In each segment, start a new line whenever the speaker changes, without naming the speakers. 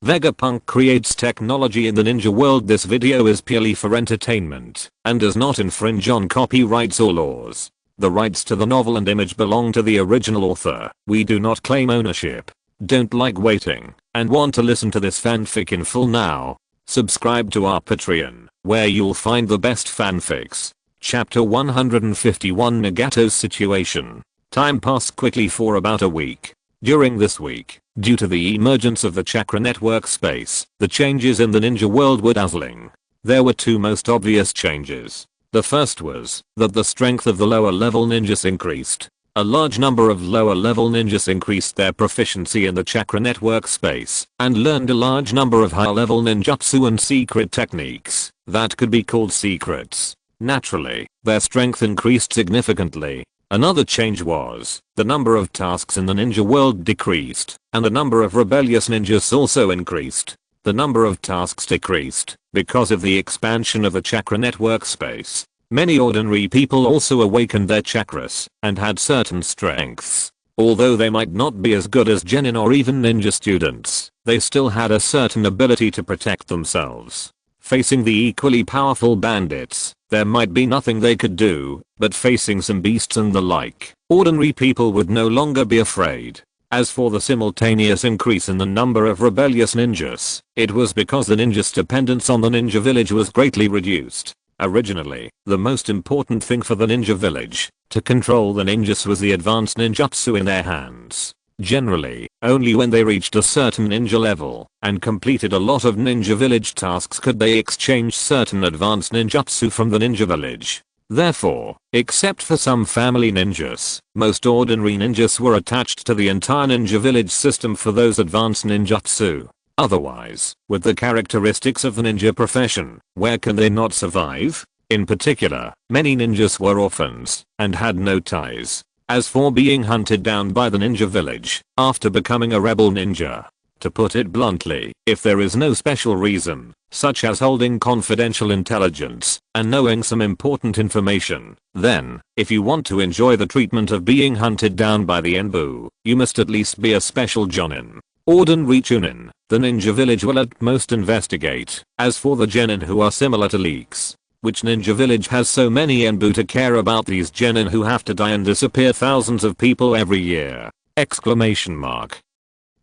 Vegapunk creates technology in the ninja world. This video is purely for entertainment and does not infringe on copyrights or laws. The rights to the novel and image belong to the original author. We do not claim ownership. Don't like waiting and want to listen to this fanfic in full now? Subscribe to our Patreon, where you'll find the best fanfics. Chapter 151, Nagato's situation. Time passed quickly for about a week. During this week, due to the emergence of the chakra network space, the changes in the ninja world were dazzling. There were two most obvious changes. The first was that the strength of the lower level ninjas increased. A large number of lower level ninjas increased their proficiency in the chakra network space and learned a large number of high level ninjutsu and secret techniques that could be called secrets. Naturally, their strength increased significantly. Another change was the number of tasks in the ninja world decreased, and the number of rebellious ninjas also increased. The number of tasks decreased because of the expansion of the chakra network space. Many ordinary people also awakened their chakras and had certain strengths. Although they might not be as good as genin or even ninja students, they still had a certain ability to protect themselves. Facing the equally powerful bandits, there might be nothing they could do, but facing some beasts and the like, ordinary people would no longer be afraid. As for the simultaneous increase in the number of rebellious ninjas, it was because the ninjas' dependence on the ninja village was greatly reduced. Originally, the most important thing for the ninja village to control the ninjas was the advanced ninjutsu in their hands. Generally, only when they reached a certain ninja level and completed a lot of ninja village tasks could they exchange certain advanced ninjutsu from the ninja village. Therefore, except for some family ninjas, most ordinary ninjas were attached to the entire ninja village system for those advanced ninjutsu. Otherwise, with the characteristics of the ninja profession, where can they not survive? In particular, many ninjas were orphans and had no ties. As for being hunted down by the ninja village after becoming a rebel ninja, to put it bluntly, if there is no special reason, such as holding confidential intelligence and knowing some important information, then, if you want to enjoy the treatment of being hunted down by the Enbu, you must at least be a special jonin. Ordinary chunin, the ninja village will at most investigate. As for the genin who are similar to leaks, which ninja village has so many Enbu to care about these genin who have to die and disappear thousands of people every year? Exclamation mark.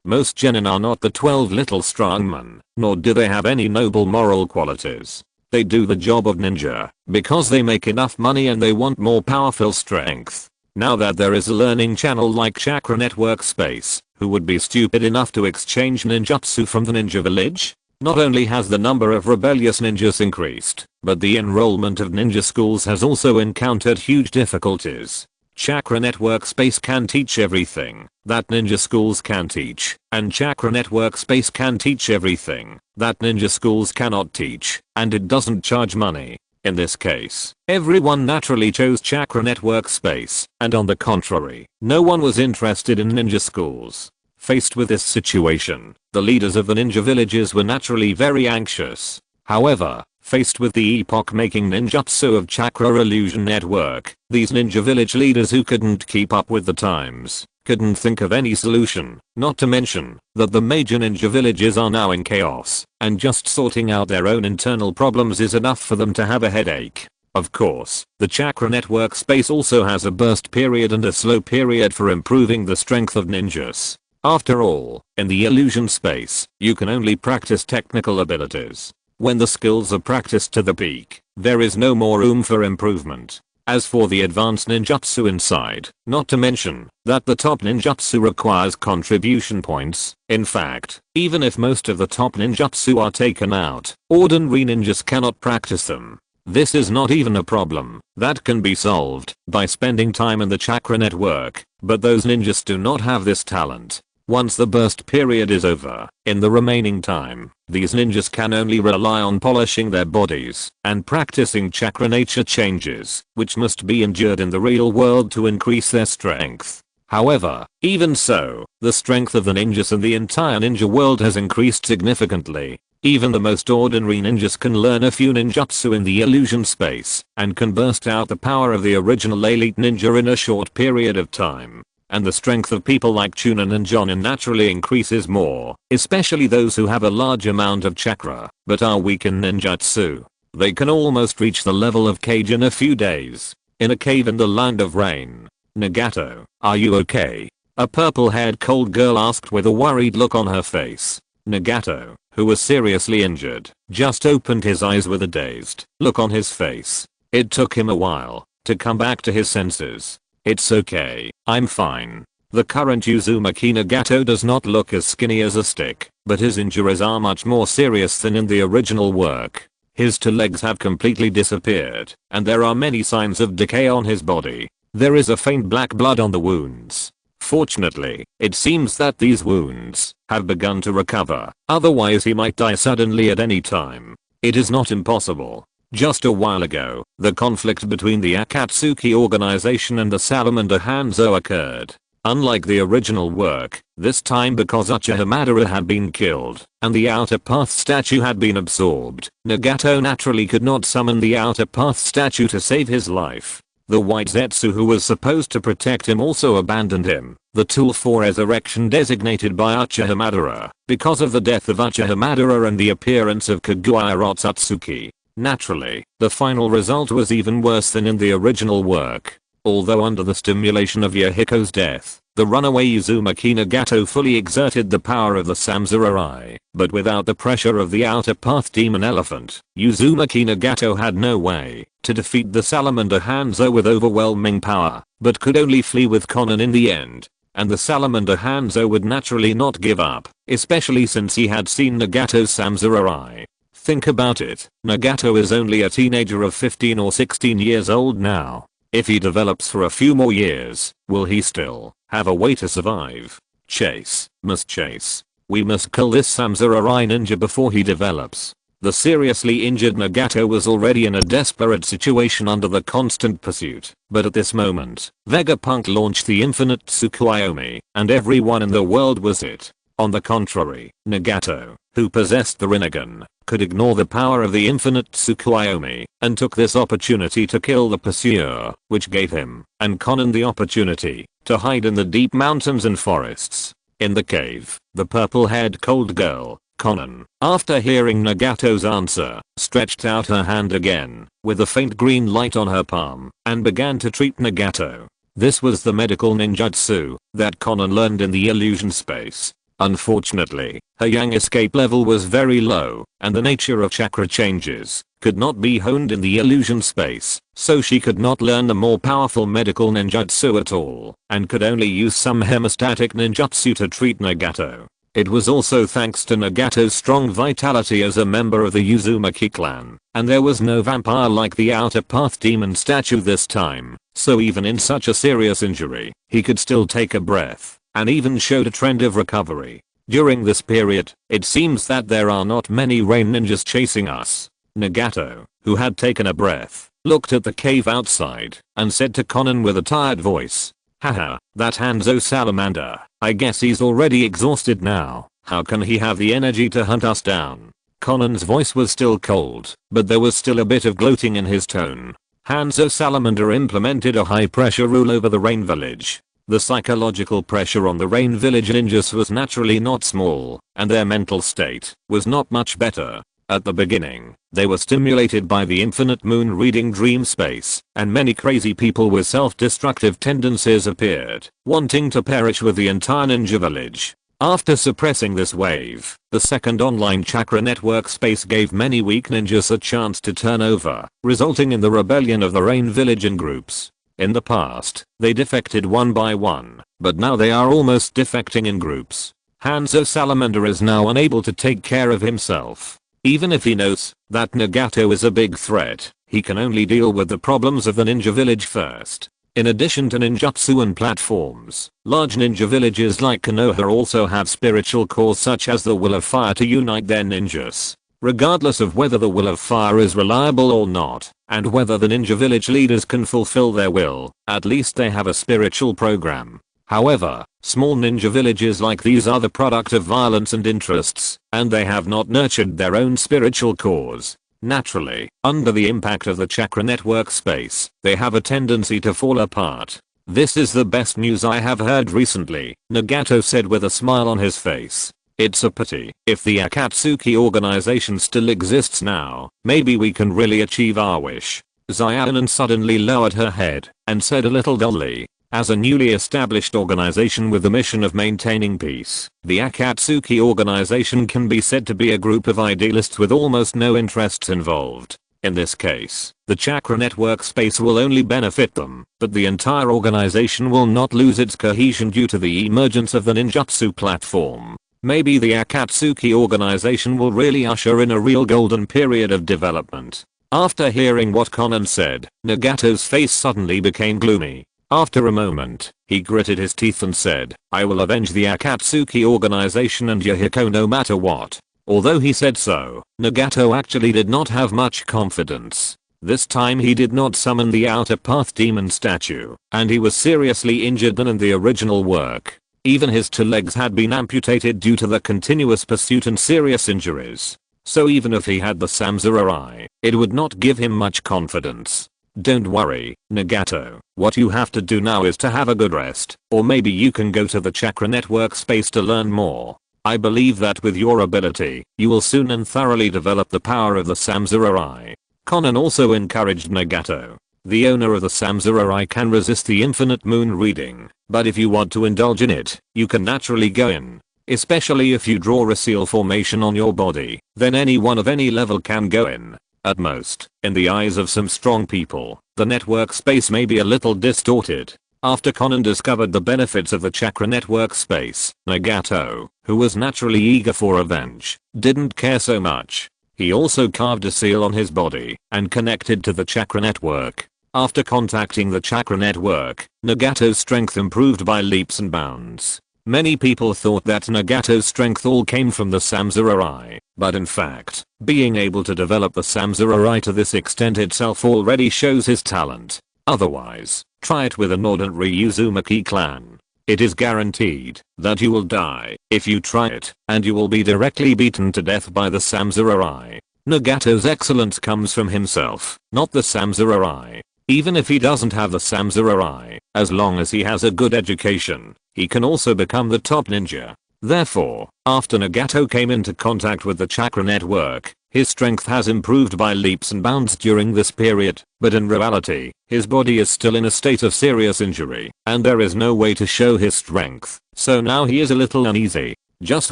Most genin are not the 12 little strongmen, nor do they have any noble moral qualities. They do the job of ninja because they make enough money and they want more powerful strength. Now that there is a learning channel like Chakra Network Space, who would be stupid enough to exchange ninjutsu from the ninja village? Not only has the number of rebellious ninjas increased, but the enrollment of ninja schools has also encountered huge difficulties. Chakra Network Space can teach everything that ninja schools can teach, and Chakra Network Space can teach everything that ninja schools cannot teach, and it doesn't charge money. In this case, everyone naturally chose Chakra Network Space, and on the contrary, no one was interested in ninja schools. Faced with this situation, the leaders of the ninja villages were naturally very anxious. However, faced with the epoch-making ninjutsu of Chakra Illusion Network, these ninja village leaders who couldn't keep up with the times, couldn't think of any solution, not to mention that the major ninja villages are now in chaos, and just sorting out their own internal problems is enough for them to have a headache. Of course, the Chakra Network Space also has a burst period and a slow period for improving the strength of ninjas. After all, in the illusion space, you can only practice technical abilities. When the skills are practiced to the peak, there is no more room for improvement. As for the advanced ninjutsu inside, not to mention that the top ninjutsu requires contribution points. In fact, even if most of the top ninjutsu are taken out, ordinary ninjas cannot practice them. This is not even a problem that can be solved by spending time in the chakra network, but those ninjas do not have this talent. Once the burst period is over, in the remaining time, these ninjas can only rely on polishing their bodies and practicing chakra nature changes, which must be endured in the real world to increase their strength. However, even so, the strength of the ninjas in the entire ninja world has increased significantly. Even the most ordinary ninjas can learn a few ninjutsu in the illusion space and can burst out the power of the original elite ninja in a short period of time. and the strength of people like Chunin and Jonin naturally increases more, especially those who have a large amount of chakra, but are weak in ninjutsu. They can almost reach the level of Kage in a few days. In a cave in the land of rain. Nagato, are you okay? A purple-haired cold girl asked with a worried look on her face. Nagato, who was seriously injured, just opened his eyes with a dazed look on his face. It took him a while to come back to his senses. It's okay, I'm fine. The current Uzumaki Nagato does not look as skinny as a stick, but his injuries are much more serious than in the original work. His two legs have completely disappeared, and there are many signs of decay on his body. There is a faint black blood on the wounds. Fortunately, it seems that these wounds have begun to recover, otherwise he might die suddenly at any time. It is not impossible. Just a while ago, the conflict between the Akatsuki organization and the Salamander Hanzo occurred. Unlike the original work, this time because Uchiha Madara had been killed, and the Outer Path statue had been absorbed, Nagato naturally could not summon the Outer Path statue to save his life. The White Zetsu who was supposed to protect him also abandoned him, the tool for resurrection designated by Uchiha Madara, because of the death of Uchiha Madara and the appearance of Kaguya Otsutsuki. Naturally, the final result was even worse than in the original work. Although under the stimulation of Yahiko's death, the runaway Uzumaki Nagato fully exerted the power of the Samsurai, but without the pressure of the Outer Path Demon Elephant, Uzumaki Nagato had no way to defeat the Salamander Hanzo with overwhelming power, but could only flee with Konan in the end. And the Salamander Hanzo would naturally not give up, especially since he had seen Nagato's Samsurai. Think about it, Nagato is only a teenager of 15 or 16 years old now. If he develops for a few more years, will he still have a way to survive? Chase, must chase. We must kill this Samsurai ninja before he develops. The seriously injured Nagato was already in a desperate situation under the constant pursuit, but at this moment, Vegapunk launched the infinite Tsukuyomi, and everyone in the world was hit. On the contrary, Nagato, who possessed the Rinnegan, could ignore the power of the infinite Tsukuyomi, and took this opportunity to kill the pursuer, which gave him and Konan the opportunity to hide in the deep mountains and forests. In the cave, the purple-haired cold girl, Konan, after hearing Nagato's answer, stretched out her hand again, with a faint green light on her palm, and began to treat Nagato. This was the medical ninjutsu that Konan learned in the illusion space. Unfortunately, her yang escape level was very low, and the nature of chakra changes could not be honed in the illusion space, so she could not learn the more powerful medical ninjutsu at all, and could only use some hemostatic ninjutsu to treat Nagato. It was also thanks to Nagato's strong vitality as a member of the Uzumaki clan, and there was no vampire like the Outer Path demon statue this time, so even in such a serious injury, he could still take a breath, and even showed a trend of recovery. During this period, it seems that there are not many rain ninjas chasing us. Nagato, who had taken a breath, looked at the cave outside, and said to Konan with a tired voice, "Haha, that Hanzo salamander, I guess he's already exhausted now. How can he have the energy to hunt us down?" Konan's voice was still cold, but there was still a bit of gloating in his tone. Hanzo salamander implemented a high-pressure rule over the Rain Village. The psychological pressure on the Rain Village ninjas was naturally not small, and their mental state was not much better. At the beginning, they were stimulated by the infinite moon reading dream space, and many crazy people with self-destructive tendencies appeared, wanting to perish with the entire ninja village. After suppressing this wave, the second online chakra network space gave many weak ninjas a chance to turn over, resulting in the rebellion of the Rain Village in groups. In the past, they defected one by one, but now they are almost defecting in groups. Hanzo Salamander is now unable to take care of himself. Even if he knows that Nagato is a big threat, he can only deal with the problems of the ninja village first. In addition to ninjutsu and platforms, large ninja villages like Konoha also have spiritual cores such as the Will of Fire to unite their ninjas. Regardless of whether the Will of Fire is reliable or not, and whether the ninja village leaders can fulfill their will, at least they have a spiritual program. However, small ninja villages like these are the product of violence and interests, and they have not nurtured their own spiritual cores. Naturally, under the impact of the chakra network space, they have a tendency to fall apart. This is the best news I have heard recently, Nagato said with a smile on his face. It's a pity. If the Akatsuki organization still exists now, maybe we can really achieve our wish. Xiaonan suddenly lowered her head and said a little dully, as a newly established organization with the mission of maintaining peace, the Akatsuki organization can be said to be a group of idealists with almost no interests involved. In this case, the chakra network space will only benefit them, but the entire organization will not lose its cohesion due to the emergence of the ninjutsu platform. Maybe the Akatsuki organization will really usher in a real golden period of development. After hearing what Conan said, Nagato's face suddenly became gloomy. After a moment, he gritted his teeth and said, I will avenge the Akatsuki organization and Yahiko no matter what. Although he said so, Nagato actually did not have much confidence. This time he did not summon the Outer Path demon statue, and he was seriously injured than in the original work. Even his 2 legs had been amputated due to the continuous pursuit and serious injuries. So even if he had the Samsurai, it would not give him much confidence. Don't worry, Nagato. What you have to do now is to have a good rest, or maybe you can go to the chakra network space to learn more. I believe that with your ability, you will soon and thoroughly develop the power of the Samsurai. Conan also encouraged Nagato. The owner of the Samsurai can resist the infinite moon reading, but if you want to indulge in it, you can naturally go in. Especially if you draw a seal formation on your body, then anyone of any level can go in. At most, in the eyes of some strong people, the network space may be a little distorted. After Conan discovered the benefits of the chakra network space, Nagato, who was naturally eager for revenge, didn't care so much. He also carved a seal on his body and connected to the chakra network. After contacting the chakra network, Nagato's strength improved by leaps and bounds. Many people thought that Nagato's strength all came from the Samsurai, but in fact, being able to develop the Samsurai to this extent itself already shows his talent. Otherwise, try it with an ordinary Uzumaki clan. It is guaranteed that you will die if you try it, and you will be directly beaten to death by the Samsurai. Nagato's excellence comes from himself, not the Samsurai. Even if he doesn't have the Samsurai, as long as he has a good education, he can also become the top ninja. Therefore, after Nagato came into contact with the chakra network, his strength has improved by leaps and bounds during this period, but in reality, his body is still in a state of serious injury, and there is no way to show his strength, so now he is a little uneasy. Just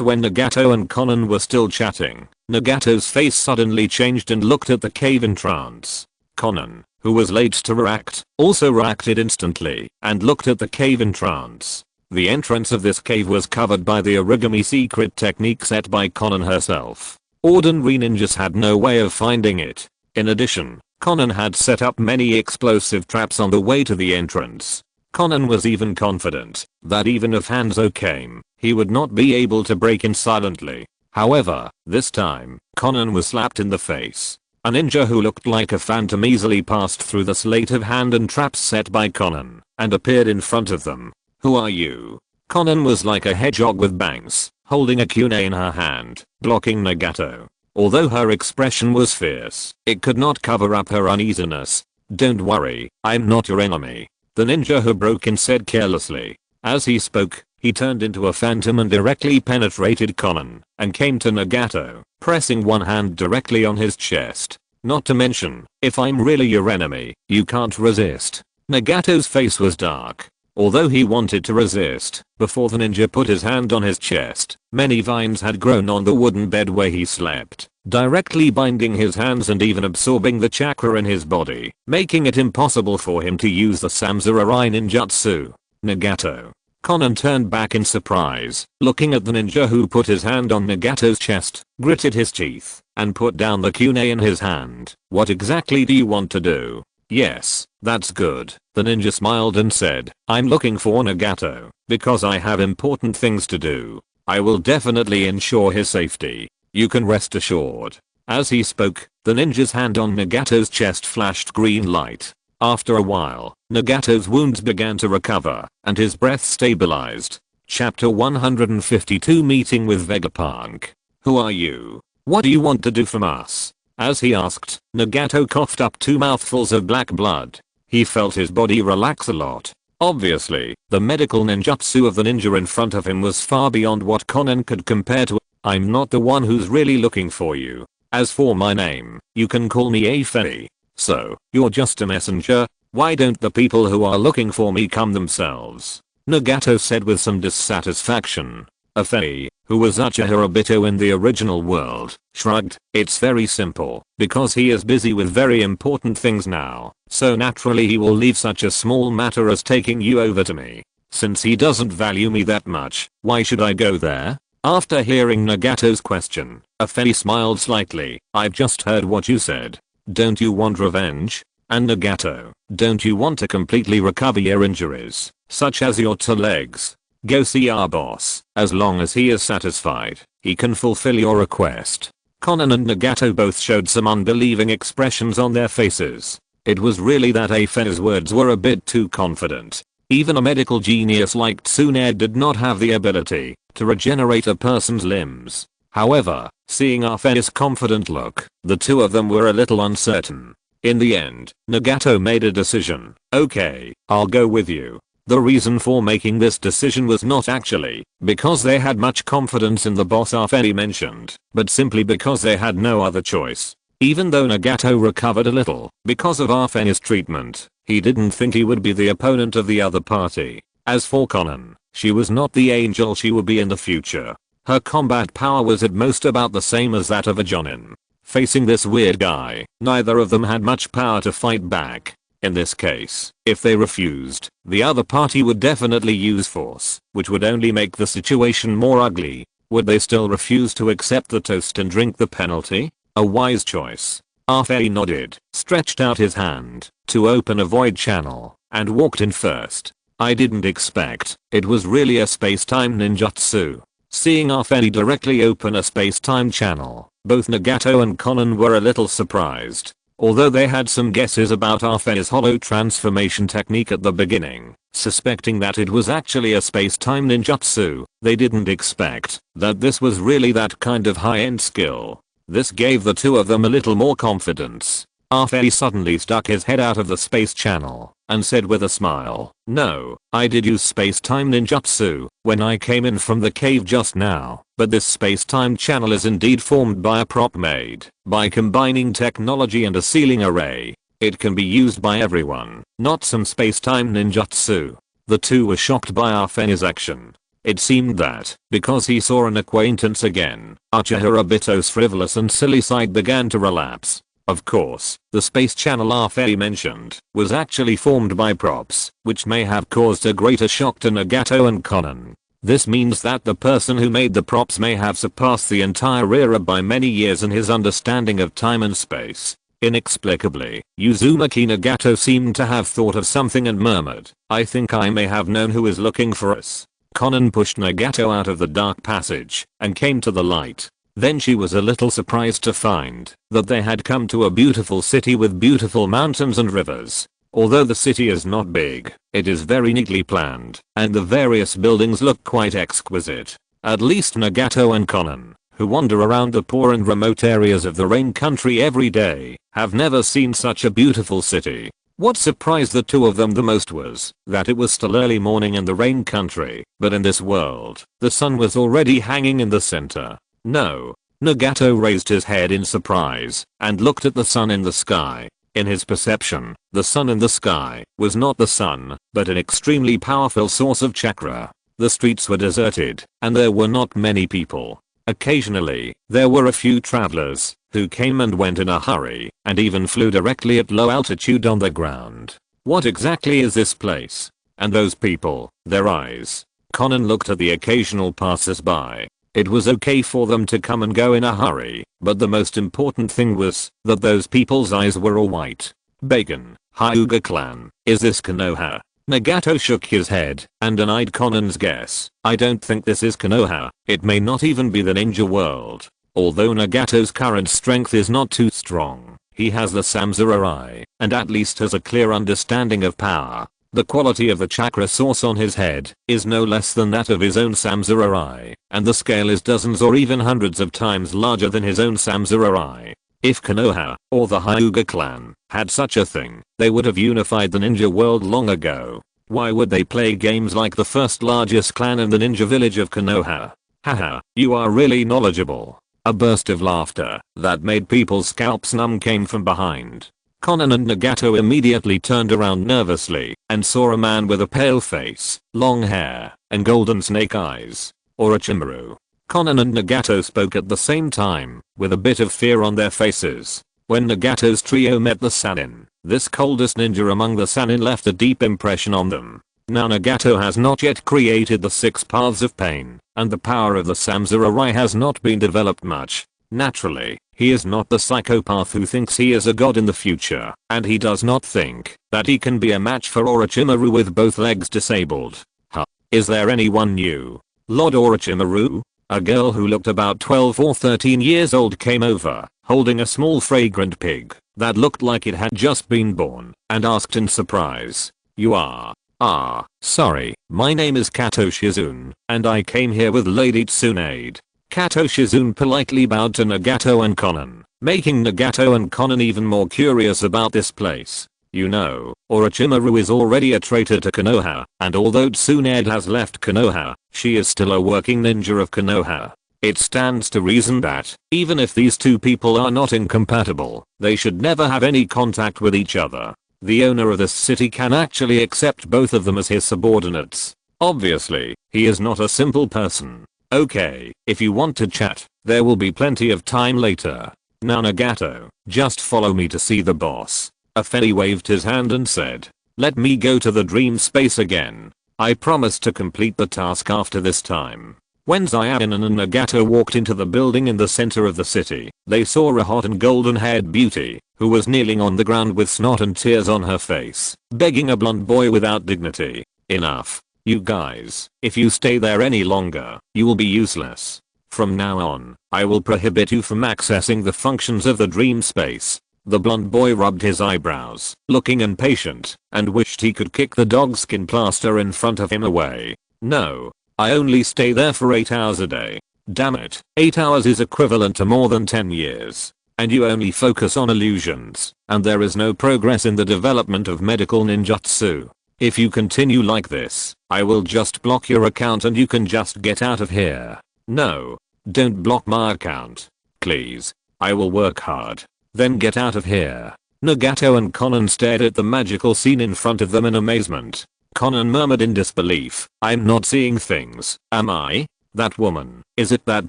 when Nagato and Conan were still chatting, Nagato's face suddenly changed and looked at the cave in trance. Conan, who was late to react, also reacted instantly and looked at the cave in trance. The entrance of this cave was covered by the origami secret technique set by Conan herself. Ordinary ninjas had no way of finding it. In addition, Conan had set up many explosive traps on the way to the entrance. Conan was even confident that even if Hanzo came, he would not be able to break in silently. However, this time, Conan was slapped in the face. A ninja who looked like a phantom easily passed through the sleight of hand and traps set by Conan and appeared in front of them. Who are you? Conan was like a hedgehog with bangs, holding a kunai in her hand, blocking Nagato. Although her expression was fierce, it could not cover up her uneasiness. Don't worry, I'm not your enemy. The ninja who broke in said carelessly. As he spoke, he turned into a phantom and directly penetrated Conan and came to Nagato, pressing one hand directly on his chest. Not to mention, if I'm really your enemy, you can't resist. Nagato's face was dark. Although he wanted to resist, before the ninja put his hand on his chest, many vines had grown on the wooden bed where he slept, directly binding his hands and even absorbing the chakra in his body, making it impossible for him to use the Samsurai ninjutsu. Nagato. Conan turned back in surprise, looking at the ninja who put his hand on Nagato's chest, gritted his teeth, and put down the kunai in his hand. What exactly do you want to do? Yes, that's good. The ninja smiled and said, I'm looking for Nagato, because I have important things to do. I will definitely ensure his safety. You can rest assured. As he spoke, the ninja's hand on Nagato's chest flashed green light. After a while, Nagato's wounds began to recover, and his breath stabilized. Chapter 152 Meeting with Vegapunk. Who are you? What do you want to do from us? As he asked, Nagato coughed up 2 mouthfuls of black blood. He felt his body relax a lot. Obviously, the medical ninjutsu of the ninja in front of him was far beyond what Conan could compare to. I'm not the one who's really looking for you. As for my name, you can call me a fairy. So, you're just a messenger? Why don't the people who are looking for me come themselves? Nagato said with some dissatisfaction. A fairy, who was Uchiha Obito in the original world, shrugged. It's very simple, because he is busy with very important things now, so naturally he will leave such a small matter as taking you over to me. Since he doesn't value me that much, why should I go there? After hearing Nagato's question, a fairy smiled slightly. I've just heard what you said. Don't you want revenge? And Nagato, don't you want to completely recover your injuries, such as your 2 legs? Go see our boss. As long as he is satisfied, he can fulfill your request. Conan and Nagato both showed some unbelieving expressions on their faces. It was really that a fairy's words were a bit too confident. Even a medical genius like Tsunade did not have the ability to regenerate a person's limbs. However, seeing our fairy's confident look, the two of them were a little uncertain. In the end, Nagato made a decision. Okay, I'll go with you. The reason for making this decision was not actually because they had much confidence in the boss our fairy mentioned, but simply because they had no other choice. Even though Nagato recovered a little because of our fairy's treatment, he didn't think he would be the opponent of the other party. As for Conan, she was not the angel she would be in the future. Her combat power was at most about the same as that of a Jonin. Facing this weird guy, neither of them had much power to fight back. In this case, if they refused, the other party would definitely use force, which would only make the situation more ugly. Would they still refuse to accept the toast and drink the penalty? A wise choice. Our fairy nodded, stretched out his hand to open a void channel, and walked in first. I didn't expect it was really a space-time ninjutsu. Seeing our fairy directly open a space-time channel, both Nagato and Conan were a little surprised. Although they had some guesses about our fairy's hollow transformation technique at the beginning, suspecting that it was actually a space-time ninjutsu, they didn't expect that this was really that kind of high-end skill. This gave the two of them a little more confidence. Our fairy suddenly stuck his head out of the space channel and said with a smile, "No, I did use space-time ninjutsu when I came in from the cave just now, but this space-time channel is indeed formed by a prop made by combining technology and a sealing array. It can be used by everyone, not some space-time ninjutsu." The two were shocked by our fairy's action. It seemed that, because he saw an acquaintance again, Uchiha Obito's frivolous and silly side began to relapse. Of course, the space channel our fairy mentioned was actually formed by props, which may have caused a greater shock to Nagato and Conan. This means that the person who made the props may have surpassed the entire era by many years in his understanding of time and space. Inexplicably, Uzumaki Nagato seemed to have thought of something and murmured, "I think I may have known who is looking for us." Conan pushed Nagato out of the dark passage and came to the light. Then she was a little surprised to find that they had come to a beautiful city with beautiful mountains and rivers. Although the city is not big, it is very neatly planned, and the various buildings look quite exquisite. At least Nagato and Conan, who wander around the poor and remote areas of the rain country every day, have never seen such a beautiful city. What surprised the two of them the most was that it was still early morning in the rain country, but in this world, the sun was already hanging in the center. No. Nagato raised his head in surprise and looked at the sun in the sky. In his perception, the sun in the sky was not the sun, but an extremely powerful source of chakra. The streets were deserted, and there were not many people. Occasionally, there were a few travelers who came and went in a hurry and even flew directly at low altitude on the ground. What exactly is this place? And those people, their eyes? Conan looked at the occasional passers-by. It was okay for them to come and go in a hurry, but the most important thing was that those people's eyes were all white. Bacon, Hyuga clan, is this Konoha? Nagato shook his head and denied Conan's guess. I don't think this is Konoha. It may not even be the ninja world. Although Nagato's current strength is not too strong, he has the Samsara and at least has a clear understanding of power. The quality of the chakra source on his head is no less than that of his own Samsara, and the scale is dozens or even hundreds of times larger than his own Samsara. If Konoha, or the Hyuga clan, had such a thing, they would have unified the ninja world long ago. Why would they play games like the first largest clan in the ninja village of Konoha? Haha, you are really knowledgeable. A burst of laughter that made people's scalps numb came from behind. Konan and Nagato immediately turned around nervously and saw a man with a pale face, long hair, and golden snake eyes. Orochimaru. Konan and Nagato spoke at the same time, with a bit of fear on their faces. When Nagato's trio met the Sannin, this coldest ninja among the Sannin left a deep impression on them. Now Nagato has not yet created the 6 paths of pain, and the power of the Samsara has not been developed much. Naturally, he is not the psychopath who thinks he is a god in the future, and he does not think that he can be a match for Orochimaru with both legs disabled. Huh. Is there anyone new? Lord Orochimaru? A girl who looked about 12 or 13 years old came over, holding a small fragrant pig that looked like it had just been born, and asked in surprise, "You are? Ah, sorry, my name is Kato Shizune, and I came here with Lady Tsunade." Kato Shizune politely bowed to Nagato and Konan, making Nagato and Konan even more curious about this place. You know, Orochimaru is already a traitor to Konoha, and although Tsunade has left Konoha, she is still a working ninja of Konoha. It stands to reason that, even if these two people are not incompatible, they should never have any contact with each other. The owner of this city can actually accept both of them as his subordinates. Obviously, he is not a simple person. Okay, if you want to chat, there will be plenty of time later. Now Nagato, just follow me to see the boss. Afei waved his hand and said, "Let me go to the dream space again. I promise to complete the task after this time." When Xiaonan and Nagato walked into the building in the center of the city, they saw a hot and golden-haired beauty, who was kneeling on the ground with snot and tears on her face, begging a blonde boy without dignity. "Enough. You guys, if you stay there any longer, you will be useless. From now on, I will prohibit you from accessing the functions of the dream space." The blonde boy rubbed his eyebrows, looking impatient, and wished he could kick the dogskin plaster in front of him away. "No. I only stay there for 8 hours a day. Damn it, 8 hours is equivalent to more than 10 years. And you only focus on illusions, and there is no progress in the development of medical ninjutsu. If you continue like this, I will just block your account and you can just get out of here." "No. Don't block my account. Please. I will work hard. Then get out of here." Nagato and Konan stared at the magical scene in front of them in amazement. Konan murmured in disbelief, "I'm not seeing things, am I? That woman, is it that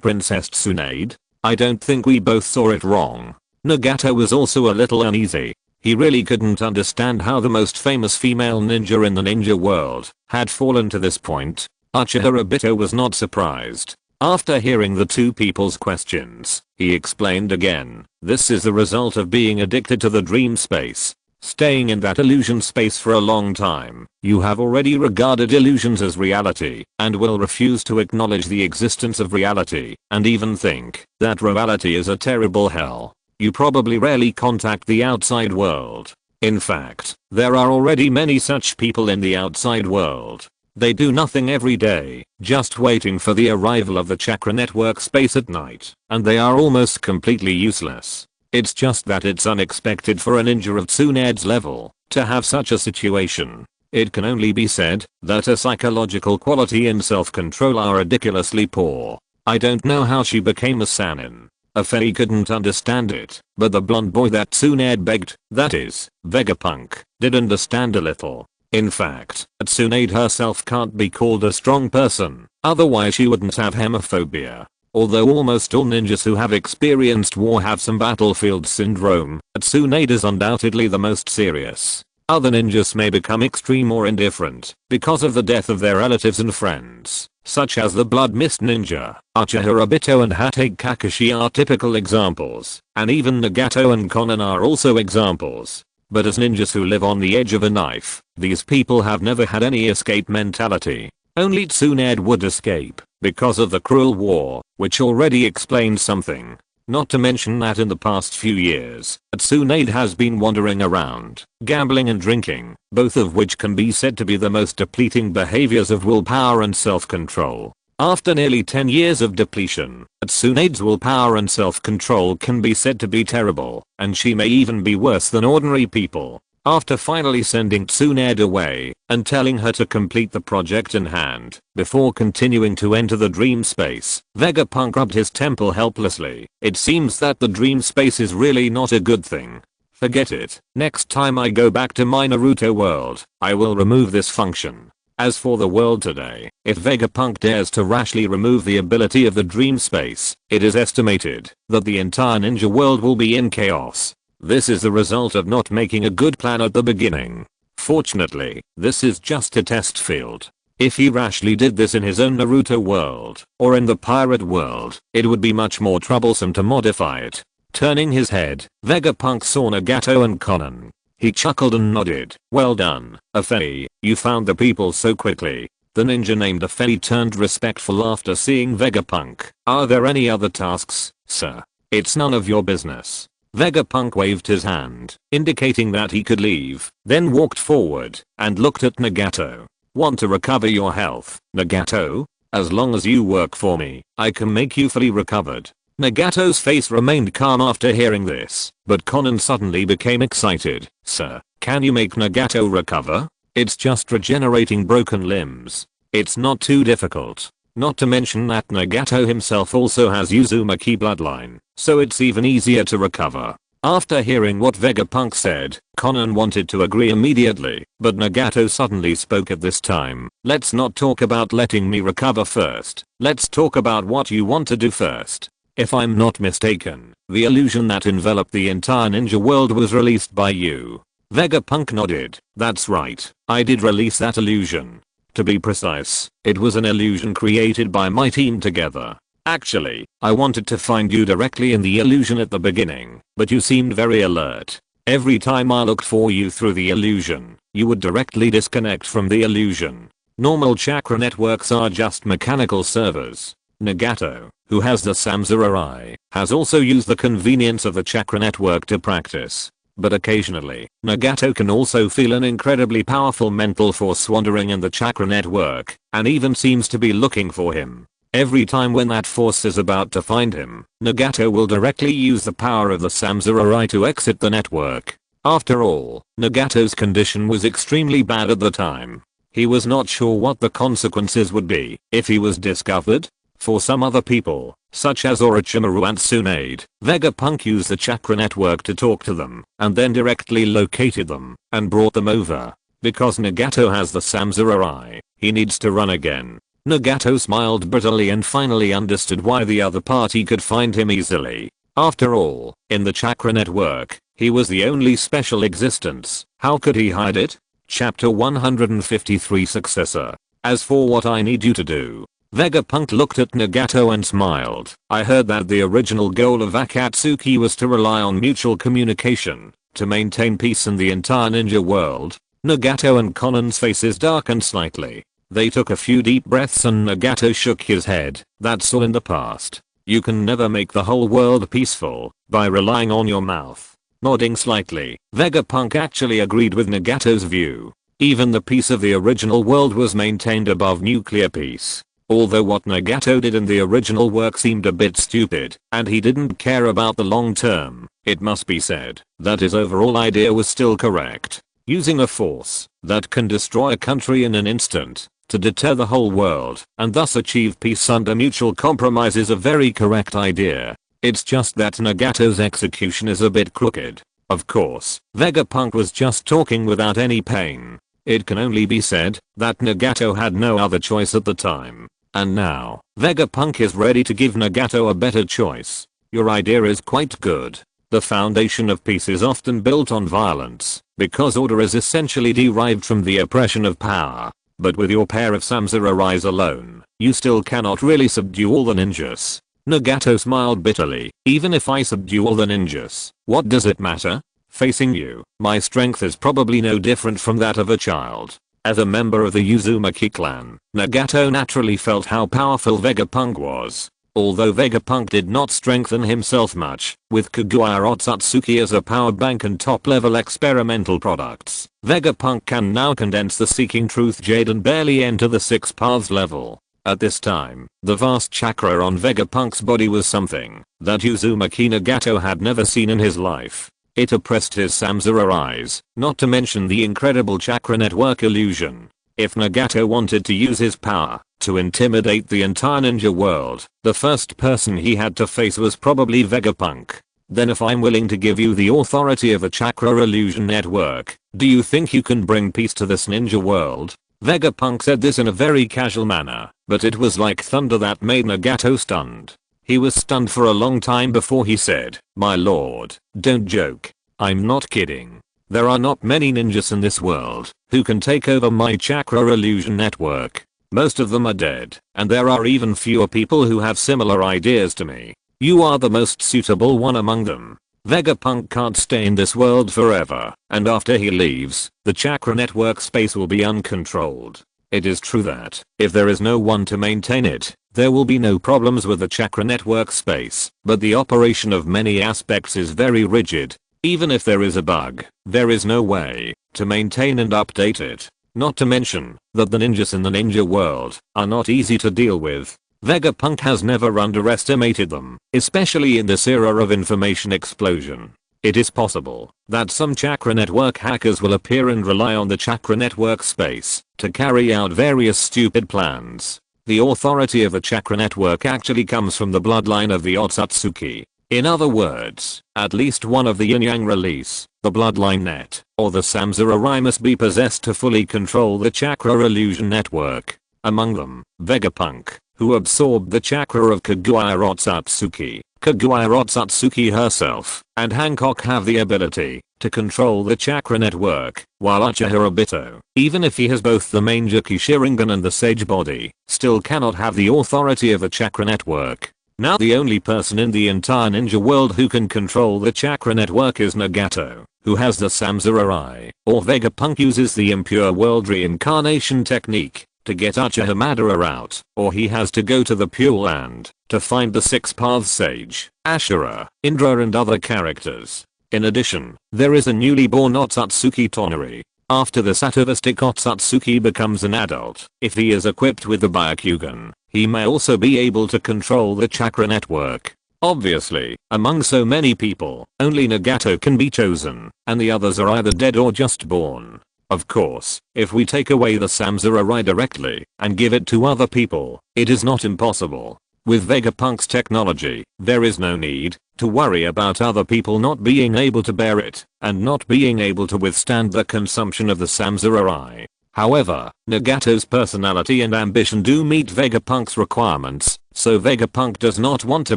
Princess Tsunade? I don't think we both saw it wrong." Nagato was also a little uneasy. He really couldn't understand how the most famous female ninja in the ninja world had fallen to this point. Uchiha Obito was not surprised. After hearing the two people's questions, he explained again, "This is the result of being addicted to the dream space. Staying in that illusion space for a long time, you have already regarded illusions as reality and will refuse to acknowledge the existence of reality and even think that reality is a terrible hell. You probably rarely contact the outside world. In fact, there are already many such people in the outside world. They do nothing every day, just waiting for the arrival of the chakra network space at night, and they are almost completely useless. It's just that it's unexpected for a ninja of Tsunade's level to have such a situation. It can only be said that her psychological quality and self-control are ridiculously poor. I don't know how she became a Sannin." Afei couldn't understand it, but the blonde boy that Tsunade begged, that is, Vegapunk, did understand a little. In fact, Tsunade herself can't be called a strong person, otherwise she wouldn't have hemophobia. Although almost all ninjas who have experienced war have some battlefield syndrome, Tsunade is undoubtedly the most serious. Other ninjas may become extreme or indifferent because of the death of their relatives and friends, such as the Blood Mist Ninja. Uchiha Obito and Hatake Kakashi are typical examples, and even Nagato and Konan are also examples. But as ninjas who live on the edge of a knife, these people have never had any escape mentality. Only Tsunade would escape, because of the cruel war, which already explains something. Not to mention that in the past few years, Tsunade has been wandering around, gambling and drinking, both of which can be said to be the most depleting behaviors of willpower and self-control. After nearly 10 years of depletion, Tsunade's willpower and self-control can be said to be terrible, and she may even be worse than ordinary people. After finally sending Tsunade away and telling her to complete the project in hand before continuing to enter the dream space, Vegapunk rubbed his temple helplessly. It seems that the dream space is really not a good thing. Forget it. Next time I go back to my Naruto world, I will remove this function. As for the world today, if Vegapunk dares to rashly remove the ability of the dream space, it is estimated that the entire ninja world will be in chaos. This is the result of not making a good plan at the beginning. Fortunately, this is just a test field. If he rashly did this in his own Naruto world, or in the pirate world, it would be much more troublesome to modify it. Turning his head, Vegapunk saw Nagato and Konan. He chuckled and nodded. Well done, Afei, you found the people so quickly. The ninja named Afei turned respectful after seeing Vegapunk. Are there any other tasks, sir? It's none of your business. Vegapunk waved his hand, indicating that he could leave, then walked forward and looked at Nagato. Want to recover your health, Nagato? As long as you work for me, I can make you fully recovered. Nagato's face remained calm after hearing this, but Konan suddenly became excited. Sir, can you make Nagato recover? It's just regenerating broken limbs. It's not too difficult. Not to mention that Nagato himself also has Uzumaki bloodline, so it's even easier to recover. After hearing what Vegapunk said, Konan wanted to agree immediately, but Nagato suddenly spoke at this time. Let's not talk about letting me recover first. Let's talk about what you want to do first. If I'm not mistaken, the illusion that enveloped the entire ninja world was released by you. Vegapunk nodded. That's right, I did release that illusion. To be precise, it was an illusion created by my team together. Actually, I wanted to find you directly in the illusion at the beginning, but you seemed very alert. Every time I looked for you through the illusion, you would directly disconnect from the illusion. Normal chakra networks are just mechanical servers. Nagato, who has the Samsara Eye, has also used the convenience of the chakra network to practice. But occasionally, Nagato can also feel an incredibly powerful mental force wandering in the chakra network, and even seems to be looking for him. Every time when that force is about to find him, Nagato will directly use the power of the Samsara Eye to exit the network. After all, Nagato's condition was extremely bad at the time. He was not sure what the consequences would be if he was discovered. For some other people, such as Orochimaru and Tsunade, Vegapunk used the chakra network to talk to them, and then directly located them, and brought them over. Because Nagato has the Samsara Eye, he needs to run again. Nagato smiled bitterly and finally understood why the other party could find him easily. After all, in the chakra network, he was the only special existence. How could he hide it? Chapter 153 Successor. As for what I need you to do, Vegapunk looked at Nagato and smiled. I heard that the original goal of Akatsuki was to rely on mutual communication to maintain peace in the entire ninja world. Nagato and Konan's faces darkened slightly. They took a few deep breaths and Nagato shook his head. That's all in the past. You can never make the whole world peaceful by relying on your mouth. Nodding slightly, Vegapunk actually agreed with Nagato's view. Even the peace of the original world was maintained above nuclear peace. Although what Nagato did in the original work seemed a bit stupid, and he didn't care about the long term, it must be said that his overall idea was still correct. Using a force that can destroy a country in an instant to deter the whole world and thus achieve peace under mutual compromise is a very correct idea. It's just that Nagato's execution is a bit crooked. Of course, Vegapunk was just talking without any pain. It can only be said that Nagato had no other choice at the time. And now, Vegapunk is ready to give Nagato a better choice. Your idea is quite good. The foundation of peace is often built on violence, because order is essentially derived from the oppression of power. But with your pair of Samsara Eyes alone, you still cannot really subdue all the ninjas. Nagato smiled bitterly. Even if I subdue all the ninjas, what does it matter? Facing you, my strength is probably no different from that of a child. As a member of the Uzumaki clan, Nagato naturally felt how powerful Vegapunk was. Although Vegapunk did not strengthen himself much, with Kaguya Otsutsuki as a power bank and top-level experimental products, Vegapunk can now condense the Seeking Truth Jade and barely enter the 6 paths level. At this time, the vast chakra on Vegapunk's body was something that Uzumaki Nagato had never seen in his life. It oppressed his Samsara eyes, not to mention the incredible chakra network illusion. If Nagato wanted to use his power to intimidate the entire ninja world, the first person he had to face was probably Vegapunk. Then if I'm willing to give you the authority of a chakra illusion network, do you think you can bring peace to this ninja world? Vegapunk said this in a very casual manner, but it was like thunder that made Nagato stunned. He was stunned for a long time before he said, "My lord, don't joke. I'm not kidding. There are not many ninjas in this world who can take over my chakra illusion network. Most of them are dead, and there are even fewer people who have similar ideas to me. You are the most suitable one among them. Vegapunk can't stay in this world forever, and after he leaves, the chakra network space will be uncontrolled. It is true that, if there is no one to maintain it, there will be no problems with the chakra network space, but the operation of many aspects is very rigid. Even if there is a bug, there is no way to maintain and update it. Not to mention that the ninjas in the ninja world are not easy to deal with. Vegapunk has never underestimated them, especially in this era of information explosion. It is possible that some chakra network hackers will appear and rely on the chakra network space to carry out various stupid plans. The authority of a chakra network actually comes from the bloodline of the Otsutsuki. In other words, at least one of the yin-yang release, the bloodline net, or the Samsara must be possessed to fully control the chakra illusion network. Among them, Vegapunk, who absorbed the chakra of Kaguya Otsutsuki, Kaguya Otsutsuki herself, and Hancock have the ability to control the chakra network, while Uchiha Obito, even if he has both the Mangekyou Sharingan and the Sage Body, still cannot have the authority of a chakra network. Now the only person in the entire ninja world who can control the chakra network is Nagato, who has the Samsara Eye, or Vegapunk uses the impure world reincarnation technique to get Uchiha Madara out, or he has to go to the Pure Land to find the Six Paths Sage, Ashura, Indra and other characters. In addition, there is a newly born Otsutsuki Tonari. After the atavistic Otsutsuki becomes an adult, if he is equipped with the Byakugan, he may also be able to control the chakra network. Obviously, among so many people, only Nagato can be chosen, and the others are either dead or just born. Of course, if we take away the Samsara Eye directly and give it to other people, it is not impossible. With Vegapunk's technology, there is no need to worry about other people not being able to bear it and not being able to withstand the consumption of the Samsara Eye. However, Nagato's personality and ambition do meet Vegapunk's requirements, so Vegapunk does not want to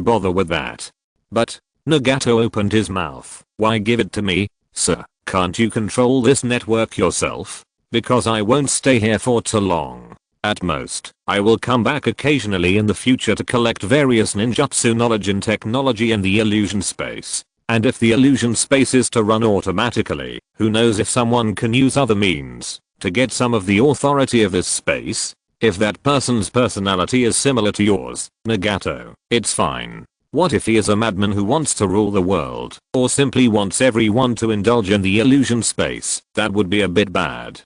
bother with that. But, Nagato opened his mouth. Why give it to me, sir? Can't you control this network yourself? Because I won't stay here for too long. At most, I will come back occasionally in the future to collect various ninjutsu knowledge and technology in the illusion space. And if the illusion space is to run automatically, who knows if someone can use other means to get some of the authority of this space? If that person's personality is similar to yours, Nagato, it's fine. What if he is a madman who wants to rule the world, or simply wants everyone to indulge in the illusion space? That would be a bit bad.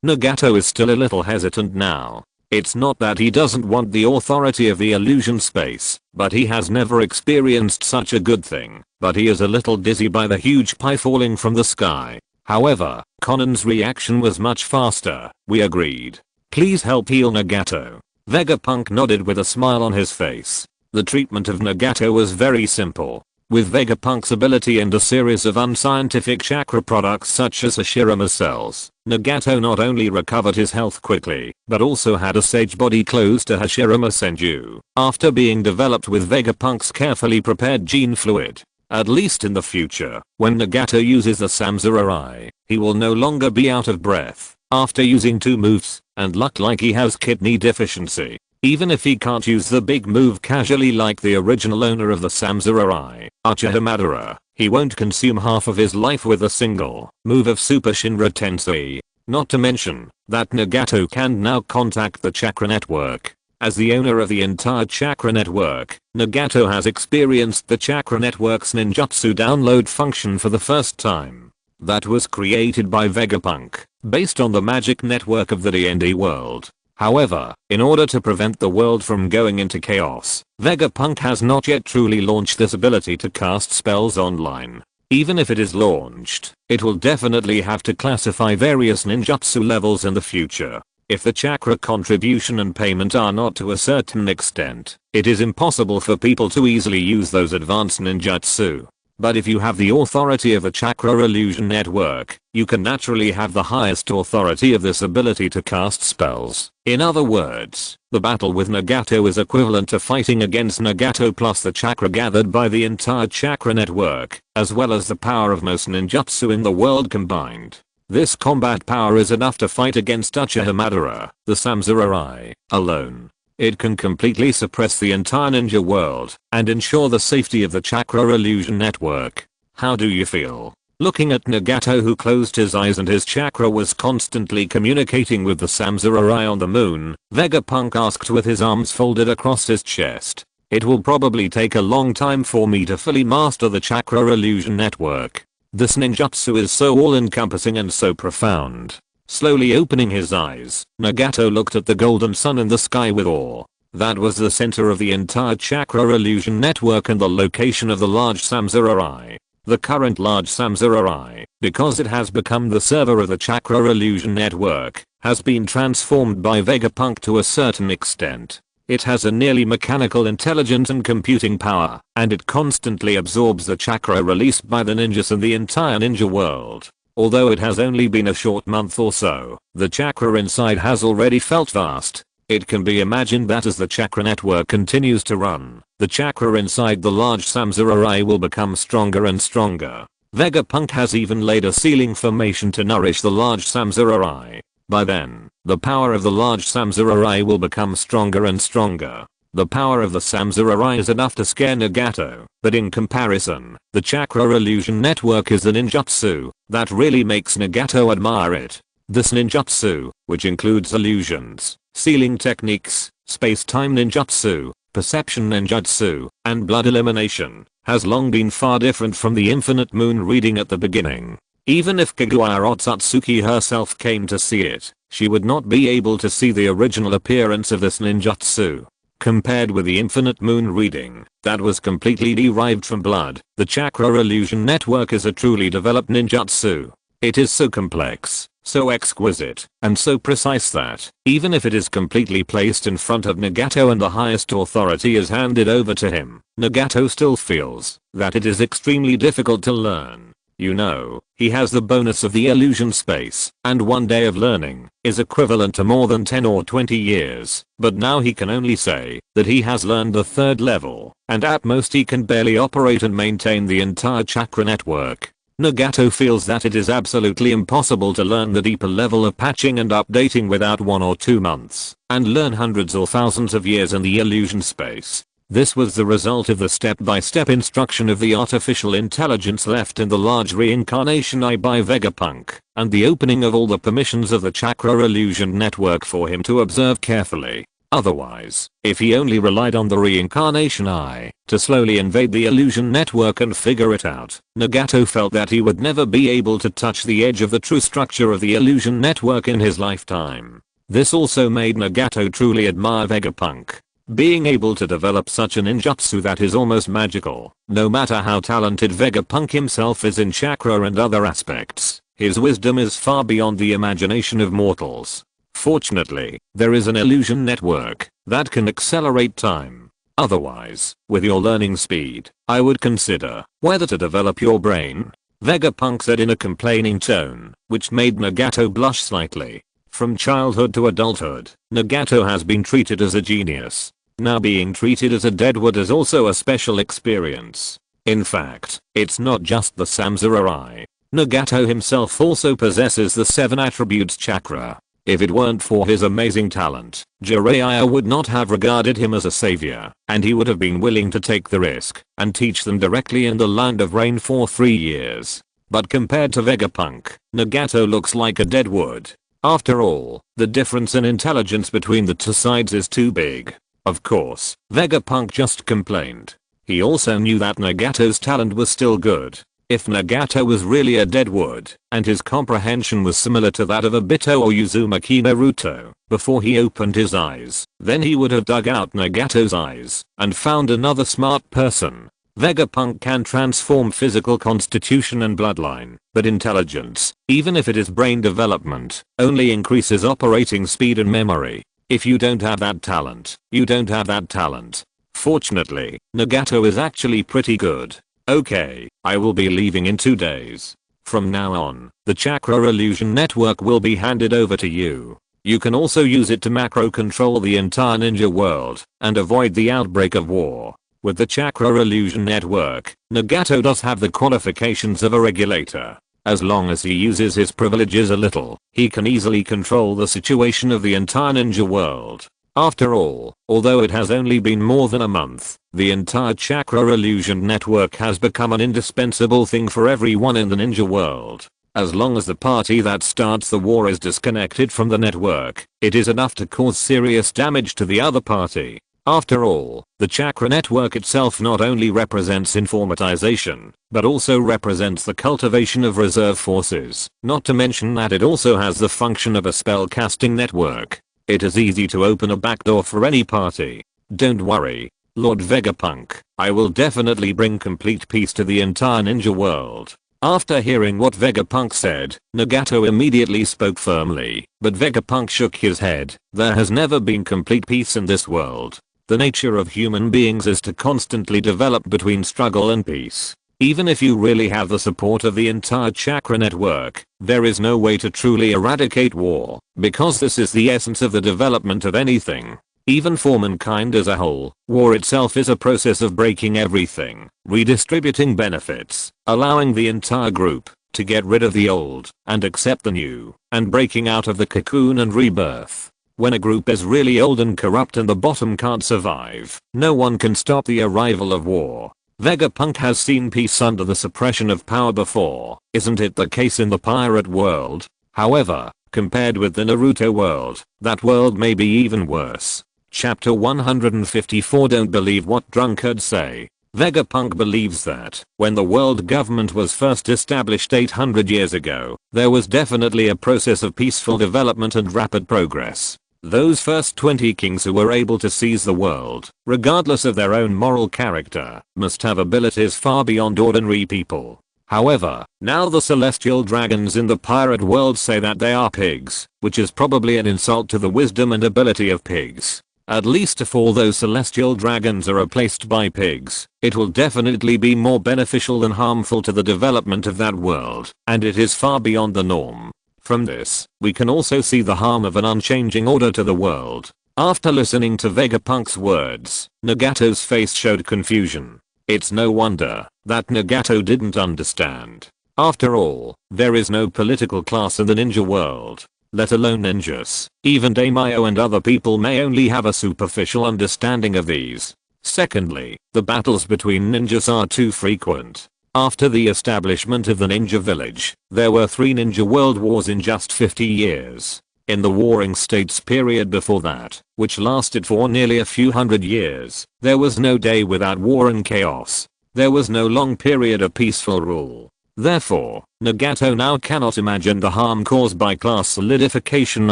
Nagato is still a little hesitant now. It's not that he doesn't want the authority of the illusion space, but he has never experienced such a good thing. But he is a little dizzy by the huge pie falling from the sky. However, Conan's reaction was much faster. We agreed. Please help heal Nagato. Vegapunk nodded with a smile on his face. The treatment of Nagato was very simple. With Vegapunk's ability and a series of unscientific chakra products such as Hashirama cells, Nagato not only recovered his health quickly, but also had a sage body close to Hashirama Senju, after being developed with Vegapunk's carefully prepared gene fluid. At least in the future, when Nagato uses the Samsara Eye, he will no longer be out of breath after using 2 moves, and look like he has kidney deficiency. Even if he can't use the big move casually like the original owner of the Samsara Eye, Uchiha Madara, he won't consume half of his life with a single move of Super Shinra Tensei. Not to mention that Nagato can now contact the chakra network. As the owner of the entire chakra network, Nagato has experienced the chakra network's ninjutsu download function for the first time. That was created by Vegapunk, based on the magic network of the D&D world. However, in order to prevent the world from going into chaos, Vegapunk has not yet truly launched this ability to cast spells online. Even if it is launched, it will definitely have to classify various ninjutsu levels in the future. If the chakra contribution and payment are not to a certain extent, it is impossible for people to easily use those advanced ninjutsu. But if you have the authority of the chakra illusion network, you can naturally have the highest authority of this ability to cast spells. In other words, the battle with Nagato is equivalent to fighting against Nagato plus the chakra gathered by the entire chakra network, as well as the power of most ninjutsu in the world combined. This combat power is enough to fight against Uchiha Madara, the Samurai, alone. It can completely suppress the entire ninja world and ensure the safety of the chakra illusion network. How do you feel? Looking at Nagato, who closed his eyes and his chakra was constantly communicating with the Samurai on the moon, Vegapunk asked with his arms folded across his chest. It will probably take a long time for me to fully master the chakra illusion network. This ninjutsu is so all-encompassing and so profound. Slowly opening his eyes, Nagato looked at the golden sun in the sky with awe. That was the center of the entire chakra illusion network and the location of the large Samurai. The current large Samurai, because it has become the server of the chakra illusion network, has been transformed by Vegapunk to a certain extent. It has a nearly mechanical intelligence and computing power, and it constantly absorbs the chakra released by the ninjas in the entire ninja world. Although it has only been a short month or so, the chakra inside has already felt vast. It can be imagined that as the chakra network continues to run, the chakra inside the large Samurai will become stronger and stronger. Vegapunk has even laid a sealing formation to nourish the large Samurai. By then, the power of the large Samurai will become stronger and stronger. The power of the Samurai is enough to scare Nagato, but in comparison, the chakra illusion network is the ninjutsu that really makes Nagato admire it. This ninjutsu, which includes illusions, sealing techniques, space-time ninjutsu, perception ninjutsu, and blood elimination, has long been far different from the infinite moon reading at the beginning. Even if Kaguya Otsutsuki herself came to see it, she would not be able to see the original appearance of this ninjutsu. Compared with the infinite moon reading, that was completely derived from blood, the chakra illusion network is a truly developed ninjutsu. It is so complex, so exquisite, and so precise that, even if it is completely placed in front of Nagato and the highest authority is handed over to him, Nagato still feels that it is extremely difficult to learn. You know, he has the bonus of the illusion space, and one day of learning is equivalent to more than 10 or 20 years, but now he can only say that he has learned the third level, and at most he can barely operate and maintain the entire chakra network. Nagato feels that it is absolutely impossible to learn the deeper level of patching and updating without 1 or 2 months, and learn hundreds or thousands of years in the illusion space. This was the result of the step-by-step instruction of the artificial intelligence left in the large reincarnation eye by Vegapunk, and the opening of all the permissions of the chakra illusion network for him to observe carefully. Otherwise, if he only relied on the reincarnation eye to slowly invade the illusion network and figure it out, Nagato felt that he would never be able to touch the edge of the true structure of the illusion network in his lifetime. This also made Nagato truly admire Vegapunk. Being able to develop such a ninjutsu that is almost magical, no matter how talented Vegapunk himself is in chakra and other aspects, his wisdom is far beyond the imagination of mortals. Fortunately, there is an illusion network that can accelerate time. Otherwise, with your learning speed, I would consider whether to develop your brain. Vegapunk said in a complaining tone, which made Nagato blush slightly. From childhood to adulthood, Nagato has been treated as a genius. Now being treated as a deadwood is also a special experience. In fact, it's not just the Samurai. Nagato himself also possesses the 7 attributes chakra. If it weren't for his amazing talent, Jiraiya would not have regarded him as a savior, and he would have been willing to take the risk and teach them directly in the land of rain for 3 years. But compared to Vegapunk, Nagato looks like a deadwood. After all, the difference in intelligence between the two sides is too big. Of course, Vegapunk just complained. He also knew that Nagato's talent was still good. If Nagato was really a deadwood, and his comprehension was similar to that of Obito or Uzumaki Naruto, before he opened his eyes, then he would have dug out Nagato's eyes and found another smart person. Vegapunk can transform physical constitution and bloodline, but intelligence, even if it is brain development, only increases operating speed and memory. If you don't have that talent, you don't have that talent. Fortunately, Nagato is actually pretty good. Okay, I will be leaving in 2 days. From now on, the chakra illusion network will be handed over to you. You can also use it to macro control the entire ninja world and avoid the outbreak of war. With the chakra illusion network, Nagato does have the qualifications of a regulator. As long as he uses his privileges a little, he can easily control the situation of the entire ninja world. After all, although it has only been more than a month, the entire chakra illusion network has become an indispensable thing for everyone in the ninja world. As long as the party that starts the war is disconnected from the network, it is enough to cause serious damage to the other party. After all, the chakra network itself not only represents informatization, but also represents the cultivation of reserve forces, not to mention that it also has the function of a spell casting network. It is easy to open a backdoor for any party. Don't worry, Lord Vegapunk, I will definitely bring complete peace to the entire ninja world. After hearing what Vegapunk said, Nagato immediately spoke firmly, but Vegapunk shook his head. There has never been complete peace in this world. The nature of human beings is to constantly develop between struggle and peace. Even if you really have the support of the entire chakra network, there is no way to truly eradicate war, because this is the essence of the development of anything. Even for mankind as a whole, war itself is a process of breaking everything, redistributing benefits, allowing the entire group to get rid of the old and accept the new, and breaking out of the cocoon and rebirth. When a group is really old and corrupt and the bottom can't survive, no one can stop the arrival of war. Vegapunk has seen peace under the suppression of power before, isn't it the case in the pirate world? However, compared with the Naruto world, that world may be even worse. Chapter 154. Don't believe what drunkards say. Vegapunk believes that, when the world government was first established 800 years ago, there was definitely a process of peaceful development and rapid progress. Those first 20 kings who were able to seize the world, regardless of their own moral character, must have abilities far beyond ordinary people. However, now the celestial dragons in the pirate world say that they are pigs, which is probably an insult to the wisdom and ability of pigs. At least if all those celestial dragons are replaced by pigs, it will definitely be more beneficial than harmful to the development of that world, and it is far beyond the norm. From this, we can also see the harm of an unchanging order to the world. After listening to Vegapunk's words, Nagato's face showed confusion. It's no wonder that Nagato didn't understand. After all, there is no political class in the ninja world, let alone ninjas. Even daimyo and other people may only have a superficial understanding of these. Secondly, the battles between ninjas are too frequent. After the establishment of the ninja village, there were 3 ninja world wars in just 50 years. In the warring states period before that, which lasted for nearly a few hundred years, there was no day without war and chaos. There was no long period of peaceful rule. Therefore, Nagato now cannot imagine the harm caused by class solidification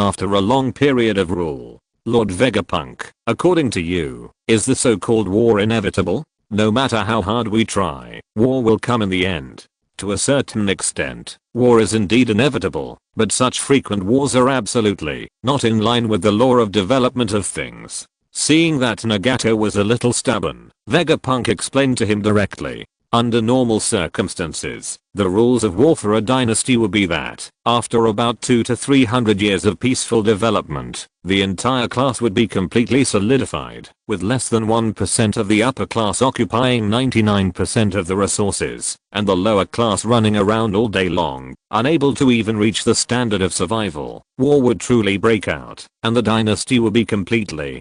after a long period of rule. Lord Vegapunk, according to you, is the so-called war inevitable? No matter how hard we try, war will come in the end. To a certain extent, war is indeed inevitable, but such frequent wars are absolutely not in line with the law of development of things. Seeing that Nagato was a little stubborn, Vegapunk explained to him directly. Under normal circumstances, the rules of war for a dynasty would be that, after about 200 to 300 years of peaceful development, the entire class would be completely solidified, with less than 1% of the upper class occupying 99% of the resources, and the lower class running around all day long, unable to even reach the standard of survival. War would truly break out, and the dynasty would be completely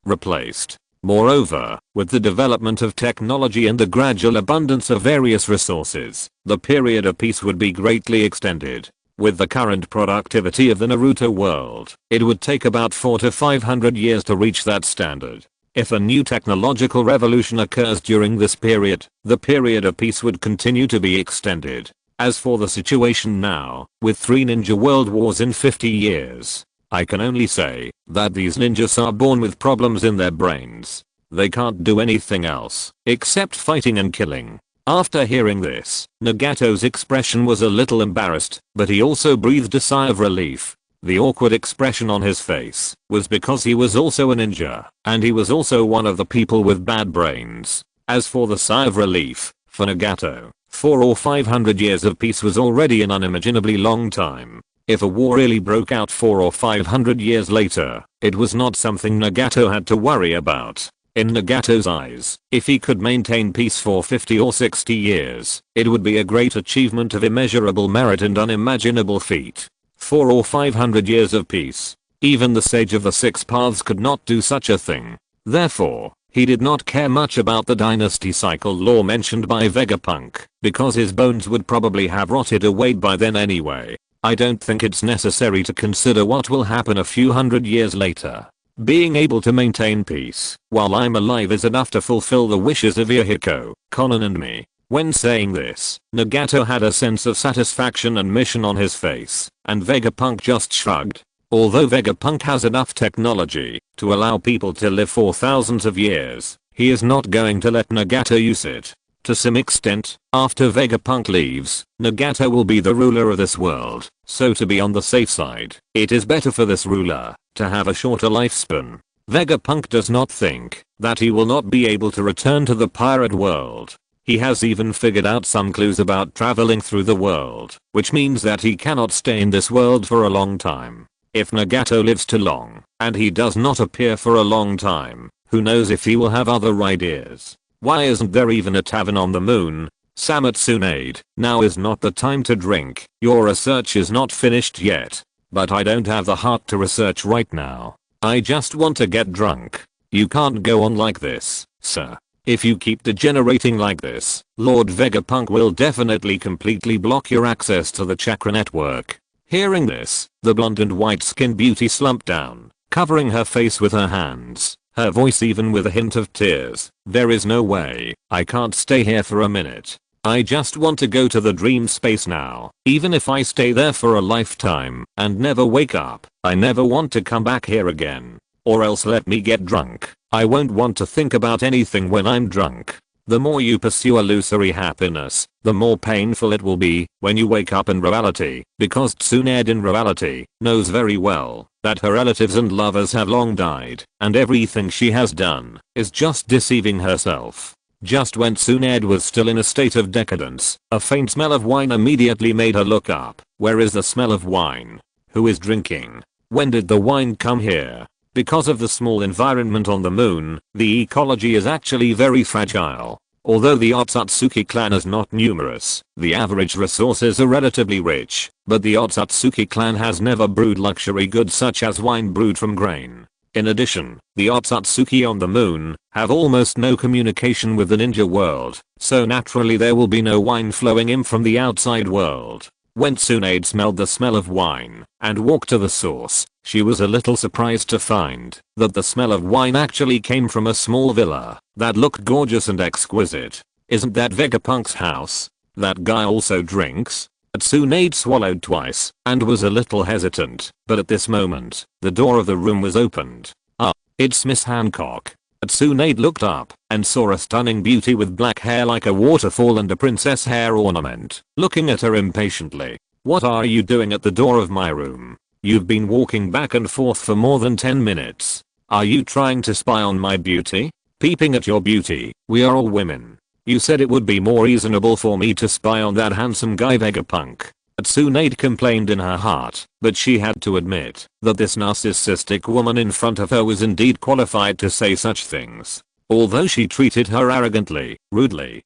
replaced. Moreover, with the development of technology and the gradual abundance of various resources, the period of peace would be greatly extended. With the current productivity of the Naruto world, it would take about 400 to 500 years to reach that standard. If a new technological revolution occurs during this period, the period of peace would continue to be extended. As for the situation now, with 3 ninja world wars in 50 years, I can only say that these ninjas are born with problems in their brains. They can't do anything else except fighting and killing. After hearing this, Nagato's expression was a little embarrassed, but he also breathed a sigh of relief. The awkward expression on his face was because he was also a ninja, and he was also one of the people with bad brains. As for the sigh of relief, for Nagato, 400 or 500 years of peace was already an unimaginably long time. If a war really broke out 400 or 500 years later, it was not something Nagato had to worry about. In Nagato's eyes, if he could maintain peace for 50 or 60 years, it would be a great achievement of immeasurable merit and unimaginable feat. 400 or 500 years of peace. Even the sage of the six paths could not do such a thing. Therefore, he did not care much about the dynasty cycle law mentioned by Vegapunk, because his bones would probably have rotted away by then anyway. I don't think it's necessary to consider what will happen a few hundred years later. Being able to maintain peace while I'm alive is enough to fulfill the wishes of Yahiko, Conan and me. When saying this, Nagato had a sense of satisfaction and mission on his face, and Vegapunk just shrugged. Although Vegapunk has enough technology to allow people to live for thousands of years, he is not going to let Nagato use it. To some extent, after Vegapunk leaves, Nagato will be the ruler of this world, so to be on the safe side, it is better for this ruler to have a shorter lifespan. Vegapunk does not think that he will not be able to return to the pirate world. He has even figured out some clues about traveling through the world, which means that he cannot stay in this world for a long time. If Nagato lives too long, and he does not appear for a long time, who knows if he will have other ideas. Why isn't there even a tavern on the moon? Samat Tsunade, now is not the time to drink, your research is not finished yet. But I don't have the heart to research right now. I just want to get drunk. You can't go on like this, sir. If you keep degenerating like this, Lord Vegapunk will definitely completely block your access to the chakra network. Hearing this, the blonde and white-skinned beauty slumped down, covering her face with her hands, her voice even with a hint of tears. There is no way, I can't stay here for a minute. I just want to go to the dream space now. Even if I stay there for a lifetime and never wake up, I never want to come back here again. Or else let me get drunk. I won't want to think about anything when I'm drunk. The more you pursue illusory happiness, the more painful it will be when you wake up in reality, because Tsunade in reality knows very well that her relatives and lovers have long died, and everything she has done is just deceiving herself. Just when Tsunade was still in a state of decadence, a faint smell of wine immediately made her look up. Where is the smell of wine? Who is drinking? When did the wine come here? Because of the small environment on the moon, the ecology is actually very fragile. Although the Otsutsuki clan is not numerous, the average resources are relatively rich, but the Otsutsuki clan has never brewed luxury goods such as wine brewed from grain. In addition, the Otsutsuki on the moon have almost no communication with the ninja world, so naturally there will be no wine flowing in from the outside world. When Tsunade smelled the smell of wine and walked to the source, she was a little surprised to find that the smell of wine actually came from a small villa that looked gorgeous and exquisite. Isn't that Vegapunk's house? That guy also drinks? Tsunade swallowed twice and was a little hesitant, but at this moment, the door of the room was opened. Ah, it's Miss Hancock. Tsunade looked up and saw a stunning beauty with black hair like a waterfall and a princess hair ornament, looking at her impatiently. What are you doing at the door of my room? You've been walking back and forth for more than 10 minutes. Are you trying to spy on my beauty? Peeping at your beauty, we are all women. You said it would be more reasonable for me to spy on that handsome guy Vegapunk. Tsunade complained in her heart, but she had to admit that this narcissistic woman in front of her was indeed qualified to say such things. Although she treated her arrogantly, rudely,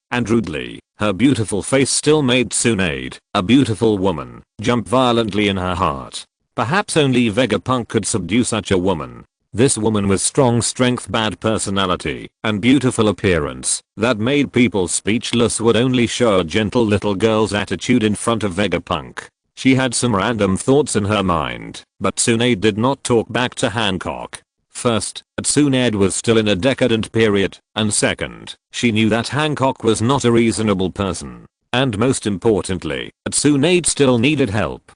her beautiful face still made Tsunade, a beautiful woman, jump violently in her heart. Perhaps only Vegapunk could subdue such a woman. This woman with strong strength, bad personality, and beautiful appearance that made people speechless would only show a gentle little girl's attitude in front of Vegapunk. She had some random thoughts in her mind, but Tsunade did not talk back to Hancock. First, Tsunade was still in a decadent period, and second, she knew that Hancock was not a reasonable person. And most importantly, Tsunade still needed help.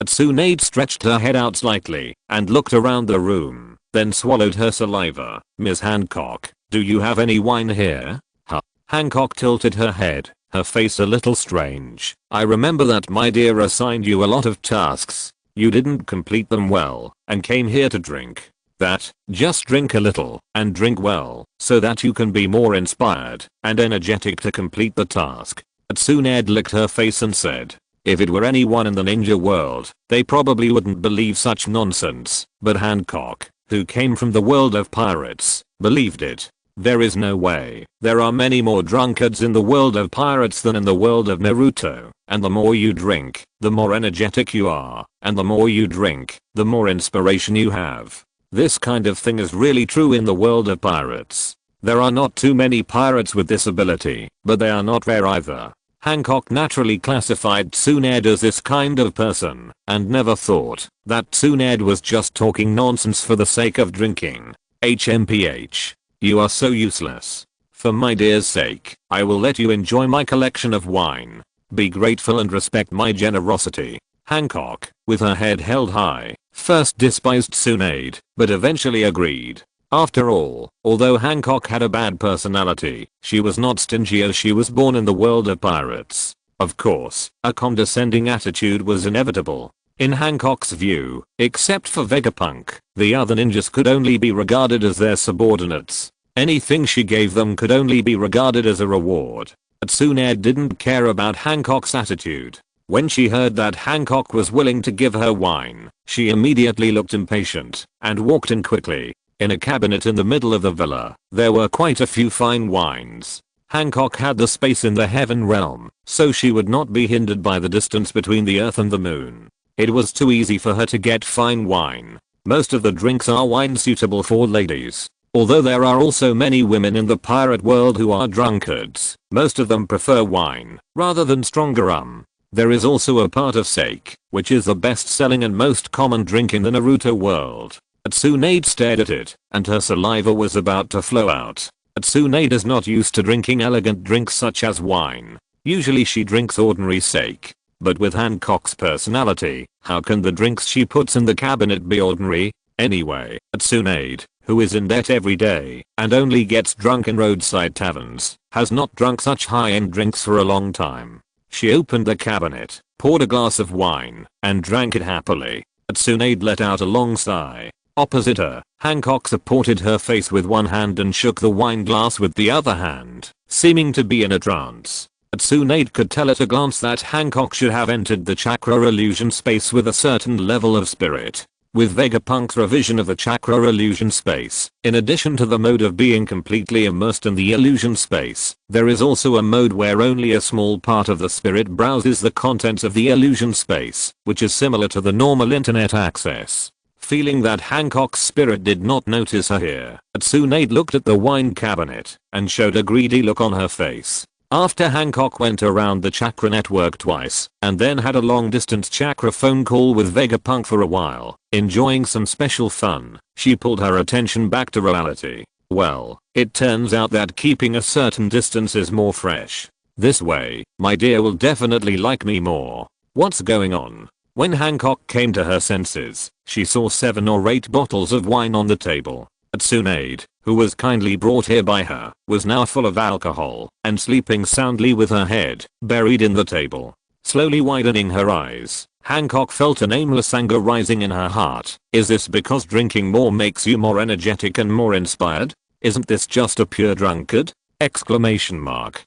Tsunade stretched her head out slightly and looked around the room, then swallowed her saliva. Miss Hancock, Do you have any wine here? Huh. Hancock tilted her head, her face a little strange. I remember that my dear assigned you a lot of tasks. You didn't complete them well and came here to drink. That, just drink a little and drink well so that you can be more inspired and energetic to complete the task. Tsunade licked her face and said, if it were anyone in the ninja world, they probably wouldn't believe such nonsense, but Hancock, who came from the world of pirates, believed it. There is no way. There are many more drunkards in the world of pirates than in the world of Naruto, and the more you drink, the more energetic you are, and the more you drink, the more inspiration you have. This kind of thing is really true in the world of pirates. There are not too many pirates with this ability, but they are not rare either. Hancock naturally classified Tsunade as this kind of person, and never thought that Tsunade was just talking nonsense for the sake of drinking. HMPH. You are so useless. For my dear's sake, I will let you enjoy my collection of wine. Be grateful and respect my generosity. Hancock, with her head held high, first despised Tsunade, but eventually agreed. After all, although Hancock had a bad personality, she was not stingy as she was born in the world of pirates. Of course, a condescending attitude was inevitable. In Hancock's view, except for Vegapunk, the other ninjas could only be regarded as their subordinates. Anything she gave them could only be regarded as a reward. Tsunade didn't care about Hancock's attitude. When she heard that Hancock was willing to give her wine, she immediately looked impatient and walked in quickly. In a cabinet in the middle of the villa, there were quite a few fine wines. Hancock had the space in the heaven realm, so she would not be hindered by the distance between the earth and the moon. It was too easy for her to get fine wine. Most of the drinks are wine suitable for ladies. Although there are also many women in the pirate world who are drunkards, most of them prefer wine rather than stronger rum. There is also a part of sake, which is the best selling and most common drink in the Naruto world. Tsunade stared at it, and her saliva was about to flow out. Tsunade is not used to drinking elegant drinks such as wine. Usually she drinks ordinary sake. But with Hancock's personality, how can the drinks she puts in the cabinet be ordinary? Anyway, Tsunade, who is in debt every day and only gets drunk in roadside taverns, has not drunk such high-end drinks for a long time. She opened the cabinet, poured a glass of wine, and drank it happily. Tsunade let out a long sigh. Opposite her, Hancock supported her face with one hand and shook the wine glass with the other hand, seeming to be in a trance. Tsunade could tell at a glance that Hancock should have entered the chakra illusion space with a certain level of spirit. With Vegapunk's revision of the chakra illusion space, in addition to the mode of being completely immersed in the illusion space, there is also a mode where only a small part of the spirit browses the contents of the illusion space, which is similar to the normal internet access. Feeling that Hancock's spirit did not notice her here, Tsunade looked at the wine cabinet and showed a greedy look on her face. After Hancock went around the chakra network twice and then had a long distance chakra phone call with Vegapunk for a while, enjoying some special fun, she pulled her attention back to reality. Well, it turns out that keeping a certain distance is more fresh. This way, my dear will definitely like me more. What's going on? When Hancock came to her senses, she saw 7 or 8 bottles of wine on the table. Tsunade, who was kindly brought here by her, was now full of alcohol and sleeping soundly with her head buried in the table. Slowly widening her eyes, Hancock felt an aimless anger rising in her heart. Is this because drinking more makes you more energetic and more inspired? Isn't this just a pure drunkard? Exclamation mark.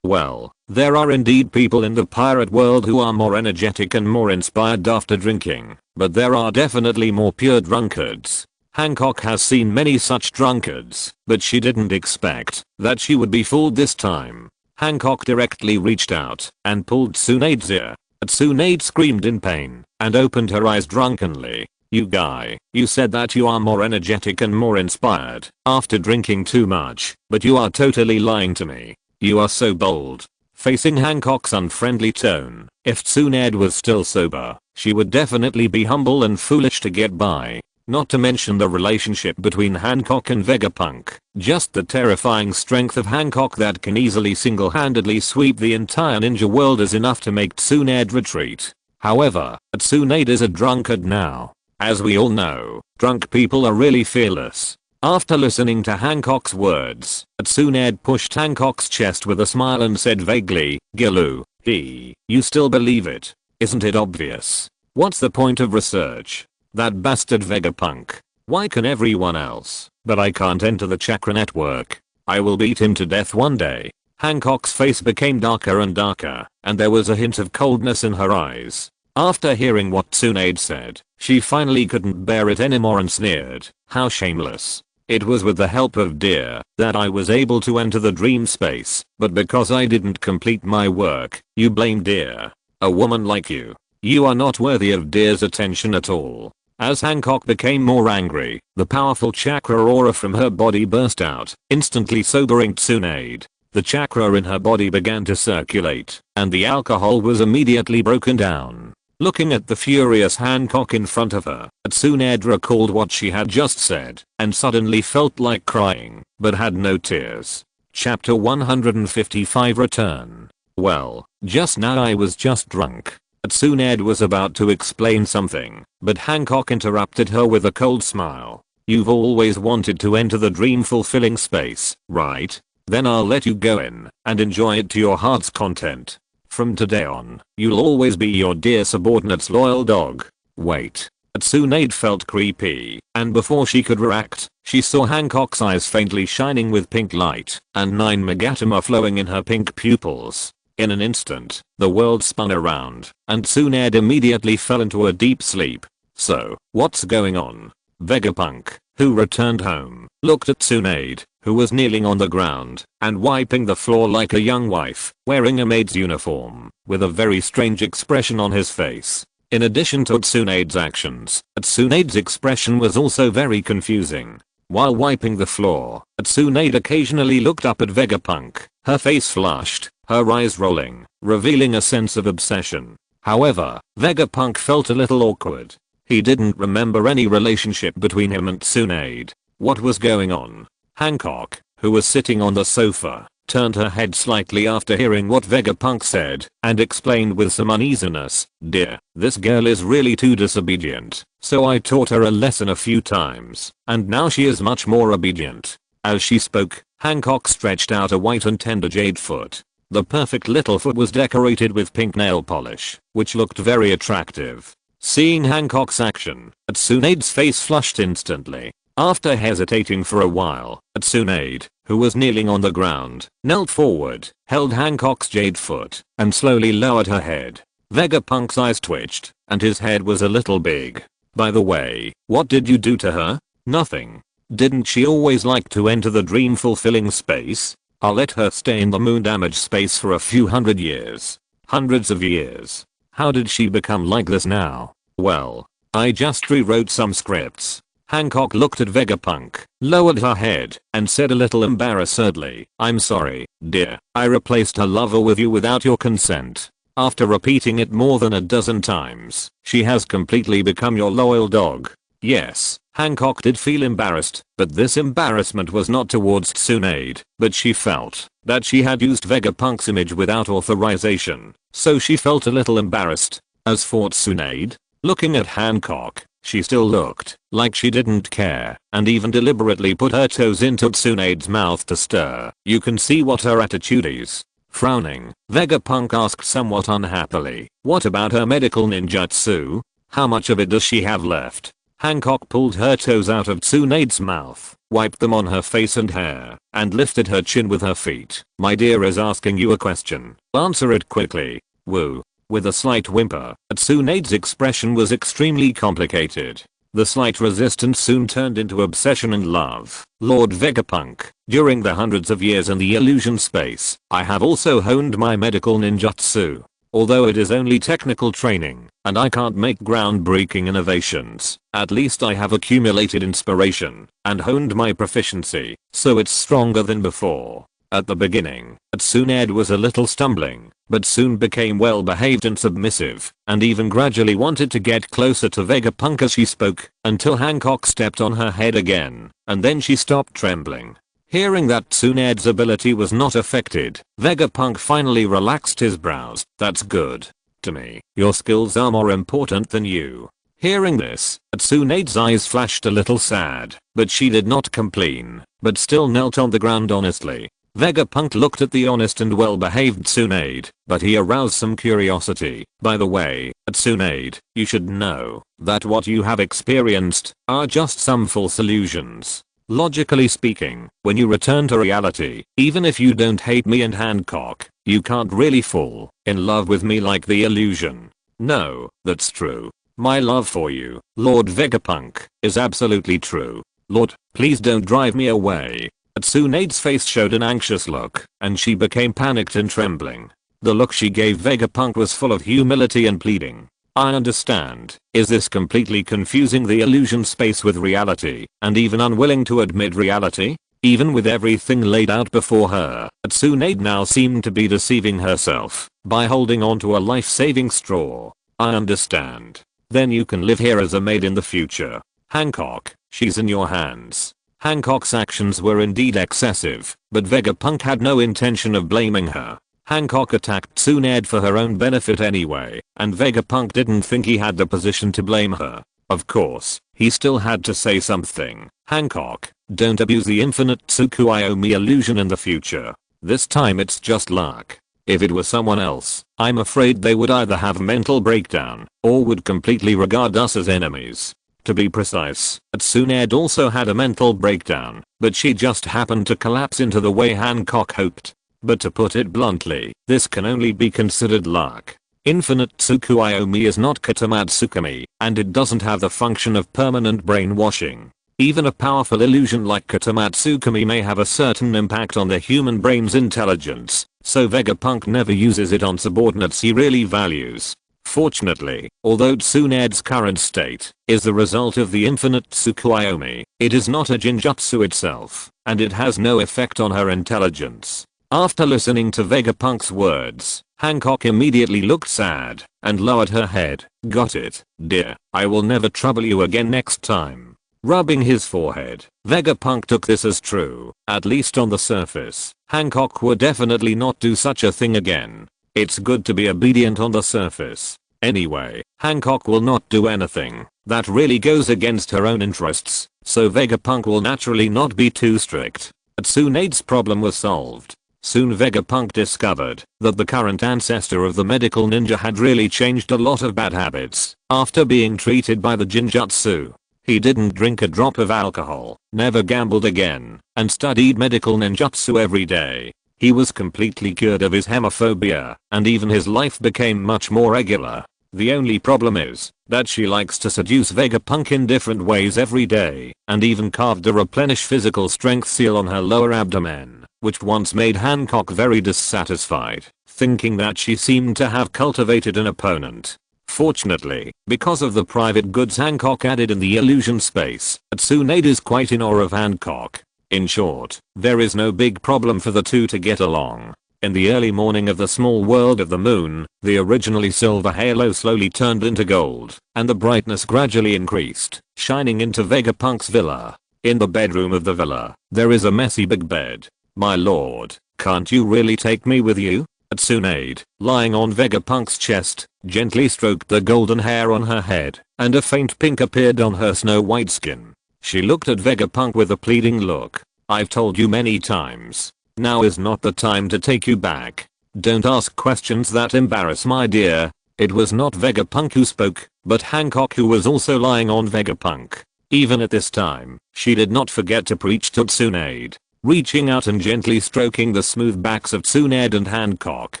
Well, there are indeed people in the pirate world who are more energetic and more inspired after drinking, but there are definitely more pure drunkards. Hancock has seen many such drunkards, but she didn't expect that she would be fooled this time. Hancock directly reached out and pulled Tsunade's ear. Tsunade screamed in pain and opened her eyes drunkenly. You guy, you said that you are more energetic and more inspired after drinking too much, but you are totally lying to me. You are so bold. Facing Hancock's unfriendly tone, if Tsunade was still sober, she would definitely be humble and foolish to get by. Not to mention the relationship between Hancock and Vegapunk. Just the terrifying strength of Hancock that can easily single-handedly sweep the entire ninja world is enough to make Tsunade retreat. However, Tsunade is a drunkard now. As we all know, drunk people are really fearless. After listening to Hancock's words, Tsunade pushed Hancock's chest with a smile and said vaguely, "Gilu, you still believe it? Isn't it obvious? What's the point of research? That bastard Vegapunk. Why can everyone else, but I can't enter the chakra network? I will beat him to death one day." Hancock's face became darker and darker, and there was a hint of coldness in her eyes. After hearing what Tsunade said, she finally couldn't bear it anymore and sneered, "How shameless. It was with the help of Deer that I was able to enter the dream space, but because I didn't complete my work, you blame Deer. A woman like you. You are not worthy of Deer's attention at all." As Hancock became more angry, the powerful chakra aura from her body burst out, instantly sobering Tsunade. The chakra in her body began to circulate, and the alcohol was immediately broken down. Looking at the furious Hancock in front of her, Tsunade recalled what she had just said, and suddenly felt like crying, but had no tears. Chapter 155 Return. "Well, just now I was just drunk." Tsunade was about to explain something, but Hancock interrupted her with a cold smile. "You've always wanted to enter the dream-fulfilling space, right? Then I'll let you go in and enjoy it to your heart's content. From today on, you'll always be your dear subordinate's loyal dog." Wait. Tsunade felt creepy, and before she could react, she saw Hancock's eyes faintly shining with pink light, and 9 megatoma flowing in her pink pupils. In an instant, the world spun around, and Tsunade immediately fell into a deep sleep. "So, what's going on?" Vegapunk, who returned home, looked at Tsunade, who was kneeling on the ground and wiping the floor like a young wife, wearing a maid's uniform, with a very strange expression on his face. In addition to Tsunade's actions, Tsunade's expression was also very confusing. While wiping the floor, Tsunade occasionally looked up at Vegapunk, her face flushed, her eyes rolling, revealing a sense of obsession. However, Vegapunk felt a little awkward. He didn't remember any relationship between him and Tsunade. What was going on? Hancock, who was sitting on the sofa, turned her head slightly after hearing what Vegapunk said, and explained with some uneasiness, "Dear, this girl is really too disobedient, so I taught her a lesson a few times, and now she is much more obedient." As she spoke, Hancock stretched out a white and tender jade foot. The perfect little foot was decorated with pink nail polish, which looked very attractive. Seeing Hancock's action, Tsunade's face flushed instantly. After hesitating for a while, Tsunade, who was kneeling on the ground, knelt forward, held Hancock's jade foot, and slowly lowered her head. Vegapunk's eyes twitched, and his head was a little big. "By the way, what did you do to her?" "Nothing. Didn't she always like to enter the dream-fulfilling space? I'll let her stay in the moon-damaged space for a few hundred years. Hundreds of years. How did she become like this now?" "Well, I just rewrote some scripts." Hancock looked at Vegapunk, lowered her head, and said a little embarrassedly, "I'm sorry, dear. I replaced her lover with you without your consent. After repeating it more than a dozen times, she has completely become your loyal dog." Yes, Hancock did feel embarrassed, but this embarrassment was not towards Tsunade, but she felt that she had used Vegapunk's image without authorization, so she felt a little embarrassed. As for Tsunade, looking at Hancock, she still looked like she didn't care, and even deliberately put her toes into Tsunade's mouth to stir. You can see what her attitude is. Frowning, Vegapunk asked somewhat unhappily, "What about her medical ninjutsu? How much of it does she have left?" Hancock pulled her toes out of Tsunade's mouth, wiped them on her face and hair, and lifted her chin with her feet. "My dear is asking you a question. Answer it quickly." "Woo." With a slight whimper, Tsunade's expression was extremely complicated. The slight resistance soon turned into obsession and love. "Lord Vegapunk, during the hundreds of years in the illusion space, I have also honed my medical ninjutsu. Although it is only technical training, and I can't make groundbreaking innovations, at least I have accumulated inspiration and honed my proficiency, so it's stronger than before." At the beginning, Tsunade was a little stumbling, but soon became well behaved and submissive, and even gradually wanted to get closer to Vegapunk as she spoke, until Hancock stepped on her head again, and then she stopped trembling. Hearing that Tsunade's ability was not affected, Vegapunk finally relaxed his brows. "That's good. To me, your skills are more important than you." Hearing this, Tsunade's eyes flashed a little sad, but she did not complain, but still knelt on the ground honestly. Vegapunk looked at the honest and well-behaved Tsunade, but he aroused some curiosity. By the way, Tsunade, you should know that what you have experienced are just some false illusions. Logically speaking, when you return to reality, even if you don't hate me and Hancock, you can't really fall in love with me like the illusion. No, that's true. My love for you, Lord Vegapunk, is absolutely true. Lord, please don't drive me away. Tsunade's face showed an anxious look, and she became panicked and trembling. The look she gave Vegapunk was full of humility and pleading. I understand. Is this completely confusing the illusion space with reality, and even unwilling to admit reality? Even with everything laid out before her, Tsunade now seemed to be deceiving herself by holding on to a life-saving straw. I understand. Then you can live here as a maid in the future. Hancock, she's in your hands. Hancock's actions were indeed excessive, but Vegapunk had no intention of blaming her. Hancock attacked Tsunade for her own benefit anyway, and Vegapunk didn't think he had the position to blame her. Of course, he still had to say something. Hancock, don't abuse the infinite Tsukuyomi illusion in the future. This time it's just luck. If it was someone else, I'm afraid they would either have a mental breakdown, or would completely regard us as enemies. To be precise, Tsunade also had a mental breakdown, but she just happened to collapse into the way Hancock hoped. But to put it bluntly, this can only be considered luck. Infinite Tsukuyomi is not Katamatsukami, and it doesn't have the function of permanent brainwashing. Even a powerful illusion like Katamatsukami may have a certain impact on the human brain's intelligence, so Vegapunk never uses it on subordinates he really values. Fortunately, although Tsunade's current state is the result of the infinite Tsukuyomi, it is not a Jinjutsu itself, and it has no effect on her intelligence. After listening to Vegapunk's words, Hancock immediately looked sad and lowered her head. Got it, dear. I will never trouble you again next time. Rubbing his forehead, Vegapunk took this as true, at least on the surface. Hancock would definitely not do such a thing again. It's good to be obedient on the surface. Anyway, Hancock will not do anything that really goes against her own interests, so Vegapunk will naturally not be too strict. Tsunade's problem was solved. Soon Vegapunk discovered that the current ancestor of the medical ninja had really changed a lot of bad habits after being treated by the Jinjutsu. He didn't drink a drop of alcohol, never gambled again, and studied medical ninjutsu every day. He was completely cured of his hemophobia, and even his life became much more regular. The only problem is that she likes to seduce Vegapunk in different ways every day, and even carved a replenish physical strength seal on her lower abdomen, which once made Hancock very dissatisfied, thinking that she seemed to have cultivated an opponent. Fortunately, because of the private goods Hancock added in the illusion space, Tsunade is quite in awe of Hancock. In short, there is no big problem for the two to get along. In the early morning of the small world of the moon, the originally silver halo slowly turned into gold, and the brightness gradually increased, shining into Vegapunk's villa. In the bedroom of the villa, there is a messy big bed. My lord, can't you really take me with you? Tsunade, lying on Vegapunk's chest, gently stroked the golden hair on her head, and a faint pink appeared on her snow-white skin. She looked at Vegapunk with a pleading look. I've told you many times. Now is not the time to take you back. Don't ask questions that embarrass my dear. It was not Vegapunk who spoke, but Hancock, who was also lying on Vegapunk. Even at this time, she did not forget to preach to Tsunade. Reaching out and gently stroking the smooth backs of Tsunade and Hancock,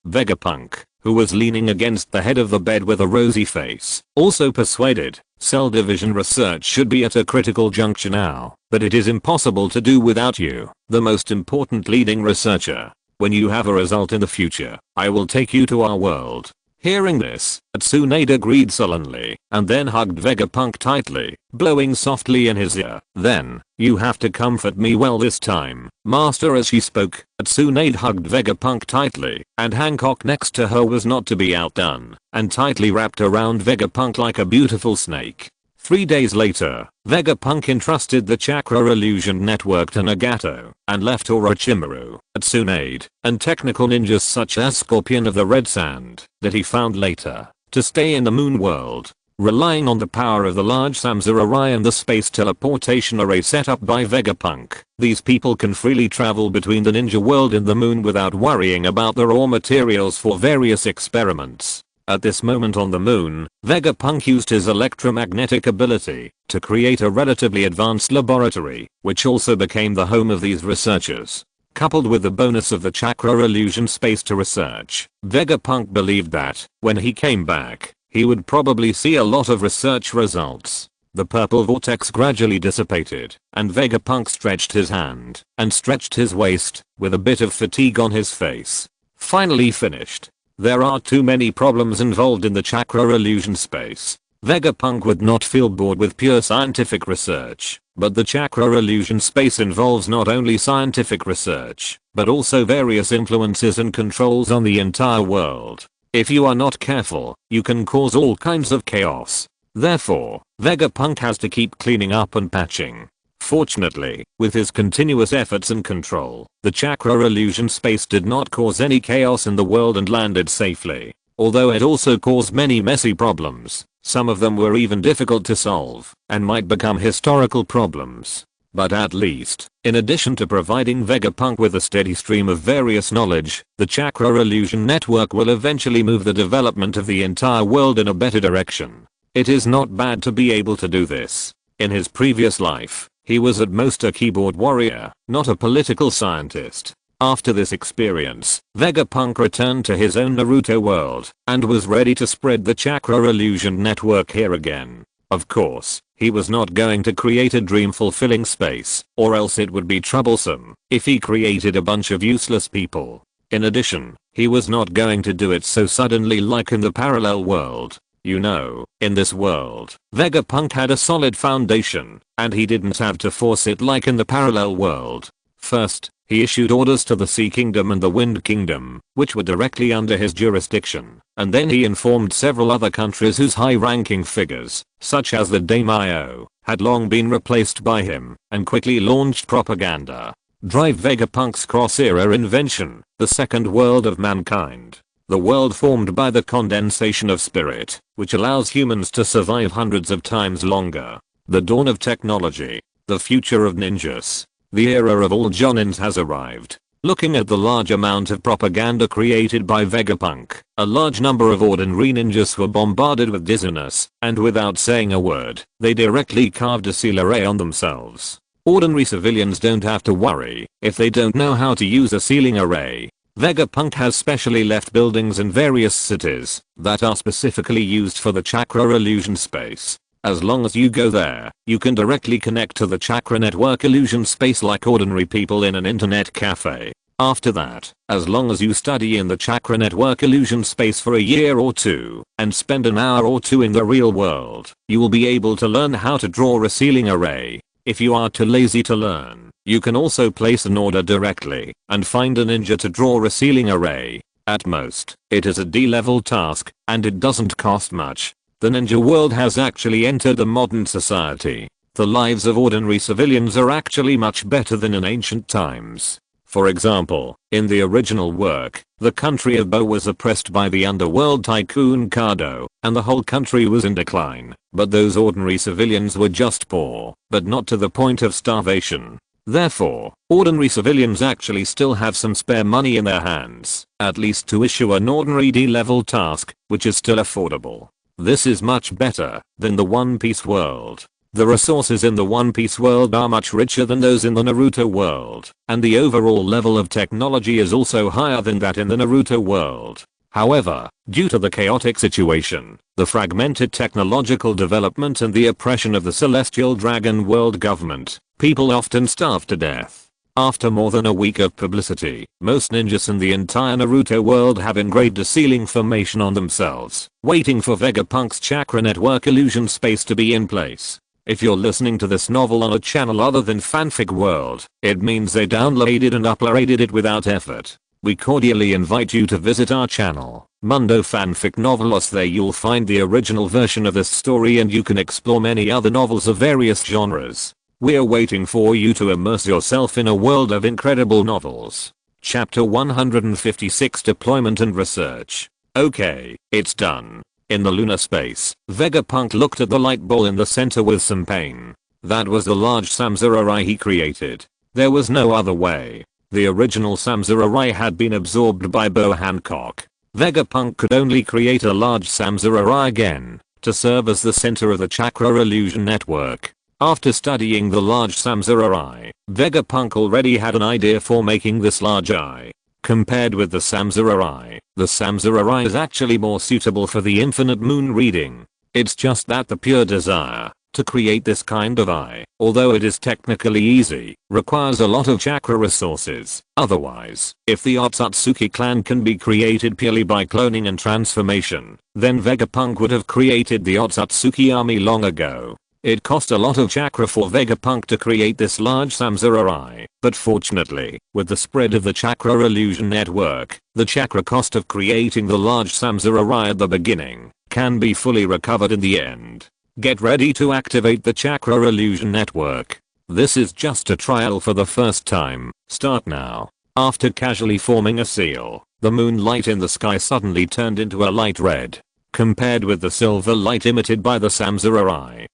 Vegapunk, who was leaning against the head of the bed with a rosy face, also persuaded cell division research should be at a critical juncture now, but it is impossible to do without you, the most important leading researcher. When you have a result in the future, I will take you to our world. Hearing this, Tsunade agreed sullenly, and then hugged Vegapunk tightly, blowing softly in his ear. Then, you have to comfort me well this time, master. As she spoke, Tsunade hugged Vegapunk tightly, and Hancock next to her was not to be outdone, and tightly wrapped around Vegapunk like a beautiful snake. 3 days later, Vegapunk entrusted the chakra illusion network to Nagato, and left Orochimaru, Tsunade, and technical ninjas such as Scorpion of the Red Sand, that he found later, to stay in the moon world. Relying on the power of the large Samsar array and the space teleportation array set up by Vegapunk, these people can freely travel between the ninja world and the moon without worrying about the raw materials for various experiments. At this moment on the moon, Vegapunk used his electromagnetic ability to create a relatively advanced laboratory, which also became the home of these researchers. Coupled with the bonus of the chakra illusion space to research, Vegapunk believed that, when he came back, he would probably see a lot of research results. The purple vortex gradually dissipated, and Vegapunk stretched his hand and stretched his waist, with a bit of fatigue on his face. Finally finished. There are too many problems involved in the chakra illusion space. Vegapunk would not feel bored with pure scientific research, but the chakra illusion space involves not only scientific research, but also various influences and controls on the entire world. If you are not careful, you can cause all kinds of chaos. Therefore, Vegapunk has to keep cleaning up and patching. Fortunately, with his continuous efforts and control, the chakra illusion space did not cause any chaos in the world and landed safely. Although it also caused many messy problems, some of them were even difficult to solve, and might become historical problems. But at least, in addition to providing Vegapunk with a steady stream of various knowledge, the chakra illusion network will eventually move the development of the entire world in a better direction. It is not bad to be able to do this. In his previous life, he was at most a keyboard warrior, not a political scientist. After this experience, Vegapunk returned to his own Naruto world, and was ready to spread the chakra illusion network here again. Of course, he was not going to create a dream-fulfilling space, or else it would be troublesome if he created a bunch of useless people. In addition, he was not going to do it so suddenly like in the parallel world. You know, in this world, Vegapunk had a solid foundation, and he didn't have to force it like in the parallel world. First, he issued orders to the Sea Kingdom and the Wind Kingdom, which were directly under his jurisdiction, and then he informed several other countries whose high-ranking figures, such as the daimyo, had long been replaced by him, and quickly launched propaganda. Drive Vegapunk's cross-era invention, the second world of mankind. The world formed by the condensation of spirit, which allows humans to survive hundreds of times longer. The dawn of technology. The future of ninjas. The era of all jonins has arrived. Looking at the large amount of propaganda created by Vegapunk, a large number of ordinary ninjas were bombarded with dizziness, and without saying a word, they directly carved a seal array on themselves. Ordinary civilians don't have to worry if they don't know how to use a sealing array. Vegapunk has specially left buildings in various cities that are specifically used for the chakra illusion space. As long as you go there, you can directly connect to the chakra network illusion space like ordinary people in an internet cafe. After that, as long as you study in the chakra network illusion space for a year or two, and spend an hour or two in the real world, you will be able to learn how to draw a sealing array. If you are too lazy to learn, you can also place an order directly, and find a ninja to draw a sealing array. At most, it is a D-level task, and it doesn't cost much. The ninja world has actually entered the modern society. The lives of ordinary civilians are actually much better than in ancient times. For example, in the original work, the country of Bo was oppressed by the underworld tycoon Kado, and the whole country was in decline. But those ordinary civilians were just poor, but not to the point of starvation. Therefore, ordinary civilians actually still have some spare money in their hands, at least to issue an ordinary D-level task, which is still affordable. This is much better than the One Piece world. The resources in the One Piece world are much richer than those in the Naruto world, and the overall level of technology is also higher than that in the Naruto world. However, due to the chaotic situation, the fragmented technological development and the oppression of the Celestial Dragon World government, people often starve to death. After more than a week of publicity, most ninjas in the entire Naruto world have engraved a sealing formation on themselves, waiting for Vegapunk's chakra network illusion space to be in place. If you're listening to this novel on a channel other than Fanfic World, it means they downloaded and uploaded it without effort. We cordially invite you to visit our channel, Mundo Fanfic Novelos. There you'll find the original version of this story and you can explore many other novels of various genres. We're waiting for you to immerse yourself in a world of incredible novels. Chapter 156 Deployment and Research. Okay, it's done. In the lunar space, Vegapunk looked at the light ball in the center with some pain. That was the large Samsara he created. There was no other way. The original Samsara had been absorbed by Bo Hancock. Vegapunk could only create a large Samsara again to serve as the center of the chakra illusion network. After studying the large Samsara, Vegapunk already had an idea for making this large eye. Compared with the Samsara is actually more suitable for the infinite moon reading. It's just that the pure desire to create this kind of eye, although it is technically easy, requires a lot of chakra resources. Otherwise, if the Otsutsuki clan can be created purely by cloning and transformation, then Vegapunk would have created the Otsutsuki army long ago. It cost a lot of chakra for Vegapunk to create this large Samsara, but fortunately, with the spread of the chakra illusion network, the chakra cost of creating the large Samsara at the beginning can be fully recovered in the end. Get ready to activate the chakra illusion network. This is just a trial for the first time. Start now. After casually forming a seal, the moonlight in the sky suddenly turned into a light red. Compared with the silver light emitted by the Samsara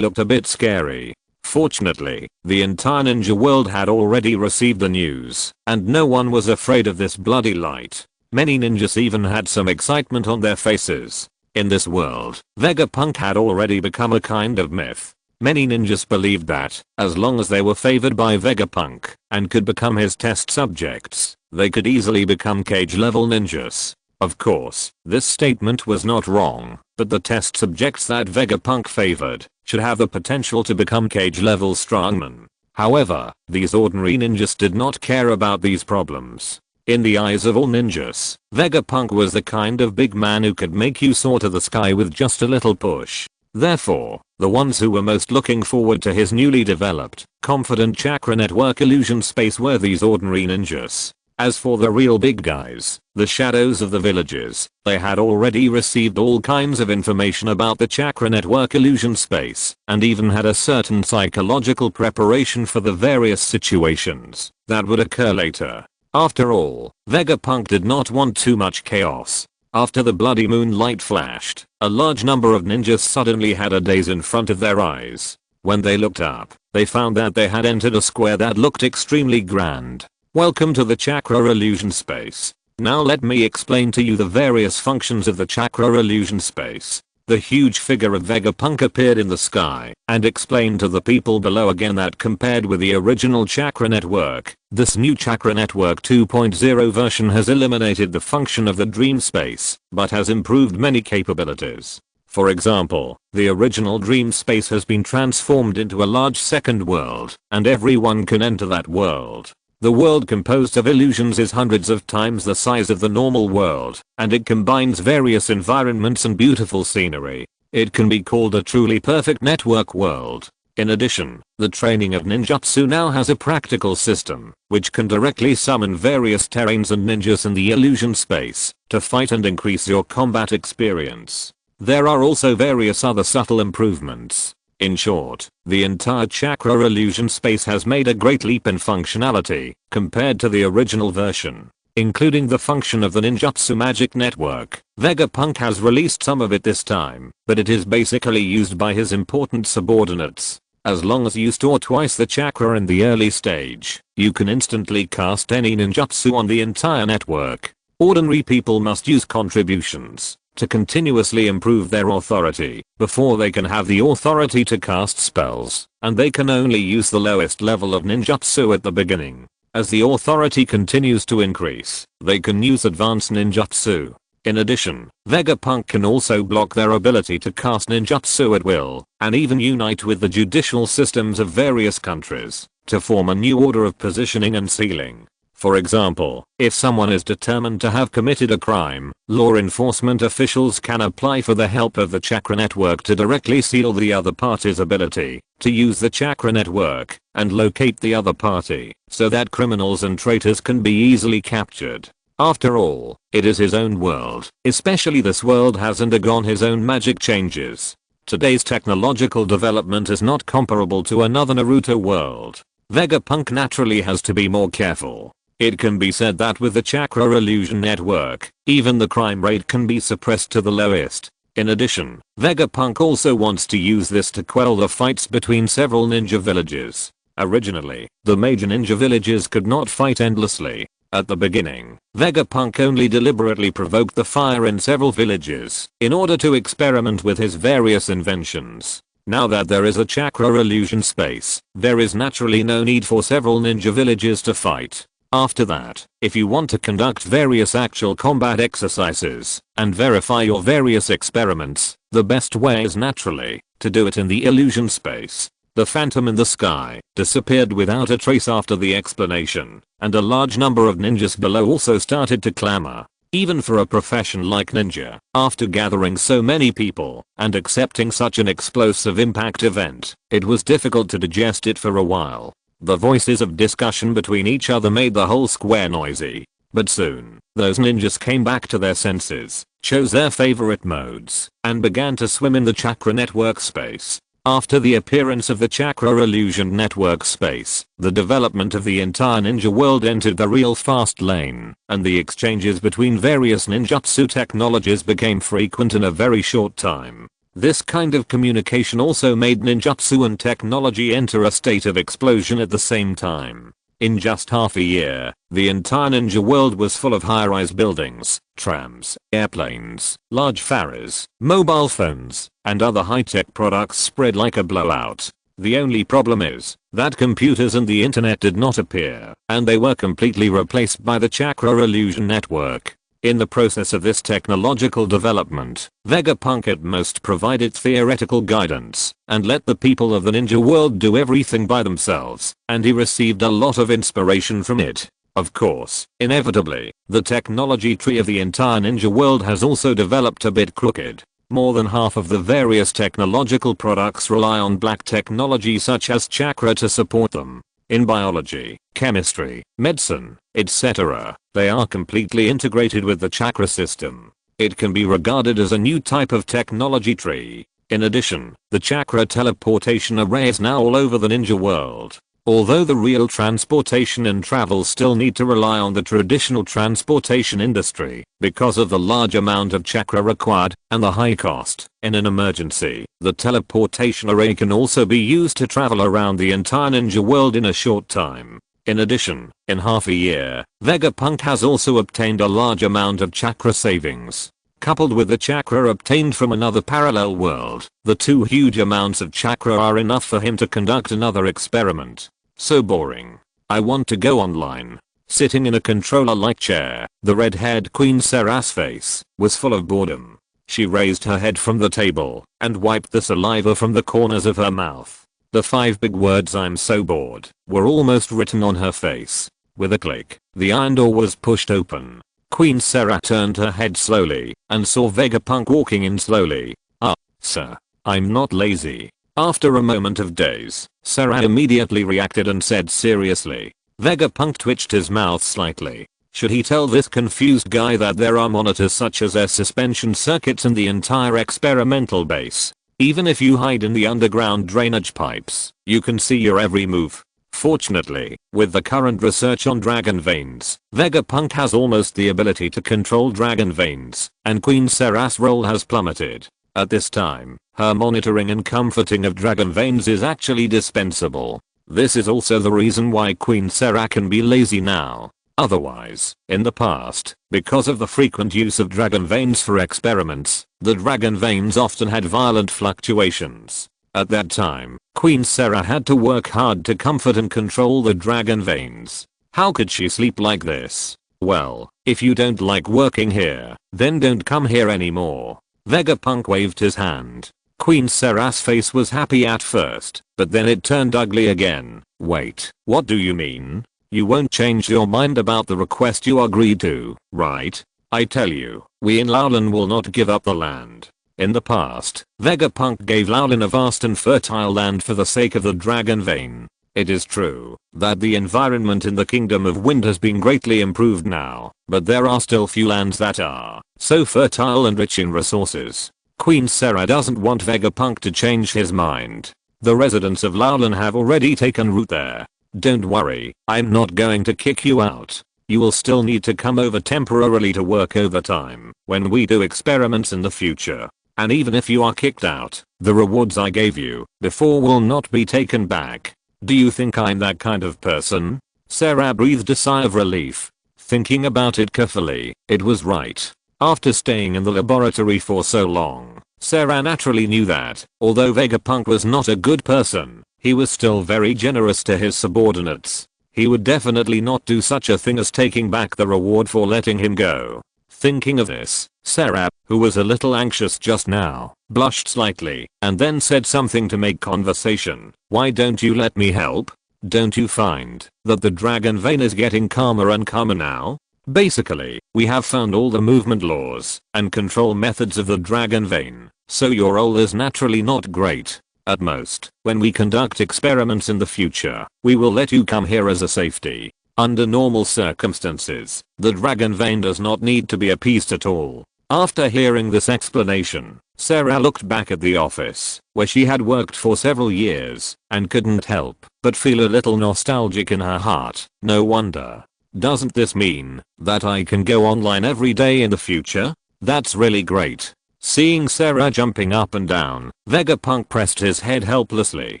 looked a bit scary. Fortunately, the entire ninja world had already received the news, and no one was afraid of this bloody light. Many ninjas even had some excitement on their faces. In this world, Vegapunk had already become a kind of myth. Many ninjas believed that, as long as they were favored by Vegapunk and could become his test subjects, they could easily become cage-level ninjas. Of course, this statement was not wrong, but the test subjects that Vegapunk favored should have the potential to become cage-level strongmen. However, these ordinary ninjas did not care about these problems. In the eyes of all ninjas, Vegapunk was the kind of big man who could make you soar to the sky with just a little push. Therefore, the ones who were most looking forward to his newly developed, confident chakra network illusion space were these ordinary ninjas. As for the real big guys, the shadows of the villages, they had already received all kinds of information about the chakra network illusion space, and even had a certain psychological preparation for the various situations that would occur later. After all, Vegapunk did not want too much chaos. After the bloody moonlight flashed, a large number of ninjas suddenly had a daze in front of their eyes. When they looked up, they found that they had entered a square that looked extremely grand. Welcome to the chakra illusion space. Now let me explain to you the various functions of the chakra illusion space. The huge figure of Vegapunk appeared in the sky and explained to the people below again that compared with the original chakra network, this new chakra network 2.0 version has eliminated the function of the dream space, but has improved many capabilities. For example, the original dream space has been transformed into a large second world, and everyone can enter that world. The world composed of illusions is hundreds of times the size of the normal world, and it combines various environments and beautiful scenery. It can be called a truly perfect network world. In addition, the training of ninjutsu now has a practical system, which can directly summon various terrains and ninjas in the illusion space to fight and increase your combat experience. There are also various other subtle improvements. In short, the entire chakra illusion space has made a great leap in functionality compared to the original version, including the function of the ninjutsu magic network. Vegapunk has released some of it this time, but it is basically used by his important subordinates. As long as you store twice the chakra in the early stage, you can instantly cast any ninjutsu on the entire network. Ordinary people must use contributions to continuously improve their authority before they can have the authority to cast spells, and they can only use the lowest level of ninjutsu at the beginning. As the authority continues to increase, they can use advanced ninjutsu. In addition, Vegapunk can also block their ability to cast ninjutsu at will, and even unite with the judicial systems of various countries to form a new order of positioning and sealing. For example, if someone is determined to have committed a crime, law enforcement officials can apply for the help of the chakra network to directly seal the other party's ability to use the chakra network and locate the other party so that criminals and traitors can be easily captured. After all, it is his own world. Especially this world has undergone his own magic changes. Today's technological development is not comparable to another Naruto world. Vegapunk naturally has to be more careful. It can be said that with the chakra illusion network, even the crime rate can be suppressed to the lowest. In addition, Vegapunk also wants to use this to quell the fights between several ninja villages. Originally, the major ninja villages could not fight endlessly. At the beginning, Vegapunk only deliberately provoked the fire in several villages in order to experiment with his various inventions. Now that there is a chakra illusion space, there is naturally no need for several ninja villages to fight. After that, if you want to conduct various actual combat exercises and verify your various experiments, the best way is naturally to do it in the illusion space. The phantom in the sky disappeared without a trace after the explanation, and a large number of ninjas below also started to clamor. Even for a profession like ninja, after gathering so many people and accepting such an explosive impact event, it was difficult to digest it for a while. The voices of discussion between each other made the whole square noisy. But soon, those ninjas came back to their senses, chose their favorite modes, and began to swim in the chakra network space. After the appearance of the chakra illusion network space, the development of the entire ninja world entered the real fast lane, and the exchanges between various ninjutsu technologies became frequent in a very short time. This kind of communication also made ninjutsu and technology enter a state of explosion at the same time. In just half a year, the entire ninja world was full of high-rise buildings, trams, airplanes, large ferries, mobile phones, and other high-tech products spread like a blowout. The only problem is that computers and the internet did not appear, and they were completely replaced by the chakra illusion network. In the process of this technological development, Vegapunk at most provided theoretical guidance and let the people of the ninja world do everything by themselves, and he received a lot of inspiration from it. Of course, inevitably, the technology tree of the entire ninja world has also developed a bit crooked. More than half of the various technological products rely on black technology such as chakra to support them. In biology, chemistry, medicine, etc., they are completely integrated with the chakra system. It can be regarded as a new type of technology tree. In addition, the chakra teleportation array is now all over the ninja world. Although the real transportation and travel still need to rely on the traditional transportation industry because of the large amount of chakra required and the high cost. In an emergency, the teleportation array can also be used to travel around the entire ninja world in a short time. In addition, in half a year, Vegapunk has also obtained a large amount of chakra savings. Coupled with the chakra obtained from another parallel world, the two huge amounts of chakra are enough for him to conduct another experiment. So boring. I want to go online. Sitting in a controller-like chair, the red-haired Queen Sarah's face was full of boredom. She raised her head from the table and wiped the saliva from the corners of her mouth. The 5 big words "I'm so bored" were almost written on her face. With a click, the iron door was pushed open. Queen Sarah turned her head slowly and saw Vegapunk walking in slowly. "Ah, sir. I'm not lazy." After a moment of daze, Sarah immediately reacted and said seriously. Vegapunk twitched his mouth slightly. Should he tell this confused guy that there are monitors such as air suspension circuits in the entire experimental base? Even if you hide in the underground drainage pipes, you can see your every move. Fortunately, with the current research on dragon veins, Vegapunk has almost the ability to control dragon veins, and Queen Sarah's role has plummeted. At this time, her monitoring and comforting of dragon veins is actually dispensable. This is also the reason why Queen Sarah can be lazy now. Otherwise, in the past, because of the frequent use of dragon veins for experiments, the dragon veins often had violent fluctuations. At that time, Queen Sarah had to work hard to comfort and control the dragon veins. How could she sleep like this? Well, if you don't like working here, then don't come here anymore. Vegapunk waved his hand. Queen Sarah's face was happy at first, but then it turned ugly again. Wait, what do you mean? You won't change your mind about the request you agreed to, right? I tell you, we in Laolin will not give up the land. In the past, Vegapunk gave Laolin a vast and fertile land for the sake of the dragon vein. It is true that the environment in the Kingdom of Wind has been greatly improved now, but there are still few lands that are so fertile and rich in resources. Queen Sarah doesn't want Vegapunk to change his mind. The residents of Laolin have already taken root there. Don't worry, I'm not going to kick you out. You will still need to come over temporarily to work overtime when we do experiments in the future. And even if you are kicked out, the rewards I gave you before will not be taken back. Do you think I'm that kind of person?" Sarah breathed a sigh of relief. Thinking about it carefully, it was right. After staying in the laboratory for so long, Sarah naturally knew that, although Vegapunk was not a good person, he was still very generous to his subordinates. He would definitely not do such a thing as taking back the reward for letting him go. Thinking of this, Sarah, who was a little anxious just now, blushed slightly and then said something to make conversation. "Why don't you let me help? Don't you find that the dragon vein is getting calmer and calmer now? Basically, we have found all the movement laws and control methods of the dragon vein, so your role is naturally not great. At most, when we conduct experiments in the future, we will let you come here as a safety. Under normal circumstances, the dragon vein does not need to be appeased at all." After hearing this explanation, Sarah looked back at the office, where she had worked for several years, and couldn't help but feel a little nostalgic in her heart. No wonder. Doesn't this mean that I can go online every day in the future? That's really great. Seeing Sarah jumping up and down, Vegapunk pressed his head helplessly.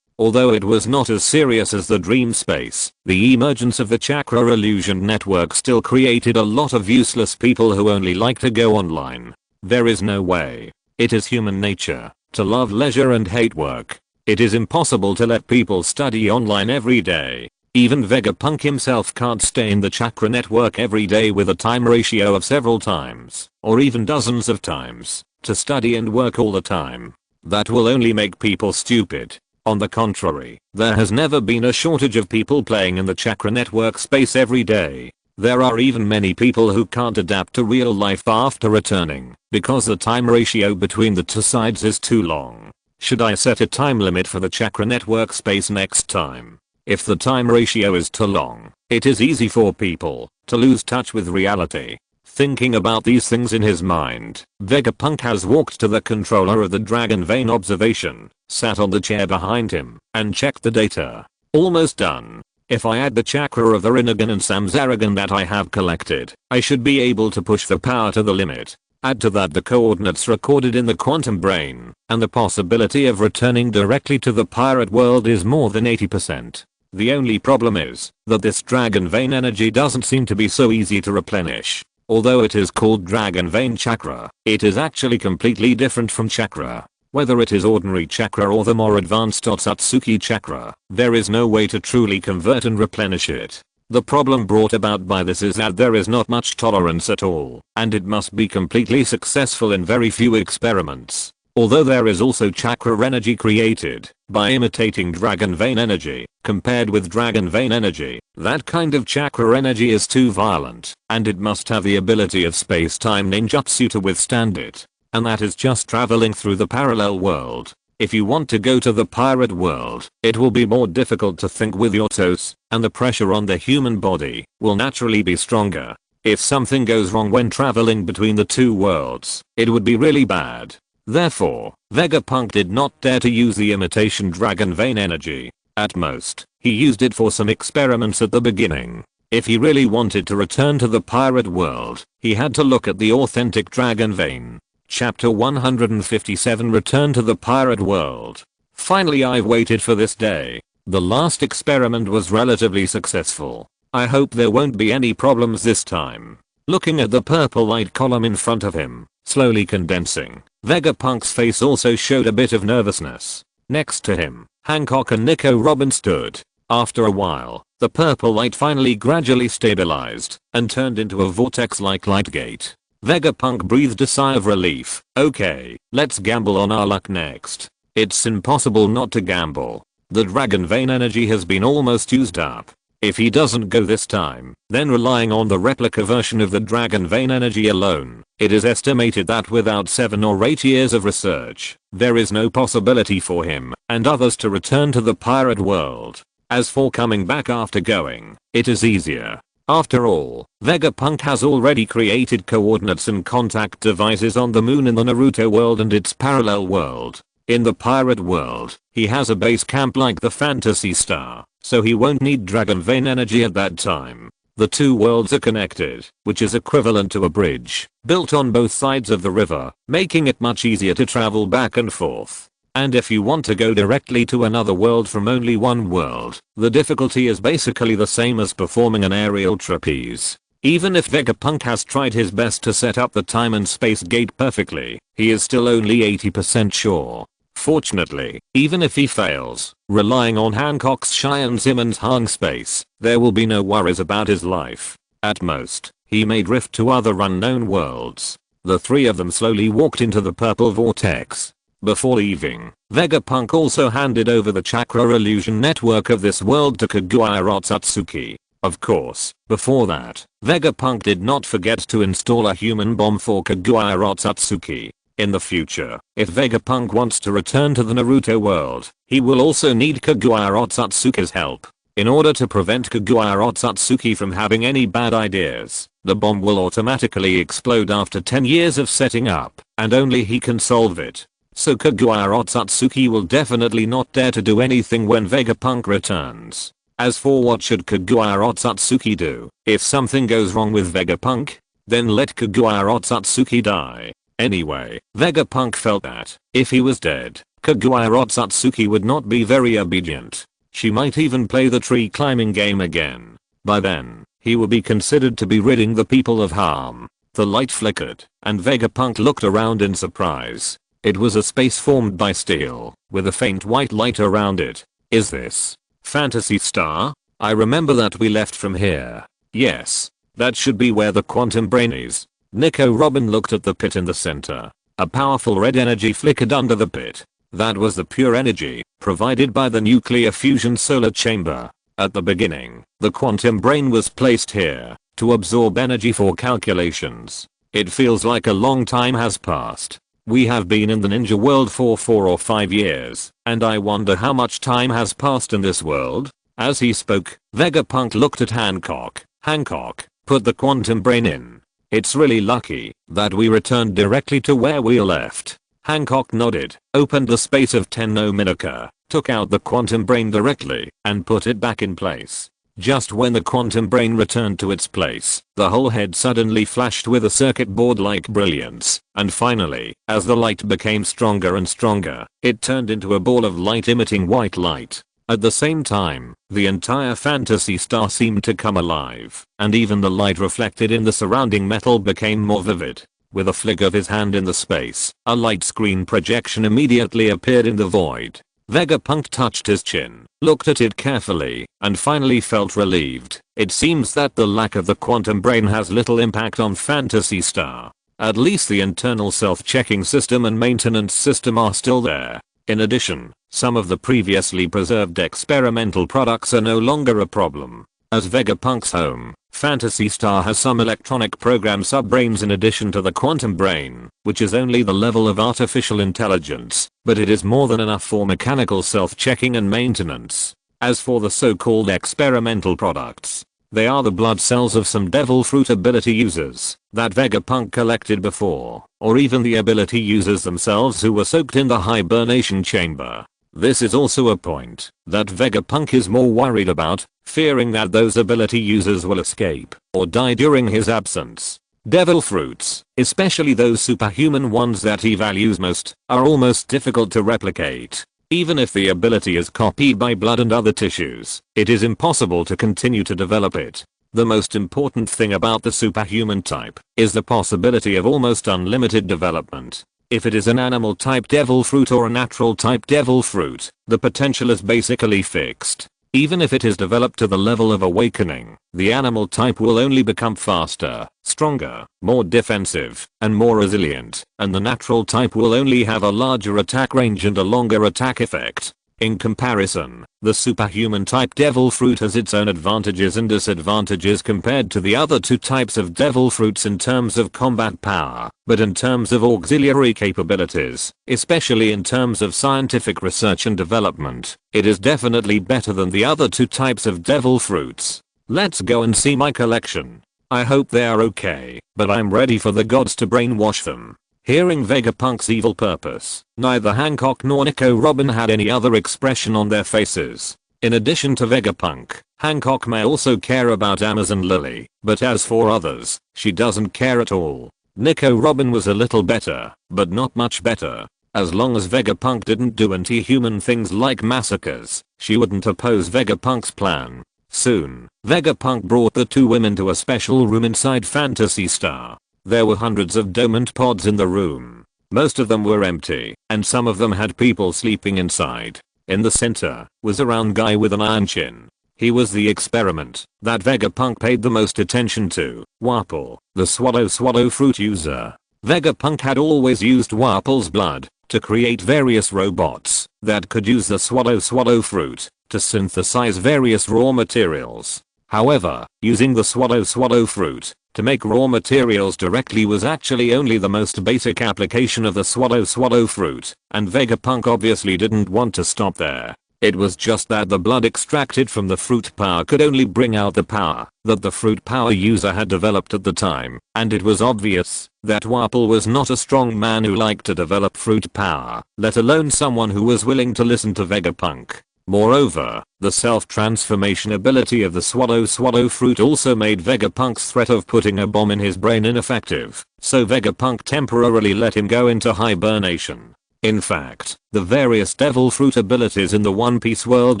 Although it was not as serious as the dream space, the emergence of the chakra illusion network still created a lot of useless people who only like to go online. There is no way. It is human nature to love leisure and hate work. It is impossible to let people study online every day. Even Vegapunk himself can't stay in the chakra network every day with a time ratio of several times, or even dozens of times, to study and work all the time. That will only make people stupid. On the contrary, there has never been a shortage of people playing in the chakra network space every day. There are even many people who can't adapt to real life after returning, because the time ratio between the two sides is too long. Should I set a time limit for the chakra network space next time? If the time ratio is too long, it is easy for people to lose touch with reality. Thinking about these things in his mind, Vegapunk has walked to the controller of the dragon vein observation, sat on the chair behind him, and checked the data. Almost done. If I add the chakra of the Rinnegan and Samsaragan that I have collected, I should be able to push the power to the limit. Add to that the coordinates recorded in the quantum brain, and the possibility of returning directly to the pirate world is more than 80%. The only problem is that this dragon vein energy doesn't seem to be so easy to replenish. Although it is called dragon vein chakra, it is actually completely different from chakra. Whether it is ordinary chakra or the more advanced Otsutsuki chakra, there is no way to truly convert and replenish it. The problem brought about by this is that there is not much tolerance at all, and it must be completely successful in very few experiments. Although there is also chakra energy created by imitating dragon vein energy, compared with dragon vein energy, that kind of chakra energy is too violent, and it must have the ability of space-time ninjutsu to withstand it. And that is just traveling through the parallel world. If you want to go to the pirate world, it will be more difficult to think with your toes, and the pressure on the human body will naturally be stronger. If something goes wrong when traveling between the two worlds, it would be really bad. Therefore, Vegapunk did not dare to use the imitation dragon vein energy. At most, he used it for some experiments at the beginning. If he really wanted to return to the pirate world, he had to look at the authentic dragon vein. Chapter 157 Return to the pirate world. Finally, I've waited for this day. The last experiment was relatively successful. I hope there won't be any problems this time. Looking at the purple light column in front of him, slowly condensing, Vegapunk's face also showed a bit of nervousness. Next to him, Hancock and Nico Robin stood. After a while, the purple light finally gradually stabilized and turned into a vortex-like light gate. Vegapunk breathed a sigh of relief. Okay, let's gamble on our luck next. It's impossible not to gamble. The dragon vein energy has been almost used up. If he doesn't go this time, then relying on the replica version of the dragon vein energy alone, it is estimated that without 7 or 8 years of research, there is no possibility for him and others to return to the pirate world. As for coming back after going, it is easier. After all, Vegapunk has already created coordinates and contact devices on the moon in the Naruto world and its parallel world. In the pirate world, he has a base camp like the Fantasy Star, so he won't need dragon vein energy at that time. The two worlds are connected, which is equivalent to a bridge, built on both sides of the river, making it much easier to travel back and forth. And if you want to go directly to another world from only one world, the difficulty is basically the same as performing an aerial trapeze. Even if Vegapunk has tried his best to set up the time and space gate perfectly, he is still only 80% sure. Fortunately, even if he fails, relying on Hancock's Cheyenne Simmons hung space, there will be no worries about his life. At most, he may drift to other unknown worlds. The three of them slowly walked into the purple vortex. Before leaving, Vegapunk also handed over the chakra illusion network of this world to Kaguya Otsutsuki. Of course, before that, Vegapunk did not forget to install a human bomb for Kaguya Otsutsuki. In the future, if Vegapunk wants to return to the Naruto world, he will also need Kaguya Otsutsuki's help. In order to prevent Kaguya Otsutsuki from having any bad ideas, the bomb will automatically explode after 10 years of setting up, and only he can solve it. So Kaguya Otsutsuki will definitely not dare to do anything when Vegapunk returns. As for what should Kaguya Otsutsuki do, if something goes wrong with Vegapunk, then let Kaguya Otsutsuki die. Anyway, Vegapunk felt that, if he was dead, Kaguya Otsutsuki would not be very obedient. She might even play the tree climbing game again. By then, he would be considered to be ridding the people of harm. The light flickered, and Vegapunk looked around in surprise. It was a space formed by steel, with a faint white light around it. Is this Fantasy Star? I remember that we left from here. Yes. That should be where the quantum brain is. Nico Robin looked at the pit in the center. A powerful red energy flickered under the pit. That was the pure energy, provided by the nuclear fusion solar chamber. At the beginning, the quantum brain was placed here, to absorb energy for calculations. It feels like a long time has passed. We have been in the ninja world for 4 or 5 years, and I wonder how much time has passed in this world. As he spoke, Vegapunk looked at Hancock. Hancock, put the quantum brain in. It's really lucky that we returned directly to where we left. Hancock nodded, opened the space of Tenno Minaka, took out the quantum brain directly, and put it back in place. Just when the quantum brain returned to its place, the whole head suddenly flashed with a circuit board-like brilliance, and finally, as the light became stronger and stronger, it turned into a ball of light emitting white light. At the same time, the entire Fantasy Star seemed to come alive, and even the light reflected in the surrounding metal became more vivid. With a flick of his hand in the space, a light screen projection immediately appeared in the void. Vegapunk touched his chin, looked at it carefully, and finally felt relieved. It seems that the lack of the quantum brain has little impact on Fantasy Star. At least the internal self-checking system and maintenance system are still there. In addition, some of the previously preserved experimental products are no longer a problem. As Vegapunk's home, Fantasy Star has some electronic program subbrains in addition to the quantum brain, which is only the level of artificial intelligence, but it is more than enough for mechanical self-checking and maintenance. As for the so-called experimental products, they are the blood cells of some devil fruit ability users that Vegapunk collected before, or even the ability users themselves who were soaked in the hibernation chamber. This is also a point that Vegapunk is more worried about, fearing that those ability users will escape or die during his absence. Devil fruits, especially those superhuman ones that he values most, are almost difficult to replicate. Even if the ability is copied by blood and other tissues, it is impossible to continue to develop it. The most important thing about the superhuman type is the possibility of almost unlimited development. If it is an animal type devil fruit or a natural type devil fruit, the potential is basically fixed. Even if it is developed to the level of awakening, the animal type will only become faster, stronger, more defensive, and more resilient, and the natural type will only have a larger attack range and a longer attack effect. In comparison, the superhuman type devil fruit has its own advantages and disadvantages compared to the other two types of devil fruits in terms of combat power, but in terms of auxiliary capabilities, especially in terms of scientific research and development, it is definitely better than the other two types of devil fruits. Let's go and see my collection. I hope they are okay, but I'm ready for the gods to brainwash them. Hearing Vegapunk's evil purpose, neither Hancock nor Nico Robin had any other expression on their faces. In addition to Vegapunk, Hancock may also care about Amazon Lily, but as for others, she doesn't care at all. Nico Robin was a little better, but not much better. As long as Vegapunk didn't do anti-human things like massacres, she wouldn't oppose Vegapunk's plan. Soon, Vegapunk brought the two women to a special room inside Phantasy Star. There were hundreds of dormant pods in the room. Most of them were empty, and some of them had people sleeping inside. In the center was a round guy with an iron chin. He was the experiment that Vegapunk paid the most attention to, Warple, the swallow fruit user. Vegapunk had always used Warple's blood to create various robots that could use the swallow fruit to synthesize various raw materials. However, using the swallow fruit to make raw materials directly was actually only the most basic application of the swallow fruit, and Vegapunk obviously didn't want to stop there. It was just that the blood extracted from the fruit power could only bring out the power that the fruit power user had developed at the time, and it was obvious that Warple was not a strong man who liked to develop fruit power, let alone someone who was willing to listen to Vegapunk. Moreover, the self-transformation ability of the swallow fruit also made Vegapunk's threat of putting a bomb in his brain ineffective, so Vegapunk temporarily let him go into hibernation. In fact, the various devil fruit abilities in the One Piece world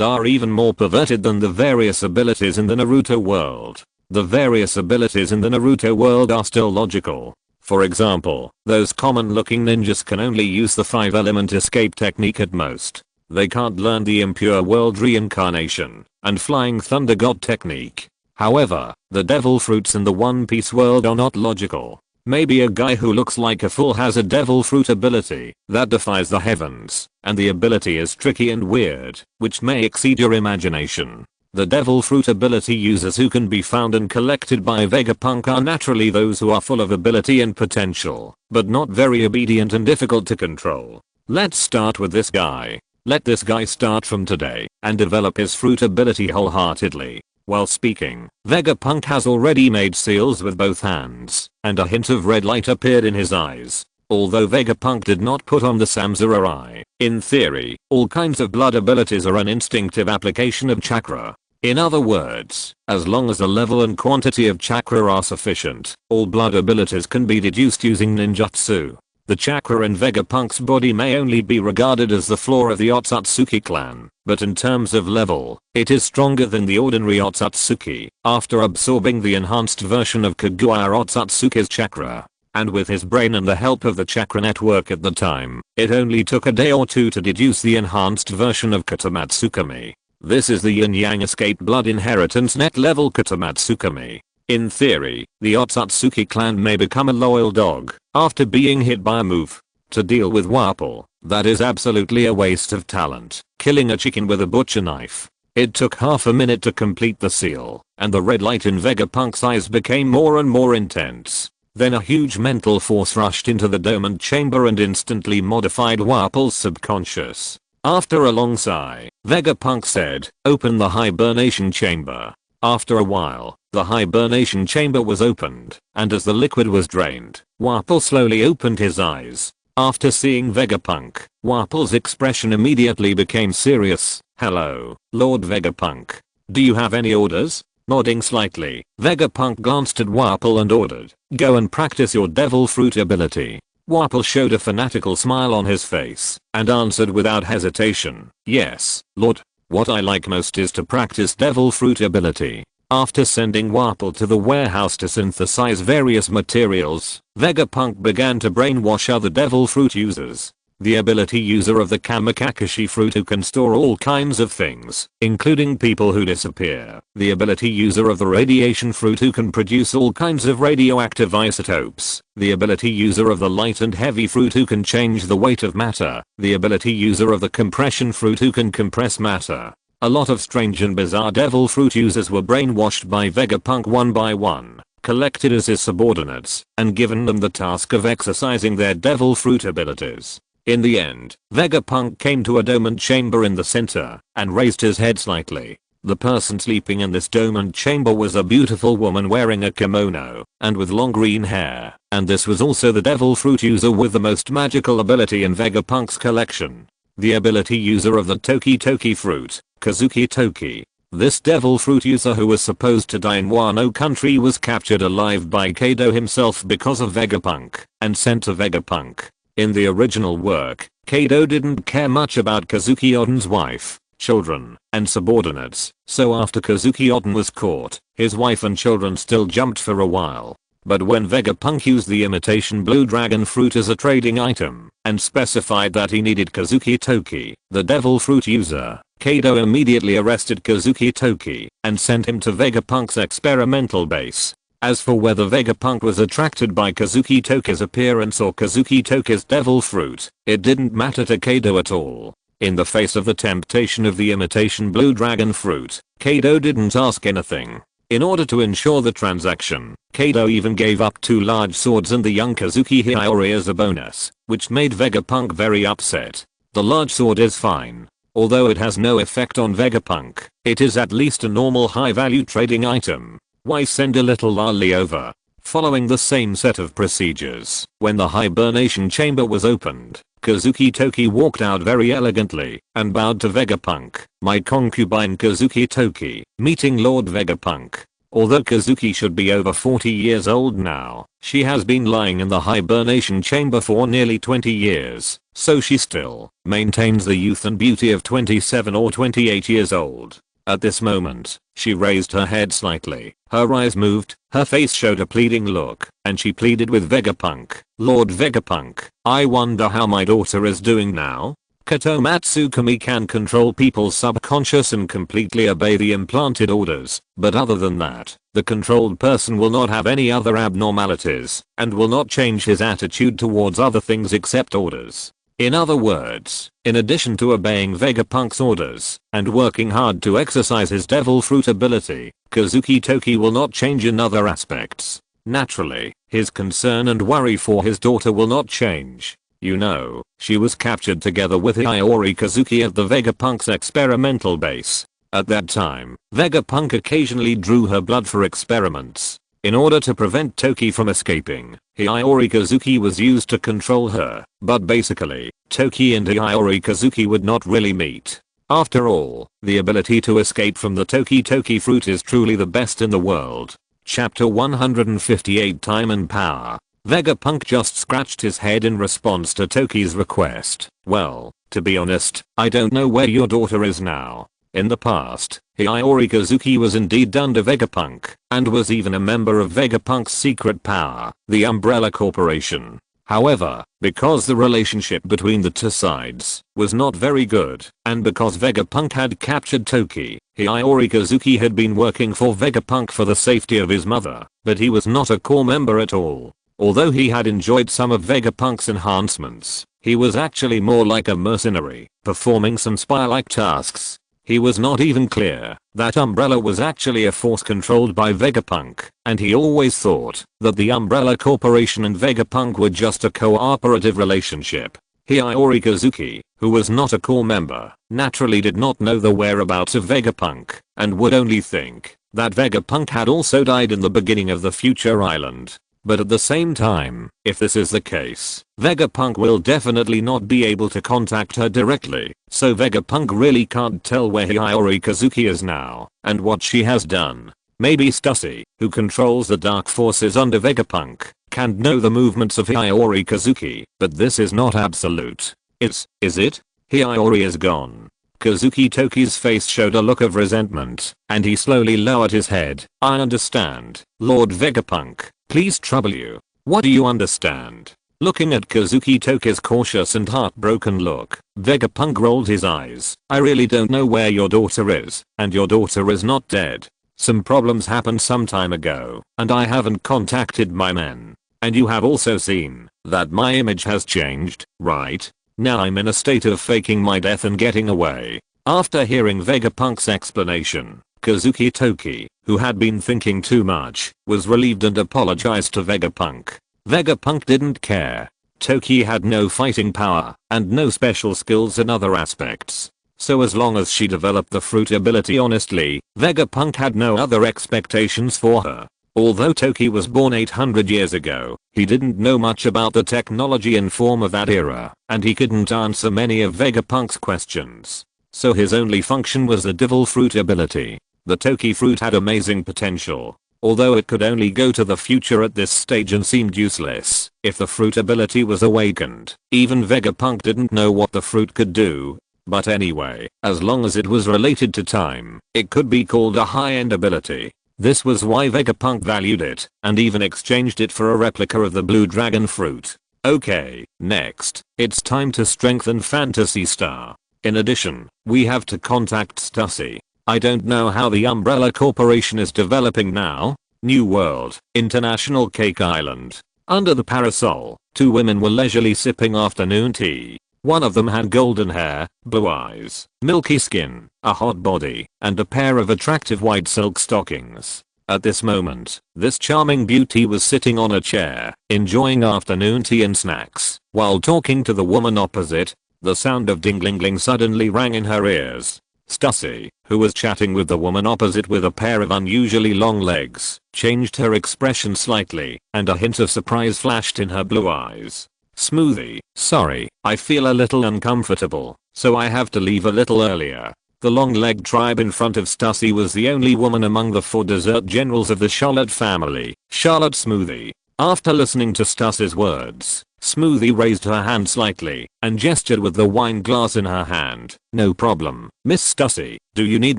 are even more perverted than the various abilities in the Naruto world. The various abilities in the Naruto world are still logical. For example, those common-looking ninjas can only use the 5-element escape technique at most. They can't learn the impure world reincarnation and flying thunder god technique. However, the devil fruits in the One Piece world are not logical. Maybe a guy who looks like a fool has a devil fruit ability that defies the heavens, and the ability is tricky and weird, which may exceed your imagination. The devil fruit ability users who can be found and collected by Vegapunk are naturally those who are full of ability and potential, but not very obedient and difficult to control. Let's start with this guy. Let this guy start from today and develop his fruit ability wholeheartedly. While speaking, Vegapunk has already made seals with both hands, and a hint of red light appeared in his eyes. Although Vegapunk did not put on the Samsara eye, in theory, all kinds of blood abilities are an instinctive application of chakra. In other words, as long as the level and quantity of chakra are sufficient, all blood abilities can be deduced using ninjutsu. The chakra in Vegapunk's body may only be regarded as the floor of the Otsutsuki clan, but in terms of level, it is stronger than the ordinary Otsutsuki, after absorbing the enhanced version of Kaguya Otsutsuki's chakra. And with his brain and the help of the chakra network at the time, it only took a day or two to deduce the enhanced version of Katamatsukami. This is the yin-yang escape blood inheritance net level Katamatsukami. In theory, the Otsutsuki clan may become a loyal dog after being hit by a move. To deal with Warple, that is absolutely a waste of talent, killing a chicken with a butcher knife. It took half a minute to complete the seal, and the red light in Vegapunk's eyes became more and more intense. Then a huge mental force rushed into the dormant chamber and instantly modified Warple's subconscious. After a long sigh, Vegapunk said, "Open the hibernation chamber." After a while, the hibernation chamber was opened, and as the liquid was drained, Warple slowly opened his eyes. After seeing Vegapunk, Warple's expression immediately became serious. "Hello, Lord Vegapunk. Do you have any orders?" Nodding slightly, Vegapunk glanced at Warple and ordered, "Go and practice your devil fruit ability." Warple showed a fanatical smile on his face and answered without hesitation, "Yes, Lord. What I like most is to practice devil fruit ability." After sending Warple to the warehouse to synthesize various materials, Vegapunk began to brainwash other devil fruit users. The ability user of the Kamakakashi fruit who can store all kinds of things, including people who disappear. The ability user of the radiation fruit who can produce all kinds of radioactive isotopes. The ability user of the light and heavy fruit who can change the weight of matter. The ability user of the compression fruit who can compress matter. A lot of strange and bizarre devil fruit users were brainwashed by Vegapunk one by one, collected as his subordinates, and given them the task of exercising their devil fruit abilities. In the end, Vegapunk came to a dormant chamber in the center and raised his head slightly. The person sleeping in this dormant chamber was a beautiful woman wearing a kimono and with long green hair, and this was also the devil fruit user with the most magical ability in Vegapunk's collection. The ability user of the Toki Toki fruit, Kazuki Toki. This devil fruit user who was supposed to die in Wano country was captured alive by Kado himself because of Vegapunk and sent to Vegapunk. In the original work, Kado didn't care much about Kazuki Oden's wife, children, and subordinates, so after Kazuki Oden was caught, his wife and children still jumped for a while. But when Vegapunk used the imitation blue dragon fruit as a trading item, and specified that he needed Kazuki Toki, the devil fruit user, Kado immediately arrested Kazuki Toki and sent him to Vegapunk's experimental base. As for whether Vegapunk was attracted by Kazuki Toki's appearance or Kazuki Toki's devil fruit, it didn't matter to Kado at all. In the face of the temptation of the imitation blue dragon fruit, Kado didn't ask anything. In order to ensure the transaction, Kado even gave up 2 large swords and the young Kazuki Hiyori as a bonus, which made Vegapunk very upset. The large sword is fine. Although it has no effect on Vegapunk, it is at least a normal high-value trading item. Why send a little lolly over? Following the same set of procedures, when the hibernation chamber was opened, Kazuki Toki walked out very elegantly and bowed to Vegapunk, my concubine Kazuki Toki, meeting Lord Vegapunk. Although Kazuki should be over 40 years old now, she has been lying in the hibernation chamber for nearly 20 years, so she still maintains the youth and beauty of 27 or 28 years old. At this moment, she raised her head slightly, her eyes moved, her face showed a pleading look, and she pleaded with Vegapunk, Lord Vegapunk, I wonder how my daughter is doing now? Kato Matsukami can control people's subconscious and completely obey the implanted orders, but other than that, the controlled person will not have any other abnormalities, and will not change his attitude towards other things except orders. In other words, in addition to obeying Vegapunk's orders and working hard to exercise his devil fruit ability, Kazuki Toki will not change in other aspects. Naturally, his concern and worry for his daughter will not change. You know, she was captured together with Hiyori Kazuki at the Vegapunk's experimental base. At that time, Vegapunk occasionally drew her blood for experiments. In order to prevent Toki from escaping, Hiyori Kazuki was used to control her, but basically, Toki and Hiyori Kazuki would not really meet. After all, the ability to escape from the Toki fruit is truly the best in the world. Chapter 158 Time and Power. Vegapunk just scratched his head in response to Toki's request. Well, to be honest, I don't know where your daughter is now. In the past, Hiyori Kazuki was indeed under Vegapunk, and was even a member of Vegapunk's secret power, the Umbrella Corporation. However, because the relationship between the two sides was not very good, and because Vegapunk had captured Toki, Hiyori Kazuki had been working for Vegapunk for the safety of his mother, but he was not a core member at all. Although he had enjoyed some of Vegapunk's enhancements, he was actually more like a mercenary, performing some spy-like tasks. He was not even clear that Umbrella was actually a force controlled by Vegapunk, and he always thought that the Umbrella Corporation and Vegapunk were just a cooperative relationship. Hiyori Kazuki, who was not a core member, naturally did not know the whereabouts of Vegapunk, and would only think that Vegapunk had also died in the beginning of the future island. But at the same time, if this is the case, Vegapunk will definitely not be able to contact her directly, so Vegapunk really can't tell where Hiyori Kazuki is now, and what she has done. Maybe Stussy, who controls the dark forces under Vegapunk, can know the movements of Hiyori Kazuki, but this is not absolute. Is it? Hiyori is gone. Kazuki Toki's face showed a look of resentment, and he slowly lowered his head. I understand, Lord Vegapunk. Please trouble you. What do you understand? Looking at Kazuki Toki's cautious and heartbroken look, Vegapunk rolled his eyes. I really don't know where your daughter is, and your daughter is not dead. Some problems happened some time ago, and I haven't contacted my men. And you have also seen that my image has changed, right? Now I'm in a state of faking my death and getting away. After hearing Vegapunk's explanation, Kazuki Toki, who had been thinking too much, was relieved and apologized to Vegapunk. Vegapunk didn't care. Toki had no fighting power and no special skills in other aspects. So as long as she developed the fruit ability honestly, Vegapunk had no other expectations for her. Although Toki was born 800 years ago, he didn't know much about the technology and form of that era, and he couldn't answer many of Vegapunk's questions. so his only function was the devil fruit ability. The Toki fruit had amazing potential, although it could only go to the future at this stage and seemed useless if the fruit ability was awakened. Even Vegapunk didn't know what the fruit could do. But anyway, as long as it was related to time, it could be called a high-end ability. This was why Vegapunk valued it, and even exchanged it for a replica of the blue dragon fruit. Okay, next, it's time to strengthen Phantasy Star. In addition, we have to contact Stussy. I don't know how the Umbrella Corporation is developing now. New World, International Cake Island. Under the parasol, 2 women were leisurely sipping afternoon tea. One of them had golden hair, blue eyes, milky skin, a hot body, and a pair of attractive white silk stockings. At this moment, this charming beauty was sitting on a chair, enjoying afternoon tea and snacks, while talking to the woman opposite. The sound of ding-ling-ling suddenly rang in her ears. Stussy, who was chatting with the woman opposite with a pair of unusually long legs, changed her expression slightly, and a hint of surprise flashed in her blue eyes. Smoothie, sorry, I feel a little uncomfortable, so I have to leave a little earlier. The long-legged tribe in front of Stussy was the only woman among the 4 dessert generals of the Charlotte family, Charlotte Smoothie. After listening to Stussy's words, Smoothie raised her hand slightly and gestured with the wine glass in her hand. No problem, Miss Stussy, do you need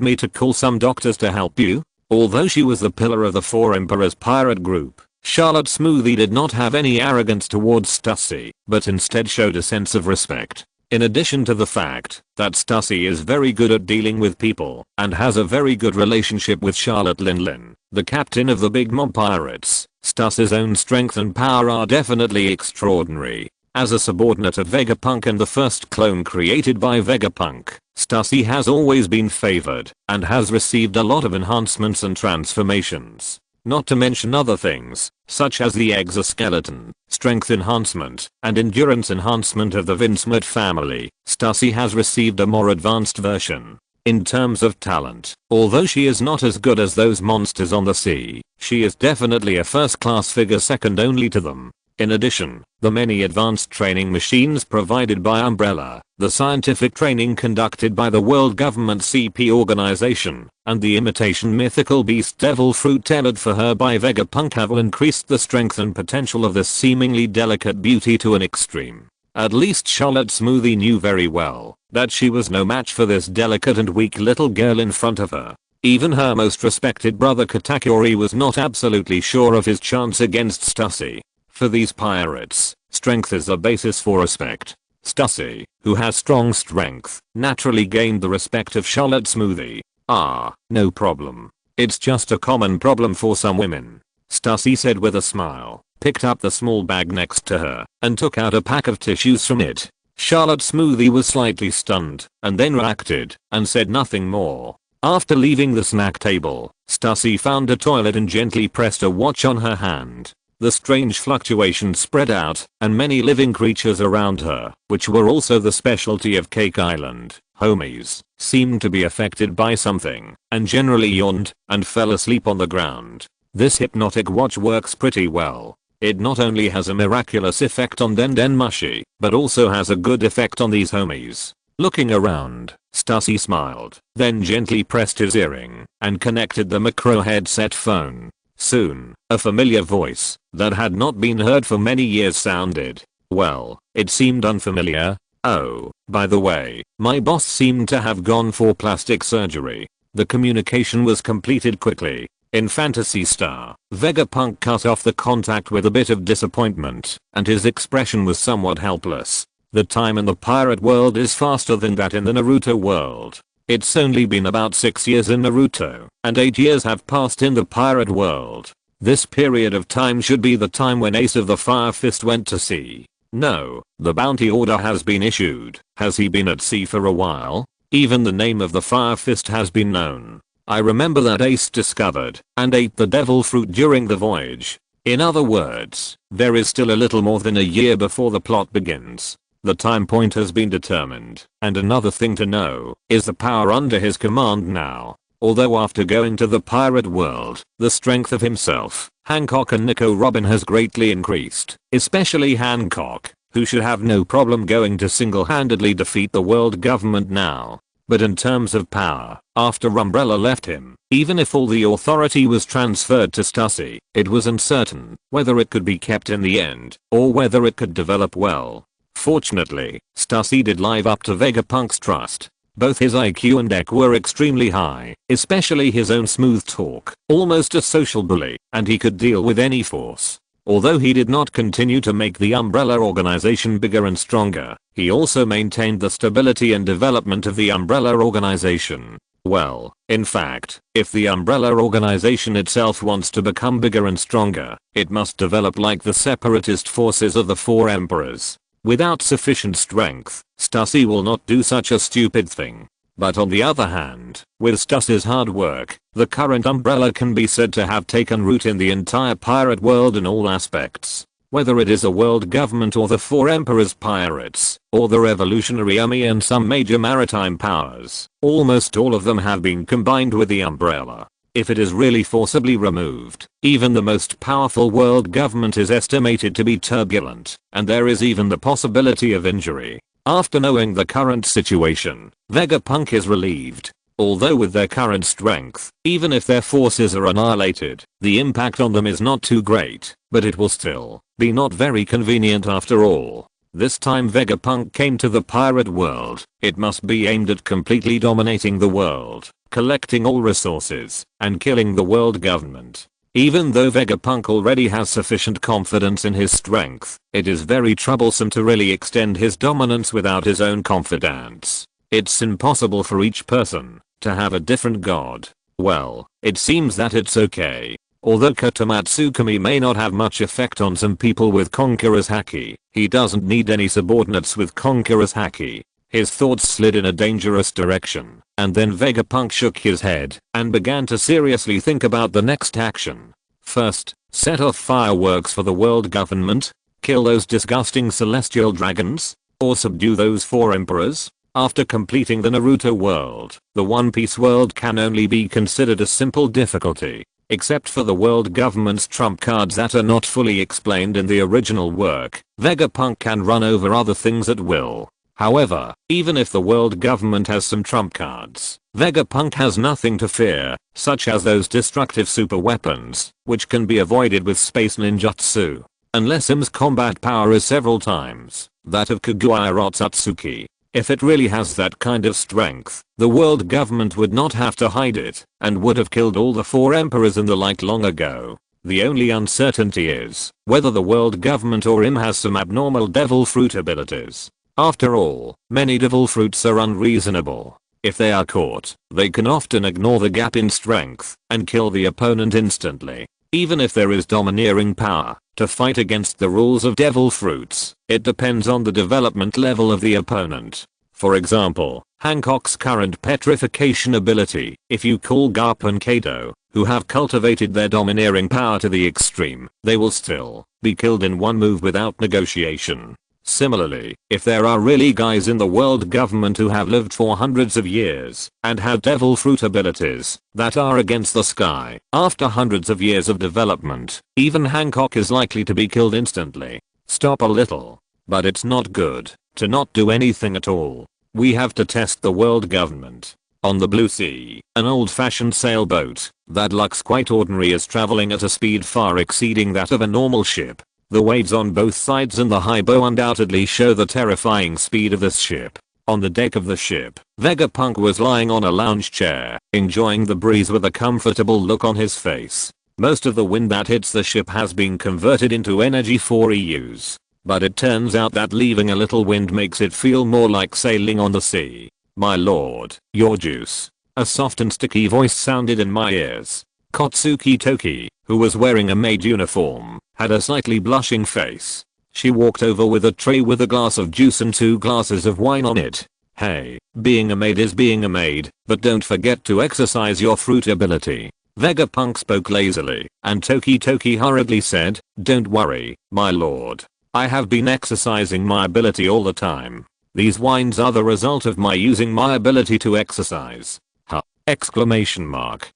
me to call some doctors to help you? Although she was the pillar of the 4 Emperors pirate group, Charlotte Smoothie did not have any arrogance towards Stussy, but instead showed a sense of respect. In addition to the fact that Stussy is very good at dealing with people and has a very good relationship with Charlotte Linlin, the captain of the Big Mob Pirates, Stussy's own strength and power are definitely extraordinary. As a subordinate of Vegapunk and the first clone created by Vegapunk, Stussy has always been favored and has received a lot of enhancements and transformations. Not to mention other things, such as the exoskeleton, strength enhancement, and endurance enhancement of the Vinsmart family. Stussy has received a more advanced version. In terms of talent, although she is not as good as those monsters on the sea, she is definitely a first-class figure second only to them. In addition, the many advanced training machines provided by Umbrella, the scientific training conducted by the World Government CP organization, and the imitation mythical beast devil fruit tailored for her by Vegapunk have increased the strength and potential of this seemingly delicate beauty to an extreme. At least Charlotte Smoothie knew very well that she was no match for this delicate and weak little girl in front of her. Even her most respected brother Katakuri was not absolutely sure of his chance against Stussy. For these pirates, strength is the basis for respect. Stussy, who has strong strength, naturally gained the respect of Charlotte Smoothie. No problem. It's just a common problem for some women, Stussy said with a smile, picked up the small bag next to her, and took out a pack of tissues from it. Charlotte Smoothie was slightly stunned, and then reacted, and said nothing more. After leaving the snack table, Stussy found a toilet and gently pressed a watch on her hand. The strange fluctuations spread out, and many living creatures around her, which were also the specialty of Cake Island, homies, seemed to be affected by something, and generally yawned, and fell asleep on the ground. This hypnotic watch works pretty well. It not only has a miraculous effect on Den Mushi, but also has a good effect on these homies. Looking around, Stussy smiled, then gently pressed his earring, and connected the micro headset phone. Soon, a familiar voice that had not been heard for many years sounded. Well, it seemed unfamiliar. Oh, by the way, my boss seemed to have gone for plastic surgery. The communication was completed quickly. In Phantasy Star, Vegapunk cut off the contact with a bit of disappointment, and his expression was somewhat helpless. The time in the pirate world is faster than that in the Naruto world. It's only been about 6 years in Naruto, and 8 years have passed in the pirate world. This period of time should be the time when Ace of the Fire Fist went to sea. No, the bounty order has been issued. Has he been at sea for a while? Even the name of the Fire Fist has been known. I remember that Ace discovered and ate the devil fruit during the voyage. In other words, there is still a little more than a year before the plot begins. The time point has been determined, and another thing to know is the power under his command now. Although after going to the pirate world, the strength of himself, Hancock and Nico Robin has greatly increased, especially Hancock, who should have no problem going to single-handedly defeat the world government now. But in terms of power, after Umbrella left him, even if all the authority was transferred to Stussy, it was uncertain whether it could be kept in the end, or whether it could develop well. Fortunately, Stussy did live up to Vegapunk's trust. Both his IQ and EQ were extremely high, especially his own smooth talk, almost a social bully, and he could deal with any force. Although he did not continue to make the Umbrella organization bigger and stronger, he also maintained the stability and development of the Umbrella organization. Well, in fact, if the Umbrella organization itself wants to become bigger and stronger, it must develop like the separatist forces of the Four Emperors. Without sufficient strength, Stussy will not do such a stupid thing. But on the other hand, with Stussy's hard work, the current Umbrella can be said to have taken root in the entire pirate world in all aspects. Whether it is a world government or the Four Emperors pirates, or the Revolutionary Army and some major maritime powers, almost all of them have been combined with the Umbrella. If it is really forcibly removed, even the most powerful world government is estimated to be turbulent, and there is even the possibility of injury. After knowing the current situation, Vegapunk is relieved. Although with their current strength, even if their forces are annihilated, the impact on them is not too great, but it will still be not very convenient after all. This time Vegapunk came to the pirate world, it must be aimed at completely dominating the world, collecting all resources, and killing the world government. Even though Vegapunk already has sufficient confidence in his strength, it is very troublesome to really extend his dominance without his own confidence. It's impossible for each person to have a different god. Well, it seems that it's okay. Although Kotomatsukami may not have much effect on some people with Conqueror's Haki, he doesn't need any subordinates with Conqueror's Haki. His thoughts slid in a dangerous direction, and then Vegapunk shook his head and began to seriously think about the next action. First, set off fireworks for the world government, kill those disgusting celestial dragons, or subdue those four emperors. After completing the Naruto world, the One Piece world can only be considered a simple difficulty, except for the world government's trump cards that are not fully explained in the original work. Vegapunk can run over other things at will. However, even if the world government has some trump cards, Vegapunk has nothing to fear, such as those destructive super weapons, which can be avoided with space ninjutsu. Unless him's combat power is several times that of Kaguya Otsutsuki. If it really has that kind of strength, the world government would not have to hide it, and would have killed all the four emperors and the like long ago. The only uncertainty is whether the world government or him has some abnormal devil fruit abilities. After all, many devil fruits are unreasonable. If they are caught, they can often ignore the gap in strength and kill the opponent instantly. Even if there is domineering power to fight against the rules of devil fruits, it depends on the development level of the opponent. For example, Hancock's current petrification ability, if you call Garp and Kato, who have cultivated their domineering power to the extreme, they will still be killed in one move without negotiation. Similarly, if there are really guys in the world government who have lived for hundreds of years and have devil fruit abilities that are against the sky, after hundreds of years of development, even Hancock is likely to be killed instantly. Stop a little. But it's not good to not do anything at all. We have to test the world government. On the Blue Sea, an old-fashioned sailboat that looks quite ordinary is traveling at a speed far exceeding that of a normal ship. The waves on both sides and the high bow undoubtedly show the terrifying speed of this ship. On the deck of the ship, Vegapunk was lying on a lounge chair, enjoying the breeze with a comfortable look on his face. Most of the wind that hits the ship has been converted into energy for use. But it turns out that leaving a little wind makes it feel more like sailing on the sea. My lord, your juice. A soft and sticky voice sounded in my ears. Kotsuki Toki, who was wearing a maid uniform, had a slightly blushing face. She walked over with a tray with a glass of juice and 2 glasses of wine on it. Hey, being a maid is being a maid, but don't forget to exercise your fruit ability. Vegapunk spoke lazily, and Toki hurriedly said, don't worry, my lord. I have been exercising my ability all the time. These wines are the result of my using my ability to exercise. Huh! Exclamation mark.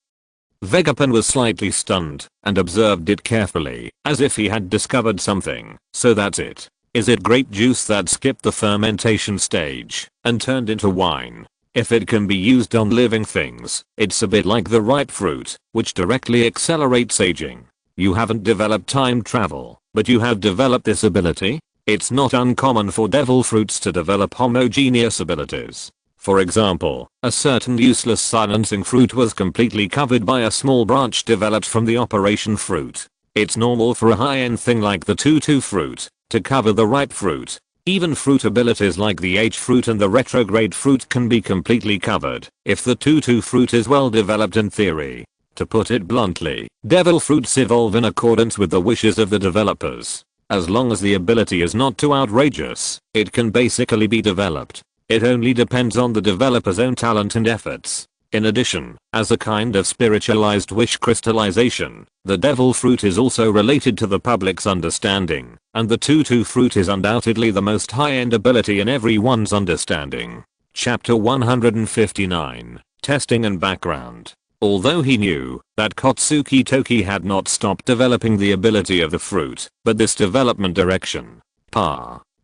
Vegapunk was slightly stunned and observed it carefully, as if he had discovered something. So that's it. Is it grape juice that skipped the fermentation stage and turned into wine? If it can be used on living things, it's a bit like the ripe fruit, which directly accelerates aging. You haven't developed time travel, but you have developed this ability. It's not uncommon for devil fruits to develop homogeneous abilities. For example, a certain useless silencing fruit was completely covered by a small branch developed from the operation fruit. It's normal for a high-end thing like the tutu fruit to cover the ripe fruit. Even fruit abilities like the H fruit and the retrograde fruit can be completely covered if the tutu fruit is well developed in theory. To put it bluntly, devil fruits evolve in accordance with the wishes of the developers. As long as the ability is not too outrageous, it can basically be developed. It only depends on the developer's own talent and efforts. In addition, as a kind of spiritualized wish crystallization, the devil fruit is also related to the public's understanding, and the tutu fruit is undoubtedly the most high-end ability in everyone's understanding. Chapter 159, Testing and Background. Although he knew that Kotsuki Toki had not stopped developing the ability of the fruit, but this development direction.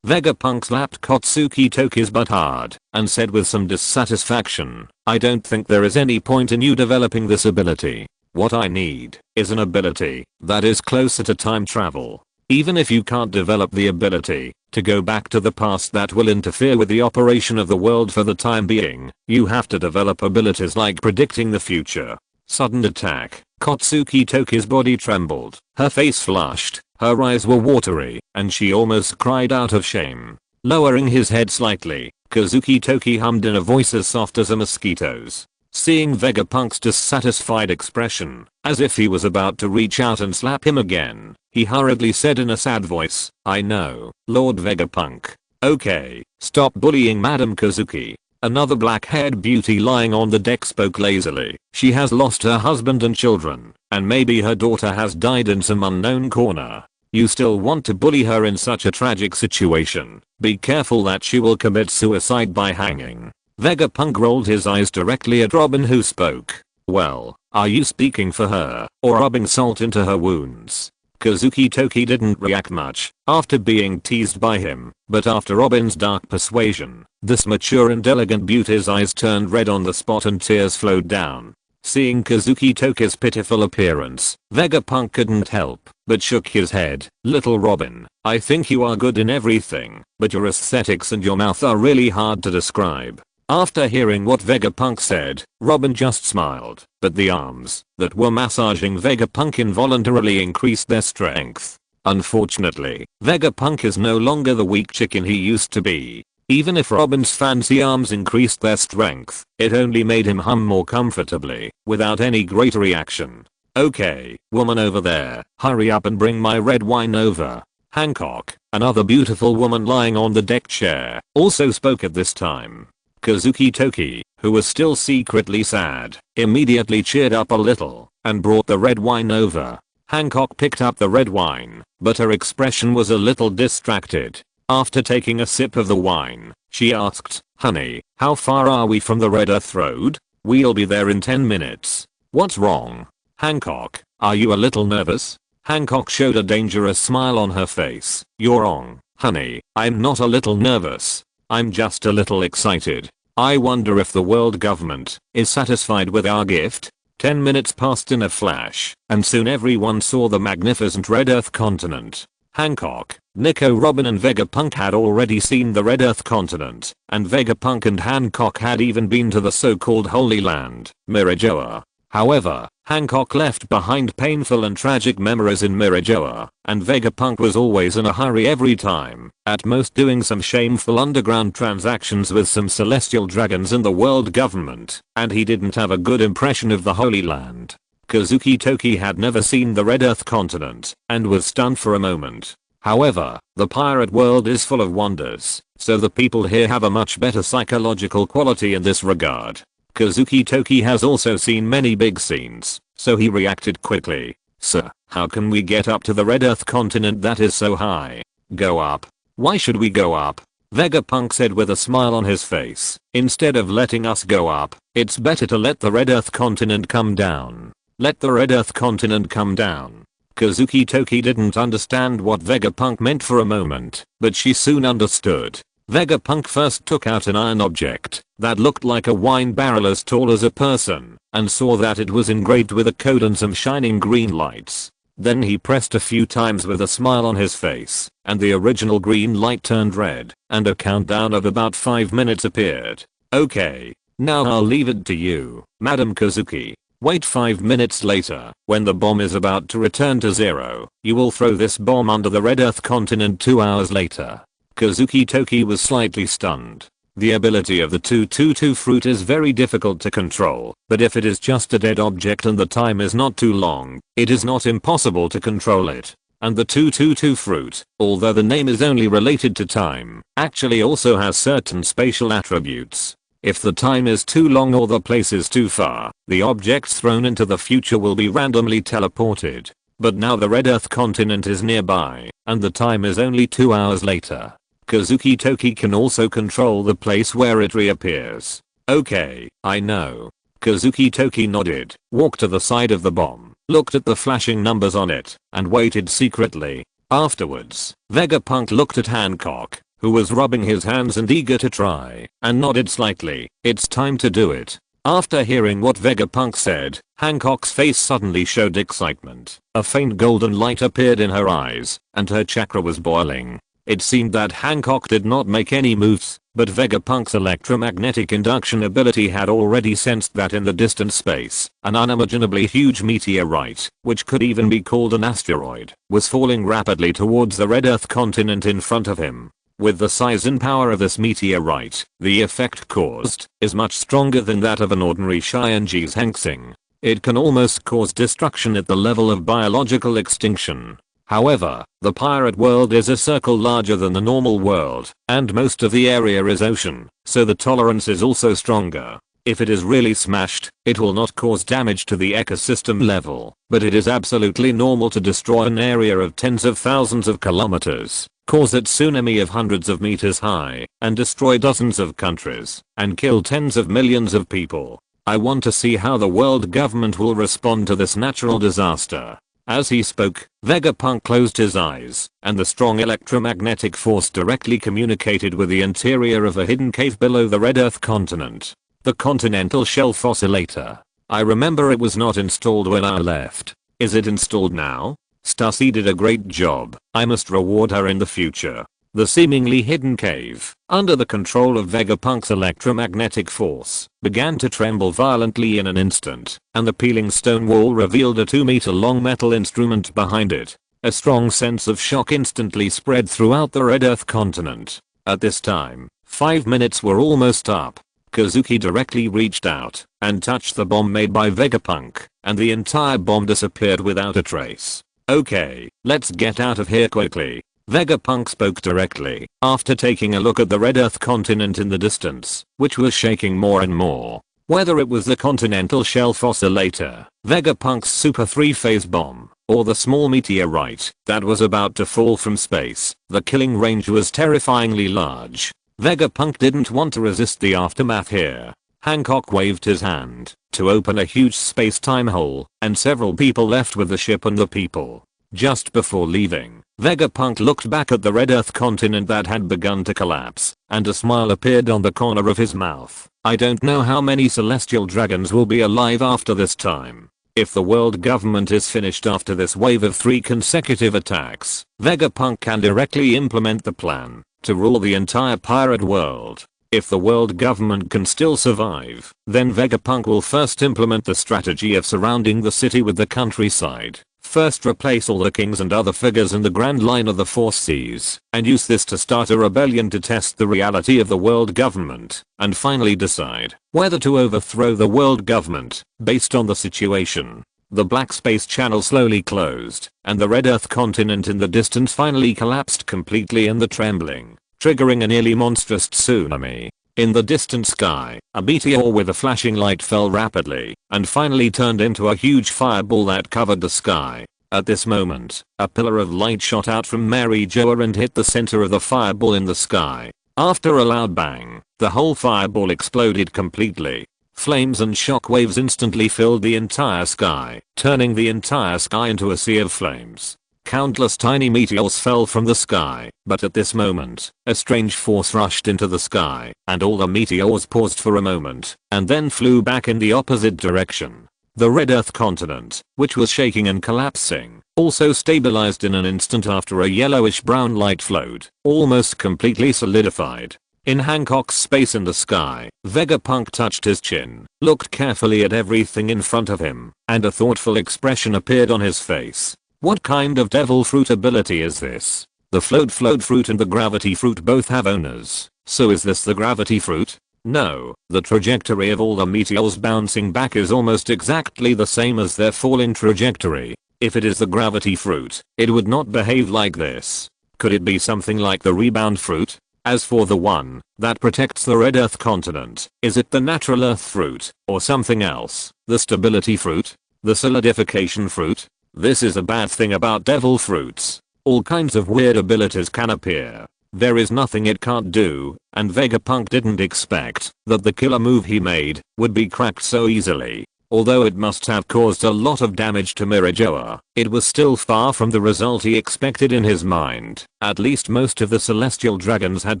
Vegapunk slapped Kotsuki Toki's butt hard and said with some dissatisfaction, I don't think there is any point in you developing this ability. What I need is an ability that is closer to time travel. Even if you can't develop the ability to go back to the past that will interfere with the operation of the world for the time being, you have to develop abilities like predicting the future. Sudden attack. Kotsuki Toki's body trembled, her face flushed, her eyes were watery, and she almost cried out of shame. Lowering his head slightly, Kazuki Toki hummed in a voice as soft as a mosquito's. Seeing Vegapunk's dissatisfied expression, as if he was about to reach out and slap him again, he hurriedly said in a sad voice, I know, Lord Vegapunk. Okay, stop bullying Madam Kazuki. Another black-haired beauty lying on the deck spoke lazily. She has lost her husband and children, and maybe her daughter has died in some unknown corner. You still want to bully her in such a tragic situation. Be careful that she will commit suicide by hanging. Vegapunk rolled his eyes directly at Robin, who spoke. Well, are you speaking for her, or rubbing salt into her wounds? Kazuki Toki didn't react much after being teased by him, but after Robin's dark persuasion, this mature and elegant beauty's eyes turned red on the spot and tears flowed down. Seeing Kazuki Toki's pitiful appearance, Vegapunk couldn't help but shook his head. Little Robin, I think you are good in everything, but your aesthetics and your mouth are really hard to describe. After hearing what Vegapunk said, Robin just smiled, but the arms that were massaging Vegapunk involuntarily increased their strength. Unfortunately, Vegapunk is no longer the weak chicken he used to be. Even if Robin's fancy arms increased their strength, it only made him hum more comfortably, without any greater reaction. Okay, woman over there, hurry up and bring my red wine over. Hancock, another beautiful woman lying on the deck chair, also spoke at this time. Kazuki Toki, who was still secretly sad, immediately cheered up a little and brought the red wine over. Hancock picked up the red wine, but her expression was a little distracted. After taking a sip of the wine, she asked, honey, how far are we from the Red Earth Road? We'll be there in 10 minutes. What's wrong? Hancock, are you a little nervous? Hancock showed a dangerous smile on her face. You're wrong, honey, I'm not a little nervous. I'm just a little excited. I wonder if the world government is satisfied with our gift. 10 minutes passed in a flash, and soon everyone saw the magnificent Red Earth continent. Hancock, Nico, Robin and Vegapunk had already seen the Red Earth continent, and Vegapunk and Hancock had even been to the so-called Holy Land, Mirajoa. However, Hancock left behind painful and tragic memories in Mirajoa, and Vegapunk was always in a hurry every time, at most doing some shameful underground transactions with some celestial dragons in the world government, and he didn't have a good impression of the Holy Land. Kazuki Toki had never seen the Red Earth continent, and was stunned for a moment. However, the pirate world is full of wonders, so the people here have a much better psychological quality in this regard. Kazuki Toki has also seen many big scenes, so he reacted quickly. Sir, how can we get up to the Red Earth continent that is so high? Go up. Why should we go up? Vegapunk said with a smile on his face. Instead of letting us go up, it's better to let the Red Earth continent come down. Let the Red Earth continent come down. Kazuki Toki didn't understand what Vegapunk meant for a moment, but she soon understood. Vegapunk first took out an iron object that looked like a wine barrel as tall as a person and saw that it was engraved with a code and some shining green lights. Then he pressed a few times with a smile on his face and the original green light turned red and a countdown of about 5 minutes appeared. Okay, now I'll leave it to you, Madam Kazuki. Wait 5 minutes later, when the bomb is about to return to zero, you will throw this bomb under the Red Earth continent 2 hours later. Kazuki Toki was slightly stunned. The ability of the 222 fruit is very difficult to control, but if it is just a dead object and the time is not too long, it is not impossible to control it. And the 222 fruit, although the name is only related to time, actually also has certain spatial attributes. If the time is too long or the place is too far, the objects thrown into the future will be randomly teleported. But now the Red Earth continent is nearby, and the time is only 2 hours later. Kazuki Toki can also control the place where it reappears. Okay, I know. Kazuki Toki nodded, walked to the side of the bomb, looked at the flashing numbers on it, and waited secretly. Afterwards, Vegapunk looked at Hancock, who was rubbing his hands and eager to try, and nodded slightly. It's time to do it. After hearing what Vegapunk said, Hancock's face suddenly showed excitement. A faint golden light appeared in her eyes, and her chakra was boiling. It seemed that Hancock did not make any moves, but Vegapunk's electromagnetic induction ability had already sensed that in the distant space, an unimaginably huge meteorite, which could even be called an asteroid, was falling rapidly towards the Red Earth continent in front of him. With the size and power of this meteorite, the effect caused is much stronger than that of an ordinary Shianji's Hensing. It can almost cause destruction at the level of biological extinction. However, the pirate world is a circle larger than the normal world, and most of the area is ocean, so the tolerance is also stronger. If it is really smashed, it will not cause damage to the ecosystem level, but it is absolutely normal to destroy an area of tens of thousands of kilometers, cause a tsunami of hundreds of meters high, and destroy dozens of countries, and kill tens of millions of people. I want to see how the world government will respond to this natural disaster. As he spoke, Vegapunk closed his eyes, and the strong electromagnetic force directly communicated with the interior of a hidden cave below the Red Earth continent. The continental shell fossilator. I remember it was not installed when I left. Is it installed now? Stussy did a great job. I must reward her in the future. The seemingly hidden cave, under the control of Vegapunk's electromagnetic force, began to tremble violently in an instant, and the peeling stone wall revealed a 2-meter-long metal instrument behind it. A strong sense of shock instantly spread throughout the Red Earth continent. At this time, 5 minutes were almost up. Kazuki directly reached out and touched the bomb made by Vegapunk, and the entire bomb disappeared without a trace. Okay, let's get out of here quickly. Vegapunk spoke directly, after taking a look at the Red Earth continent in the distance, which was shaking more and more. Whether it was the continental shell fossilator, Vegapunk's super 3-phase bomb, or the small meteorite that was about to fall from space, the killing range was terrifyingly large. Vegapunk didn't want to resist the aftermath here. Hancock waved his hand to open a huge space-time hole, and several people left with the ship and the people. Just before leaving, Vegapunk looked back at the Red Earth continent that had begun to collapse, and a smile appeared on the corner of his mouth. I don't know how many celestial dragons will be alive after this time. If the world government is finished after this wave of 3 consecutive attacks, Vegapunk can directly implement the plan to rule the entire pirate world. If the world government can still survive, then Vegapunk will first implement the strategy of surrounding the city with the countryside. First replace all the kings and other figures in the Grand Line of the Four Seas, and use this to start a rebellion to test the reality of the world government, and finally decide whether to overthrow the world government, based on the situation. The black space channel slowly closed, and the Red Earth continent in the distance finally collapsed completely in the trembling, triggering a nearly monstrous tsunami. In the distant sky, a meteor with a flashing light fell rapidly, and finally turned into a huge fireball that covered the sky. At this moment, a pillar of light shot out from Mary Joa and hit the center of the fireball in the sky. After a loud bang, the whole fireball exploded completely. Flames and shockwaves instantly filled the entire sky, turning the entire sky into a sea of flames. Countless tiny meteors fell from the sky, but at this moment, a strange force rushed into the sky, and all the meteors paused for a moment, and then flew back in the opposite direction. The red Earth continent, which was shaking and collapsing, also stabilized in an instant after a yellowish-brown light flowed, almost completely solidified. In Hancock's space in the sky, Vegapunk touched his chin, looked carefully at everything in front of him, and a thoughtful expression appeared on his face. What kind of devil fruit ability is this? The float fruit and the gravity fruit both have owners, so is this the gravity fruit? No, the trajectory of all the meteors bouncing back is almost exactly the same as their falling trajectory. If it is the gravity fruit, it would not behave like this. Could it be something like the rebound fruit? As for the one that protects the red Earth continent, is it the natural Earth fruit, or something else? The stability fruit? The solidification fruit? This is a bad thing about devil fruits. All kinds of weird abilities can appear. There is nothing it can't do, and Vegapunk didn't expect that the killer move he made would be cracked so easily. Although it must have caused a lot of damage to Mirajoa, it was still far from the result he expected in his mind. At least most of the celestial dragons had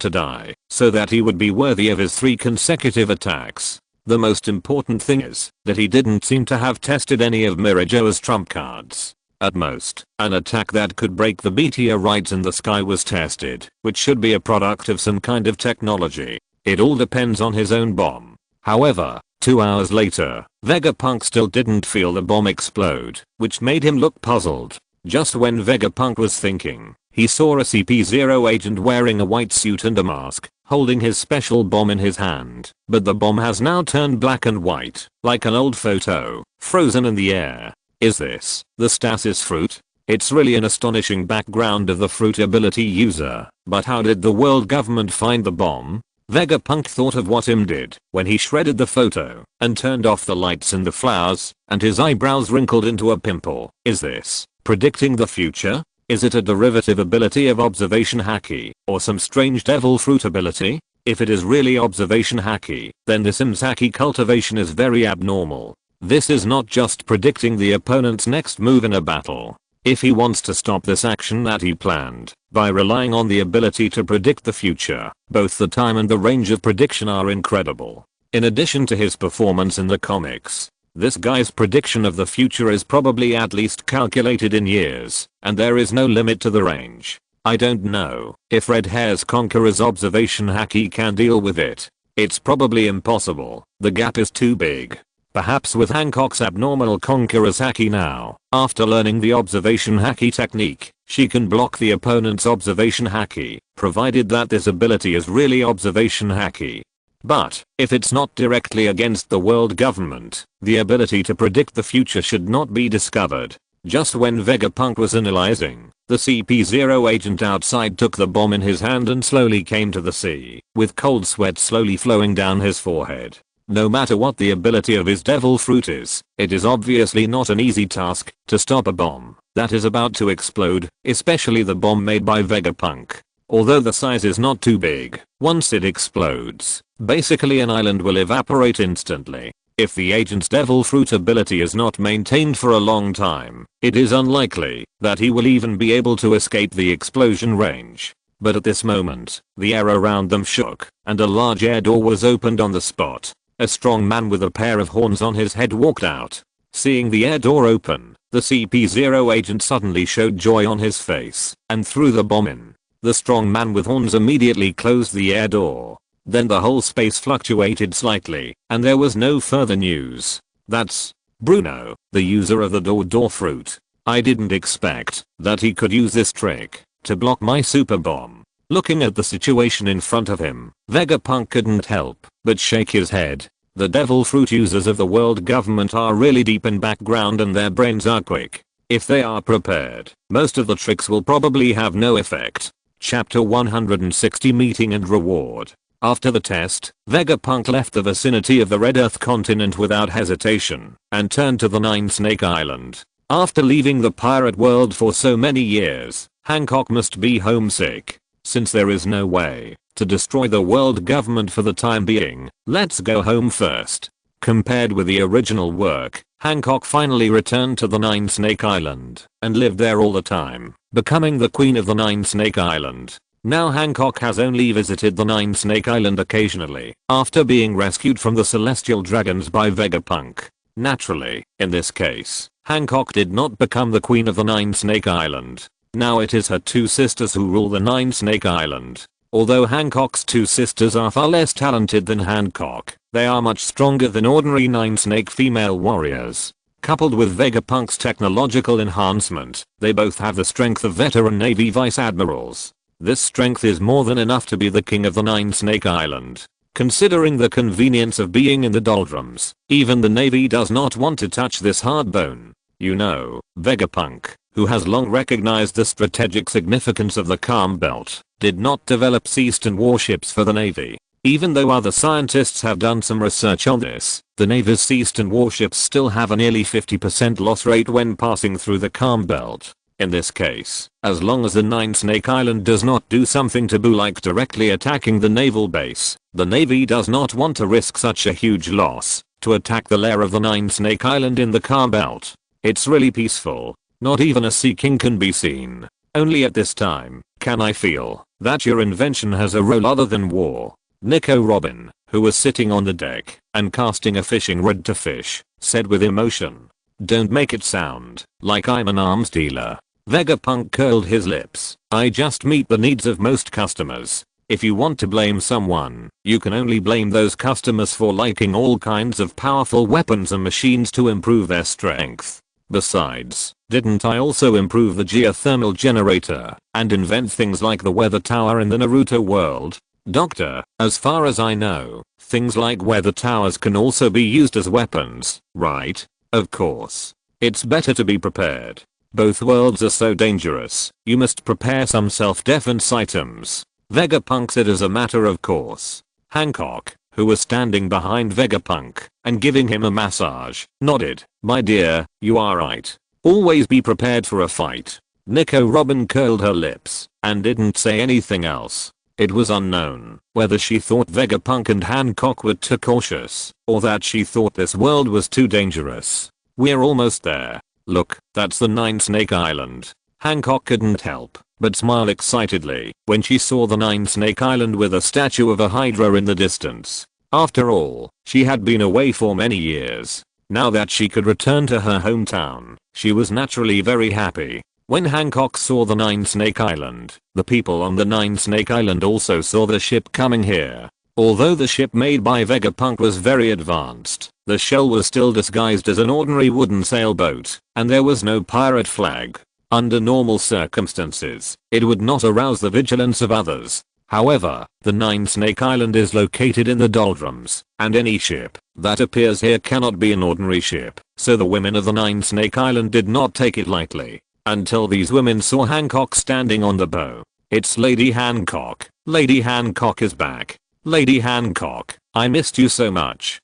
to die, so that he would be worthy of his 3 consecutive attacks. The most important thing is that he didn't seem to have tested any of Mirajoa's trump cards. At most, an attack that could break the meteorites in the sky was tested, which should be a product of some kind of technology. It all depends on his own bomb. However, 2 hours later, Vegapunk still didn't feel the bomb explode, which made him look puzzled. Just when Vegapunk was thinking, he saw a CP0 agent wearing a white suit and a mask, holding his special bomb in his hand, but the bomb has now turned black and white, like an old photo, frozen in the air. Is this the stasis fruit? It's really an astonishing background of the fruit ability user, but how did the world government find the bomb? Vegapunk thought of what him did when he shredded the photo and turned off the lights in the flowers, and his eyebrows wrinkled into a pimple. Is this predicting the future? Is it a derivative ability of observation haki, or some strange devil fruit ability? If it is really observation haki, then this haki cultivation is very abnormal. This is not just predicting the opponent's next move in a battle. If he wants to stop this action that he planned, by relying on the ability to predict the future, both the time and the range of prediction are incredible. In addition to his performance in the comics, this guy's prediction of the future is probably at least calculated in years, and there is no limit to the range. I don't know if Red Hair's Conqueror's observation haki can deal with it. It's probably impossible. The gap is too big. Perhaps with Hancock's abnormal Conqueror's haki now, after learning the observation haki technique, she can block the opponent's observation haki, provided that this ability is really observation haki. But, if it's not directly against the world government, the ability to predict the future should not be discovered. Just when Vegapunk was analyzing, the CP0 agent outside took the bomb in his hand and slowly came to the sea, with cold sweat slowly flowing down his forehead. No matter what the ability of his devil fruit is, it is obviously not an easy task to stop a bomb that is about to explode, especially the bomb made by Vegapunk. Although the size is not too big, once it explodes, basically an island will evaporate instantly. If the agent's devil fruit ability is not maintained for a long time, it is unlikely that he will even be able to escape the explosion range. But at this moment, the air around them shook, and a large air door was opened on the spot. A strong man with a pair of horns on his head walked out. Seeing the air door open, the CP0 agent suddenly showed joy on his face and threw the bomb in. The strong man with horns immediately closed the air door. Then the whole space fluctuated slightly, and there was no further news. That's Bruno, the user of the door fruit. I didn't expect that he could use this trick to block my super bomb. Looking at the situation in front of him, Vegapunk couldn't help but shake his head. The devil fruit users of the world government are really deep in background and their brains are quick. If they are prepared, most of the tricks will probably have no effect. Chapter 160 Meeting and Reward. After the test, Vegapunk left the vicinity of the Red Earth continent without hesitation and turned to the Nine Snake Island. After leaving the pirate world for so many years, Hancock must be homesick. Since there is no way to destroy the world government for the time being, let's go home first. Compared with the original work, Hancock finally returned to the Nine Snake Island and lived there all the time, becoming the queen of the Nine Snake Island. Now Hancock has only visited the Nine Snake Island occasionally after being rescued from the celestial dragons by Vegapunk. Naturally, in this case, Hancock did not become the queen of the Nine Snake Island. Now it is her two sisters who rule the Nine Snake Island. Although Hancock's two sisters are far less talented than Hancock, they are much stronger than ordinary Nine Snake female warriors. Coupled with Vegapunk's technological enhancement, they both have the strength of veteran Navy vice admirals. This strength is more than enough to be the king of the Nine Snake Island. Considering the convenience of being in the doldrums, even the Navy does not want to touch this hard bone. You know, Vegapunk, who has long recognized the strategic significance of the Calm Belt, did not develop Seaston warships for the Navy. Even though other scientists have done some research on this, the Navy's Seaston warships still have a nearly 50% loss rate when passing through the Calm Belt. In this case, as long as the Nine Snake Island does not do something taboo like directly attacking the naval base, the Navy does not want to risk such a huge loss to attack the lair of the Nine Snake Island in the Calm Belt. It's really peaceful. Not even a Sea King can be seen. Only at this time can I feel that your invention has a role other than war. Nico Robin, who was sitting on the deck and casting a fishing rod to fish, said with emotion, "Don't make it sound like I'm an arms dealer." Vegapunk curled his lips. "I just meet the needs of most customers. If you want to blame someone, you can only blame those customers for liking all kinds of powerful weapons and machines to improve their strength. Besides, didn't I also improve the geothermal generator and invent things like the weather tower in the Naruto world? Doctor, as far as I know, things like weather towers can also be used as weapons, right? Of course. It's better to be prepared. Both worlds are so dangerous, you must prepare some self-defense items." Vegapunk said as a matter of course. Hancock, who was standing behind Vegapunk and giving him a massage, nodded. "My dear, you are right. Always be prepared for a fight." Nico Robin curled her lips and didn't say anything else. It was unknown whether she thought Vegapunk and Hancock were too cautious or that she thought this world was too dangerous. "We're almost there. Look, that's the Nine Snake Island." Hancock couldn't help but smile excitedly when she saw the Nine Snake Island with a statue of a Hydra in the distance. After all, she had been away for many years. Now that she could return to her hometown, she was naturally very happy. When Hancock saw the Nine Snake Island, the people on the Nine Snake Island also saw the ship coming here. Although the ship made by Vegapunk was very advanced, the shell was still disguised as an ordinary wooden sailboat, and there was no pirate flag. Under normal circumstances, it would not arouse the vigilance of others. However, the Nine Snake Island is located in the doldrums, and any ship that appears here cannot be an ordinary ship, so the women of the Nine Snake Island did not take it lightly. Until these women saw Hancock standing on the bow. "It's Lady Hancock. Lady Hancock is back. Lady Hancock, I missed you so much.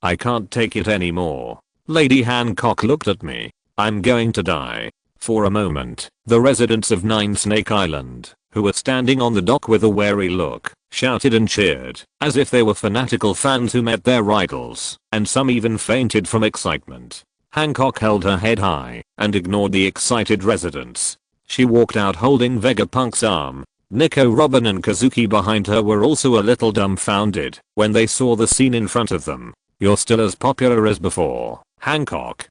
I can't take it anymore." Lady Hancock looked at me. "I'm going to die." For a moment, the residents of Nine Snake Island, who were standing on the dock with a wary look, shouted and cheered, as if they were fanatical fans who met their idols, and some even fainted from excitement. Hancock held her head high and ignored the excited residents. She walked out holding Vegapunk's arm. Nico Robin and Kazuki behind her were also a little dumbfounded when they saw the scene in front of them. "You're still as popular as before, Hancock."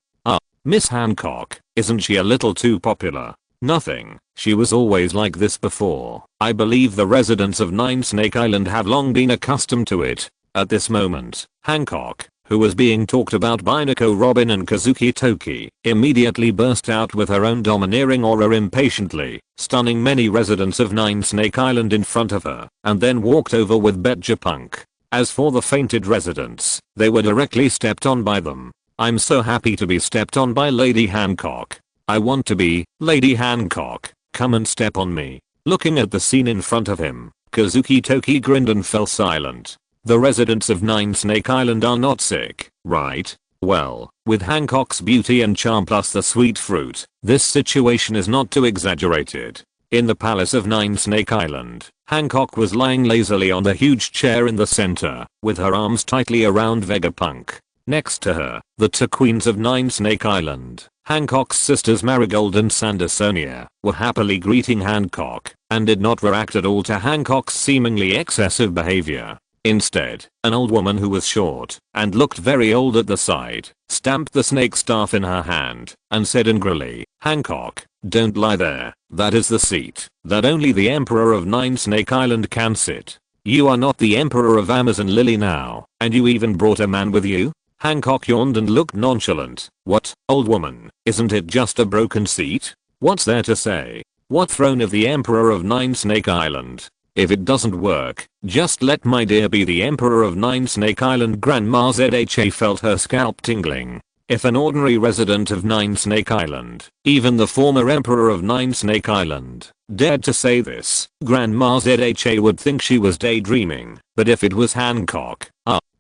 Miss Hancock, isn't she a little too popular?" "Nothing, she was always like this before. I believe the residents of Nine Snake Island have long been accustomed to it." At this moment, Hancock, who was being talked about by Nico Robin and Kazuki Toki, immediately burst out with her own domineering aura impatiently, stunning many residents of Nine Snake Island in front of her, and then walked over with Vegapunk. As for the fainted residents, they were directly stepped on by them. "I'm so happy to be stepped on by Lady Hancock. I want to be Lady Hancock. Come and step on me." Looking at the scene in front of him, Kazuki Toki grinned and fell silent. The residents of Nine Snake Island are not sick, right? Well, with Hancock's beauty and charm plus the sweet fruit, this situation is not too exaggerated. In the palace of Nine Snake Island, Hancock was lying lazily on the huge chair in the center, with her arms tightly around Vegapunk. Next to her, the two queens of Nine Snake Island, Hancock's sisters Marigold and Sandersonia, were happily greeting Hancock and did not react at all to Hancock's seemingly excessive behavior. Instead, an old woman who was short and looked very old at the sight, stamped the snake staff in her hand and said angrily, "Hancock, don't lie there. That is the seat that only the Emperor of Nine Snake Island can sit. You are not the Emperor of Amazon Lily now, and you even brought a man with you?" Hancock yawned and looked nonchalant. "What, old woman, isn't it just a broken seat? What's there to say? What throne of the Emperor of Nine Snake Island? If it doesn't work, just let my dear be the Emperor of Nine Snake Island." Grandma ZHA felt her scalp tingling. If an ordinary resident of Nine Snake Island, even the former Emperor of Nine Snake Island, dared to say this, Grandma ZHA would think she was daydreaming. But if it was Hancock,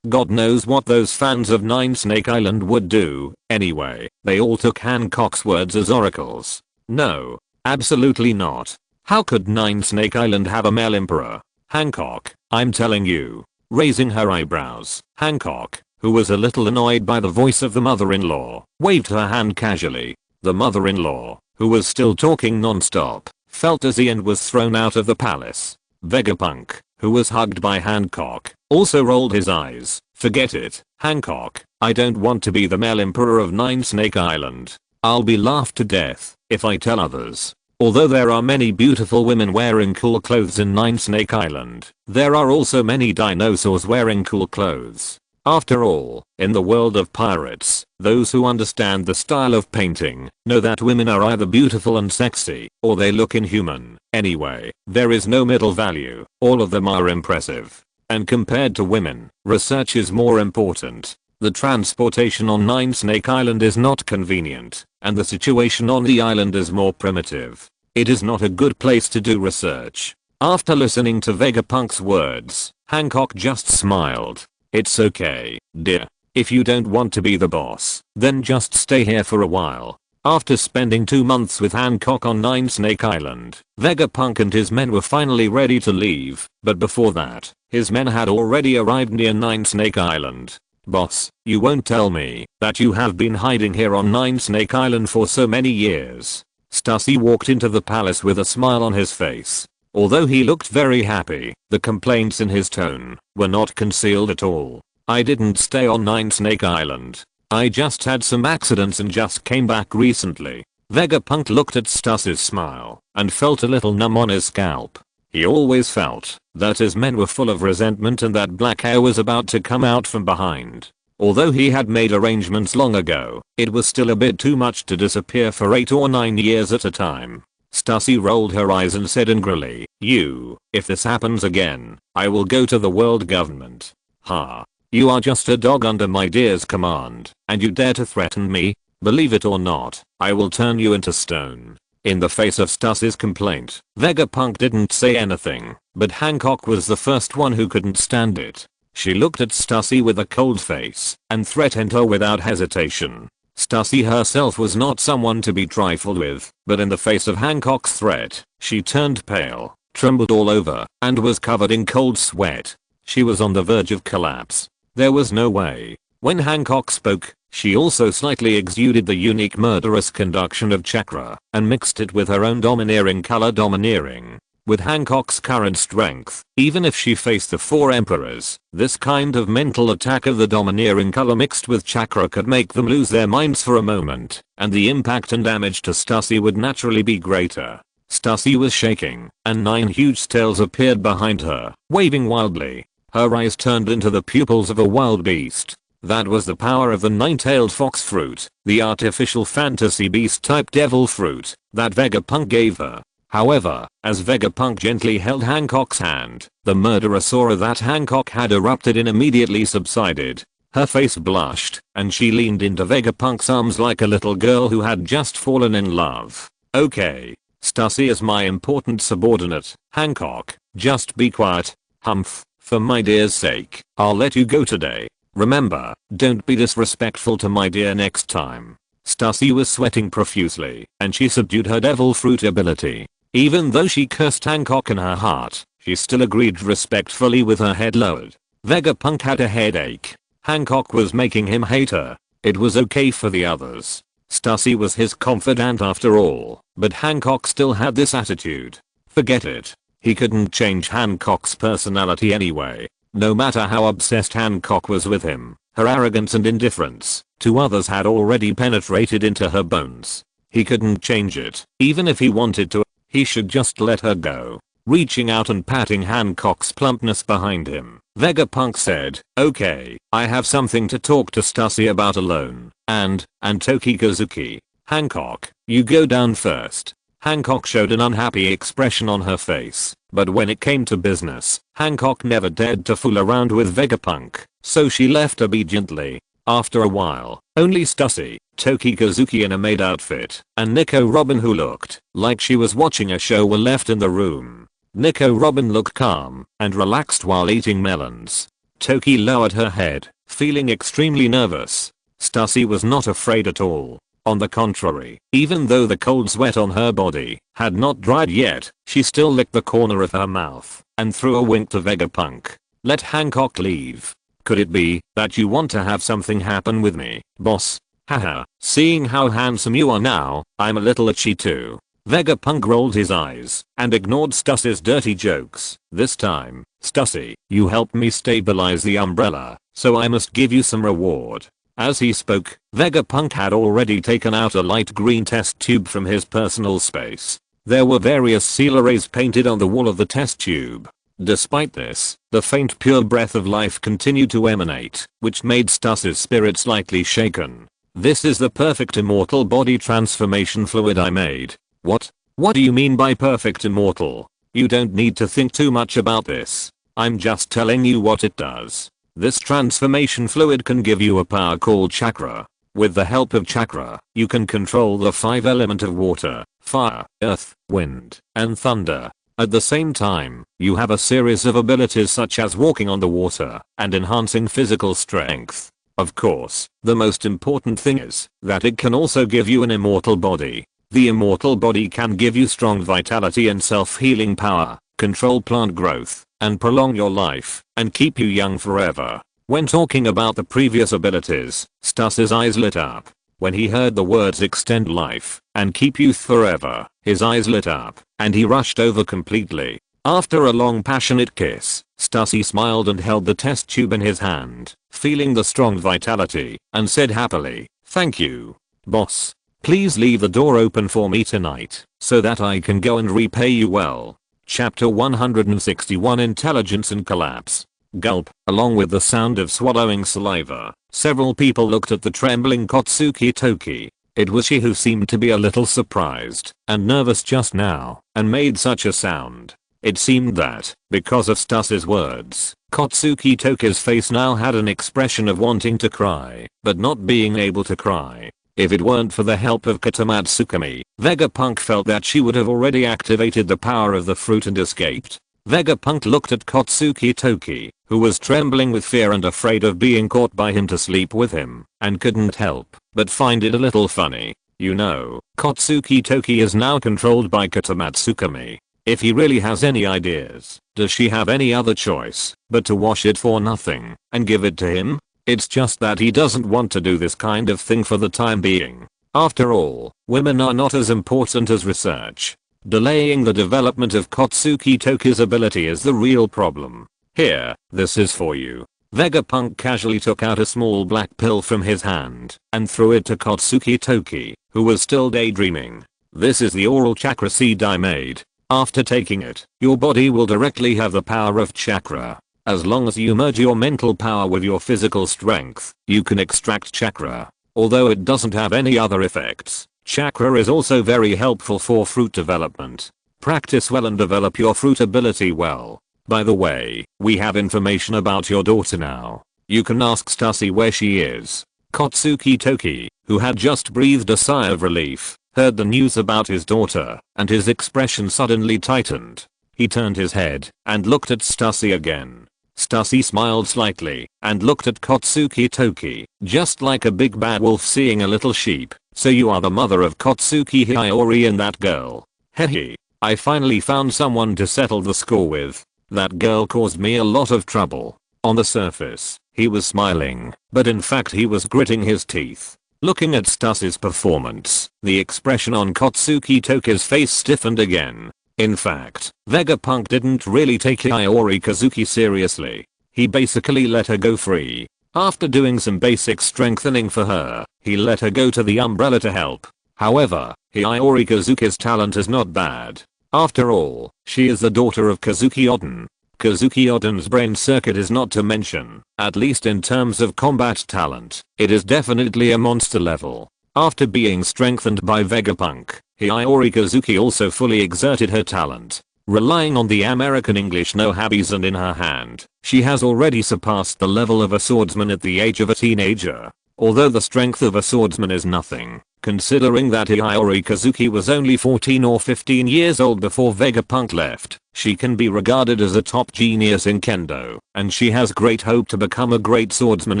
God knows what those fans of Nine Snake Island would do. Anyway, they all took Hancock's words as oracles. No, absolutely not. How could Nine Snake Island have a male emperor? Hancock, I'm telling you. Raising her eyebrows, Hancock, who was a little annoyed by the voice of the mother-in-law, waved her hand casually. The mother-in-law, who was still talking non-stop, felt dizzy and was thrown out of the palace. Vegapunk, who was hugged by Hancock, also rolled his eyes. "Forget it, Hancock. I don't want to be the male emperor of Nine Snake Island. I'll be laughed to death if I tell others." Although there are many beautiful women wearing cool clothes in Nine Snake Island, there are also many dinosaurs wearing cool clothes. After all, in the world of pirates, those who understand the style of painting know that women are either beautiful and sexy, or they look inhuman. Anyway, there is no middle value. All of them are impressive. And compared to women, research is more important. The transportation on Nine Snake Island is not convenient, and the situation on the island is more primitive. It is not a good place to do research. After listening to Vegapunk's words, Hancock just smiled. "It's okay, dear. If you don't want to be the boss, then just stay here for a while." After spending 2 months with Hancock on Nine Snake Island, Vegapunk and his men were finally ready to leave, but before that, his men had already arrived near Nine Snake Island. "Boss, you won't tell me that you have been hiding here on Nine Snake Island for so many years?" Stussy walked into the palace with a smile on his face. Although he looked very happy, the complaints in his tone were not concealed at all. "I didn't stay on Nine Snake Island. I just had some accidents and just came back recently." Vegapunk looked at Stussy's smile and felt a little numb on his scalp. He always felt that his men were full of resentment and that black hair was about to come out from behind. Although he had made arrangements long ago, it was still a bit too much to disappear for 8 or 9 years at a time. Stussy rolled her eyes and said angrily, If this happens again, I will go to the world government." "Ha. You are just a dog under my dear's command, and you dare to threaten me? Believe it or not, I will turn you into stone." In the face of Stussy's complaint, Vegapunk didn't say anything, but Hancock was the first one who couldn't stand it. She looked at Stussy with a cold face and threatened her without hesitation. Stussy herself was not someone to be trifled with, but in the face of Hancock's threat, she turned pale, trembled all over, and was covered in cold sweat. She was on the verge of collapse. There was no way. When Hancock spoke, she also slightly exuded the unique murderous conduction of chakra and mixed it with her own domineering color domineering. With Hancock's current strength, even if she faced the 4 emperors, this kind of mental attack of the domineering color mixed with chakra could make them lose their minds for a moment, and the impact and damage to Stussy would naturally be greater. Stussy was shaking, and 9 huge tails appeared behind her, waving wildly. Her eyes turned into the pupils of a wild beast. That was the power of the 9-tailed fox fruit, the artificial fantasy beast type devil fruit that Vegapunk gave her. However, as Vegapunk gently held Hancock's hand, the murderous aura that Hancock had erupted in immediately subsided. Her face blushed, and she leaned into Vegapunk's arms like a little girl who had just fallen in love. "Okay. Stussy is my important subordinate, Hancock. Just be quiet. Humph. For my dear's sake, I'll let you go today. Remember, don't be disrespectful to my dear next time." Stussy was sweating profusely, and she subdued her devil fruit ability. Even though she cursed Hancock in her heart, she still agreed respectfully with her head lowered. Vegapunk had a headache. Hancock was making him hate her. It was okay for the others. Stussy was his confidant after all, but Hancock still had this attitude. Forget it. He couldn't change Hancock's personality anyway. No matter how obsessed Hancock was with him, her arrogance and indifference to others had already penetrated into her bones. He couldn't change it, even if he wanted to. He should just let her go. Reaching out and patting Hancock's plumpness behind him, Vegapunk said, "Okay, I have something to talk to Stussy about alone, and Toki Kazuki. Hancock, you go down first." Hancock showed an unhappy expression on her face, but when it came to business, Hancock never dared to fool around with Vegapunk, so she left obediently. After a while, only Stussy, Toki Kazuki in a maid outfit, and Nico Robin, who looked like she was watching a show, were left in the room. Nico Robin looked calm and relaxed while eating melons. Toki lowered her head, feeling extremely nervous. Stussy was not afraid at all. On the contrary, even though the cold sweat on her body had not dried yet, she still licked the corner of her mouth and threw a wink to Vegapunk. "Let Hancock leave. Could it be that you want to have something happen with me, boss? Haha, seeing how handsome you are now, I'm a little itchy too." Vegapunk rolled his eyes and ignored Stussy's dirty jokes. "This time, Stussy, you helped me stabilize the umbrella, so I must give you some reward." As he spoke, Vegapunk had already taken out a light green test tube from his personal space. There were various seal arrays painted on the wall of the test tube. Despite this, the faint pure breath of life continued to emanate, which made Stussy's spirit slightly shaken. "This is the perfect immortal body transformation fluid I made." "What? What do you mean by perfect immortal? You don't need to think too much about this. I'm just telling you what it does. This transformation fluid can give you a power called chakra. With the help of chakra, you can control the 5 elements of water, fire, earth, wind, and thunder. At the same time, you have a series of abilities such as walking on the water and enhancing physical strength. Of course, the most important thing is that it can also give you an immortal body. The immortal body can give you strong vitality and self-healing power, control plant growth, and prolong your life, and keep you young forever." When talking about the previous abilities, Stussy's eyes lit up. When he heard the words extend life and keep youth forever, his eyes lit up, and he rushed over completely. After a long passionate kiss, Stussy smiled and held the test tube in his hand, feeling the strong vitality, and said happily, "Thank you, boss. Please leave the door open for me tonight, so that I can go and repay you well." Chapter 161, Intelligence and Collapse. Gulp. Along with the sound of swallowing saliva, several people looked at the trembling Kotsuki Toki. It was she who seemed to be a little surprised and nervous just now, and made such a sound. It seemed that, because of Stussy's words, Kotsuki Toki's face now had an expression of wanting to cry, but not being able to cry. If it weren't for the help of Katamatsuki, Vegapunk felt that she would have already activated the power of the fruit and escaped. Vegapunk looked at Kotsuki Toki, who was trembling with fear and afraid of being caught by him to sleep with him, and couldn't help but find it a little funny. You know, Kotsuki Toki is now controlled by Katamatsuki. If he really has any ideas, does she have any other choice but to wash it for nothing and give it to him? It's just that he doesn't want to do this kind of thing for the time being. After all, women are not as important as research. Delaying the development of Kotsuki Toki's ability is the real problem. "Here, this is for you." Vegapunk casually took out a small black pill from his hand and threw it to Kotsuki Toki, who was still daydreaming. "This is the oral chakra seed I made. After taking it, your body will directly have the power of chakra. As long as you merge your mental power with your physical strength, you can extract chakra. Although it doesn't have any other effects, chakra is also very helpful for fruit development. Practice well and develop your fruit ability well. By the way, we have information about your daughter now. You can ask Stussy where she is." Kotsuki Toki, who had just breathed a sigh of relief, heard the news about his daughter, and his expression suddenly tightened. He turned his head and looked at Stussy again. Stussy smiled slightly and looked at Kotsuki Toki, just like a big bad wolf seeing a little sheep. "So you are the mother of Kotsuki Hiyori and that girl. Hehe. I finally found someone to settle the score with. That girl caused me a lot of trouble." On the surface, He was smiling, but in fact he was gritting his teeth. Looking at Stassy's performance, the expression on Kotsuki Toki's face stiffened again. In fact, Vegapunk didn't really take Hiyori Kazuki seriously. He basically let her go free. After doing some basic strengthening for her, he let her go to the umbrella to help. However, Hiyori Kazuki's talent is not bad. After all, she is the daughter of Kazuki Oden. Kazuki Oden's brain circuit is not to mention, at least in terms of combat talent, it is definitely a monster level. After being strengthened by Vegapunk, Hiyori Kazuki also fully exerted her talent. Relying on the American English no-habis and in her hand, she has already surpassed the level of a swordsman at the age of a teenager. Although the strength of a swordsman is nothing, considering that Hiyori Kazuki was only 14 or 15 years old before Vegapunk left, she can be regarded as a top genius in kendo, and she has great hope to become a great swordsman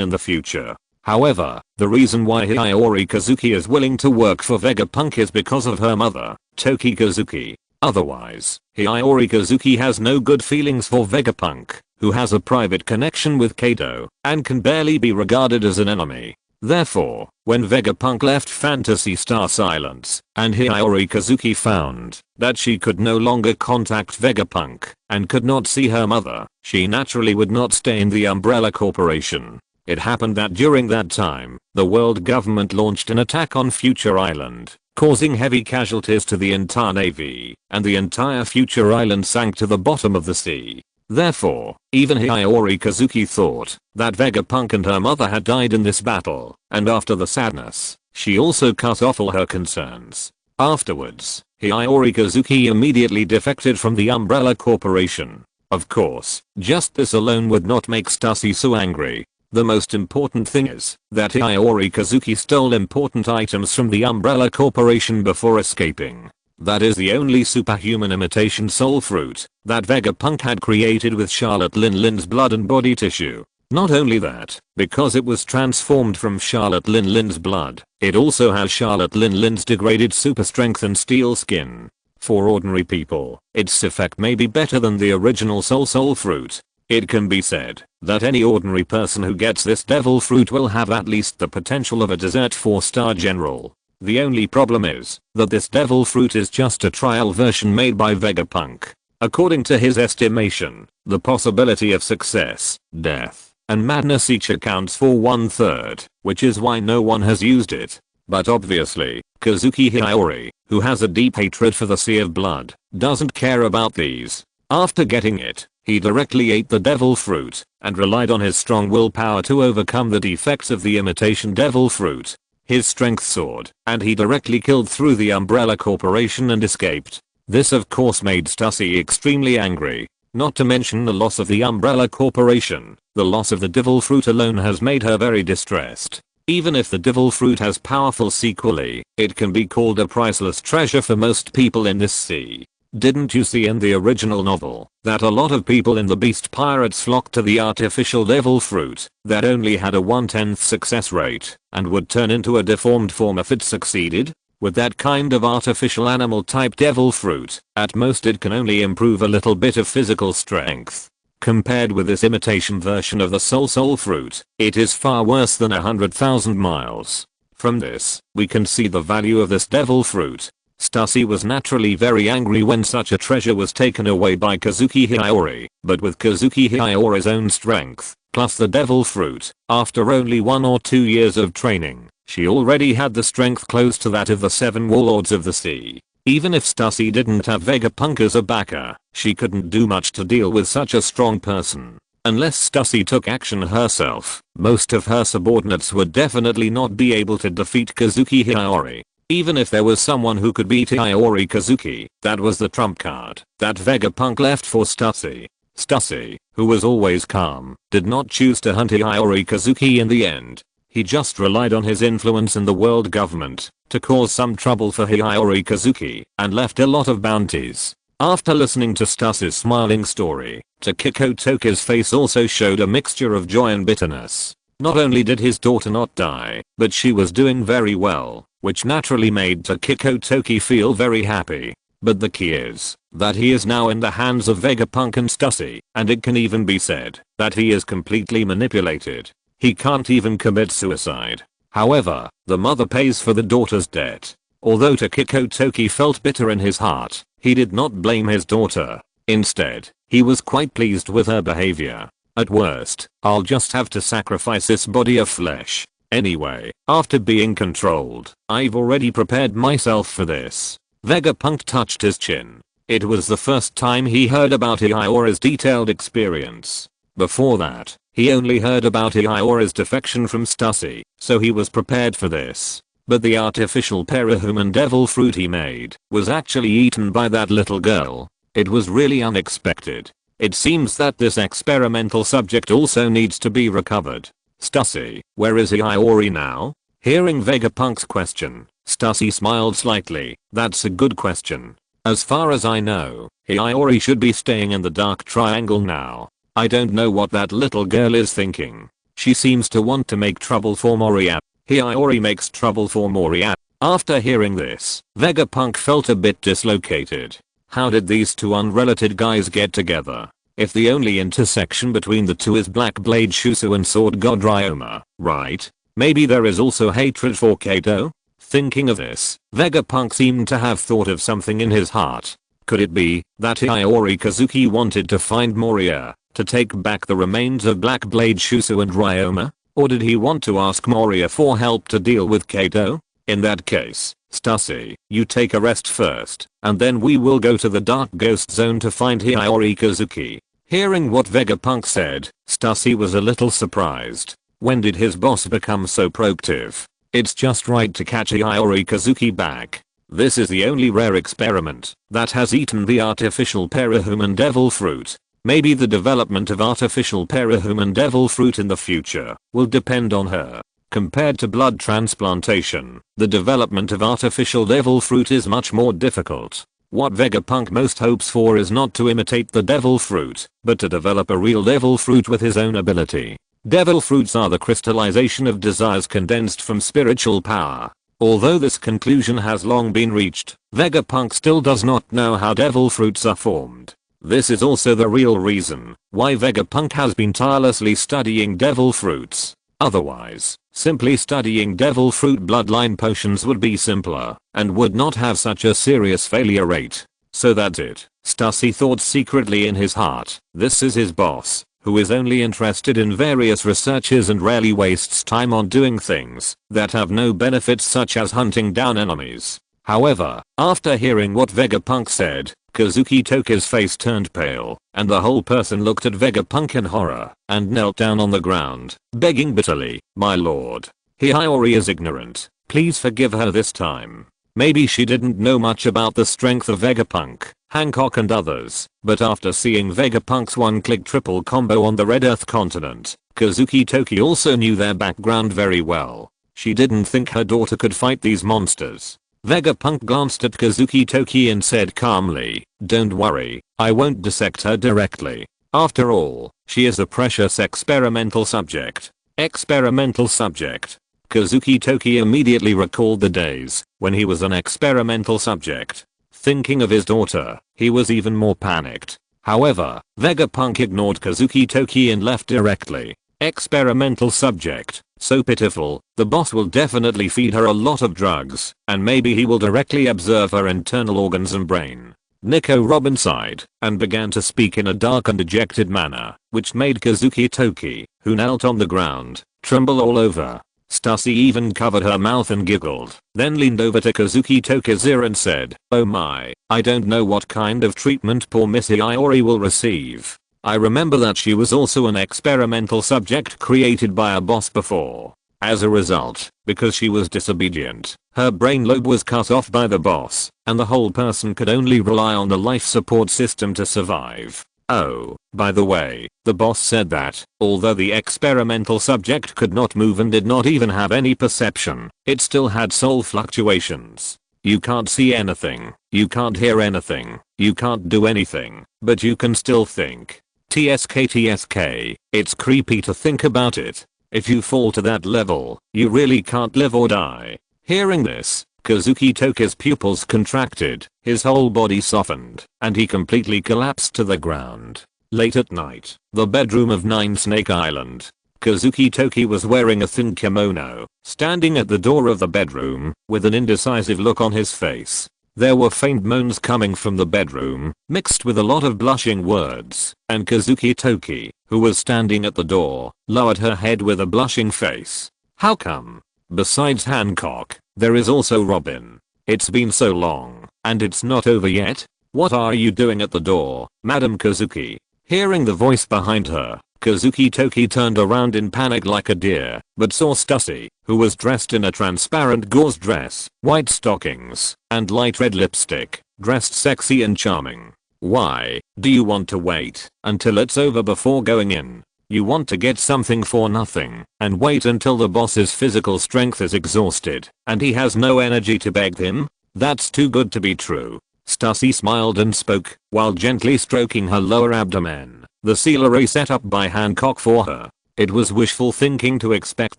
in the future. However, the reason why Hiyori Kazuki is willing to work for Vegapunk is because of her mother, Toki Kazuki. Otherwise, Hiyori Kazuki has no good feelings for Vegapunk, who has a private connection with Kato, and can barely be regarded as an enemy. Therefore, when Vegapunk left Fantasy Star Silence, and Hiyori Kazuki found that she could no longer contact Vegapunk, and could not see her mother, she naturally would not stay in the Umbrella Corporation. It happened that during that time, the world government launched an attack on Future Island, causing heavy casualties to the entire navy, and the entire Future Island sank to the bottom of the sea. Therefore, even Hiyori Kazuki thought that Vegapunk and her mother had died in this battle, and after the sadness, she also cut off all her concerns. Afterwards, Hiyori Kazuki immediately defected from the Umbrella Corporation. Of course, just this alone would not make Stassi so angry. The most important thing is that Hiyori Kazuki stole important items from the Umbrella Corporation before escaping. That is the only superhuman imitation soul fruit that Vegapunk had created with Charlotte Lin's blood and body tissue. Not only that, because it was transformed from Charlotte Lin's blood, it also has Charlotte Lin's degraded super strength and steel skin. For ordinary people, its effect may be better than the original soul fruit. It can be said that any ordinary person who gets this devil fruit will have at least the potential of a desert 4-star general. The only problem is that this devil fruit is just a trial version made by Vegapunk. According to his estimation, the possibility of success, death, and madness each accounts for 1/3, which is why no one has used it. But obviously, Kazuki Hiyori, who has a deep hatred for the Sea of Blood, doesn't care about these. After getting it, he directly ate the devil fruit, and relied on his strong willpower to overcome the defects of the imitation devil fruit. His strength soared, and he directly killed through the Umbrella Corporation and escaped. This of course made Stassi extremely angry. Not to mention the loss of the Umbrella Corporation, the loss of the devil fruit alone has made her very distressed. Even if the devil fruit has powerful sequelae, it can be called a priceless treasure for most people in this sea. Didn't you see in the original novel that a lot of people in the Beast Pirates flocked to the artificial devil fruit that only had a 1/10 success rate and would turn into a deformed form if it succeeded? With that kind of artificial animal type devil fruit, at most it can only improve a little bit of physical strength. Compared with this imitation version of the soul fruit, it is far worse than 100,000 miles. From this, we can see the value of this devil fruit. Stassi was naturally very angry when such a treasure was taken away by Kazuki Hiyori, but with Kazuki Hiyori's own strength, plus the devil fruit, after only 1 or 2 years of training, she already had the strength close to that of the 7 warlords of the sea. Even if Stassi didn't have Vegapunk as a backer, she couldn't do much to deal with such a strong person. Unless Stassi took action herself, most of her subordinates would definitely not be able to defeat Kazuki Hiyori. Even if there was someone who could beat Hiyori Kazuki, that was the trump card that Vegapunk left for Stassi. Stassi, who was always calm, did not choose to hunt Hiyori Kazuki in the end. He just relied on his influence in the world government to cause some trouble for Hiyori Kazuki and left a lot of bounties. After listening to Stassi's smiling story, Takiko Toki's face also showed a mixture of joy and bitterness. Not only did his daughter not die, but she was doing very well, which naturally made Takiko Toki feel very happy. But the key is that he is now in the hands of Vegapunk and Stussy, and it can even be said that he is completely manipulated. He can't even commit suicide. However, the mother pays for the daughter's debt. Although Takiko Toki felt bitter in his heart, he did not blame his daughter. Instead, he was quite pleased with her behavior. At worst, I'll just have to sacrifice this body of flesh. Anyway, after being controlled, I've already prepared myself for this. Vegapunk touched his chin. It was the first time he heard about Iori's detailed experience. Before that, he only heard about Iori's defection from Stussy, so he was prepared for this. But the artificial parahuman devil fruit he made was actually eaten by that little girl. It was really unexpected. It seems that this experimental subject also needs to be recovered. Stussy, where is Iori now? Hearing Vegapunk's question, Stussy smiled slightly. That's a good question. As far as I know, Iori should be staying in the Dark Triangle now. I don't know what that little girl is thinking. She seems to want to make trouble for Moria. Iori makes trouble for Moria. After hearing this, Vegapunk felt a bit dislocated. How did these two unrelated guys get together? If the only intersection between the two is Black Blade Shusu and Sword God Ryoma, right? Maybe there is also hatred for Kato? Thinking of this, Vegapunk seemed to have thought of something in his heart. Could it be that Iori Kazuki wanted to find Moria to take back the remains of Black Blade Shusu and Ryoma? Or did he want to ask Moria for help to deal with Kato? In that case, Stussy, you take a rest first, and then we will go to the Dark Ghost Zone to find Iori Kazuki. Hearing what Vegapunk said, Stussy was a little surprised. When did his boss become so proactive? It's just right to catch Iori Kazuki back. This is the only rare experiment that has eaten the artificial parahuman devil fruit. Maybe the development of artificial parahuman devil fruit in the future will depend on her. Compared to blood transplantation, the development of artificial devil fruit is much more difficult. What Vegapunk most hopes for is not to imitate the devil fruit, but to develop a real devil fruit with his own ability. Devil fruits are the crystallization of desires condensed from spiritual power. Although this conclusion has long been reached, Vegapunk still does not know how devil fruits are formed. This is also the real reason why Vegapunk has been tirelessly studying devil fruits. Otherwise, simply studying devil fruit bloodline potions would be simpler and would not have such a serious failure rate. So that's it. Stussy thought secretly in his heart. This is his boss, who is only interested in various researches and rarely wastes time on doing things that have no benefits such as hunting down enemies. However, after hearing what Vegapunk said, Kazuki Toki's face turned pale, and the whole person looked at Vegapunk in horror, and knelt down on the ground, begging bitterly, "My lord. Iori is ignorant. Please forgive her this time." Maybe she didn't know much about the strength of Vegapunk, Hancock and others, but after seeing Vegapunk's one-click triple combo on the Red Earth continent, Kazuki Toki also knew their background very well. She didn't think her daughter could fight these monsters. Vegapunk glanced at Kazuki Toki and said calmly, "Don't worry, I won't dissect her directly. After all, she is a precious experimental subject." Experimental subject. Kazuki Toki immediately recalled the days when he was an experimental subject. Thinking of his daughter, he was even more panicked. However, Vegapunk ignored Kazuki Toki and left directly. Experimental subject. So pitiful. The boss will definitely feed her a lot of drugs, and maybe he will directly observe her internal organs and brain. Nico Robin sighed and began to speak in a dark and dejected manner, which made Kazuki Toki, who knelt on the ground, tremble all over. Stussy even covered her mouth and giggled, then leaned over to Kazuki Toki's ear and said, "Oh my, I don't know what kind of treatment poor Miss Iori will receive. I remember that she was also an experimental subject created by a boss before. As a result, because she was disobedient, her brain lobe was cut off by the boss, and the whole person could only rely on the life support system to survive. Oh, by the way, the boss said that, although the experimental subject could not move and did not even have any perception, it still had soul fluctuations. You can't see anything, you can't hear anything, you can't do anything, but you can still think. TSK, it's creepy to think about it. If you fall to that level, you really can't live or die." Hearing this, Kazuki Toki's pupils contracted, his whole body softened, and he completely collapsed to the ground. Late at night, the bedroom of 9 Snake Island. Kazuki Toki was wearing a thin kimono, standing at the door of the bedroom, with an indecisive look on his face. There were faint moans coming from the bedroom, mixed with a lot of blushing words, and Kazuki Toki, who was standing at the door, lowered her head with a blushing face. How come? Besides Hancock, there is also Robin. It's been so long, and it's not over yet? What are you doing at the door, Madam Kazuki? Hearing the voice behind her, Kazuki Toki turned around in panic like a deer, but saw Stussy, who was dressed in a transparent gauze dress, white stockings, and light red lipstick, dressed sexy and charming. Why, do you want to wait until it's over before going in? You want to get something for nothing, and wait until the boss's physical strength is exhausted, and he has no energy to beg him? That's too good to be true. Stussy smiled and spoke, while gently stroking her lower abdomen, the sealer set up by Hancock for her. It was wishful thinking to expect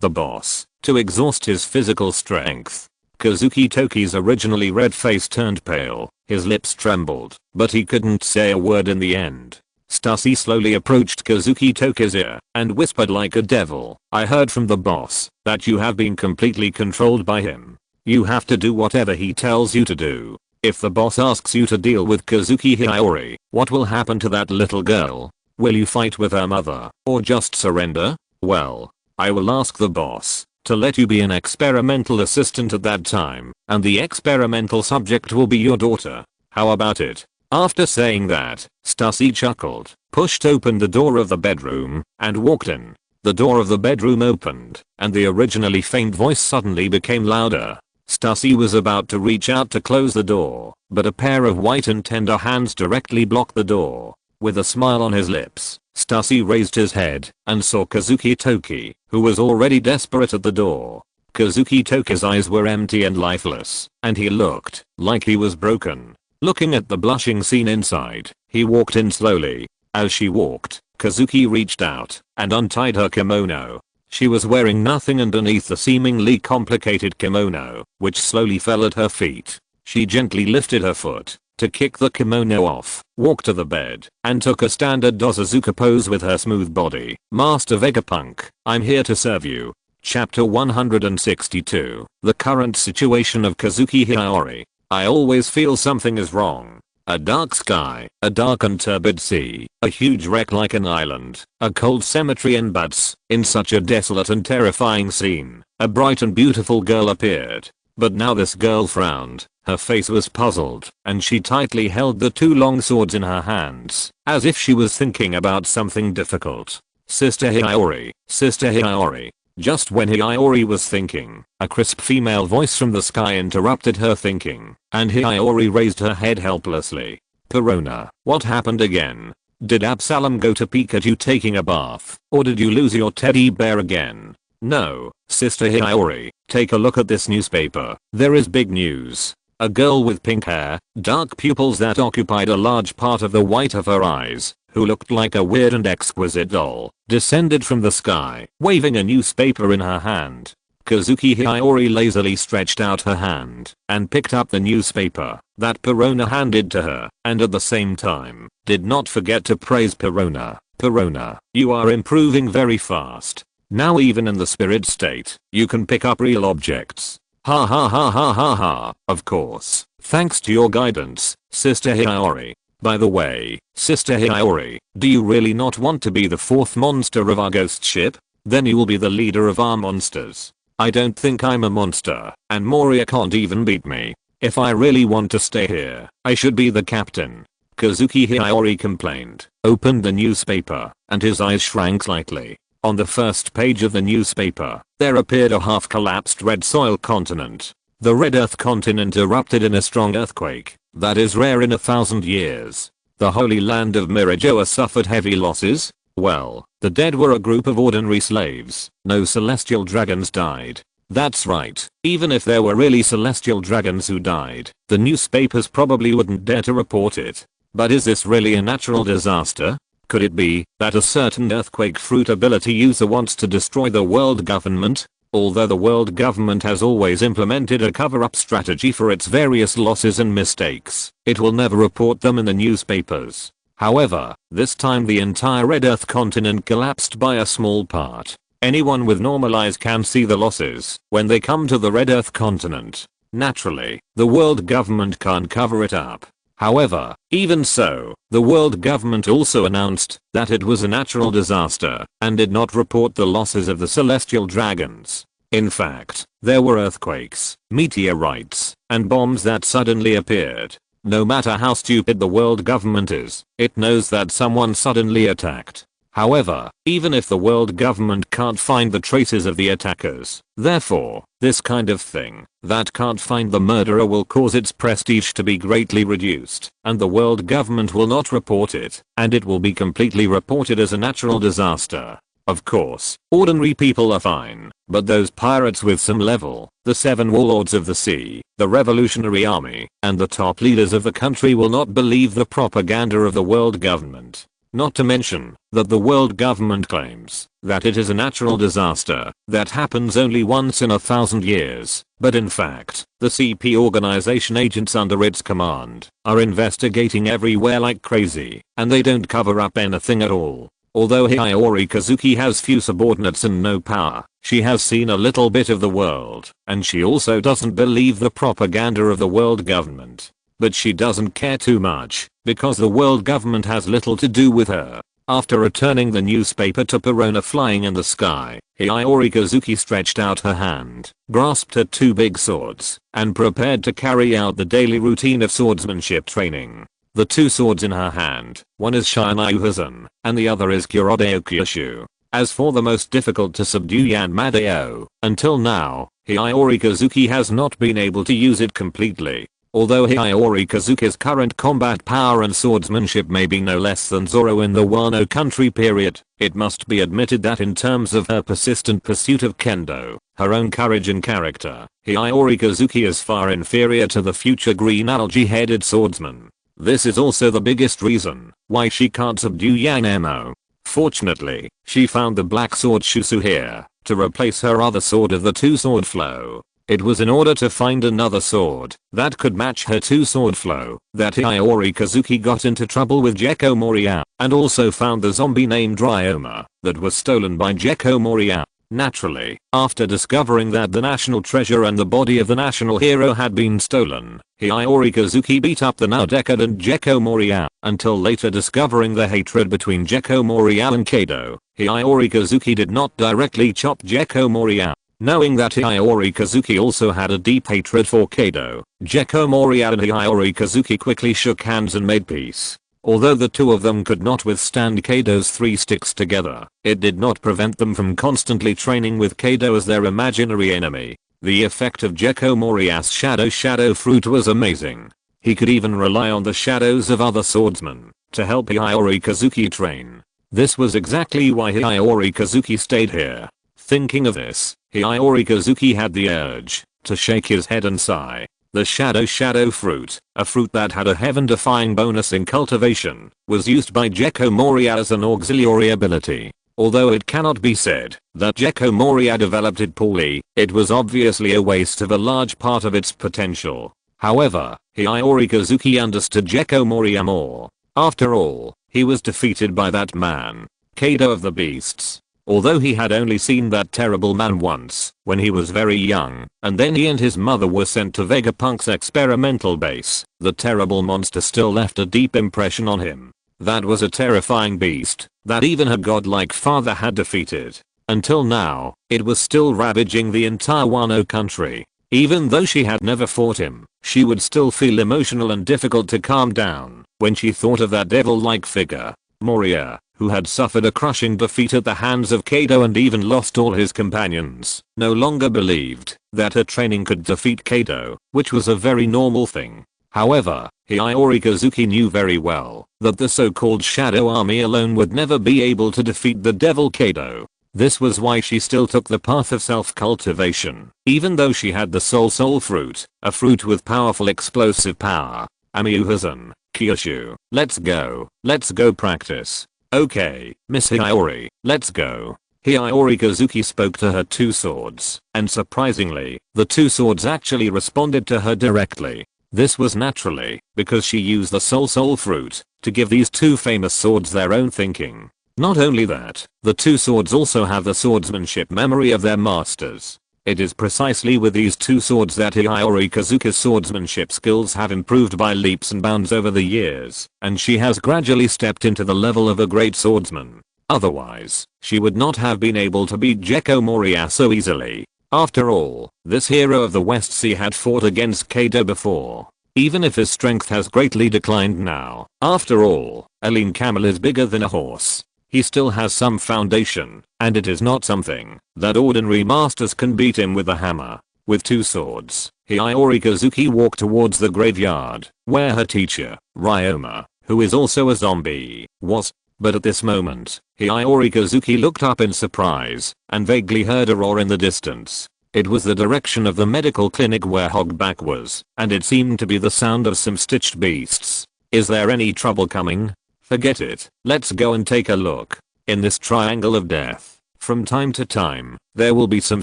the boss to exhaust his physical strength. Kazuki Toki's originally red face turned pale, his lips trembled, but he couldn't say a word in the end. Stussy slowly approached Kazuki Toki's ear and whispered like a devil, I heard from the boss that you have been completely controlled by him. You have to do whatever he tells you to do. If the boss asks you to deal with Kazuki Hiyori, what will happen to that little girl? Will you fight with her mother, or just surrender? Well, I will ask the boss to let you be an experimental assistant at that time, and the experimental subject will be your daughter. How about it? After saying that, Stussy chuckled, pushed open the door of the bedroom, and walked in. The door of the bedroom opened, and the originally faint voice suddenly became louder. Stussy was about to reach out to close the door, but a pair of white and tender hands directly blocked the door. With a smile on his lips, Stussy raised his head and saw Kazuki Toki, who was already desperate at the door. Kazuki Toki's eyes were empty and lifeless, and he looked like he was broken. Looking at the blushing scene inside, he walked in slowly. As she walked, Kazuki reached out and untied her kimono. She was wearing nothing underneath the seemingly complicated kimono, which slowly fell at her feet. She gently lifted her foot to kick the kimono off, walked to the bed, and took a standard Dosazuka pose with her smooth body. Master Vegapunk, I'm here to serve you. Chapter 162. The current situation of Kazuki Hiyori. I always feel something is wrong. A dark sky, a dark and turbid sea, a huge wreck like an island, a cold cemetery and butts. In such a desolate and terrifying scene, a bright and beautiful girl appeared. But now this girl frowned, her face was puzzled, and she tightly held the 2 long swords in her hands, as if she was thinking about something difficult. Sister Hiyori, Sister Hiyori. Just when Hiyori was thinking, a crisp female voice from the sky interrupted her thinking, and Hiyori raised her head helplessly. Perona, what happened again? Did Absalom go to peek at you taking a bath, or did you lose your teddy bear again? No, Sister Hiyori, take a look at this newspaper. There is big news. A girl with pink hair, dark pupils that occupied a large part of the white of her eyes, who looked like a weird and exquisite doll, descended from the sky, waving a newspaper in her hand. Kazuki Hiyori lazily stretched out her hand and picked up the newspaper that Perona handed to her, and at the same time, did not forget to praise Perona. Perona, you are improving very fast. Now even in the spirit state, you can pick up real objects. Ha ha ha ha ha ha, of course, thanks to your guidance, Sister Hiyori. By the way, Sister Hiyori, do you really not want to be the 4th monster of our ghost ship? Then you will be the leader of our monsters. I don't think I'm a monster, and Moria can't even beat me. If I really want to stay here, I should be the captain. Kazuki Hiyori complained, opened the newspaper, and his eyes shrank slightly. On the first page of the newspaper, there appeared a half-collapsed red soil continent. The red earth continent erupted in a strong earthquake that is rare in 1,000 years. The holy land of Mirajoa suffered heavy losses. Well, the dead were a group of ordinary slaves. No celestial dragons died. That's right, even if there were really celestial dragons who died, the newspapers probably wouldn't dare to report it. But is this really a natural disaster? Could it be that a certain earthquake fruit ability user wants to destroy the world government? Although the world government has always implemented a cover-up strategy for its various losses and mistakes, it will never report them in the newspapers. However, this time the entire Red Earth continent collapsed by a small part. Anyone with normal eyes can see the losses when they come to the Red Earth continent. Naturally, the world government can't cover it up. However, even so, the world government also announced that it was a natural disaster and did not report the losses of the celestial dragons. In fact, there were earthquakes, meteorites, and bombs that suddenly appeared. No matter how stupid the world government is, it knows that someone suddenly attacked. However, even if the world government can't find the traces of the attackers, therefore, this kind of thing that can't find the murderer will cause its prestige to be greatly reduced, and the world government will not report it, and it will be completely reported as a natural disaster. Of course, ordinary people are fine, but those pirates with some level, the 7 warlords of the sea, the revolutionary army, and the top leaders of the country will not believe the propaganda of the world government. Not to mention that the world government claims that it is a natural disaster that happens only once in 1,000 years, but in fact, the CP organization agents under its command are investigating everywhere like crazy, and they don't cover up anything at all. Although Hiyori Kazuki has few subordinates and no power, she has seen a little bit of the world, and she also doesn't believe the propaganda of the world government. But she doesn't care too much, because the world government has little to do with her. After returning the newspaper to Perona flying in the sky, Hiyori Kazuki stretched out her hand, grasped her 2 big swords, and prepared to carry out the daily routine of swordsmanship training. The 2 swords in her hand, one is Shinai-Uhazan, and the other is Kurodeo Kyushu. As for the most difficult to subdue Yanmadeo, until now, Hiyori Kazuki has not been able to use it completely. Although Hiyori Kazuki's current combat power and swordsmanship may be no less than Zoro in the Wano country period, it must be admitted that in terms of her persistent pursuit of kendo, her own courage and character, Hiyori Kazuki is far inferior to the future green algae-headed swordsman. This is also the biggest reason why she can't subdue Yanemo. Fortunately, she found the black sword Shusu here to replace her other sword of the 2-sword flow. It was in order to find another sword that could match her 2-sword flow that Hiyori Kazuki got into trouble with Gekko Moria, and also found the zombie named Ryoma that was stolen by Gekko Moria. Naturally, after discovering that the national treasure and the body of the national hero had been stolen, Hiyori Kazuki beat up the now decadent Gekko Moria, until later discovering the hatred between Gekko Moria and Kado, Hiyori Kazuki did not directly chop Gekko Moria. Knowing that Hiyori Kazuki also had a deep hatred for Kado, Gekko Moria and Hiyori Kazuki quickly shook hands and made peace. Although the 2 of them could not withstand Kado's 3 sticks together, it did not prevent them from constantly training with Kado as their imaginary enemy. The effect of Gekko Moria's shadow fruit was amazing. He could even rely on the shadows of other swordsmen to help Hiyori Kazuki train. This was exactly why Hiyori Kazuki stayed here. Thinking of this, Hiyori Kazuki had the urge to shake his head and sigh. The shadow fruit, a fruit that had a heaven-defying bonus in cultivation, was used by Gekko Moria as an auxiliary ability. Although it cannot be said that Gekko Moria developed it poorly, it was obviously a waste of a large part of its potential. However, Hiyori Kazuki understood Gekko Moria more. After all, he was defeated by that man, Kado of the Beasts. Although he had only seen that terrible man once, when he was very young, and then he and his mother were sent to Vegapunk's experimental base, the terrible monster still left a deep impression on him. That was a terrifying beast that even her godlike father had defeated. Until now, it was still ravaging the entire Wano country. Even though she had never fought him, she would still feel emotional and difficult to calm down when she thought of that devil-like figure. Moria, who had suffered a crushing defeat at the hands of Kado and even lost all his companions, no longer believed that her training could defeat Kado, which was a very normal thing. However, Hiyori Kazuki knew very well that the so-called Shadow Army alone would never be able to defeat the devil Kado. This was why she still took the path of self-cultivation, even though she had the soul fruit, a fruit with powerful explosive power. Amiyuhazan, Kyushu, let's go practice. Okay, Miss Hiyori, let's go. Hiyori Kazuki spoke to her two swords, and surprisingly, the two swords actually responded to her directly. This was naturally because she used the soul fruit to give these two famous swords their own thinking. Not only that, the two swords also have the swordsmanship memory of their masters. It is precisely with these two swords that Hiyori Kazuki's swordsmanship skills have improved by leaps and bounds over the years, and she has gradually stepped into the level of a great swordsman. Otherwise, she would not have been able to beat Gekko Moria so easily. After all, this hero of the West Sea had fought against Kado before. Even if his strength has greatly declined now, after all, a lean camel is bigger than a horse. He still has some foundation, and it is not something that ordinary masters can beat him with a hammer. With two swords, Hiyori Kazuki walked towards the graveyard, where her teacher, Ryoma, who is also a zombie, was. But at this moment, Hiyori Kazuki looked up in surprise, and vaguely heard a roar in the distance. It was the direction of the medical clinic where Hogback was, and it seemed to be the sound of some stitched beasts. Is there any trouble coming? Forget it, let's go and take a look. In this triangle of death, from time to time, there will be some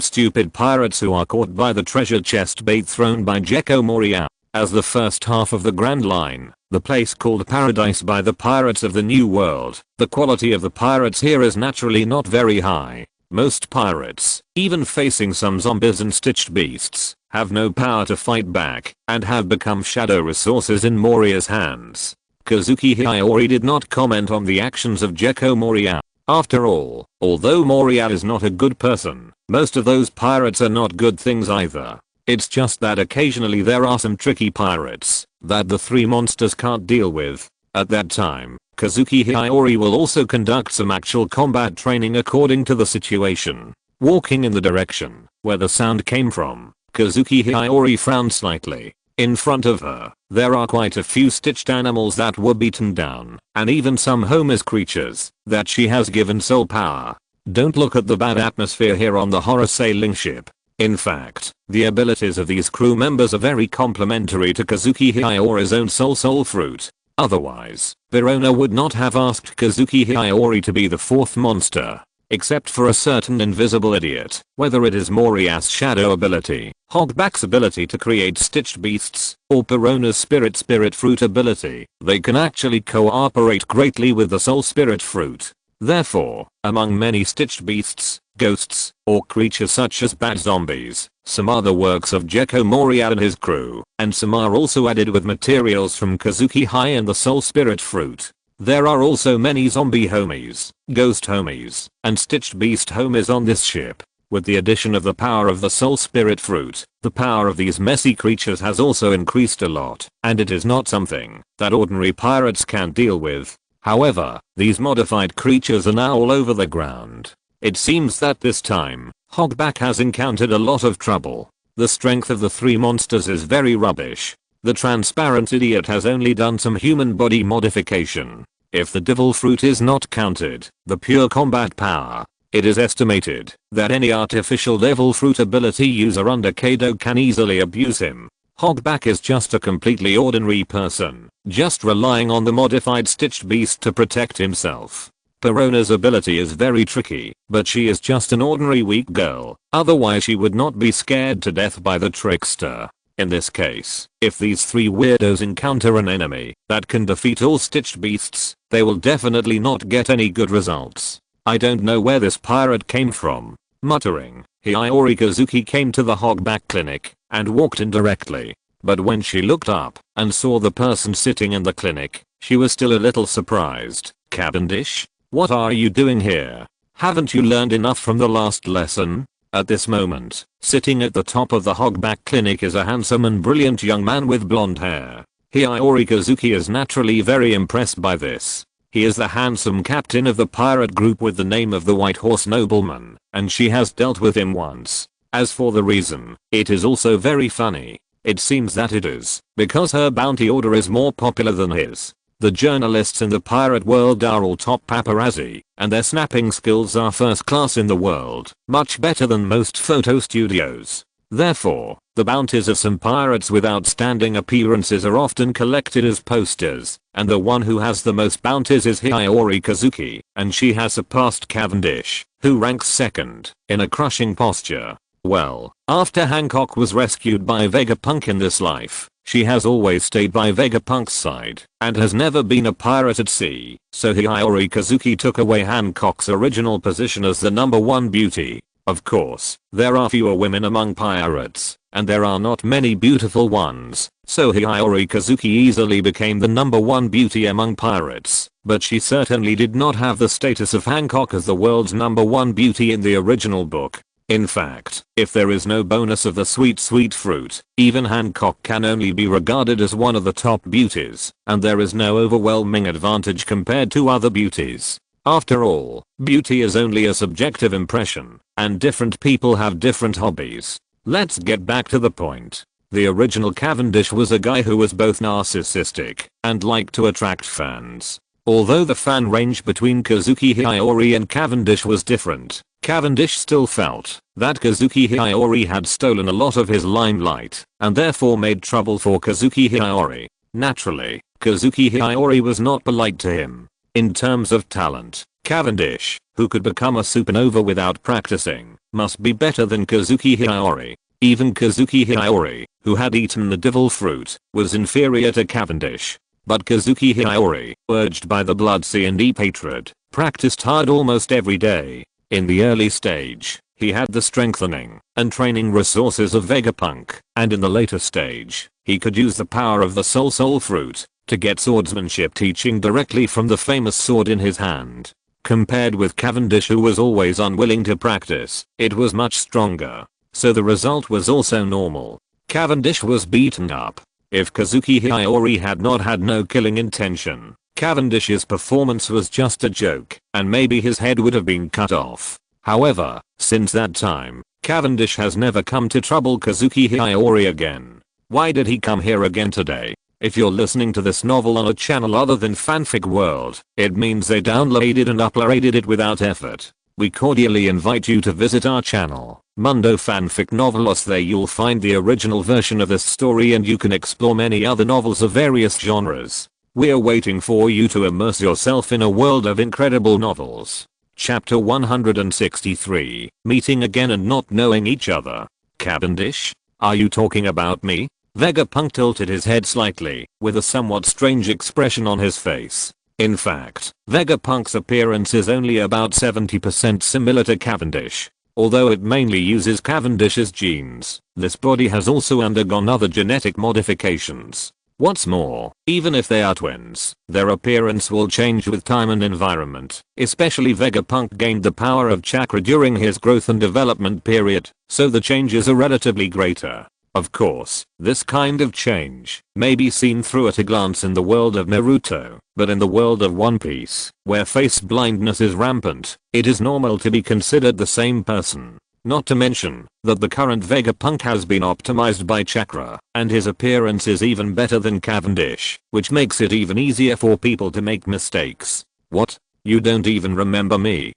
stupid pirates who are caught by the treasure chest bait thrown by Gekko Moria. As the first half of the Grand Line, the place called Paradise by the pirates of the New World, the quality of the pirates here is naturally not very high. Most pirates, even facing some zombies and stitched beasts, have no power to fight back, and have become shadow resources in Moria's hands. Kazuki Hiyori did not comment on the actions of Gekko Moria. After all, although Moria is not a good person, most of those pirates are not good things either. It's just that occasionally there are some tricky pirates that the three monsters can't deal with. At that time, Kazuki Hiyori will also conduct some actual combat training according to the situation. Walking in the direction where the sound came from, Kazuki Hiyori frowned slightly. In front of her, there are quite a few stitched animals that were beaten down, and even some homeless creatures that she has given soul power. Don't look at the bad atmosphere here on the horror sailing ship. In fact, the abilities of these crew members are very complementary to Kazuki Hiyori's own soul fruit. Otherwise, Verona would not have asked Kazuki Hiyori to be the fourth monster. Except for a certain invisible idiot, whether it is Moria's shadow ability, Hogback's ability to create stitched beasts, or Perona's spirit fruit ability, they can actually cooperate greatly with the soul spirit fruit. Therefore, among many stitched beasts, ghosts, or creatures such as bad zombies, some are the works of Gekko Moria and his crew, and some are also added with materials from Kazuki High and the soul spirit fruit. There are also many zombie homies, ghost homies, and stitched beast homies on this ship. With the addition of the power of the soul spirit fruit, the power of these messy creatures has also increased a lot, and it is not something that ordinary pirates can deal with. However, these modified creatures are now all over the ground. It seems that this time, Hogback has encountered a lot of trouble. The strength of the three monsters is very rubbish. The transparent idiot has only done some human body modification. If the devil fruit is not counted, the pure combat power, it is estimated that any artificial devil fruit ability user under Kado can easily abuse him. Hogback is just a completely ordinary person, just relying on the modified stitched beast to protect himself. Perona's ability is very tricky, but she is just an ordinary weak girl, otherwise she would not be scared to death by the trickster. In this case, if these three weirdos encounter an enemy that can defeat all stitched beasts, they will definitely not get any good results. I don't know where this pirate came from. Muttering, Hiyori Kazuki came to the Hogback clinic and walked in directly. But when she looked up and saw the person sitting in the clinic, she was still a little surprised. Cavendish? What are you doing here? Haven't you learned enough from the last lesson? At this moment, sitting at the top of the Hogback clinic is a handsome and brilliant young man with blonde hair. Hiyori Kazuki is naturally very impressed by this. He is the handsome captain of the pirate group with the name of the White Horse Nobleman, and she has dealt with him once. As for the reason, it is also very funny. It seems that it is because her bounty order is more popular than his. The journalists in the pirate world are all top paparazzi, and their snapping skills are first class in the world, much better than most photo studios. Therefore, The bounties of some pirates with outstanding appearances are often collected as posters, and the one who has the most bounties is Hiyori Kazuki, and she has surpassed Cavendish, who ranks second, in a crushing posture. Well, after Hancock was rescued by Vegapunk in this life, she has always stayed by Vegapunk's side, and has never been a pirate at sea, so Hiyori Kazuki took away Hancock's original position as the #1 beauty. Of course, there are fewer women among pirates, and there are not many beautiful ones, so Hiyori Kazuki easily became the #1 beauty among pirates, but she certainly did not have the status of Hancock as the world's #1 beauty in the original book. In fact, if there is no bonus of the sweet fruit, even Hancock can only be regarded as one of the top beauties, and there is no overwhelming advantage compared to other beauties. After all, beauty is only a subjective impression, and different people have different hobbies. Let's get back to the point. The original Cavendish was a guy who was both narcissistic and liked to attract fans. Although the fan range between Kazuki Hiyori and Cavendish was different, Cavendish still felt that Kazuki Hiyori had stolen a lot of his limelight and therefore made trouble for Kazuki Hiyori. Naturally, Kazuki Hiyori was not polite to him. In terms of talent, Cavendish, who could become a supernova without practicing, must be better than Kazuki Hiyori. Even Kazuki Hiyori, who had eaten the devil fruit, was inferior to Cavendish. But Kazuki Hiyori, urged by the blood sea and deep hatred, practiced hard almost every day. In the early stage, he had the strengthening and training resources of Vegapunk, and in the later stage, he could use the power of the soul fruit to get swordsmanship teaching directly from the famous sword in his hand. Compared with Cavendish, who was always unwilling to practice, it was much stronger. So the result was also normal. Cavendish was beaten up. If Kazuki Hiyori had not had no killing intention, Cavendish's performance was just a joke, and maybe his head would have been cut off. However, since that time, Cavendish has never come to trouble Kazuki Hiyori again. Why did he come here again today? If you're listening to this novel on a channel other than Fanfic World, it means they downloaded and uploaded it without effort. We cordially invite you to visit our channel, Mundo Fanfic Novelos. There you'll find the original version of this story, and you can explore many other novels of various genres. We're waiting for you to immerse yourself in a world of incredible novels. Chapter 163, Meeting Again and Not Knowing Each Other. Cavendish? Are you talking about me? Vegapunk tilted his head slightly, with a somewhat strange expression on his face. In fact, Vegapunk's appearance is only about 70% similar to Cavendish. Although it mainly uses Cavendish's genes, this body has also undergone other genetic modifications. What's more, even if they are twins, their appearance will change with time and environment. Especially Vegapunk gained the power of chakra during his growth and development period, so the changes are relatively greater. Of course, this kind of change may be seen through at a glance in the world of Naruto, but in the world of One Piece, where face blindness is rampant, it is normal to be considered the same person. Not to mention that the current Vegapunk has been optimized by chakra, and his appearance is even better than Cavendish, which makes it even easier for people to make mistakes. What? You don't even remember me?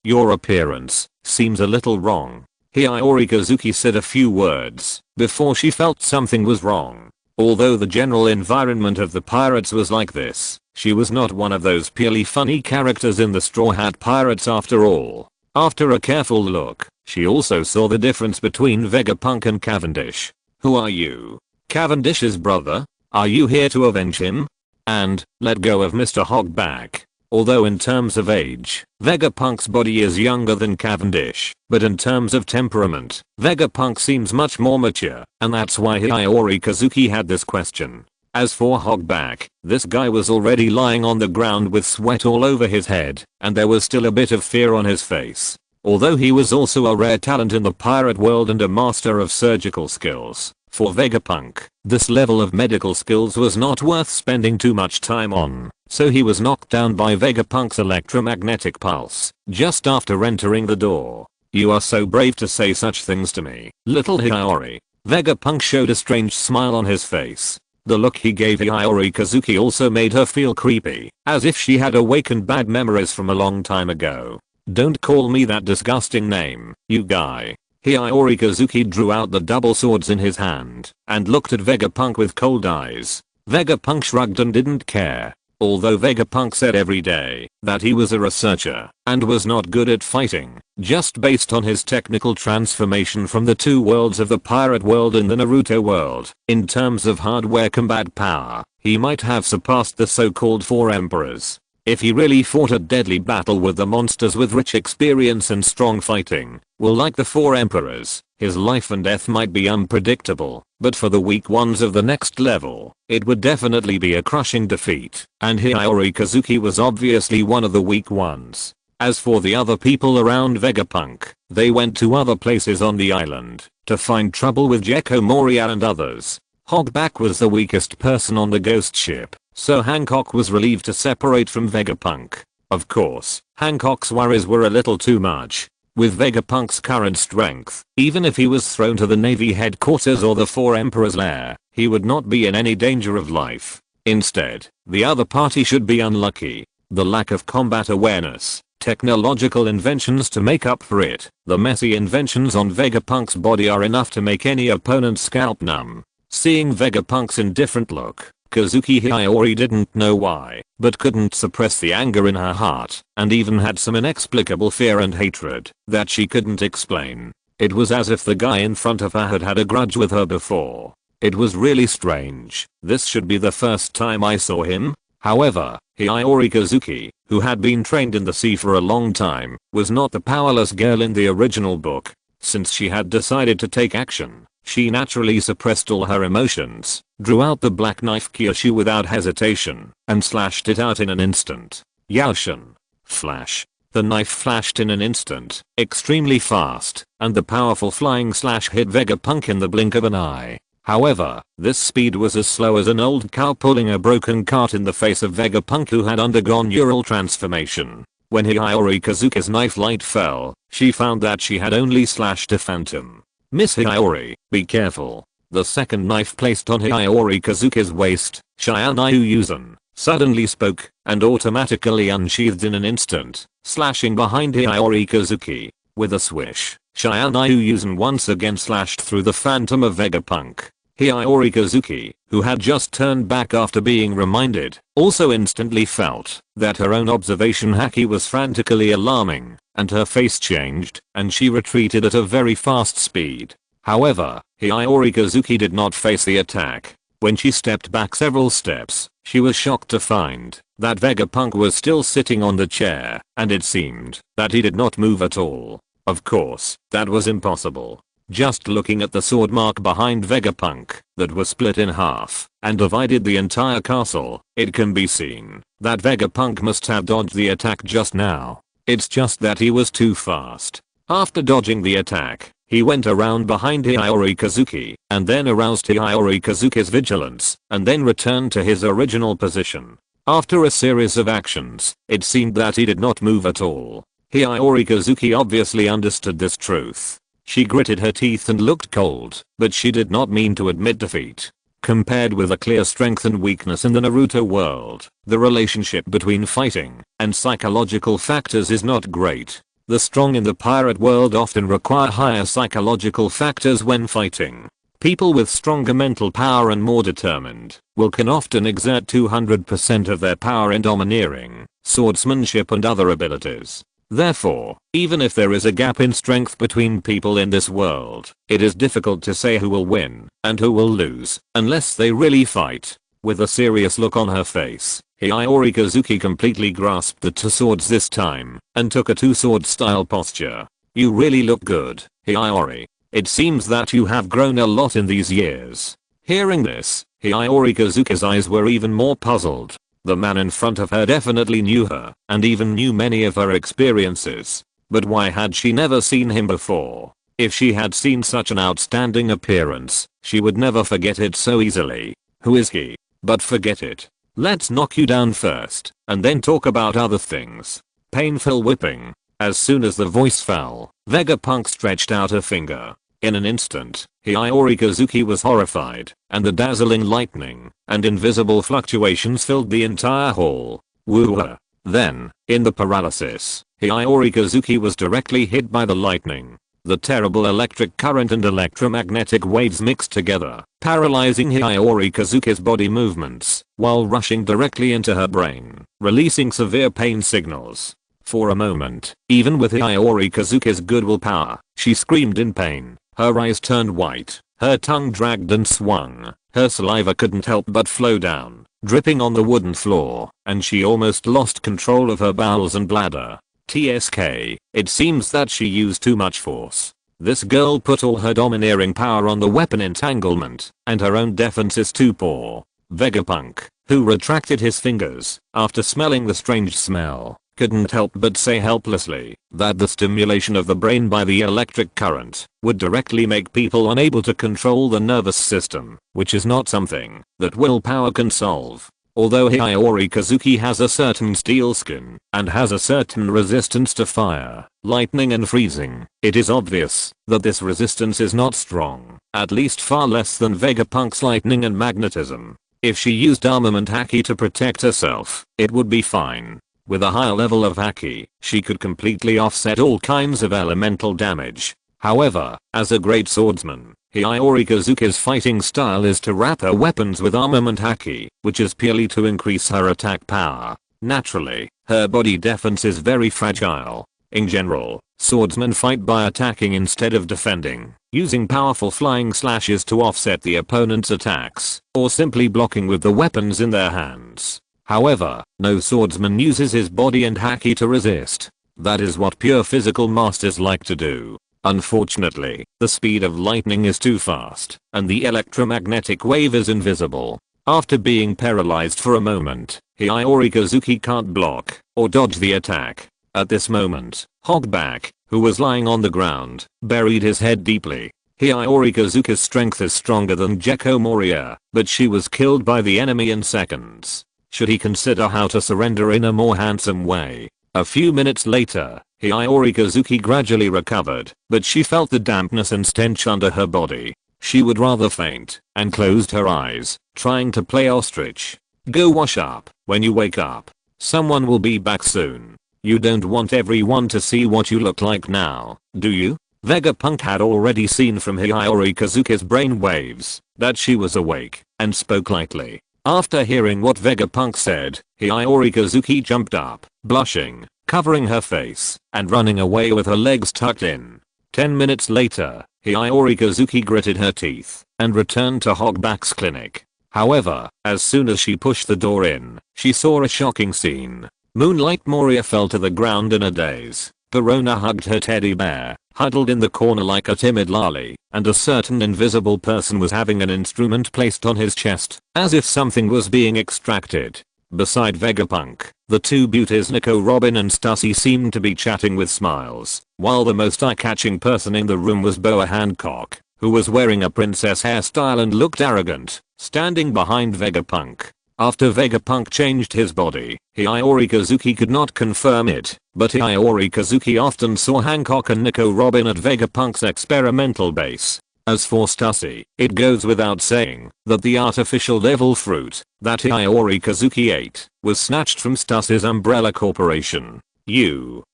Your appearance seems a little wrong. Hiyori Kazuki said a few words before she felt something was wrong. Although the general environment of the pirates was like this, she was not one of those purely funny characters in the Straw Hat Pirates after all. After a careful look, she also saw the difference between Vegapunk and Cavendish. Who are you? Cavendish's brother? Are you here to avenge him? And let go of Mr. Hogback. Although in terms of age, Vegapunk's body is younger than Cavendish, but in terms of temperament, Vegapunk seems much more mature, and that's why Hiyori Kazuki had this question. As for Hogback, this guy was already lying on the ground with sweat all over his head, and there was still a bit of fear on his face. Although he was also a rare talent in the pirate world and a master of surgical skills, for Vegapunk, this level of medical skills was not worth spending too much time on. So he was knocked down by Vegapunk's electromagnetic pulse just after entering the door. You are so brave to say such things to me, little Hiyori. Vegapunk showed a strange smile on his face. The look he gave Hiyori Kazuki also made her feel creepy, as if she had awakened bad memories from a long time ago. Don't call me that disgusting name, you guy. Hiyori Kazuki drew out the double swords in his hand and looked at Vegapunk with cold eyes. Vegapunk shrugged and didn't care. Although Vegapunk said every day that he was a researcher and was not good at fighting, just based on his technical transformation from the two worlds of the pirate world and the Naruto world, in terms of hardware combat power, he might have surpassed the so-called four emperors. If he really fought a deadly battle with the monsters with rich experience and strong fighting, well, like the four emperors, his life and death might be unpredictable, but for the weak ones of the next level, it would definitely be a crushing defeat, and Hiyori Kazuki was obviously one of the weak ones. As for the other people around Vegapunk, they went to other places on the island to find trouble with Gecko Moria and others. Hogback was the weakest person on the ghost ship, so Hancock was relieved to separate from Vegapunk. Of course, Hancock's worries were a little too much. With Vegapunk's current strength, even if he was thrown to the Navy headquarters or the Four Emperors' lair, he would not be in any danger of life. Instead, the other party should be unlucky. The lack of combat awareness, technological inventions to make up for it, the messy inventions on Vegapunk's body are enough to make any opponent's scalp numb. Seeing Vegapunk's indifferent look, Kazuki Hiyori didn't know why, but couldn't suppress the anger in her heart, and even had some inexplicable fear and hatred that she couldn't explain. It was as if the guy in front of her had had a grudge with her before. It was really strange. This should be the first time I saw him. However, Hiyori Kazuki, who had been trained in the sea for a long time, was not the powerless girl in the original book. Since she had decided to take action, she naturally suppressed all her emotions, drew out the black knife Kyushu without hesitation, and slashed it out in an instant. Yaoshin. Flash. The knife flashed in an instant, extremely fast, and the powerful flying slash hit Vegapunk in the blink of an eye. However, this speed was as slow as an old cow pulling a broken cart in the face of Vegapunk, who had undergone neural transformation. When Hiyori Kazuki's knife light fell, she found that she had only slashed a phantom. Miss Hiyori, be careful. The second knife placed on Hiyori Kazuki's waist, Shinayu Yuzen, suddenly spoke, and automatically unsheathed in an instant, slashing behind Hiyori Kazuki. With a swish, Shinayu Yuzen once again slashed through the phantom of Vegapunk. Hiyori Kazuki, who had just turned back after being reminded, also instantly felt that her own observation haki was frantically alarming, and her face changed, and she retreated at a very fast speed. However, Hiyori Kazuki did not face the attack. When she stepped back several steps, she was shocked to find that Vegapunk was still sitting on the chair, and it seemed that he did not move at all. Of course, that was impossible. Just looking at the sword mark behind Vegapunk that was split in half and divided the entire castle, it can be seen that Vegapunk must have dodged the attack just now. It's just that he was too fast. After dodging the attack, he went around behind Hiyori Kazuki and then aroused Hiyori Kazuki's vigilance and then returned to his original position. After a series of actions, it seemed that he did not move at all. Hiyori Kazuki obviously understood this truth. She gritted her teeth and looked cold, but she did not mean to admit defeat. Compared with a clear strength and weakness in the Naruto world, the relationship between fighting and psychological factors is not great. The strong in the pirate world often require higher psychological factors when fighting. People with stronger mental power and more determined can often exert 200% of their power in domineering, swordsmanship and other abilities. Therefore, even if there is a gap in strength between people in this world, it is difficult to say who will win and who will lose unless they really fight. With a serious look on her face, Hiyori Kazuki completely grasped the two swords this time and took a two-sword style posture. You really look good, Hiyori. It seems that you have grown a lot in these years. Hearing this, Hiyori Kazuki's eyes were even more puzzled. The man in front of her definitely knew her and even knew many of her experiences. But why had she never seen him before? If she had seen such an outstanding appearance, she would never forget it so easily. Who is he? But forget it. Let's knock you down first, and then talk about other things. Painful whipping. As soon as the voice fell, Vegapunk stretched out a finger. In an instant, Hiyori Kazuki was horrified, and the dazzling lightning and invisible fluctuations filled the entire hall. Woo-ha. Then, in the paralysis, Hiyori Kazuki was directly hit by the lightning. The terrible electric current and electromagnetic waves mixed together, paralyzing Hiyori Kazuki's body movements, while rushing directly into her brain, releasing severe pain signals. For a moment, even with Hiyori Kazuki's good willpower, she screamed in pain. Her eyes turned white, her tongue dragged and swung, her saliva couldn't help but flow down, dripping on the wooden floor, and she almost lost control of her bowels and bladder. TSK, it seems that she used too much force. This girl put all her domineering power on the weapon entanglement, and her own defense is too poor. Vegapunk, who retracted his fingers after smelling the strange smell, couldn't help but say helplessly that the stimulation of the brain by the electric current would directly make people unable to control the nervous system, which is not something that willpower can solve. Although Hiyori Kazuki has a certain steel skin and has a certain resistance to fire, lightning and freezing, it is obvious that this resistance is not strong, at least far less than Vegapunk's lightning and magnetism. If she used armament haki to protect herself, it would be fine. With a higher level of haki, she could completely offset all kinds of elemental damage. However, as a great swordsman, Hiyori Kazuki's fighting style is to wrap her weapons with armament haki, which is purely to increase her attack power. Naturally, her body defense is very fragile. In general, swordsmen fight by attacking instead of defending, using powerful flying slashes to offset the opponent's attacks, or simply blocking with the weapons in their hands. However, no swordsman uses his body and haki to resist. That is what pure physical masters like to do. Unfortunately, the speed of lightning is too fast, and the electromagnetic wave is invisible. After being paralyzed for a moment, Hiyori Kazuki can't block or dodge the attack. At this moment, Hogback, who was lying on the ground, buried his head deeply. Hiyori Kazuki's strength is stronger than Gekko Moria, but she was killed by the enemy in seconds. Should he consider how to surrender in a more handsome way? A few minutes later, Hiyori Kazuki gradually recovered, but she felt the dampness and stench under her body. She would rather faint, and closed her eyes, trying to play ostrich. Go wash up. When you wake up, someone will be back soon. You don't want everyone to see what you look like now, do you? Vegapunk had already seen from Hiyori Kazuki's brain waves that she was awake, and spoke lightly. After hearing what Vegapunk said, Hiyori Kazuki jumped up, blushing, covering her face, and running away with her legs tucked in. 10 minutes later, Hiyori Kazuki gritted her teeth and returned to Hogback's clinic. However, as soon as she pushed the door in, she saw a shocking scene. Moonlight Moria fell to the ground in a daze. Perona hugged her teddy bear, huddled in the corner like a timid lolly, and a certain invisible person was having an instrument placed on his chest, as if something was being extracted. Beside Vegapunk, the two beauties Nico Robin and Stussy seemed to be chatting with smiles, while the most eye-catching person in the room was Boa Hancock, who was wearing a princess hairstyle and looked arrogant, standing behind Vegapunk. After Vegapunk changed his body, Hiyori Kazuki could not confirm it, but Hiyori Kazuki often saw Hancock and Nico Robin at Vegapunk's experimental base. As for Stussy, it goes without saying that the artificial devil fruit that Hiyori Kazuki ate was snatched from Stussy's Umbrella Corporation.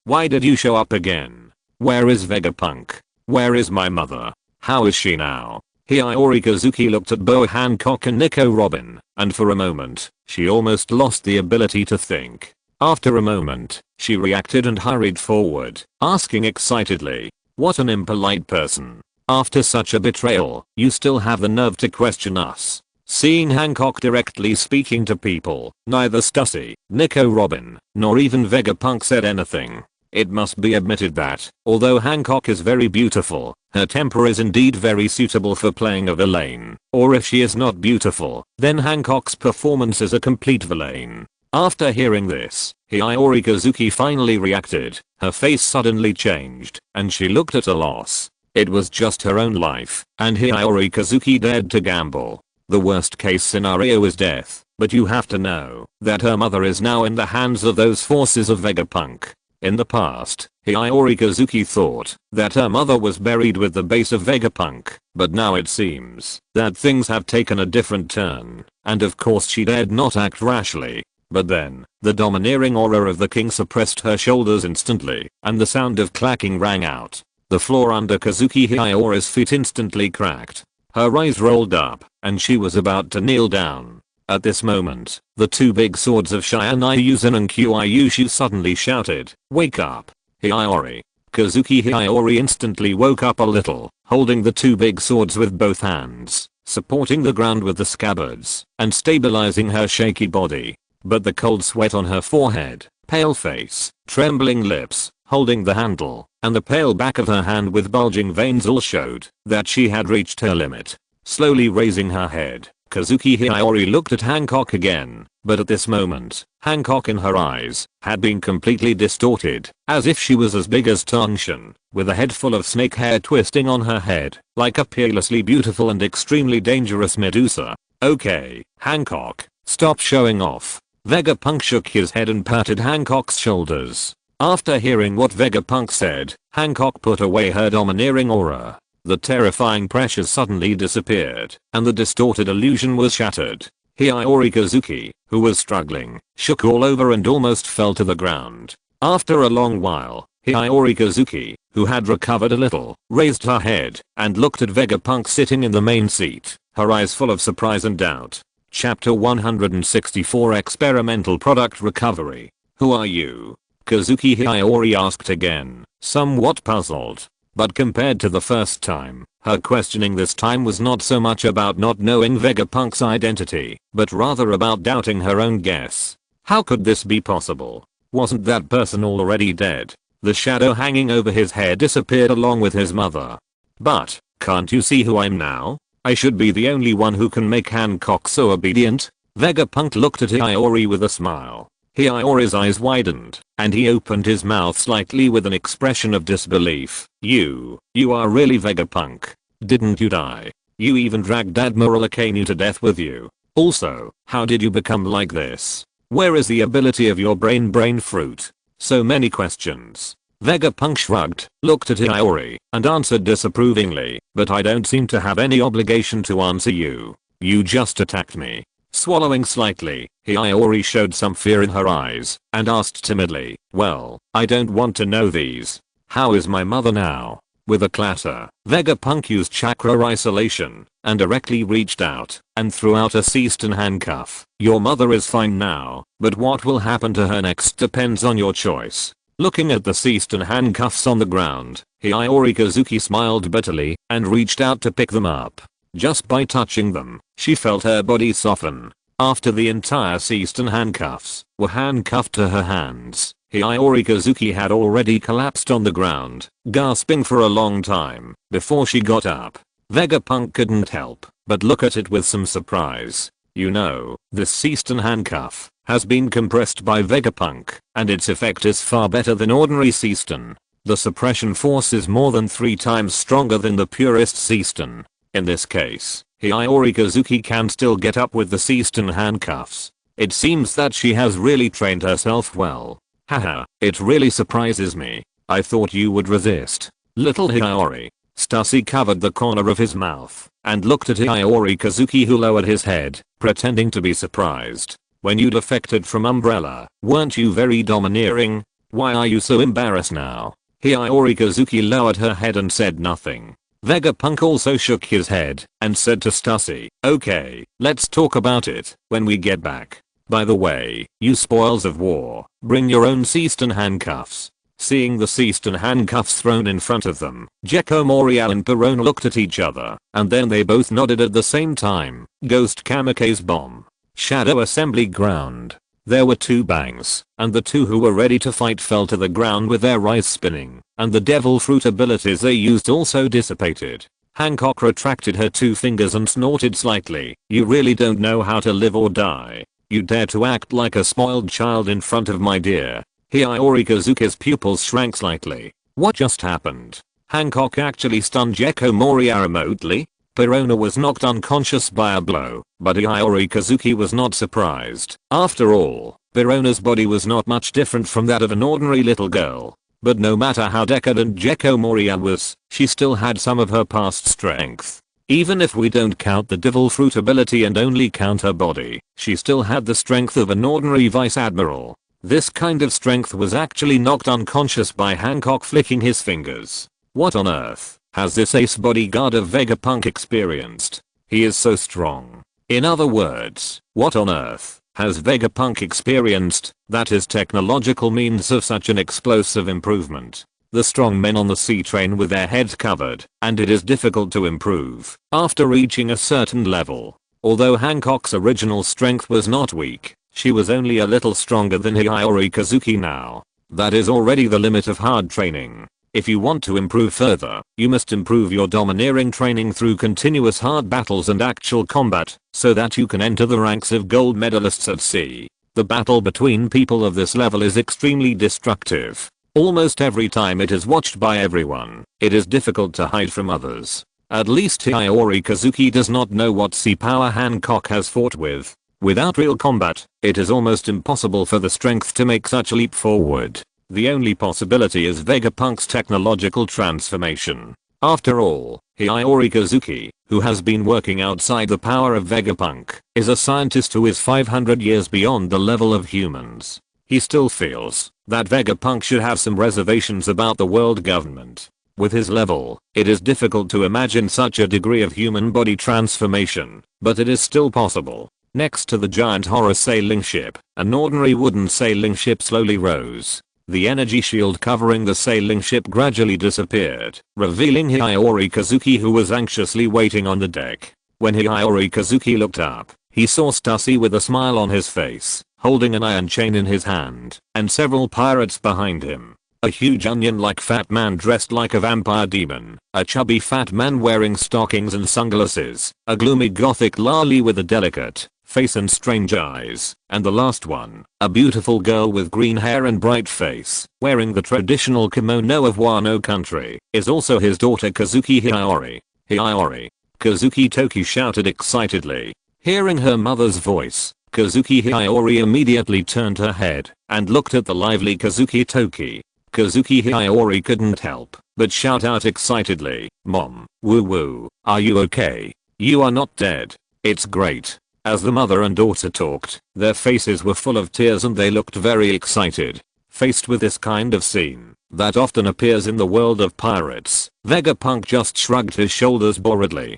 Why did you show up again? Where is Vegapunk? Where is my mother? How is she now? Hiyori Kazuki looked at Boa Hancock and Nico Robin, and for a moment, she almost lost the ability to think. After a moment, she reacted and hurried forward, asking excitedly, "What an impolite person. After such a betrayal, you still have the nerve to question us." Seeing Hancock directly speaking to people, neither Stussy, Nico Robin, nor even Vegapunk said anything. It must be admitted that, although Hancock is very beautiful, her temper is indeed very suitable for playing a villain. Or if she is not beautiful, then Hancock's performance is a complete villain. After hearing this, Hiyori Kazuki finally reacted. Her face suddenly changed, and she looked at a loss. It was just her own life, and Hiyori Kazuki dared to gamble. The worst case scenario is death, but you have to know that her mother is now in the hands of those forces of Vegapunk. In the past, Hiyori Kazuki thought that her mother was buried with the base of Vegapunk, but now it seems that things have taken a different turn, and of course she dared not act rashly. But then, the domineering aura of the king suppressed her shoulders instantly, and the sound of clacking rang out. The floor under Kazuki Hiyori's feet instantly cracked. Her eyes rolled up, and she was about to kneel down. At this moment, the two big swords of Shionyuzen and Kyushu suddenly shouted, "Wake up, Hiyori." Kazuki Hiyori instantly woke up a little, holding the two big swords with both hands, supporting the ground with the scabbards, and stabilizing her shaky body. But the cold sweat on her forehead, pale face, trembling lips, holding the handle, and the pale back of her hand with bulging veins all showed that she had reached her limit. Slowly raising her head, Kazuki Hiyori looked at Hancock again, but at this moment, Hancock in her eyes had been completely distorted, as if she was as big as Tangshan, with a head full of snake hair twisting on her head, like a peerlessly beautiful and extremely dangerous Medusa. "Okay, Hancock, stop showing off." Vegapunk shook his head and patted Hancock's shoulders. After hearing what Vegapunk said, Hancock put away her domineering aura. The terrifying pressure suddenly disappeared, and the distorted illusion was shattered. Hiyori Kazuki, who was struggling, shook all over and almost fell to the ground. After a long while, Hiyori Kazuki, who had recovered a little, raised her head and looked at Vegapunk sitting in the main seat, her eyes full of surprise and doubt. Chapter 164 Experimental Product Recovery. "Who are you?" Kazuki Hiyori asked again, somewhat puzzled. But compared to the first time, her questioning this time was not so much about not knowing Vegapunk's identity, but rather about doubting her own guess. How could this be possible? Wasn't that person already dead? The shadow hanging over his head disappeared along with his mother. "But, can't you see who I'm now? I should be the only one who can make Hancock so obedient." Vegapunk looked at Hiyori with a smile. Hiyori's eyes widened, and he opened his mouth slightly with an expression of disbelief. You are really Vegapunk. Didn't you die? You even dragged Admiral Akainu to death with you. Also, how did you become like this? Where is the ability of your brain fruit?" So many questions. Vegapunk shrugged, looked at Hiyori, and answered disapprovingly, "But I don't seem to have any obligation to answer you. You just attacked me." Swallowing slightly, Hiyori showed some fear in her eyes, and asked timidly, "Well, I don't want to know these. How is my mother now?" With a clatter, Vegapunk used chakra isolation, and directly reached out, and threw out a Seaston handcuff. "Your mother is fine now, but what will happen to her next depends on your choice." Looking at the Seaston handcuffs on the ground, Hiyori Kazuki smiled bitterly, and reached out to pick them up. Just by touching them, she felt her body soften. After the entire Seaston handcuffs were handcuffed to her hands, Hiyori Kazuki had already collapsed on the ground, gasping for a long time before she got up. Vegapunk couldn't help but look at it with some surprise. "You know, this Seaston handcuff has been compressed by Vegapunk, and its effect is far better than ordinary Seaston. The suppression force is more than 3 times stronger than the purest Seaston. In this case, Hiyori Kazuki can still get up with the Seaston handcuffs. It seems that she has really trained herself well. Haha, it really surprises me. I thought you would resist." Little Hiyori. Stussy covered the corner of his mouth and looked at Hiyori Kazuki, who lowered his head, pretending to be surprised. "When you defected from Umbrella, weren't you very domineering? Why are you so embarrassed now?" Hiyori Kazuki lowered her head and said nothing. Vegapunk also shook his head and said to Stussy, "Okay, let's talk about it when we get back. By the way, you spoils of war, bring your own Seaston handcuffs." Seeing the Seaston handcuffs thrown in front of them, Gecko Morial and Perona looked at each other, and then they both nodded at the same time. Ghost Kamikaze Bomb. Shadow Assembly Ground. There were 2 bangs, and the 2 who were ready to fight fell to the ground with their eyes spinning, and the devil fruit abilities they used also dissipated. Hancock retracted her 2 fingers and snorted slightly. "You really don't know how to live or die. You dare to act like a spoiled child in front of my dear." Hiyori Kazuki's pupils shrank slightly. What just happened? Hancock actually stunned Gecko Moria remotely? Perona was knocked unconscious by a blow, but Hiyori Kazuki was not surprised. After all, Perona's body was not much different from that of an ordinary little girl. But no matter how decadent Gecko Moria was, she still had some of her past strength. Even if we don't count the devil fruit ability and only count her body, she still had the strength of an ordinary vice admiral. This kind of strength was actually knocked unconscious by Hancock flicking his fingers. What on earth has this ace bodyguard of Vegapunk experienced? He is so strong. In other words, what on earth has Vegapunk experienced that his technological means of such an explosive improvement? The strong men on the sea train with their heads covered, and it is difficult to improve after reaching a certain level. Although Hancock's original strength was not weak, she was only a little stronger than Hiyori Kazuki now. That is already the limit of hard training. If you want to improve further, you must improve your domineering training through continuous hard battles and actual combat, so that you can enter the ranks of gold medalists at sea. The battle between people of this level is extremely destructive. Almost every time it is watched by everyone, it is difficult to hide from others. At least Hiyori Kazuki does not know what sea power Hancock has fought with. Without real combat, it is almost impossible for the strength to make such a leap forward. The only possibility is Vegapunk's technological transformation. After all, Hiyori Kazuki, who has been working outside the power of Vegapunk, is a scientist who is 500 years beyond the level of humans. He still feels that Vegapunk should have some reservations about the world government. With his level, it is difficult to imagine such a degree of human body transformation, but it is still possible. Next to the giant horror sailing ship, an ordinary wooden sailing ship slowly rose. The energy shield covering the sailing ship gradually disappeared, revealing Hiyori Kazuki, who was anxiously waiting on the deck. When Hiyori Kazuki looked up, he saw Stussy with a smile on his face, holding an iron chain in his hand, and several pirates behind him. A huge onion-like fat man dressed like a vampire demon, a chubby fat man wearing stockings and sunglasses, a gloomy gothic loli with a delicate face and strange eyes, and the last one, a beautiful girl with green hair and bright face, wearing the traditional kimono of Wano country, is also his daughter Kazuki Hiyori. Hiyori! Kazuki Toki shouted excitedly. Hearing her mother's voice, Kazuki Hiyori immediately turned her head and looked at the lively Kazuki Toki. Kazuki Hiyori couldn't help but shout out excitedly, "Mom, woo woo, are you okay? You are not dead. It's great." As the mother and daughter talked, their faces were full of tears and they looked very excited. Faced with this kind of scene that often appears in the world of pirates, Vegapunk just shrugged his shoulders boredly.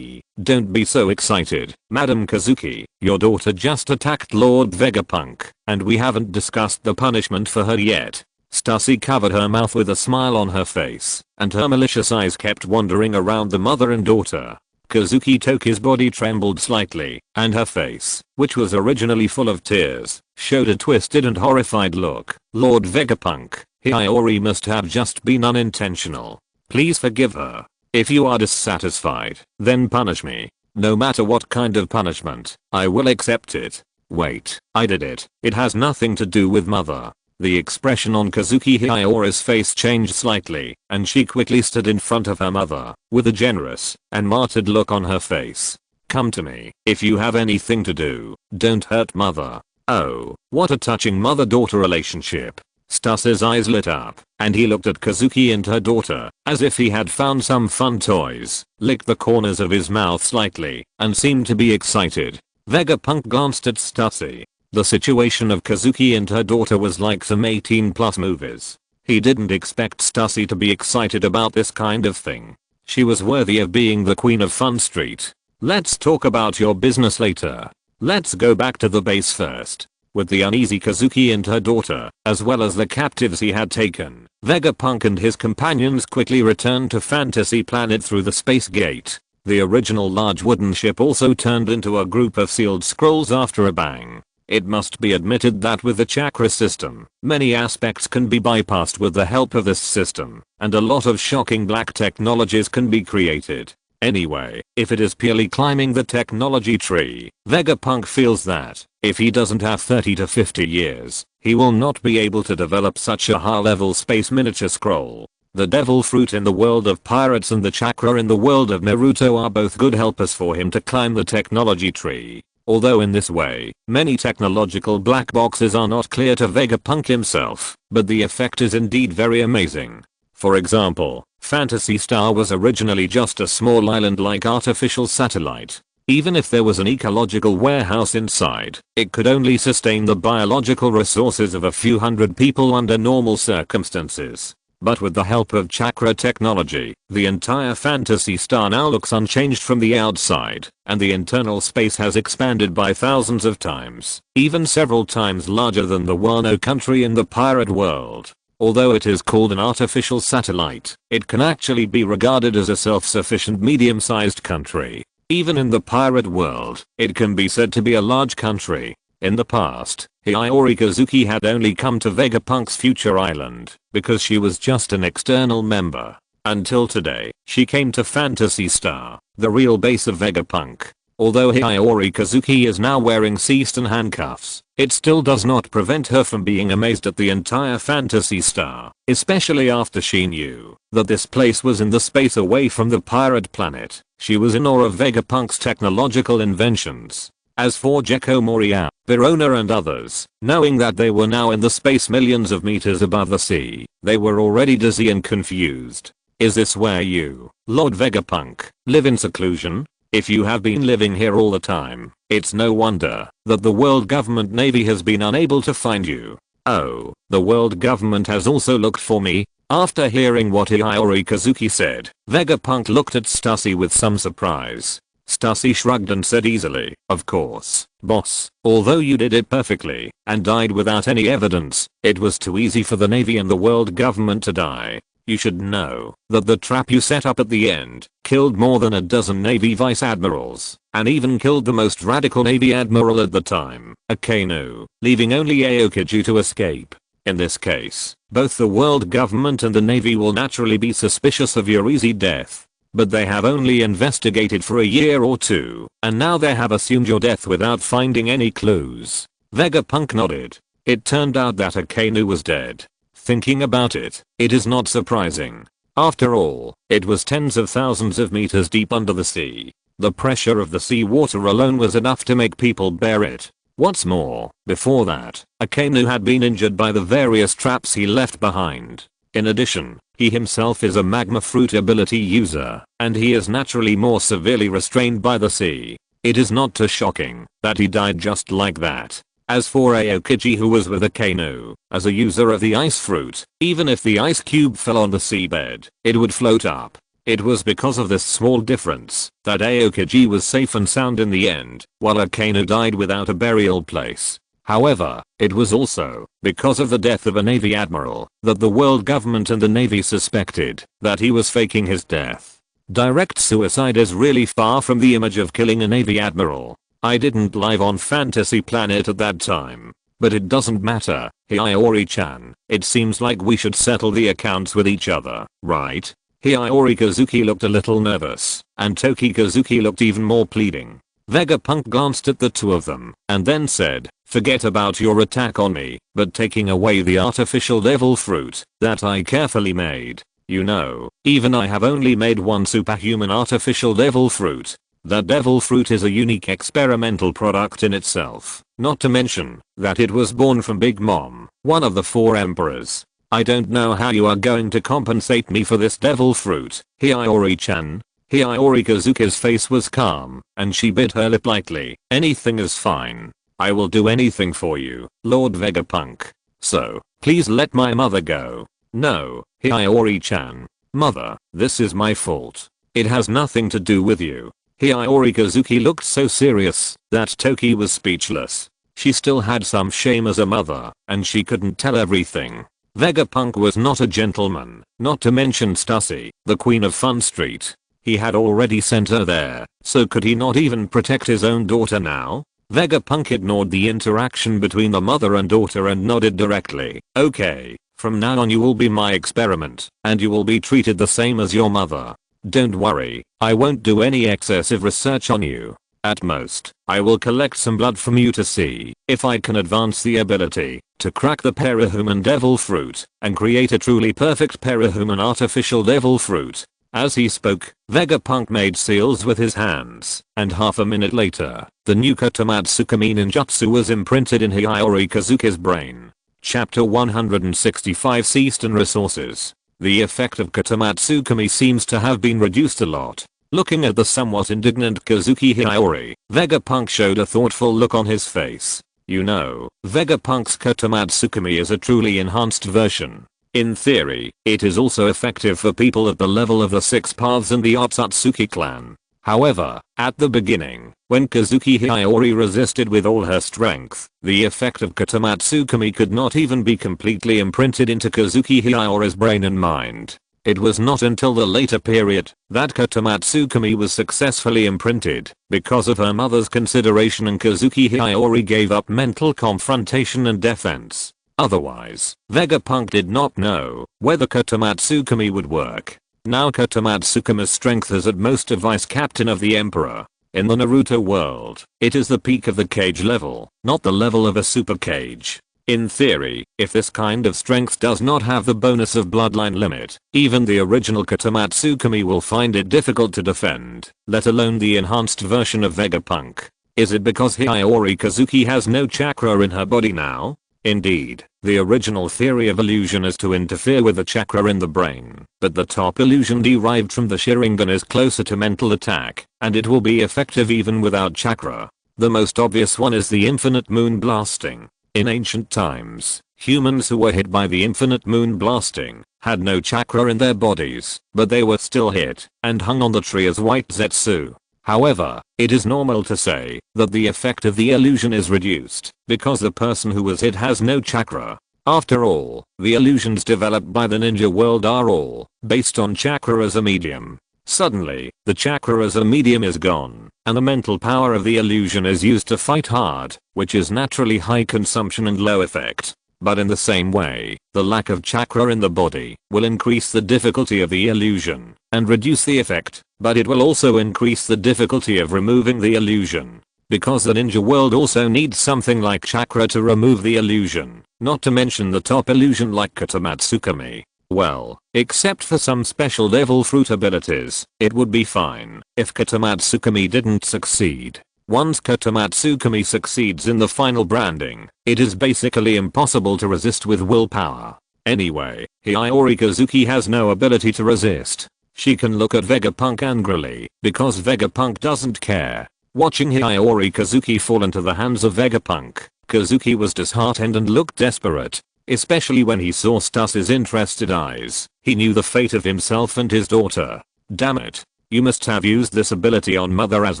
Don't be so excited, Madam Kazuki. Your daughter just attacked Lord Vegapunk, and we haven't discussed the punishment for her yet. Stussy covered her mouth with a smile on her face, and her malicious eyes kept wandering around the mother and daughter. Kazuki Toki's body trembled slightly, and her face, which was originally full of tears, showed a twisted and horrified look. Lord Vegapunk, Hiyori must have just been unintentional. Please forgive her. If you are dissatisfied, then punish me. No matter what kind of punishment, I will accept it. Wait, I did it. It has nothing to do with mother. The expression on Kazuki Hiyori's face changed slightly, and she quickly stood in front of her mother, with a generous and martyred look on her face. Come to me, if you have anything to do, don't hurt mother. Oh, what a touching mother-daughter relationship. Stussy's eyes lit up, and he looked at Kazuki and her daughter, as if he had found some fun toys, licked the corners of his mouth slightly, and seemed to be excited. Vegapunk glanced at Stussy. The situation of Kazuki and her daughter was like some 18+ movies. He didn't expect Stussy to be excited about this kind of thing. She was worthy of being the queen of Fun Street. Let's talk about your business later. Let's go back to the base first. With the uneasy Kazuki and her daughter, as well as the captives he had taken, Vegapunk and his companions quickly returned to Fantasy Planet through the space gate. The original large wooden ship also turned into a group of sealed scrolls after a bang. It must be admitted that with the chakra system, many aspects can be bypassed with the help of this system, and a lot of shocking black technologies can be created. Anyway, if it is purely climbing the technology tree, Vegapunk feels that, if he doesn't have 30 to 50 years, he will not be able to develop such a high-level space miniature scroll. The devil fruit in the world of pirates and the chakra in the world of Naruto are both good helpers for him to climb the technology tree. Although in this way, many technological black boxes are not clear to Vegapunk himself, but the effect is indeed very amazing. For example, Phantasy Star was originally just a small island-like artificial satellite. Even if there was an ecological warehouse inside, it could only sustain the biological resources of a few hundred people under normal circumstances. But with the help of chakra technology, the entire fantasy star now looks unchanged from the outside, and the internal space has expanded by thousands of times, even several times larger than the Wano country in the pirate world. Although it is called an artificial satellite, it can actually be regarded as a self-sufficient medium-sized country. Even in the pirate world, it can be said to be a large country. In the past, Hiyori Kazuki had only come to Vegapunk's future island because she was just an external member. Until today, she came to Phantasy Star, the real base of Vegapunk. Although Hiyori Kazuki is now wearing Seaston handcuffs, it still does not prevent her from being amazed at the entire Phantasy Star, especially after she knew that this place was in the space away from the pirate planet. She was in awe of Vegapunk's technological inventions. As for Gecko Moria, Verona and others, knowing that they were now in the space millions of meters above the sea, they were already dizzy and confused. Is this where you, Lord Vegapunk, live in seclusion? If you have been living here all the time, it's no wonder that the world government navy has been unable to find you. Oh, the world government has also looked for me? After hearing what Hiyori Kazuki said, Vegapunk looked at Stussy with some surprise. Stussy shrugged and said easily, "Of course, boss, although you did it perfectly and died without any evidence, it was too easy for the navy and the world government to die. You should know that the trap you set up at the end killed more than a dozen navy vice admirals and even killed the most radical navy admiral at the time, Akainu, leaving only Aokiji to escape. In this case, both the world government and the navy will naturally be suspicious of your easy death. But they have only investigated for a year or two, and now they have assumed your death without finding any clues." Vegapunk nodded. It turned out that Akainu was dead. Thinking about it, it is not surprising. After all, it was tens of thousands of meters deep under the sea. The pressure of the sea water alone was enough to make people bear it. What's more, before that, Akainu had been injured by the various traps he left behind. In addition, he himself is a magma fruit ability user, and he is naturally more severely restrained by the sea. It is not too shocking that he died just like that. As for Aokiji, who was with Akainu, as a user of the ice fruit, even if the ice cube fell on the seabed, it would float up. It was because of this small difference that Aokiji was safe and sound in the end, while Akainu died without a burial place. However, it was also because of the death of a navy admiral that the world government and the navy suspected that he was faking his death. Direct suicide is really far from the image of killing a navy admiral. I didn't live on Fantasy Planet at that time. But it doesn't matter, Hiyori-chan. It seems like we should settle the accounts with each other, right? Hiyori Kazuki looked a little nervous, and Toki Kazuki looked even more pleading. Vegapunk glanced at the two of them, and then said, "Forget about your attack on me, but taking away the artificial devil fruit that I carefully made. You know, even I have only made one superhuman artificial devil fruit. That devil fruit is a unique experimental product in itself, not to mention that it was born from Big Mom, one of the 4 emperors. I don't know how you are going to compensate me for this devil fruit, Hiyori-chan." Hiyori Kazuki's face was calm, and she bit her lip lightly. "Anything is fine. I will do anything for you, Lord Vegapunk. So, please let my mother go." "No, Hiyori-chan. Mother, this is my fault. It has nothing to do with you." Hiyori Kazuki looked so serious that Toki was speechless. She still had some shame as a mother, and she couldn't tell everything. Vegapunk was not a gentleman, not to mention Stussy, the queen of Fun Street. He had already sent her there, so could he not even protect his own daughter now? Vegapunk ignored the interaction between the mother and daughter and nodded directly. "Okay, from now on you will be my experiment, and you will be treated the same as your mother. Don't worry, I won't do any excessive research on you. At most, I will collect some blood from you to see if I can advance the ability to crack the parahuman devil fruit and create a truly perfect parahuman artificial devil fruit." As he spoke, Vegapunk made seals with his hands, and half a minute later, the new Kotomatsukami ninjutsu was imprinted in Hiyori Kazuki's brain. Chapter 165 Seaston Resources. The effect of Kotomatsukami seems to have been reduced a lot. Looking at the somewhat indignant Kazuki Hiyori, Vegapunk showed a thoughtful look on his face. You know, Vegapunk's Kotomatsukami is a truly enhanced version. In theory, it is also effective for people at the level of the Six Paths and the Otsutsuki clan. However, at the beginning, when Kazuki Hiyori resisted with all her strength, the effect of Katamatsukami could not even be completely imprinted into Kazuki Hiyori's brain and mind. It was not until the later period that Katamatsukami was successfully imprinted because of her mother's consideration, and Kazuki Hiyori gave up mental confrontation and defense. Otherwise, Vegapunk did not know whether Katamatsukami would work. Now Katamatsukami's strength is at most a vice captain of the emperor. In the Naruto world, it is the peak of the cage level, not the level of a super cage. In theory, if this kind of strength does not have the bonus of bloodline limit, even the original Katamatsukami will find it difficult to defend, let alone the enhanced version of Vegapunk. Is it because Hiyori Kazuki has no chakra in her body now? Indeed, the original theory of illusion is to interfere with the chakra in the brain, but the top illusion derived from the Sharingan is closer to mental attack, and it will be effective even without chakra. The most obvious one is the infinite moon blasting. In ancient times, humans who were hit by the infinite moon blasting had no chakra in their bodies, but they were still hit and hung on the tree as white zetsu. However, it is normal to say that the effect of the illusion is reduced because the person who was hit has no chakra. After all, the illusions developed by the ninja world are all based on chakra as a medium. Suddenly, the chakra as a medium is gone, and the mental power of the illusion is used to fight hard, which is naturally high consumption and low effect. But in the same way, the lack of chakra in the body will increase the difficulty of the illusion and reduce the effect, but it will also increase the difficulty of removing the illusion. Because the ninja world also needs something like chakra to remove the illusion, not to mention the top illusion like Katamatsukami. Well, except for some special devil fruit abilities, it would be fine if Katamatsukami didn't succeed. Once Katamatsukami succeeds in the final branding, it is basically impossible to resist with willpower. Anyway, Hiyori Kazuki has no ability to resist. She can look at Vegapunk angrily, because Vegapunk doesn't care. Watching Hiyori Kazuki fall into the hands of Vegapunk, Kazuki was disheartened and looked desperate. Especially when he saw Stus's interested eyes, he knew the fate of himself and his daughter. Damn it. You must have used this ability on mother as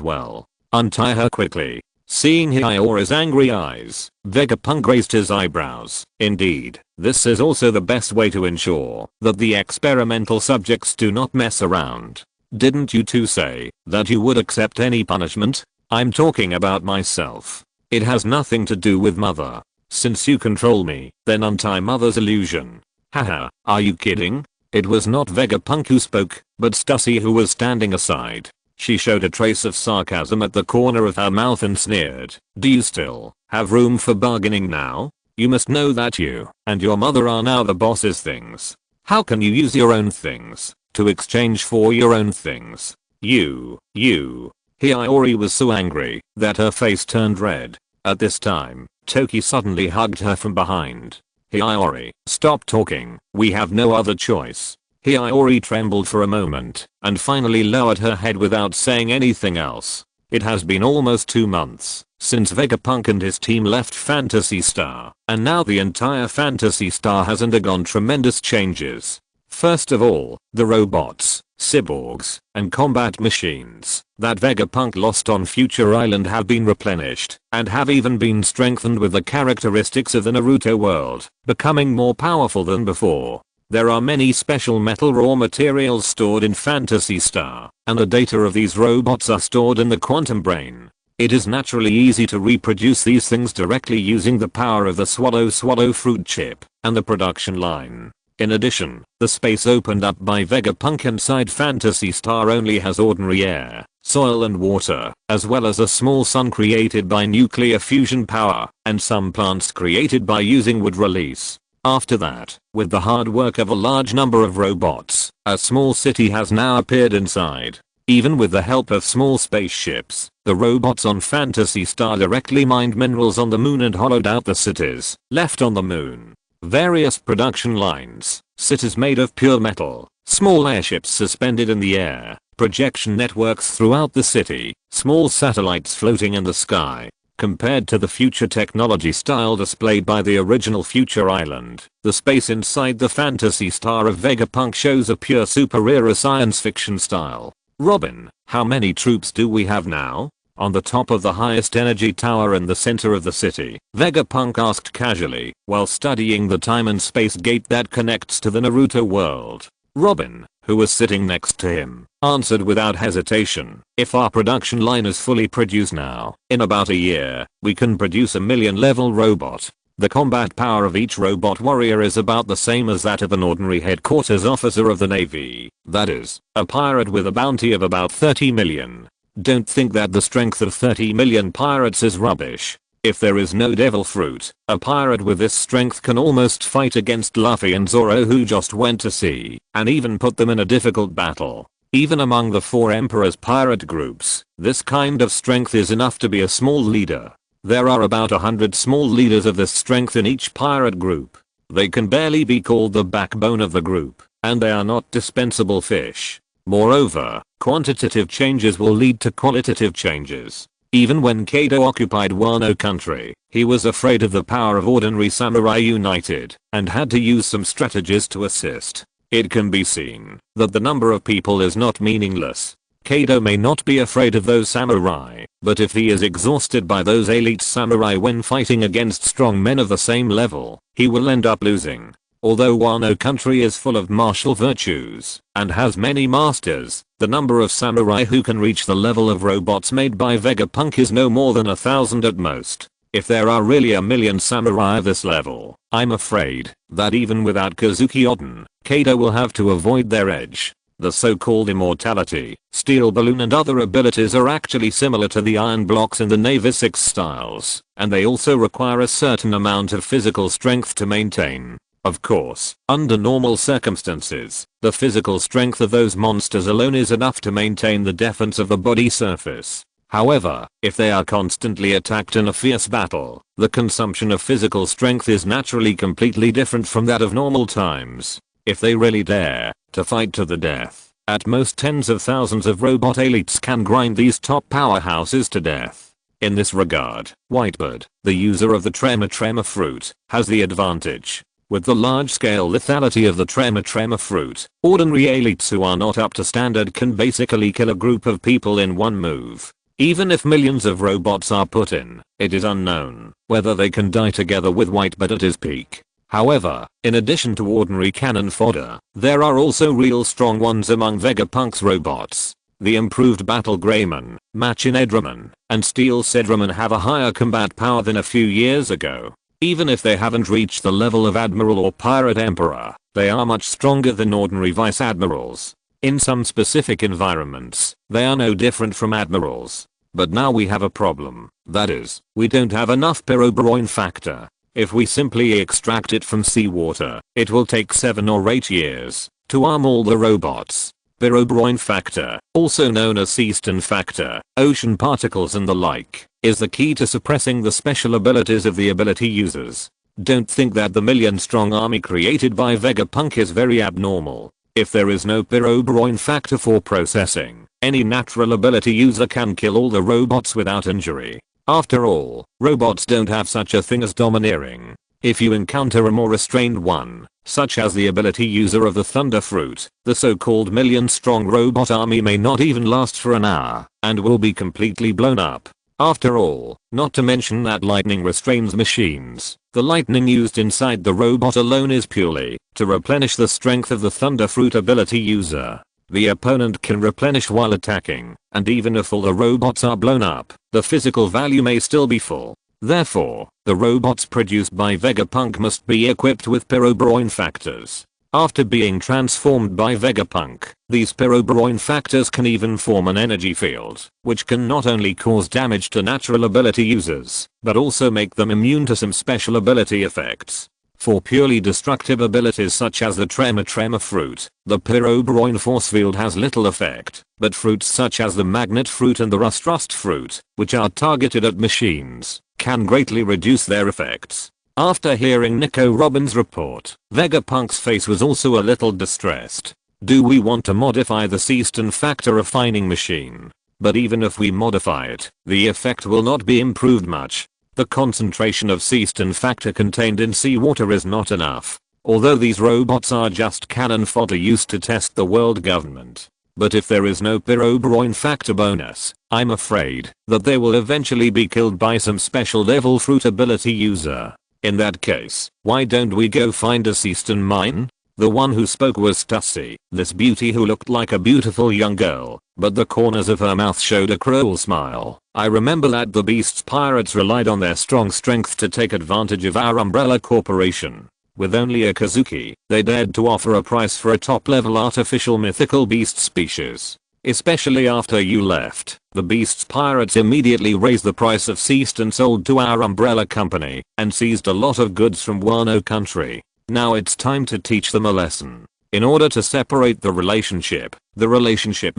well. Untie her quickly. Seeing Hiyori's angry eyes, Vegapunk raised his eyebrows. Indeed, this is also the best way to ensure that the experimental subjects do not mess around. Didn't you two say that you would accept any punishment? I'm talking about myself. It has nothing to do with mother. Since you control me, then untie mother's illusion. Haha, are you kidding? It was not Vegapunk who spoke, but Stussy who was standing aside. She showed a trace of sarcasm at the corner of her mouth and sneered. Do you still have room for bargaining now? You must know that you and your mother are now the boss's things. How can you use your own things to exchange for your own things? You. Hiyori was so angry that her face turned red. At this time, Toki suddenly hugged her from behind. Hiyori, stop talking, we have no other choice. Hiyori trembled for a moment, and finally lowered her head without saying anything else. It has been almost 2 months since Vegapunk and his team left Phantasy Star, and now the entire Phantasy Star has undergone tremendous changes. First of all, the robots, cyborgs, and combat machines that Vegapunk lost on Future Island have been replenished, and have even been strengthened with the characteristics of the Naruto world, becoming more powerful than before. There are many special metal raw materials stored in Phantasy Star, and the data of these robots are stored in the quantum brain. It is naturally easy to reproduce these things directly using the power of the Swallow fruit chip and the production line. In addition, the space opened up by Vegapunk inside Phantasy Star only has ordinary air, soil and water, as well as a small sun created by nuclear fusion power, and some plants created by using wood release. After that, with the hard work of a large number of robots, a small city has now appeared inside. Even with the help of small spaceships, the robots on Phantasy Star directly mined minerals on the moon and hollowed out the cities left on the moon. Various production lines, cities made of pure metal, small airships suspended in the air, projection networks throughout the city, small satellites floating in the sky. Compared to the future technology style displayed by the original Future Island, the space inside the fantasy star of Vegapunk shows a pure super-era science fiction style. Robin, how many troops do we have now? On the top of the highest energy tower in the center of the city, Vegapunk asked casually, while studying the time and space gate that connects to the Naruto world. Robin, who was sitting next to him, answered without hesitation, if our production line is fully produced now, in about a year, we can produce a 1,000,000 level robot. The combat power of each robot warrior is about the same as that of an ordinary headquarters officer of the Navy, that is, a pirate with a bounty of about 30 million. Don't think that the strength of 30 million pirates is rubbish. If there is no devil fruit, a pirate with this strength can almost fight against Luffy and Zoro, who just went to sea, and even put them in a difficult battle. Even among the 4 Emperor's pirate groups, this kind of strength is enough to be a small leader. There are about 100 small leaders of this strength in each pirate group. They can barely be called the backbone of the group, and they are not dispensable fish. Moreover, quantitative changes will lead to qualitative changes. Even when Kaido occupied Wano country, he was afraid of the power of ordinary samurai united, and had to use some strategies to assist. It can be seen that the number of people is not meaningless. Kaido may not be afraid of those samurai, but if he is exhausted by those elite samurai when fighting against strong men of the same level, he will end up losing. Although Wano country is full of martial virtues and has many masters, the number of samurai who can reach the level of robots made by Vegapunk is no more than 1,000 at most. If there are really 1,000,000 samurai of this level, I'm afraid that even without Kazuki Oden, Kaido will have to avoid their edge. The so-called immortality, steel balloon and other abilities are actually similar to the iron blocks in the Navy 6 styles, and they also require a certain amount of physical strength to maintain. Of course, under normal circumstances, the physical strength of those monsters alone is enough to maintain the defense of the body surface. However, if they are constantly attacked in a fierce battle, the consumption of physical strength is naturally completely different from that of normal times. If they really dare to fight to the death, at most tens of thousands of robot elites can grind these top powerhouses to death. In this regard, Whitebird, the user of the Trema fruit, has the advantage. With the large-scale lethality of the Trema fruit, ordinary elites who are not up to standard can basically kill a group of people in one move. Even if millions of robots are put in, it is unknown whether they can die together with Whitebird at his peak. However, in addition to ordinary cannon fodder, there are also real strong ones among Vegapunk's robots. The improved Battle Greymon, Machin Edraman, and Steel Sedraman have a higher combat power than a few years ago. Even if they haven't reached the level of Admiral or Pirate Emperor, they are much stronger than ordinary Vice Admirals. In some specific environments, they are no different from Admirals. But now we have a problem. That is, we don't have enough pyrobrine factor. If we simply extract it from seawater, it will take 7 or 8 years to arm all the robots. Pyrobrine factor, also known as Seaston factor, ocean particles and the like, is the key to suppressing the special abilities of the ability users. Don't think that the million-strong army created by Vegapunk is very abnormal. If there is no pyrobrine factor for processing, any natural ability user can kill all the robots without injury. After all, robots don't have such a thing as domineering. If you encounter a more restrained one, such as the ability user of the Thunder Fruit, the so-called million-strong robot army may not even last for an hour, and will be completely blown up. After all, not to mention that lightning restrains machines, the lightning used inside the robot alone is purely to replenish the strength of the Thunder Fruit ability user. The opponent can replenish while attacking, and even if all the robots are blown up, the physical value may still be full. Therefore, the robots produced by Vegapunk must be equipped with pyrobrine factors. After being transformed by Vegapunk, these pyrobrine factors can even form an energy field, which can not only cause damage to natural ability users, but also make them immune to some special ability effects. For purely destructive abilities such as the Trema fruit, the pyrobrine force field has little effect, but fruits such as the magnet fruit and the rust fruit, which are targeted at machines, can greatly reduce their effects. After hearing Nico Robin's report, Vegapunk's face was also a little distressed. Do we want to modify the Seaston factor refining machine? but even if we modify it, the effect will not be improved much. The concentration of cystine factor contained in seawater is not enough. Although these robots are just cannon fodder used to test the world government. But if there is no pyrobrine factor bonus, I'm afraid that they will eventually be killed by some special level fruit ability user. In that case, why don't we go find a cystine mine? The one who spoke was Stussy, this beauty who looked like a beautiful young girl, but the corners of her mouth showed a cruel smile. I remember that the Beast's pirates relied on their strong strength to take advantage of our umbrella corporation. With only a Kazuki, they dared to offer a price for a top-level artificial mythical beast species. Especially after you left, the Beast's pirates immediately raised the price of cystine sold to our umbrella company, and seized a lot of goods from Wano country. Now it's time to teach them a lesson. In order to separate the relationship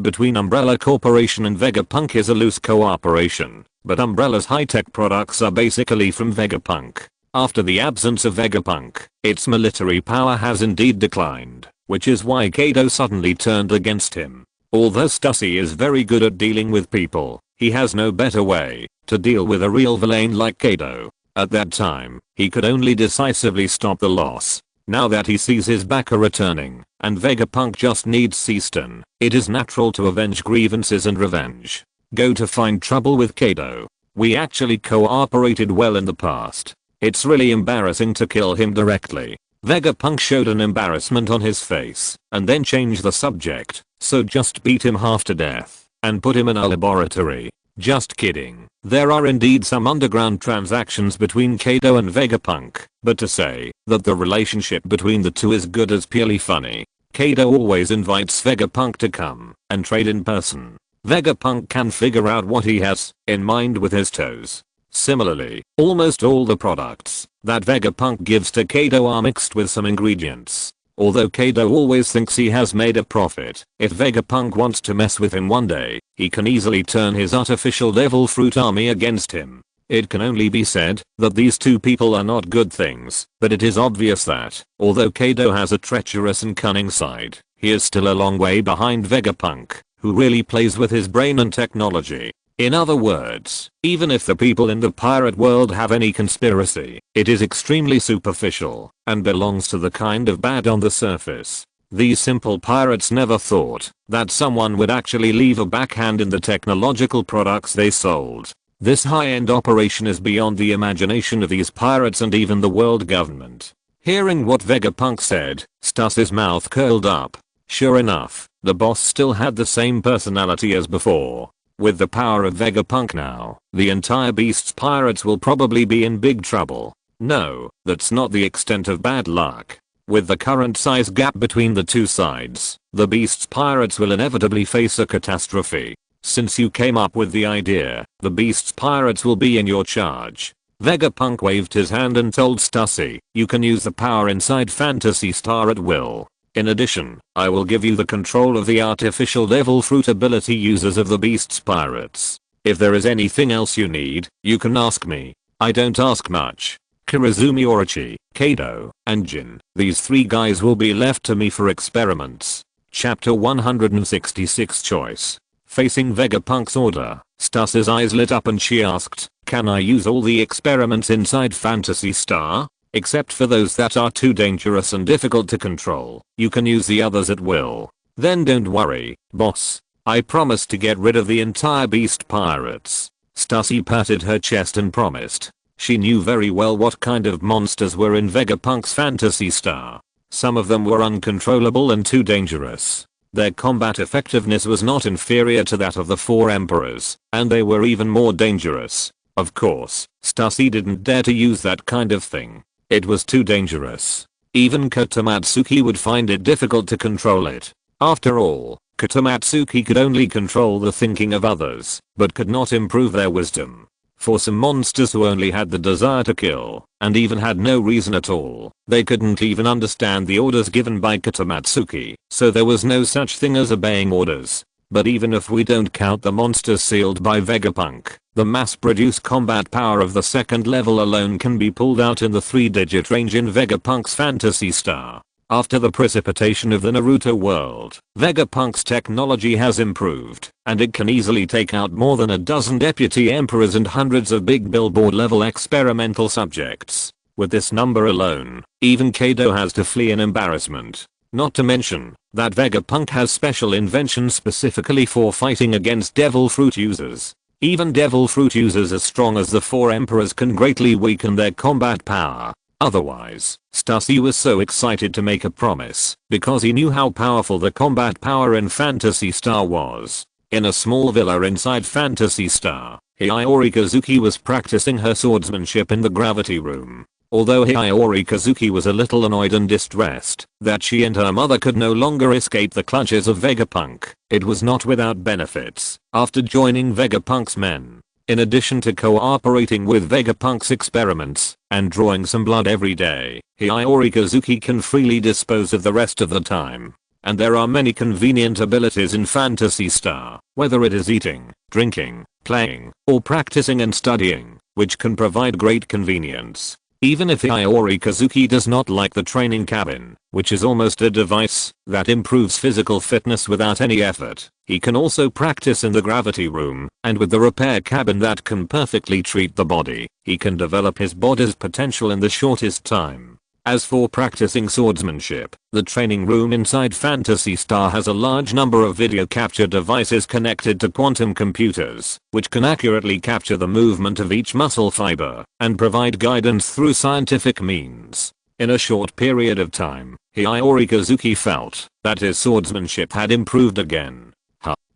between Umbrella Corporation and Vegapunk is a loose cooperation, but Umbrella's high-tech products are basically from Vegapunk. After the absence of Vegapunk, its military power has indeed declined, which is why Kaido suddenly turned against him. Although Stussy is very good at dealing with people, he has no better way to deal with a real villain like Kaido. At that time, he could only decisively stop the loss. Now that he sees his backer returning, and Vegapunk just needs cystine, it is natural to avenge grievances and revenge. Go to find trouble with Kaido. We actually cooperated well in the past. It's really embarrassing to kill him directly. Vegapunk showed an embarrassment on his face, and then changed the subject, so just beat him half to death, and put him in a laboratory. Just kidding. There are indeed some underground transactions between Kaido and Vegapunk, but to say that the relationship between the two is good is purely funny. Kaido always invites Vegapunk to come and trade in person. Vegapunk can figure out what he has in mind with his toes. Similarly, almost all the products that Vegapunk gives to Kaido are mixed with some ingredients. Although Kaido always thinks he has made a profit, if Vegapunk wants to mess with him one day, he can easily turn his artificial level fruit army against him. It can only be said that these two people are not good things, but it is obvious that, although Kaido has a treacherous and cunning side, he is still a long way behind Vegapunk, who really plays with his brain and technology. In other words, even if the people in the pirate world have any conspiracy, it is extremely superficial and belongs to the kind of bad on the surface. These simple pirates never thought that someone would actually leave a backhand in the technological products they sold. This high-end operation is beyond the imagination of these pirates and even the world government. Hearing what Vegapunk said, Stussy's mouth curled up. Sure enough, the boss still had the same personality as before. With the power of Vegapunk now, the entire Beast's pirates will probably be in big trouble. No, that's not the extent of bad luck. With the current size gap between the two sides, the Beast's pirates will inevitably face a catastrophe. Since you came up with the idea, the Beast's pirates will be in your charge. Vegapunk waved his hand and told Stussy, you can use the power inside Fantasy Star at will. In addition, I will give you the control of the artificial level fruit ability users of the Beast's pirates. If there is anything else you need, you can ask me. I don't ask much. Kirizumi Orochi, Kaido, and Jin, these three guys will be left to me for experiments. Chapter 166 Choice. Facing Vegapunk's order, Stussy's eyes lit up and she asked, can I use all the experiments inside Fantasy Star? Except for those that are too dangerous and difficult to control, you can use the others at will. Then don't worry, boss. I promise to get rid of the entire Beast Pirates. Stussy patted her chest and promised. She knew very well what kind of monsters were in Vegapunk's Fantasy Star. Some of them were uncontrollable and too dangerous. Their combat effectiveness was not inferior to that of the four emperors, and they were even more dangerous. Of course, Stussy didn't dare to use that kind of thing. It was too dangerous. Even Katamatsuki would find it difficult to control it. After all, Katamatsuki could only control the thinking of others, but could not improve their wisdom. For some monsters who only had the desire to kill, and even had no reason at all, they couldn't even understand the orders given by Katamatsuki, so there was no such thing as obeying orders. But even if we don't count the monsters sealed by Vegapunk, the mass-produced combat power of the second level alone can be pulled out in the 3-digit range in Vegapunk's Fantasy Star. After the precipitation of the Naruto world, Vegapunk's technology has improved, and it can easily take out more than a dozen deputy emperors and hundreds of big billboard level experimental subjects. With this number alone, even Kado has to flee in embarrassment. Not to mention that Vegapunk has special inventions specifically for fighting against devil fruit users. Even devil fruit users as strong as the 4 emperors can greatly weaken their combat power. Otherwise, Stussy was so excited to make a promise because he knew how powerful the combat power in Phantasy Star was. In a small villa inside Phantasy Star, Hiyori Kazuki was practicing her swordsmanship in the gravity room. Although Hiyori Kazuki was a little annoyed and distressed that she and her mother could no longer escape the clutches of Vegapunk, it was not without benefits. After joining Vegapunk's men, in addition to cooperating with Vegapunk's experiments and drawing some blood every day, Hiyori Kazuki can freely dispose of the rest of the time. And there are many convenient abilities in Phantasy Star, whether it is eating, drinking, playing, or practicing and studying, which can provide great convenience. Even if Hiyori Kazuki does not like the training cabin, which is almost a device that improves physical fitness without any effort, he can also practice in the gravity room, and with the repair cabin that can perfectly treat the body, he can develop his body's potential in the shortest time. As for practicing swordsmanship, the training room inside Phantasy Star has a large number of video capture devices connected to quantum computers, which can accurately capture the movement of each muscle fiber and provide guidance through scientific means. In a short period of time, Hiyori Kazuki felt that his swordsmanship had improved again.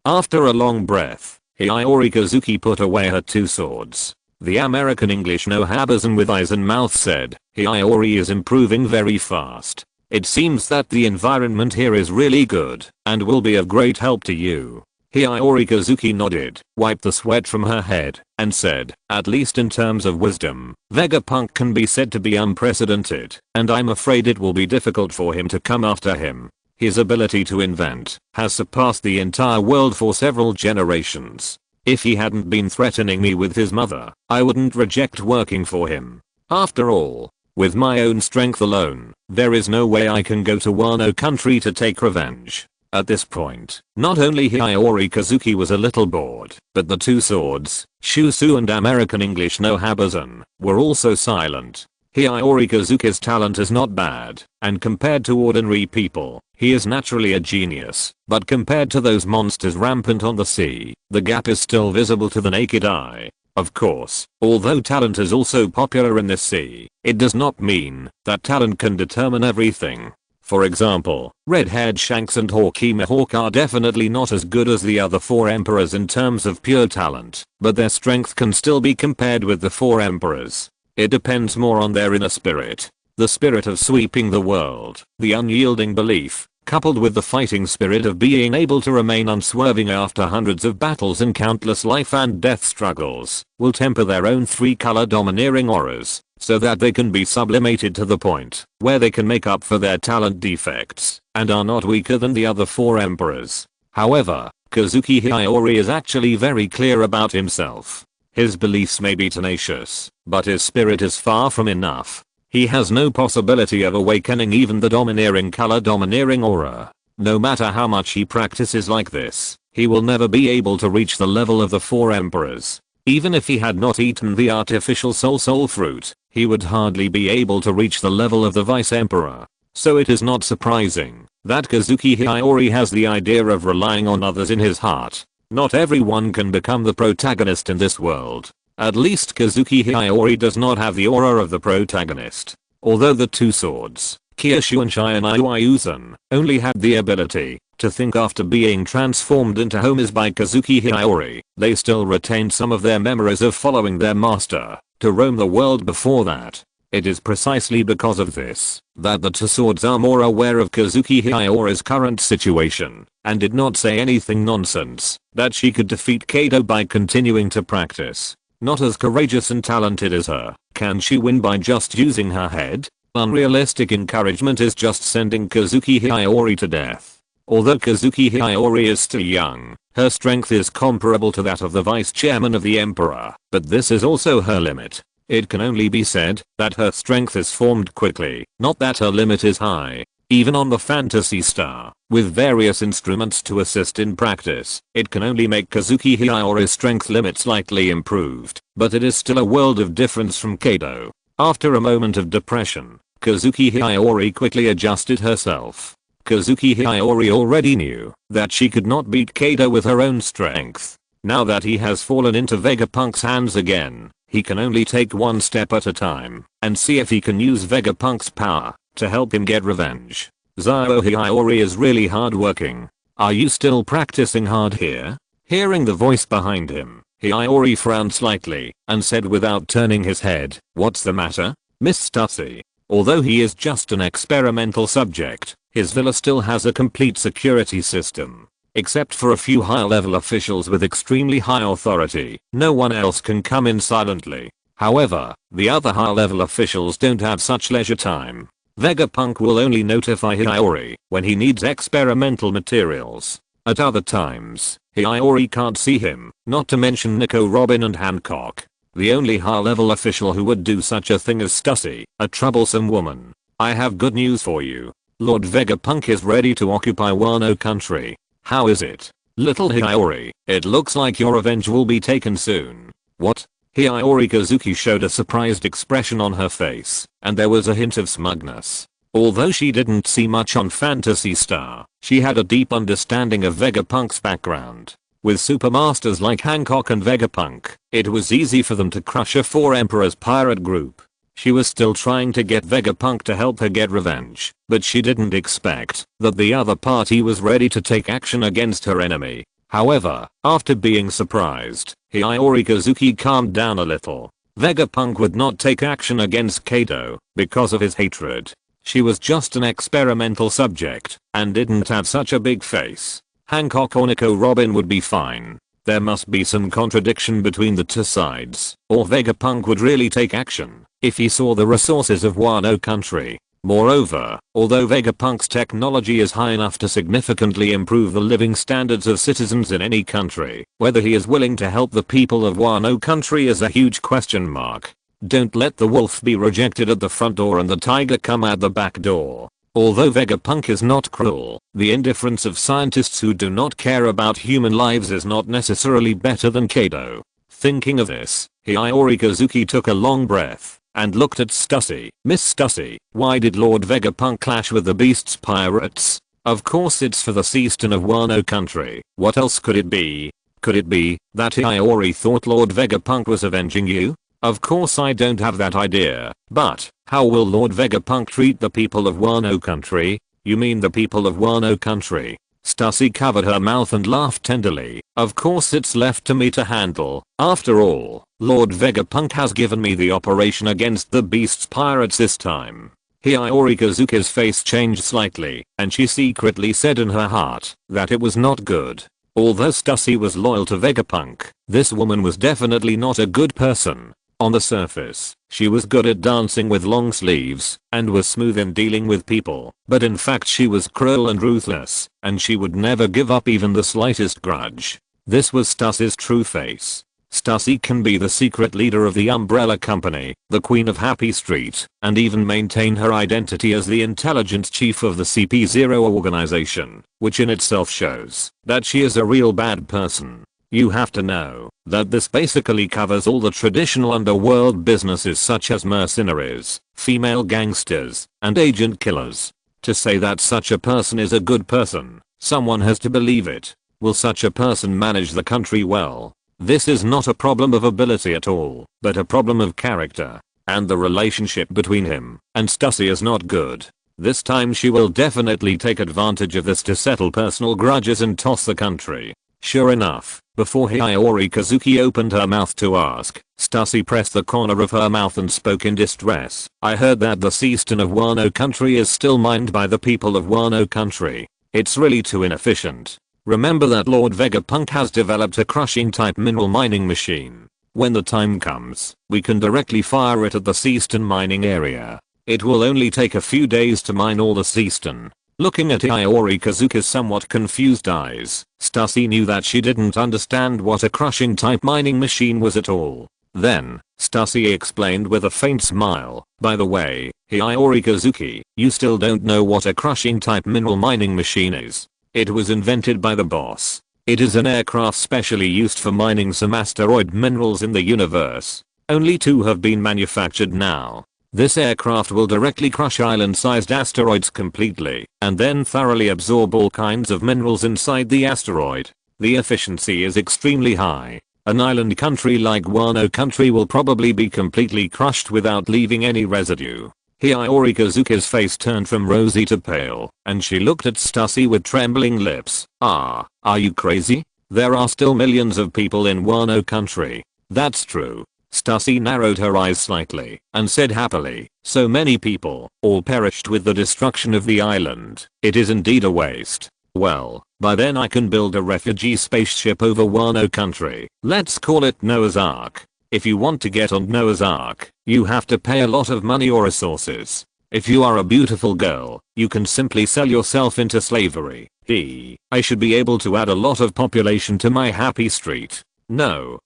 After a long breath, Hiyori Kazuki put away her 2 swords. The American English no Habazan with eyes and mouth said, Hiyori is improving very fast. It seems that the environment here is really good and will be of great help to you. Hiyori Kazuki nodded, wiped the sweat from her head, and said, at least in terms of wisdom, Vegapunk can be said to be unprecedented, and I'm afraid it will be difficult for him to come after him. His ability to invent has surpassed the entire world for several generations. If he hadn't been threatening me with his mother, I wouldn't reject working for him. After all, with my own strength alone, there is no way I can go to Wano country to take revenge. At this point, not only Hiyori Kazuki was a little bored, but the 2 swords, Shusu and American English no Habazan, were also silent. Hiyori Kazuki's talent is not bad, and compared to ordinary people, he is naturally a genius, but compared to those monsters rampant on the sea, the gap is still visible to the naked eye. Of course, although talent is also popular in this sea, it does not mean that talent can determine everything. For example, red-haired Shanks and Hawky Mihawk are definitely not as good as the other 4 emperors in terms of pure talent, but their strength can still be compared with the 4 emperors. It depends more on their inner spirit. The spirit of sweeping the world, the unyielding belief, coupled with the fighting spirit of being able to remain unswerving after hundreds of battles and countless life and death struggles, will temper their own 3-color domineering auras, so that they can be sublimated to the point where they can make up for their talent defects, and are not weaker than the other 4 emperors. However, Kazuki Hiyori is actually very clear about himself. His beliefs may be tenacious, but his spirit is far from enough. He has no possibility of awakening even the domineering color domineering aura. No matter how much he practices like this, he will never be able to reach the level of the 4 emperors. Even if he had not eaten the artificial soul fruit, he would hardly be able to reach the level of the vice emperor. So it is not surprising that Kazuki Hiyori has the idea of relying on others in his heart. Not everyone can become the protagonist in this world. At least Kazuki Hiyori does not have the aura of the protagonist. Although the 2 swords, Kyushu and Shinobi, only had the ability to think after being transformed into homies by Kazuki Hiyori, they still retained some of their memories of following their master to roam the world before that. It is precisely because of this that the 2 swords are more aware of Kazuki Hiyori's current situation and did not say anything nonsense that she could defeat Kado by continuing to practice. Not as courageous and talented as her, can she win by just using her head? Unrealistic encouragement is just sending Kazuki Hiyori to death. Although Kazuki Hiyori is still young, her strength is comparable to that of the vice chairman of the emperor, but this is also her limit. It can only be said that her strength is formed quickly, not that her limit is high. Even on the Fantasy Star, with various instruments to assist in practice, it can only make Kazuki Hiyori's strength limit slightly improved, but it is still a world of difference from Kado. After a moment of depression, Kazuki Hiyori quickly adjusted herself. Kazuki Hiyori already knew that she could not beat Kado with her own strength. Now that he has fallen into Vegapunk's hands again, he can only take one step at a time and see if he can use Vegapunk's power to help him get revenge. Zao Hiyori is really hardworking. Are you still practicing hard here? Hearing the voice behind him, Hiyori frowned slightly and said without turning his head, "What's the matter, Miss Stussy?" Although he is just an experimental subject, his villa still has a complete security system. Except for a few high-level officials with extremely high authority, no one else can come in silently. However, the other high-level officials don't have such leisure time. Vegapunk will only notify Hiyori when he needs experimental materials. At other times, Hiyori can't see him, not to mention Nico, Robin and Hancock. The only high-level official who would do such a thing is Stussy, a troublesome woman. I have good news for you. Lord Vegapunk is ready to occupy Wano country. How is it, little Hiyori? It looks like your revenge will be taken soon. What? Hiyori Kazuki showed a surprised expression on her face, and there was a hint of smugness. Although she didn't see much on Fantasy Star, she had a deep understanding of Vegapunk's background. With supermasters like Hancock and Vegapunk, it was easy for them to crush a Four Emperors pirate group. She was still trying to get Vegapunk to help her get revenge, but she didn't expect that the other party was ready to take action against her enemy. However, after being surprised, Hiyori Kazuki calmed down a little. Vegapunk would not take action against Kado because of his hatred. She was just an experimental subject and didn't have such a big face. Hancock or Nico Robin would be fine. There must be some contradiction between the two sides, or Vegapunk would really take action if he saw the resources of Wano country. Moreover, although Vegapunk's technology is high enough to significantly improve the living standards of citizens in any country, whether he is willing to help the people of Wano country is a huge question mark. Don't let the wolf be rejected at the front door and the tiger come out the back door. Although Vegapunk is not cruel, the indifference of scientists who do not care about human lives is not necessarily better than Kado. Thinking of this, Hiyori Kazuki took a long breath and looked at Stussy. Miss Stussy, why did Lord Vegapunk clash with the Beast's pirates? Of course it's for the Seaston of Wano country. What else could it be? Could it be that Hiyori thought Lord Vegapunk was avenging you? Of course I don't have that idea, but how will Lord Vegapunk treat the people of Wano country? You mean the people of Wano country? Stussy covered her mouth and laughed tenderly. Of course it's left to me to handle. After all, Lord Vegapunk has given me the operation against the Beast's pirates this time. Hiyori Kazuki's face changed slightly, and she secretly said in her heart that it was not good. Although Stussy was loyal to Vegapunk, this woman was definitely not a good person. On the surface, she was good at dancing with long sleeves and was smooth in dealing with people, but in fact she was cruel and ruthless, and she would never give up even the slightest grudge. This was Stussy's true face. Stussy can be the secret leader of the Umbrella Company, the Queen of Happy Street, and even maintain her identity as the intelligence chief of the CP0 organization, which in itself shows that she is a real bad person. You have to know that this basically covers all the traditional underworld businesses such as mercenaries, female gangsters, and agent killers. To say that such a person is a good person, someone has to believe it. Will such a person manage the country well? This is not a problem of ability at all, but a problem of character. And the relationship between him and Stussy is not good. This time she will definitely take advantage of this to settle personal grudges and toss the country. Sure enough, before Hiyori Kazuki opened her mouth to ask, Stussy pressed the corner of her mouth and spoke in distress. I heard that the Seaston of Wano country is still mined by the people of Wano country. It's really too inefficient. Remember that Lord Vegapunk has developed a crushing type mineral mining machine. When the time comes, we can directly fire it at the Seaston mining area. It will only take a few days to mine all the Seaston. Looking at Hiyori Kazuki's somewhat confused eyes, Stussy knew that she didn't understand what a crushing type mining machine was at all. Then, Stussy explained with a faint smile, by the way, Hiyori Kazuki, you still don't know what a crushing type mineral mining machine is. It was invented by the boss. It is an aircraft specially used for mining some asteroid minerals in the universe. Only 2 have been manufactured now. This aircraft will directly crush island-sized asteroids completely, and then thoroughly absorb all kinds of minerals inside the asteroid. The efficiency is extremely high. An island country like Wano country will probably be completely crushed without leaving any residue. Hiyori Kazuki's face turned from rosy to pale, and she looked at Stussy with trembling lips. Are you crazy? There are still millions of people in Wano country. That's true. Stussy narrowed her eyes slightly and said happily, so many people, all perished with the destruction of the island. It is indeed a waste. Well, by then I can build a refugee spaceship over Wano country. Let's call it Noah's Ark. If you want to get on Noah's Ark, you have to pay a lot of money or resources. If you are a beautiful girl, you can simply sell yourself into slavery. I should be able to add a lot of population to my happy street. No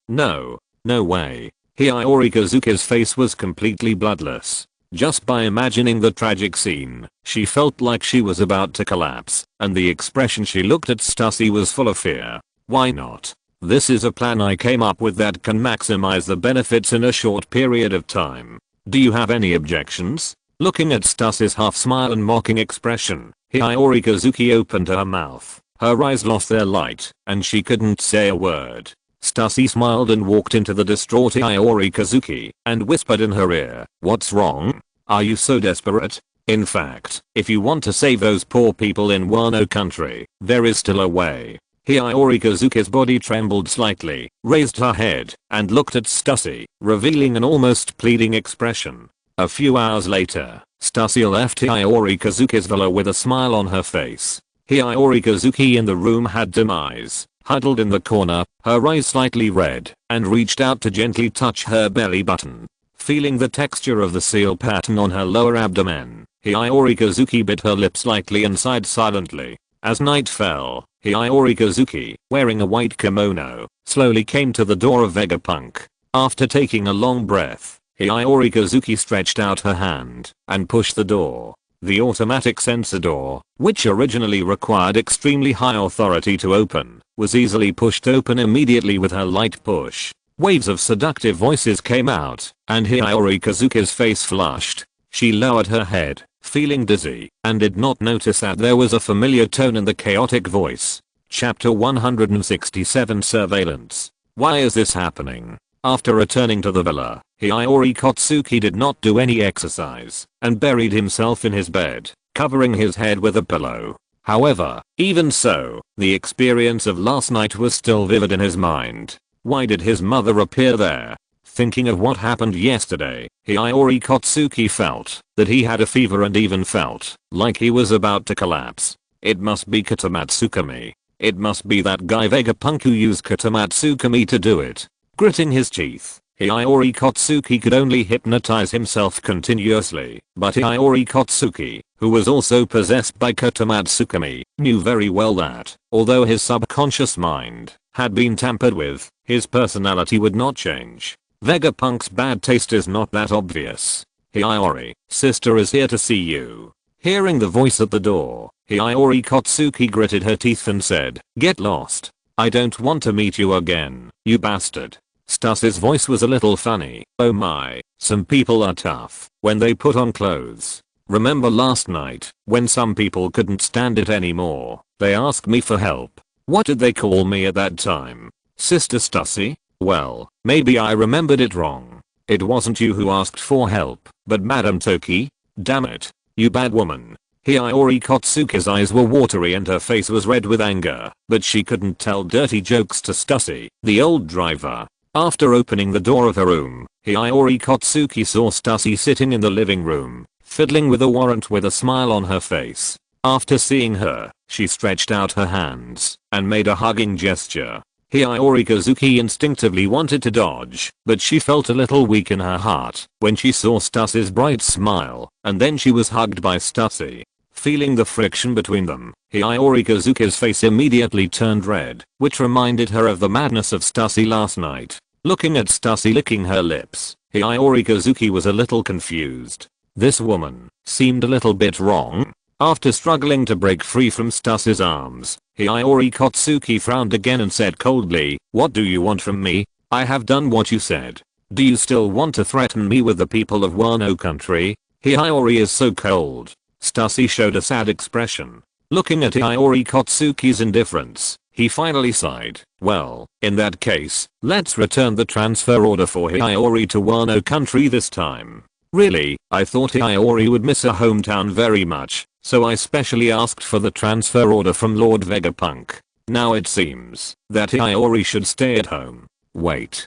way. Hiyori Kazuki's face was completely bloodless. Just by imagining the tragic scene, she felt like she was about to collapse, and the expression she looked at Stussy was full of fear. Why not? This is a plan I came up with that can maximize the benefits in a short period of time. Do you have any objections? Looking at Stussy's half smile and mocking expression, Hiyori Kazuki opened her mouth. Her eyes lost their light, and she couldn't say a word. Stussy smiled and walked into the distraught Hiyori Kazuki and whispered in her ear, "What's wrong? Are you so desperate? In fact, if you want to save those poor people in Wano country, there is still a way." Hiyori Kazuki's body trembled slightly, raised her head, and looked at Stussy, revealing an almost pleading expression. A few hours later, Stussy left Hiyori Kazuki's villa with a smile on her face. Hiyori Kazuki in the room had dim eyes, huddled in the corner, her eyes slightly red, and reached out to gently touch her belly button. Feeling the texture of the seal pattern on her lower abdomen, Hiyori Kazuki bit her lip slightly and sighed silently. As night fell, Hiyori Kazuki, wearing a white kimono, slowly came to the door of Vegapunk. After taking a long breath, Hiyori Kazuki stretched out her hand and pushed the door. The automatic sensor door, which originally required extremely high authority to open, was easily pushed open immediately with her light push. Waves of seductive voices came out, and Hiyori Kazuki's face flushed. She lowered her head, feeling dizzy, and did not notice that there was a familiar tone in the chaotic voice. Chapter 167 Surveillance. Why is this happening? After returning to the villa, Hiyori Katsuki did not do any exercise, and buried himself in his bed, covering his head with a pillow. However, even so, the experience of last night was still vivid in his mind. Why did his mother appear there? Thinking of what happened yesterday, Hiyori Katsuki felt that he had a fever and even felt like he was about to collapse. It must be Katamatsukami. It must be that guy Vegapunk who used Katamatsukami to do it. Gritting his teeth, Hiyori Katsuki could only hypnotize himself continuously, but Hiyori Katsuki, who was also possessed by Katamatsukami, knew very well that, although his subconscious mind had been tampered with, his personality would not change. Vegapunk's bad taste is not that obvious. Hiyori, sister is here to see you. Hearing the voice at the door, Hiyori Katsuki gritted her teeth and said, "Get lost. I don't want to meet you again, you bastard." Stussy's voice was a little funny. Oh my, some people are tough when they put on clothes. Remember last night, when some people couldn't stand it anymore, they asked me for help. What did they call me at that time? Sister Stussy? Well, maybe I remembered it wrong. It wasn't you who asked for help, but Madam Toki. Damn it, you bad woman. Hiyori Katsuki's eyes were watery and her face was red with anger, but she couldn't tell dirty jokes to Stussy, the old driver. After opening the door of her room, Hiyori Katsuki saw Stussy sitting in the living room, fiddling with a warrant with a smile on her face. After seeing her, she stretched out her hands and made a hugging gesture. Hiyori Kazuki instinctively wanted to dodge, but she felt a little weak in her heart when she saw Stussy's bright smile, and then she was hugged by Stussy. Feeling the friction between them, Hiyori Kazuki's face immediately turned red, which reminded her of the madness of Stussy last night. Looking at Stussy licking her lips, Hiyori Kazuki was a little confused. This woman seemed a little bit wrong. After struggling to break free from Stussy's arms, Hiyori Katsuki frowned again and said coldly, "What do you want from me? I have done what you said. Do you still want to threaten me with the people of Wano country?" Hiyori is so cold. Stussy showed a sad expression. Looking at Hiyori Katsuki's indifference, he finally sighed. "Well, in that case, let's return the transfer order for Hiyori to Wano country this time. Really, I thought Hiyori would miss her hometown very much, so I specially asked for the transfer order from Lord Vegapunk. Now it seems that Hiyori should stay at home." Wait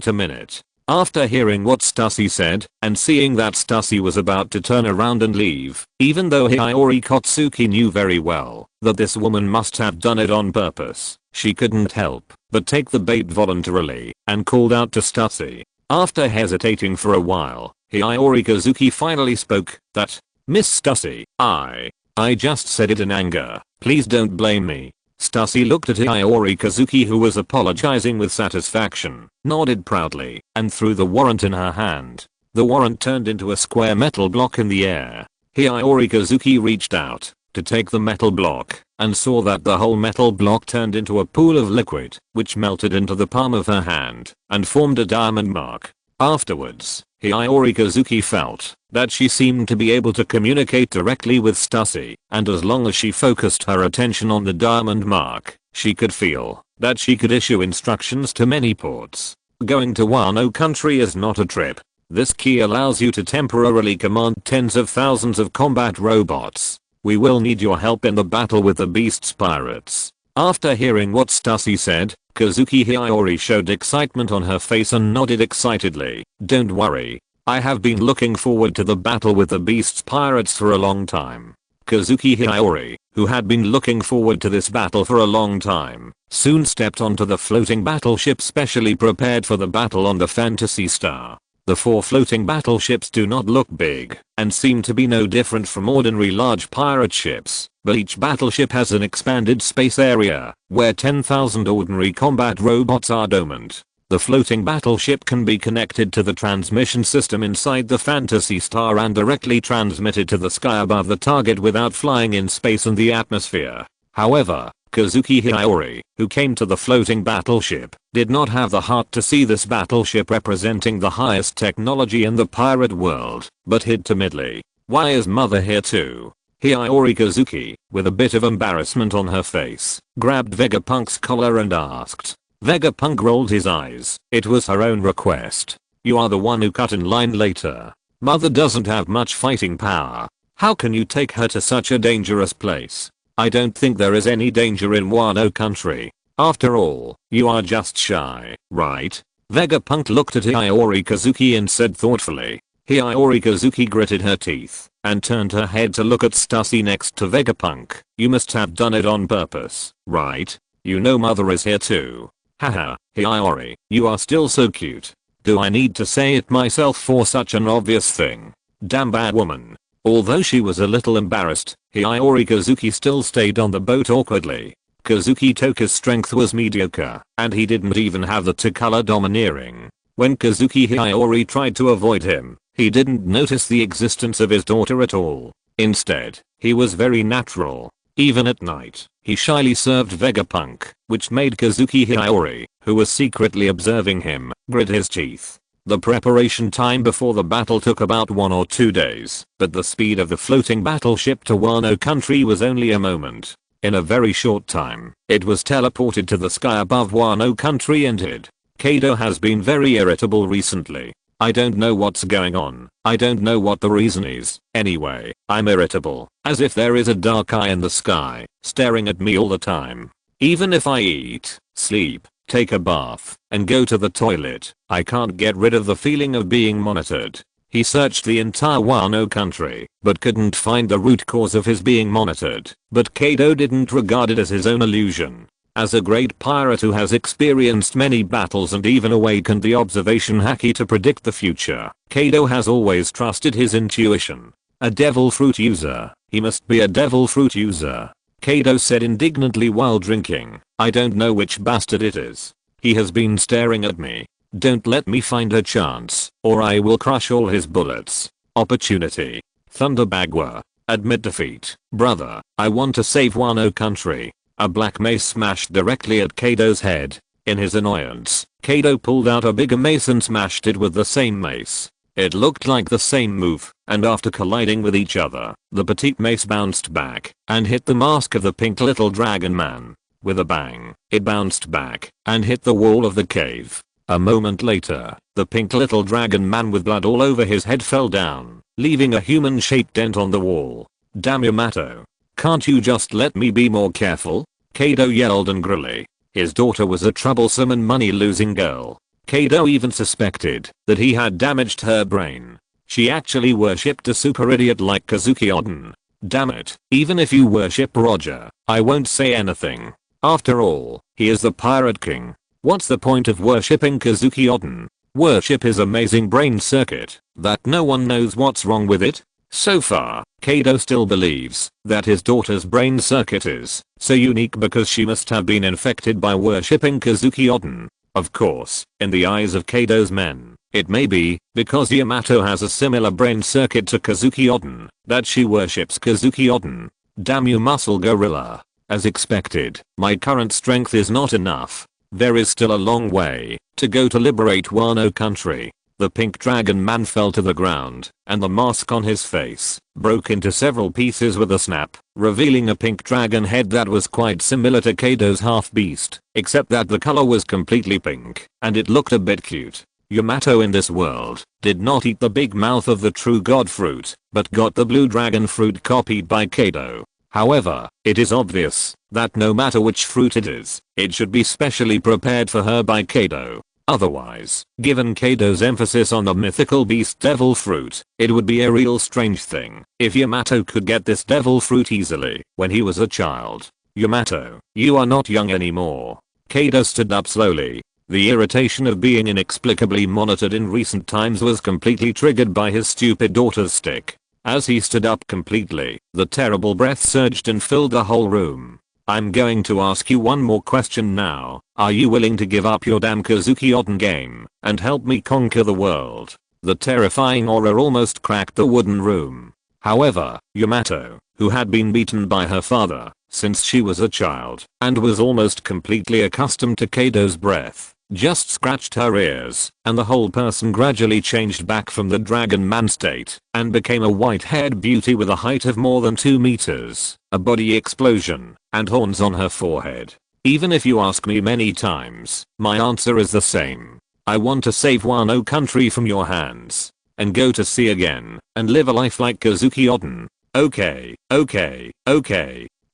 a minute. After hearing what Stussy said, and seeing that Stussy was about to turn around and leave, even though Hiyori Katsuki knew very well that this woman must have done it on purpose, she couldn't help but take the bait voluntarily, and called out to Stussy. After hesitating for a while, Hiyori Kazuki finally spoke, "That, Miss Stussy, I just said it in anger. Please don't blame me." Stussy looked at Hiyori Kazuki, who was apologizing with satisfaction, nodded proudly, and threw the warrant in her hand. The warrant turned into a square metal block in the air. Hiyori Kazuki reached out to take the metal block, and saw that the whole metal block turned into a pool of liquid, which melted into the palm of her hand, and formed a diamond mark. Afterwards, Hiyori Kazuki felt that she seemed to be able to communicate directly with Stussy, and as long as she focused her attention on the diamond mark, she could feel that she could issue instructions to many ports. Going to Wano country is not a trip. This key allows you to temporarily command tens of thousands of combat robots. We will need your help in the battle with the beast's pirates. After hearing what Stussy said, Kazuki Hiyori showed excitement on her face and nodded excitedly. "Don't worry. I have been looking forward to the battle with the beast's pirates for a long time." Kazuki Hiyori, who had been looking forward to this battle for a long time, soon stepped onto the floating battleship specially prepared for the battle on the Fantasy Star. The 4 floating battleships do not look big, and seem to be no different from ordinary large pirate ships, but each battleship has an expanded space area, where 10,000 ordinary combat robots are dormant. The floating battleship can be connected to the transmission system inside the Fantasy Star and directly transmitted to the sky above the target without flying in space and the atmosphere. However, Kazuki Hiyori, who came to the floating battleship, did not have the heart to see this battleship representing the highest technology in the pirate world, but hid timidly. "Why is mother here too?" Hiyori Kazuki, with a bit of embarrassment on her face, grabbed Vegapunk's collar and asked. Vegapunk rolled his eyes. It was her own request. "You are the one who cut in line later. Mother doesn't have much fighting power. How can you take her to such a dangerous place? I don't think there is any danger in Wano country. After all, you are just shy, right?" Vegapunk looked at Hiyori Kazuki and said thoughtfully. Hiyori Kazuki gritted her teeth and turned her head to look at Stussy next to Vegapunk. "You must have done it on purpose, right? You know mother is here too." "Haha, Hiyori, you are still so cute. Do I need to say it myself for such an obvious thing? Damn bad woman." Although she was a little embarrassed, Hiyori Kazuki still stayed on the boat awkwardly. Kazuki Toka's strength was mediocre, and he didn't even have the two-color domineering. When Kazuki Hiyori tried to avoid him, he didn't notice the existence of his daughter at all. Instead, he was very natural. Even at night, he shyly served Vegapunk, which made Kazuki Hiyori, who was secretly observing him, grit his teeth. The preparation time before the battle took about 1 or 2 days, but the speed of the floating battleship to Wano country was only a moment. In a very short time, it was teleported to the sky above Wano country and hid. Kaido has been very irritable recently. I don't know what's going on. I don't know what the reason is. Anyway, I'm irritable, as if there is a dark eye in the sky, staring at me all the time. Even if I eat, sleep, take a bath, and go to the toilet, I can't get rid of the feeling of being monitored. He searched the entire Wano country, but couldn't find the root cause of his being monitored, but Kaido didn't regard it as his own illusion. As a great pirate who has experienced many battles and even awakened the observation haki to predict the future, Kaido has always trusted his intuition. A devil fruit user. He must be a devil fruit user. Kaido said indignantly while drinking. I don't know which bastard it is. He has been staring at me. Don't let me find a chance, or I will crush all his bullets. Opportunity. Thunderbagua. Admit defeat. Brother, I want to save Wano country. A black mace smashed directly at Kado's head. In his annoyance, Kado pulled out a bigger mace and smashed it with the same mace. It looked like the same move, and after colliding with each other, the petite mace bounced back and hit the mask of the pink little dragon man. With a bang, it bounced back and hit the wall of the cave. A moment later, the pink little dragon man with blood all over his head fell down, leaving a human-shaped dent on the wall. Damn Yamato. Can't you just let me be more careful? Kado yelled angrily. His daughter was a troublesome and money-losing girl. Kado even suspected that he had damaged her brain. She actually worshipped a super idiot like Kazuki Oden. Damn it, even if you worship Roger, I won't say anything. After all, he is the Pirate King. What's the point of worshipping Kazuki Oden? Worship his amazing brain circuit, that no one knows what's wrong with it? So far, Kado still believes that his daughter's brain circuit is so unique because she must have been infected by worshipping Kazuki Oden. Of course, in the eyes of Kado's men, it may be because Yamato has a similar brain circuit to Kazuki Oden that she worships Kazuki Oden. Damn you, muscle gorilla. As expected, my current strength is not enough. There is still a long way to go to liberate Wano country. The pink dragon man fell to the ground, and the mask on his face broke into several pieces with a snap, revealing a pink dragon head that was quite similar to Kado's half-beast, except that the color was completely pink, and it looked a bit cute. Yamato in this world did not eat the big mouth of the true god fruit, but got the blue dragon fruit copied by Kado. However, it is obvious that no matter which fruit it is, it should be specially prepared for her by Kado. Otherwise, given Kado's emphasis on the mythical beast devil fruit, it would be a real strange thing if Yamato could get this devil fruit easily when he was a child. Yamato, you are not young anymore. Kado stood up slowly. The irritation of being inexplicably monitored in recent times was completely triggered by his stupid daughter's stick. As he stood up completely, the terrible breath surged and filled the whole room. I'm going to ask you one more question now. Are you willing to give up your damn Kazuki Oden game and help me conquer the world? The terrifying aura almost cracked the wooden room. However, Yamato, who had been beaten by her father since she was a child and was almost completely accustomed to Kado's breath, just scratched her ears, and the whole person gradually changed back from the dragon man state and became a white-haired beauty with a height of more than 2 meters, a body explosion, and horns on her forehead. Even if you ask me many times, my answer is the same. I want to save Wano country from your hands and go to sea again and live a life like Kazuki Oden. Okay.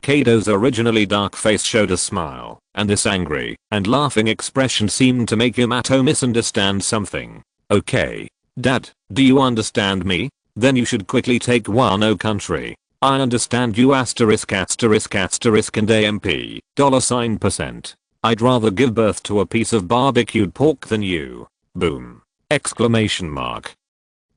Kado's originally dark face showed a smile, and this angry and laughing expression seemed to make Yamato misunderstand something. Okay. Dad, do you understand me? Then you should quickly take Wano country. I understand you asterisk and AMP, $%. I'd rather give birth to a piece of barbecued pork than you. Boom. Exclamation mark.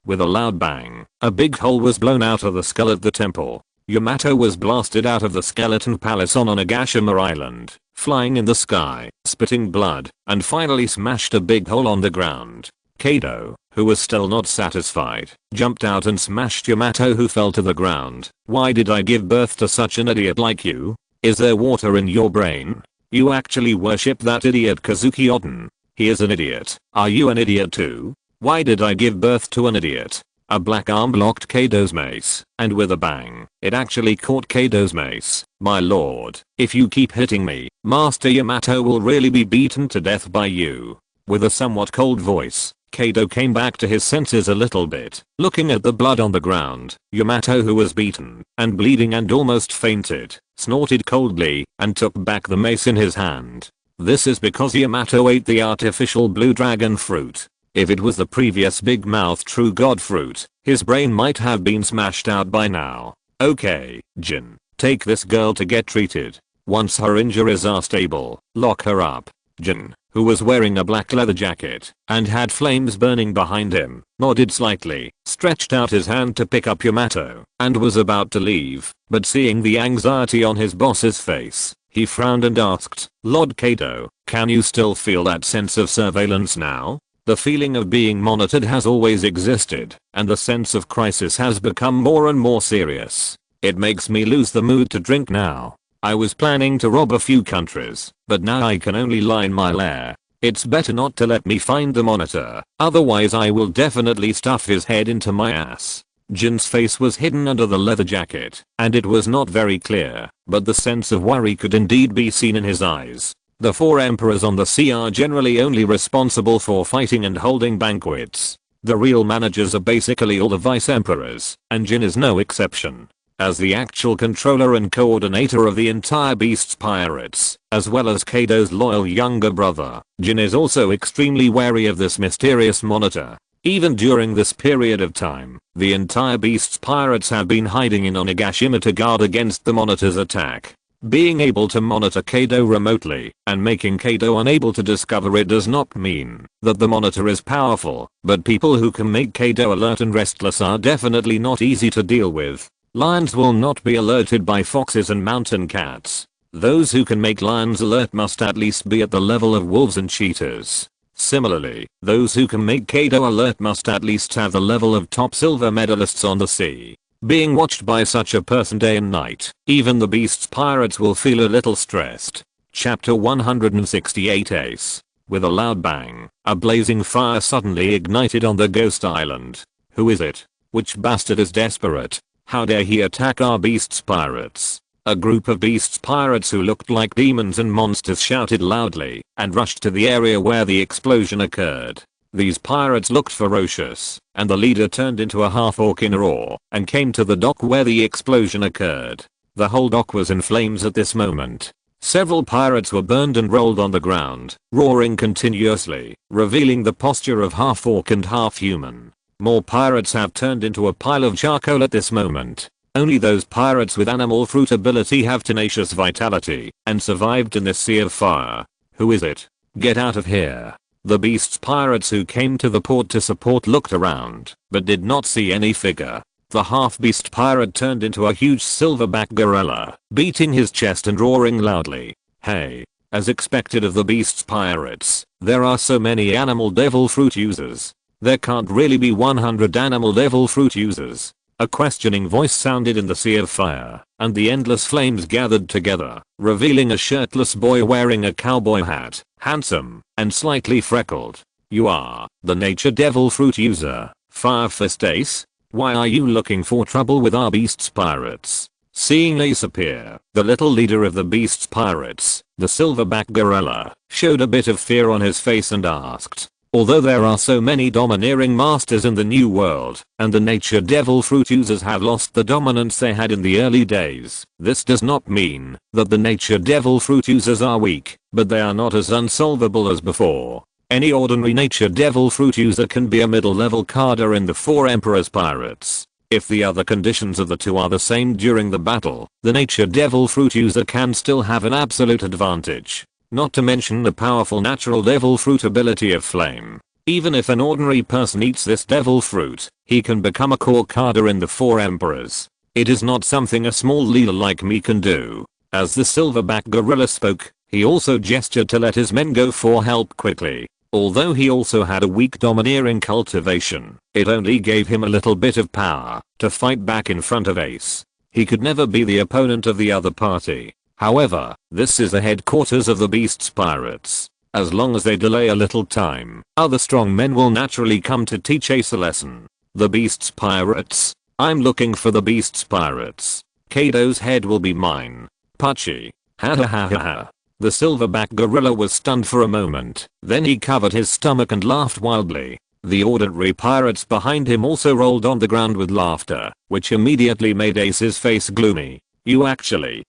With a loud bang, a big hole was blown out of the skull at the temple. Yamato was blasted out of the skeleton palace on Onigashima Island, flying in the sky, spitting blood, and finally smashed a big hole on the ground. Kado, who was still not satisfied, jumped out and smashed Yamato, who fell to the ground. Why did I give birth to such an idiot like you? Is there water in your brain? You actually worship that idiot Kazuki Oden. He is an idiot. Are you an idiot too? Why did I give birth to an idiot? A black arm blocked Kado's mace, and with a bang, it actually caught Kado's mace. My lord, if you keep hitting me, Master Yamato will really be beaten to death by you. With a somewhat cold voice, Kado came back to his senses a little bit. Looking at the blood on the ground, Yamato, who was beaten and bleeding and almost fainted, snorted coldly and took back the mace in his hand. This is because Yamato ate the artificial blue dragon fruit. If it was the previous big mouth true god fruit, his brain might have been smashed out by now. Okay, Jin, take this girl to get treated. Once her injuries are stable, lock her up. Jin, who was wearing a black leather jacket and had flames burning behind him, nodded slightly, stretched out his hand to pick up Yamato, and was about to leave, but seeing the anxiety on his boss's face, he frowned and asked, Lord Kado, can you still feel that sense of surveillance now? The feeling of being monitored has always existed, and the sense of crisis has become more and more serious. It makes me lose the mood to drink now. I was planning to rob a few countries, but now I can only lie in my lair. It's better not to let me find the monitor, otherwise I will definitely stuff his head into my ass. Jin's face was hidden under the leather jacket, and it was not very clear, but the sense of worry could indeed be seen in his eyes. The 4 emperors on the sea are generally only responsible for fighting and holding banquets. The real managers are basically all the vice emperors, and Jin is no exception. As the actual controller and coordinator of the entire Beast's pirates, as well as Kado's loyal younger brother, Jin is also extremely wary of this mysterious monitor. Even during this period of time, the entire Beast's pirates have been hiding in Onigashima to guard against the monitor's attack. Being able to monitor Kado remotely and making Kado unable to discover it does not mean that the monitor is powerful, but people who can make Kado alert and restless are definitely not easy to deal with. Lions will not be alerted by foxes and mountain cats. Those who can make lions alert must at least be at the level of wolves and cheetahs. Similarly, those who can make Kado alert must at least have the level of top silver medalists on the sea. Being watched by such a person day and night, even the Beast's pirates will feel a little stressed. Chapter 168 Ace. With a loud bang, a blazing fire suddenly ignited on the ghost island. Who is it? Which bastard is desperate? How dare he attack our Beast's pirates? A group of Beast's pirates who looked like demons and monsters shouted loudly and rushed to the area where the explosion occurred. These pirates looked ferocious, and the leader turned into a half-orc in awe and came to the dock where the explosion occurred. The whole dock was in flames at this moment. Several pirates were burned and rolled on the ground, roaring continuously, revealing the posture of half-orc and half-human. More pirates have turned into a pile of charcoal at this moment. Only those pirates with animal fruit ability have tenacious vitality and survived in this sea of fire. Who is it? Get out of here. The Beast's pirates who came to the port to support looked around, but did not see any figure. The half-beast pirate turned into a huge silverback gorilla, beating his chest and roaring loudly. Hey. As expected of the Beast's pirates, there are so many animal devil fruit users. There can't really be 100 animal devil fruit users. A questioning voice sounded in the sea of fire, and the endless flames gathered together, revealing a shirtless boy wearing a cowboy hat, handsome, and slightly freckled. You are the nature devil fruit user, Fire Fist Ace? Why are you looking for trouble with our Beast's pirates? Seeing Ace appear, the little leader of the Beast's pirates, the silverback gorilla, showed a bit of fear on his face and asked, although there are so many domineering masters in the new world, and the nature devil fruit users have lost the dominance they had in the early days, this does not mean that the nature devil fruit users are weak, but they are not as unsolvable as before. Any ordinary nature devil fruit user can be a middle-level carder in the 4 Emperor's pirates. If the other conditions of the two are the same during the battle, the nature devil fruit user can still have an absolute advantage. Not to mention the powerful natural devil fruit ability of flame. Even if an ordinary person eats this devil fruit, he can become a core carder in the 4 Emperors. It is not something a small leader like me can do. As the silverback gorilla spoke, he also gestured to let his men go for help quickly. Although he also had a weak domineering cultivation, it only gave him a little bit of power to fight back in front of Ace. He could never be the opponent of the other party. However, this is the headquarters of the Beast's pirates. As long as they delay a little time, other strong men will naturally come to teach Ace a lesson. The Beast's pirates? I'm looking for the Beast's pirates. Kado's head will be mine. Puchy. Ha ha ha ha ha. The silverback gorilla was stunned for a moment, then he covered his stomach and laughed wildly. The ordinary pirates behind him also rolled on the ground with laughter, which immediately made Ace's face gloomy. You actually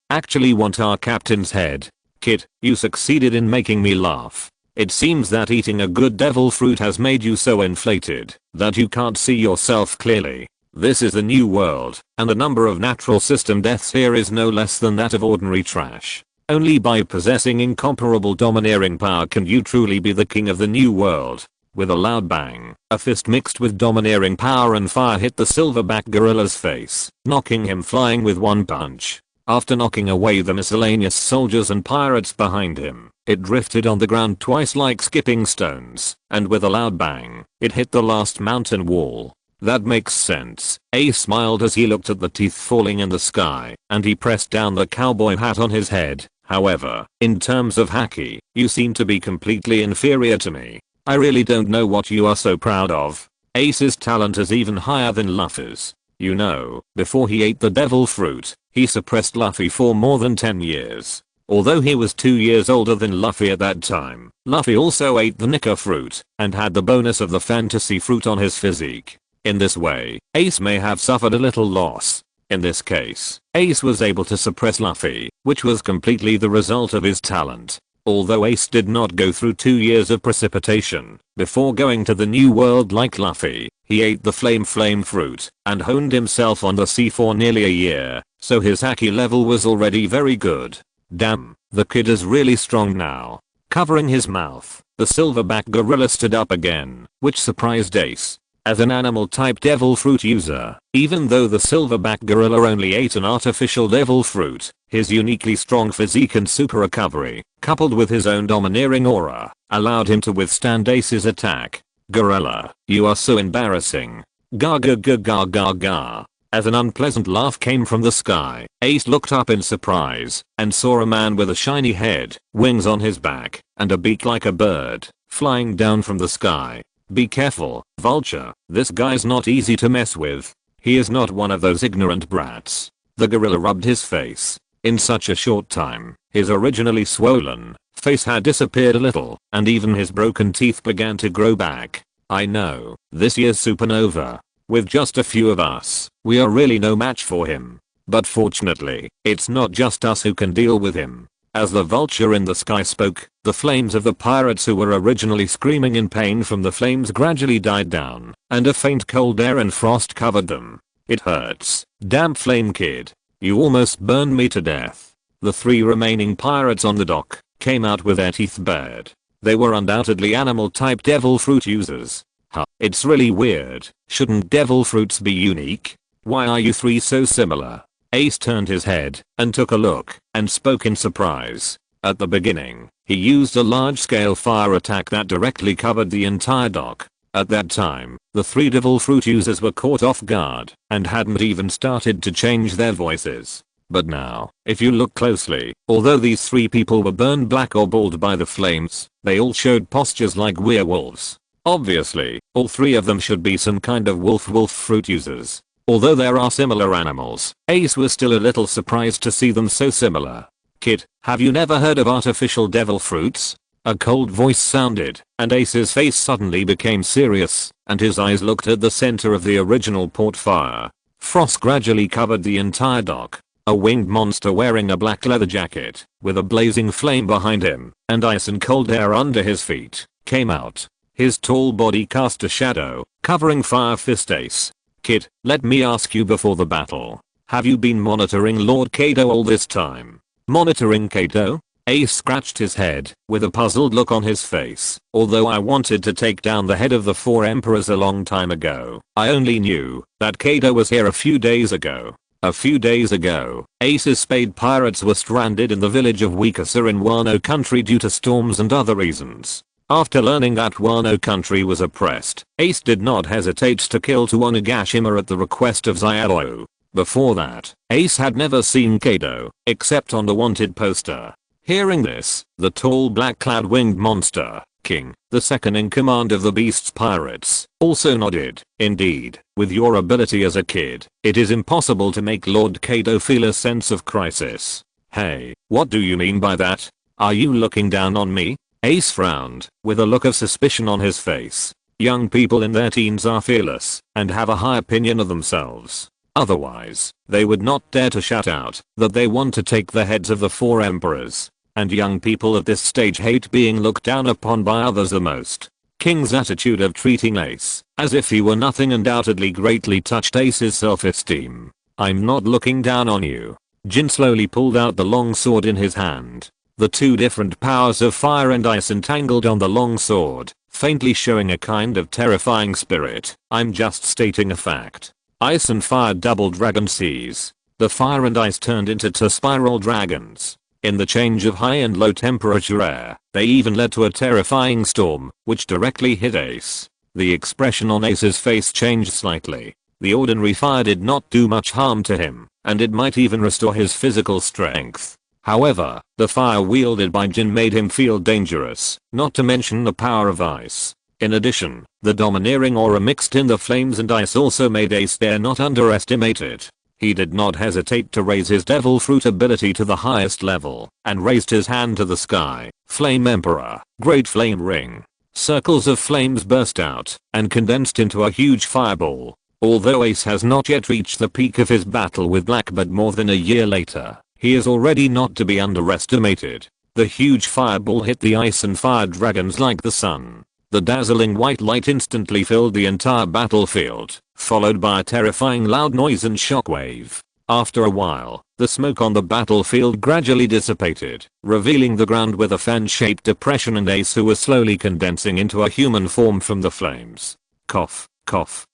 want our captain's head? Kid, you succeeded in making me laugh. It seems that eating a good devil fruit has made you so inflated that you can't see yourself clearly. This is the new world, and the number of natural system deaths here is no less than that of ordinary trash. Only by possessing incomparable domineering power can you truly be the king of the new world. With a loud bang, a fist mixed with domineering power and fire hit the silverback gorilla's face, knocking him flying with one punch. After knocking away the miscellaneous soldiers and pirates behind him, it drifted on the ground twice like skipping stones, and with a loud bang, it hit the last mountain wall. That makes sense. Ace smiled as he looked at the teeth falling in the sky, and he pressed down the cowboy hat on his head. However, in terms of haki, you seem to be completely inferior to me. I really don't know what you are so proud of. Ace's talent is even higher than Luffy's. You know, before he ate the devil fruit, he suppressed Luffy for more than 10 years. Although he was 2 years older than Luffy at that time, Luffy also ate the Nika fruit, and had the bonus of the fantasy fruit on his physique. In this way, Ace may have suffered a little loss. In this case, Ace was able to suppress Luffy, which was completely the result of his talent. Although Ace did not go through 2 years of precipitation before going to the new world like Luffy, he ate the flame fruit and honed himself on the sea for nearly a year, so his haki level was already very good. Damn, the kid is really strong now. Covering his mouth, the silverback gorilla stood up again, which surprised Ace. As an animal type devil fruit user, even though the silverback gorilla only ate an artificial devil fruit, his uniquely strong physique and super recovery, coupled with his own domineering aura, allowed him to withstand Ace's attack. Gorilla, you are so embarrassing. Ga ga ga ga ga ga. As an unpleasant laugh came from the sky, Ace looked up in surprise and saw a man with a shiny head, wings on his back, and a beak like a bird, flying down from the sky. Be careful, Vulture, this guy's not easy to mess with. He is not one of those ignorant brats. The gorilla rubbed his face. In such a short time, his originally swollen face had disappeared a little, and even his broken teeth began to grow back. I know, this year's supernova. With just a few of us, we are really no match for him. But fortunately, it's not just us who can deal with him. As the vulture in the sky spoke, the flames of the pirates who were originally screaming in pain from the flames gradually died down, and a faint cold air and frost covered them. It hurts. Damn flame kid. You almost burned me to death. The 3 remaining pirates on the dock came out with their teeth bared. They were undoubtedly animal type devil fruit users. Huh, it's really weird. Shouldn't devil fruits be unique? Why are you 3 so similar? Ace turned his head and took a look and spoke in surprise. At the beginning, he used a large-scale fire attack that directly covered the entire dock. At that time, the 3 devil fruit users were caught off guard and hadn't even started to change their voices. But now, if you look closely, although these 3 people were burned black or bald by the flames, they all showed postures like werewolves. Obviously, all 3 of them should be some kind of wolf fruit users. Although there are similar animals, Ace was still a little surprised to see them so similar. Kid, have you never heard of artificial devil fruits? A cold voice sounded, and Ace's face suddenly became serious, and his eyes looked at the center of the original port fire. Frost gradually covered the entire dock. A winged monster wearing a black leather jacket, with a blazing flame behind him, and ice and cold air under his feet, came out. His tall body cast a shadow, covering Fire Fist Ace. Kid, let me ask you before the battle. Have you been monitoring Lord Kaido all this time? Monitoring Kaido? Ace scratched his head, with a puzzled look on his face. Although I wanted to take down the head of the 4 emperors a long time ago, I only knew that Kaido was here a few days ago. A few days ago, Ace's spade pirates were stranded in the village of Wikasa in Wano country due to storms and other reasons. After learning that Wano country was oppressed, Ace did not hesitate to kill Onigashima at the request of Zyao. Before that, Ace had never seen Kaido, except on the wanted poster. Hearing this, the tall black-clad winged monster, King, the second in command of the Beast's pirates, also nodded. Indeed, with your ability as a kid, it is impossible to make Lord Kaido feel a sense of crisis. Hey, what do you mean by that? Are you looking down on me? Ace frowned, with a look of suspicion on his face. Young people in their teens are fearless, and have a high opinion of themselves. Otherwise, they would not dare to shout out that they want to take the heads of the 4 emperors. And young people at this stage hate being looked down upon by others the most. King's attitude of treating Ace as if he were nothing undoubtedly greatly touched Ace's self-esteem. I'm not looking down on you. Jin slowly pulled out the long sword in his hand. The 2 different powers of fire and ice entangled on the long sword, faintly showing a kind of terrifying spirit. I'm just stating a fact. Ice and fire double dragon seas. The fire and ice turned into two spiral dragons. In the change of high and low temperature air, they even led to a terrifying storm, which directly hit Ace. The expression on Ace's face changed slightly. The ordinary fire did not do much harm to him, and it might even restore his physical strength. However, the fire wielded by Jin made him feel dangerous, not to mention the power of ice. In addition, the domineering aura mixed in the flames and ice also made Ace dare not underestimate it. He did not hesitate to raise his devil fruit ability to the highest level, and raised his hand to the sky. Flame Emperor, Great Flame Ring. Circles of flames burst out, and condensed into a huge fireball. Although Ace has not yet reached the peak of his battle with Blackbeard more than a year later, he is already not to be underestimated. The huge fireball hit the ice and fire dragons like the sun. The dazzling white light instantly filled the entire battlefield, followed by a terrifying loud noise and shockwave. After a while, the smoke on the battlefield gradually dissipated, revealing the ground with a fan-shaped depression and Ace who was slowly condensing into a human form from the flames. Cough, cough,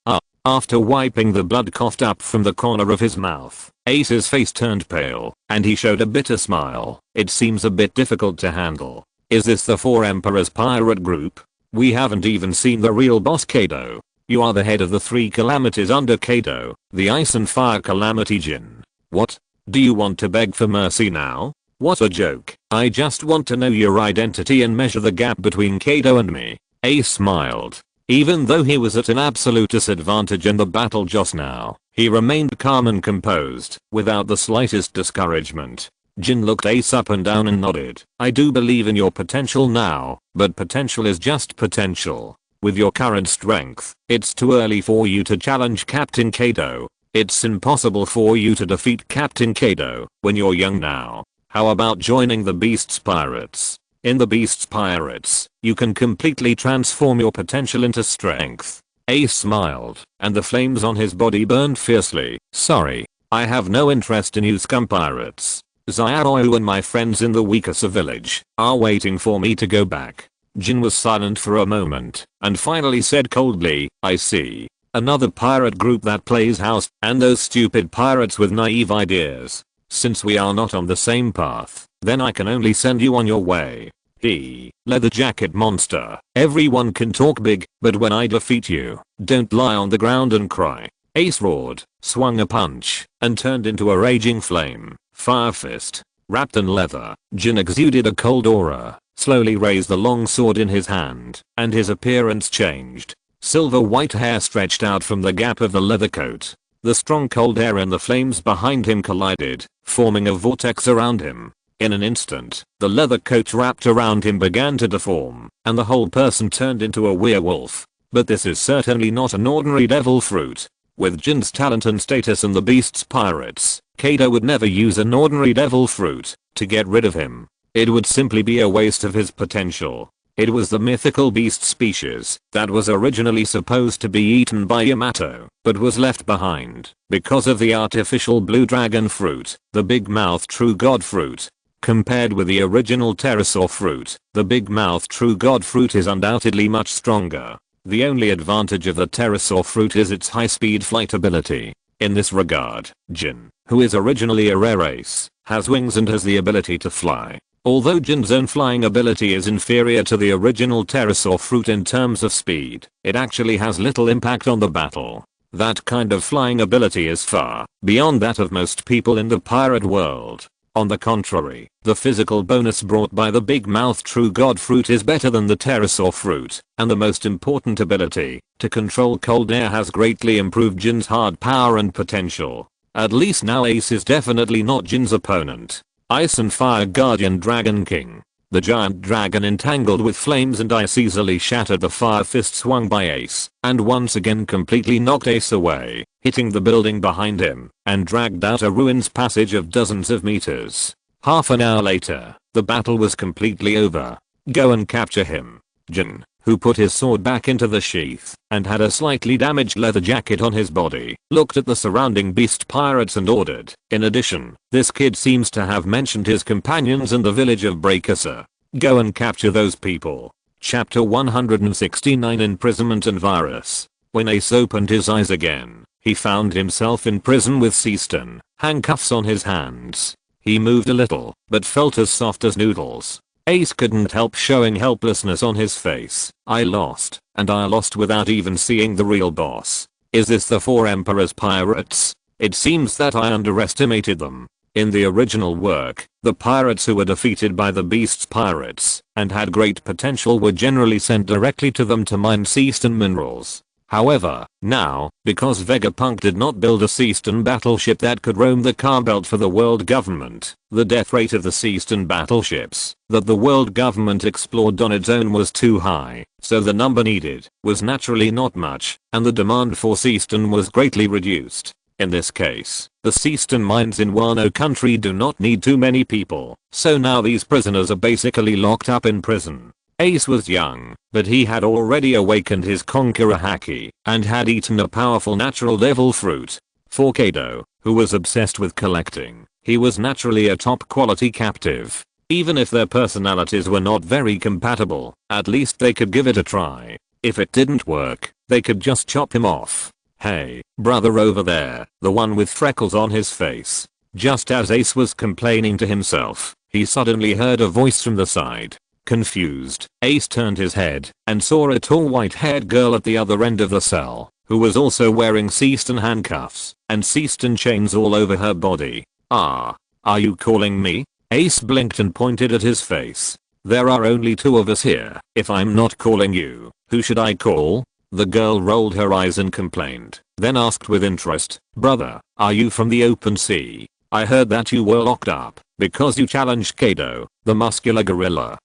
After wiping the blood coughed up from the corner of his mouth, Ace's face turned pale, and he showed a bitter smile. It seems a bit difficult to handle. Is this the Four Emperors pirate group? We haven't even seen the real boss Kado. You are the head of the three calamities under Kado, the ice and fire calamity Jin. What? Do you want to beg for mercy now? What a joke. I just want to know your identity and measure the gap between Kado and me. Ace smiled. Even though he was at an absolute disadvantage in the battle just now, he remained calm and composed, without the slightest discouragement. Jin looked Ace up and down and nodded. I do believe in your potential now, but potential is just potential. With your current strength, it's too early for you to challenge Captain Kado. It's impossible for you to defeat Captain Kado when you're young now. How about joining the Beast's Pirates? In the Beast's Pirates, you can completely transform your potential into strength. Ace smiled, and the flames on his body burned fiercely. Sorry, I have no interest in you scum pirates. Xiaoyu and my friends in the Wikasa village are waiting for me to go back. Jin was silent for a moment, and finally said coldly, I see. Another pirate group that plays house, and those stupid pirates with naive ideas. Since we are not on the same path, then I can only send you on your way. Leather jacket monster. Everyone can talk big, but when I defeat you, don't lie on the ground and cry. Ace roared, swung a punch, and turned into a raging flame. Fire fist. Wrapped in leather, Jin exuded a cold aura, slowly raised the long sword in his hand, and his appearance changed. Silver white hair stretched out from the gap of the leather coat. The strong cold air and the flames behind him collided, forming a vortex around him. In an instant, the leather coat wrapped around him began to deform, and the whole person turned into a werewolf. But this is certainly not an ordinary devil fruit. With Jin's talent and status in the Beast's Pirates, Kado would never use an ordinary devil fruit to get rid of him. It would simply be a waste of his potential. It was the mythical beast species that was originally supposed to be eaten by Yamato, but was left behind because of the artificial blue dragon fruit, the big mouth true god fruit. Compared with the original pterosaur fruit, the big mouth true god fruit is undoubtedly much stronger. The only advantage of the pterosaur fruit is its high-speed flight ability. In this regard, Jin, who is originally a rare ace, has wings and has the ability to fly. Although Jin's own flying ability is inferior to the original pterosaur fruit in terms of speed, it actually has little impact on the battle. That kind of flying ability is far beyond that of most people in the pirate world. On the contrary, the physical bonus brought by the big mouth true god fruit is better than the pterosaur fruit, and the most important ability, to control cold air, has greatly improved Jin's hard power and potential. At least now Ace is definitely not Jin's opponent. Ice and Fire Guardian Dragon King. The giant dragon entangled with flames and ice easily shattered the fire fist swung by Ace, and once again completely knocked Ace away, hitting the building behind him, and dragged out a ruins passage of dozens of meters. Half an hour later, the battle was completely over. Go and capture him. Jin, who put his sword back into the sheath, and had a slightly damaged leather jacket on his body, looked at the surrounding beast pirates and ordered. In addition, this kid seems to have mentioned his companions in the village of Breakasa. Go and capture those people. Chapter 169 Imprisonment and Virus. When Ace opened his eyes again, he found himself in prison with Seaston, handcuffs on his hands. He moved a little, but felt as soft as noodles. Ace couldn't help showing helplessness on his face. I lost, and I lost without even seeing the real boss. Is this the Four Emperors pirates? It seems that I underestimated them. In the original work, the pirates who were defeated by the Beast's pirates and had great potential were generally sent directly to them to mine Seaston minerals. However, now, because Vegapunk did not build a Seaston battleship that could roam the car belt for the world government, the death rate of the Seaston battleships that the world government explored on its own was too high, so the number needed was naturally not much, and the demand for Seaston was greatly reduced. In this case, the Seaston mines in Wano country do not need too many people, so now these prisoners are basically locked up in prison. Ace was young, but he had already awakened his conqueror haki and had eaten a powerful natural devil fruit. For Kado, who was obsessed with collecting, he was naturally a top quality captive. Even if their personalities were not very compatible, at least they could give it a try. If it didn't work, they could just chop him off. Hey, brother over there, the one with freckles on his face. Just as Ace was complaining to himself, he suddenly heard a voice from the side. Confused, Ace turned his head and saw a tall white-haired girl at the other end of the cell, who was also wearing Seaston handcuffs and Seaston chains all over her body. Ah, are you calling me? Ace blinked and pointed at his face. There are only two of us here. If I'm not calling you, who should I call? The girl rolled her eyes and complained, then asked with interest, brother, are you from the open sea? I heard that you were locked up because you challenged Kado, the muscular gorilla.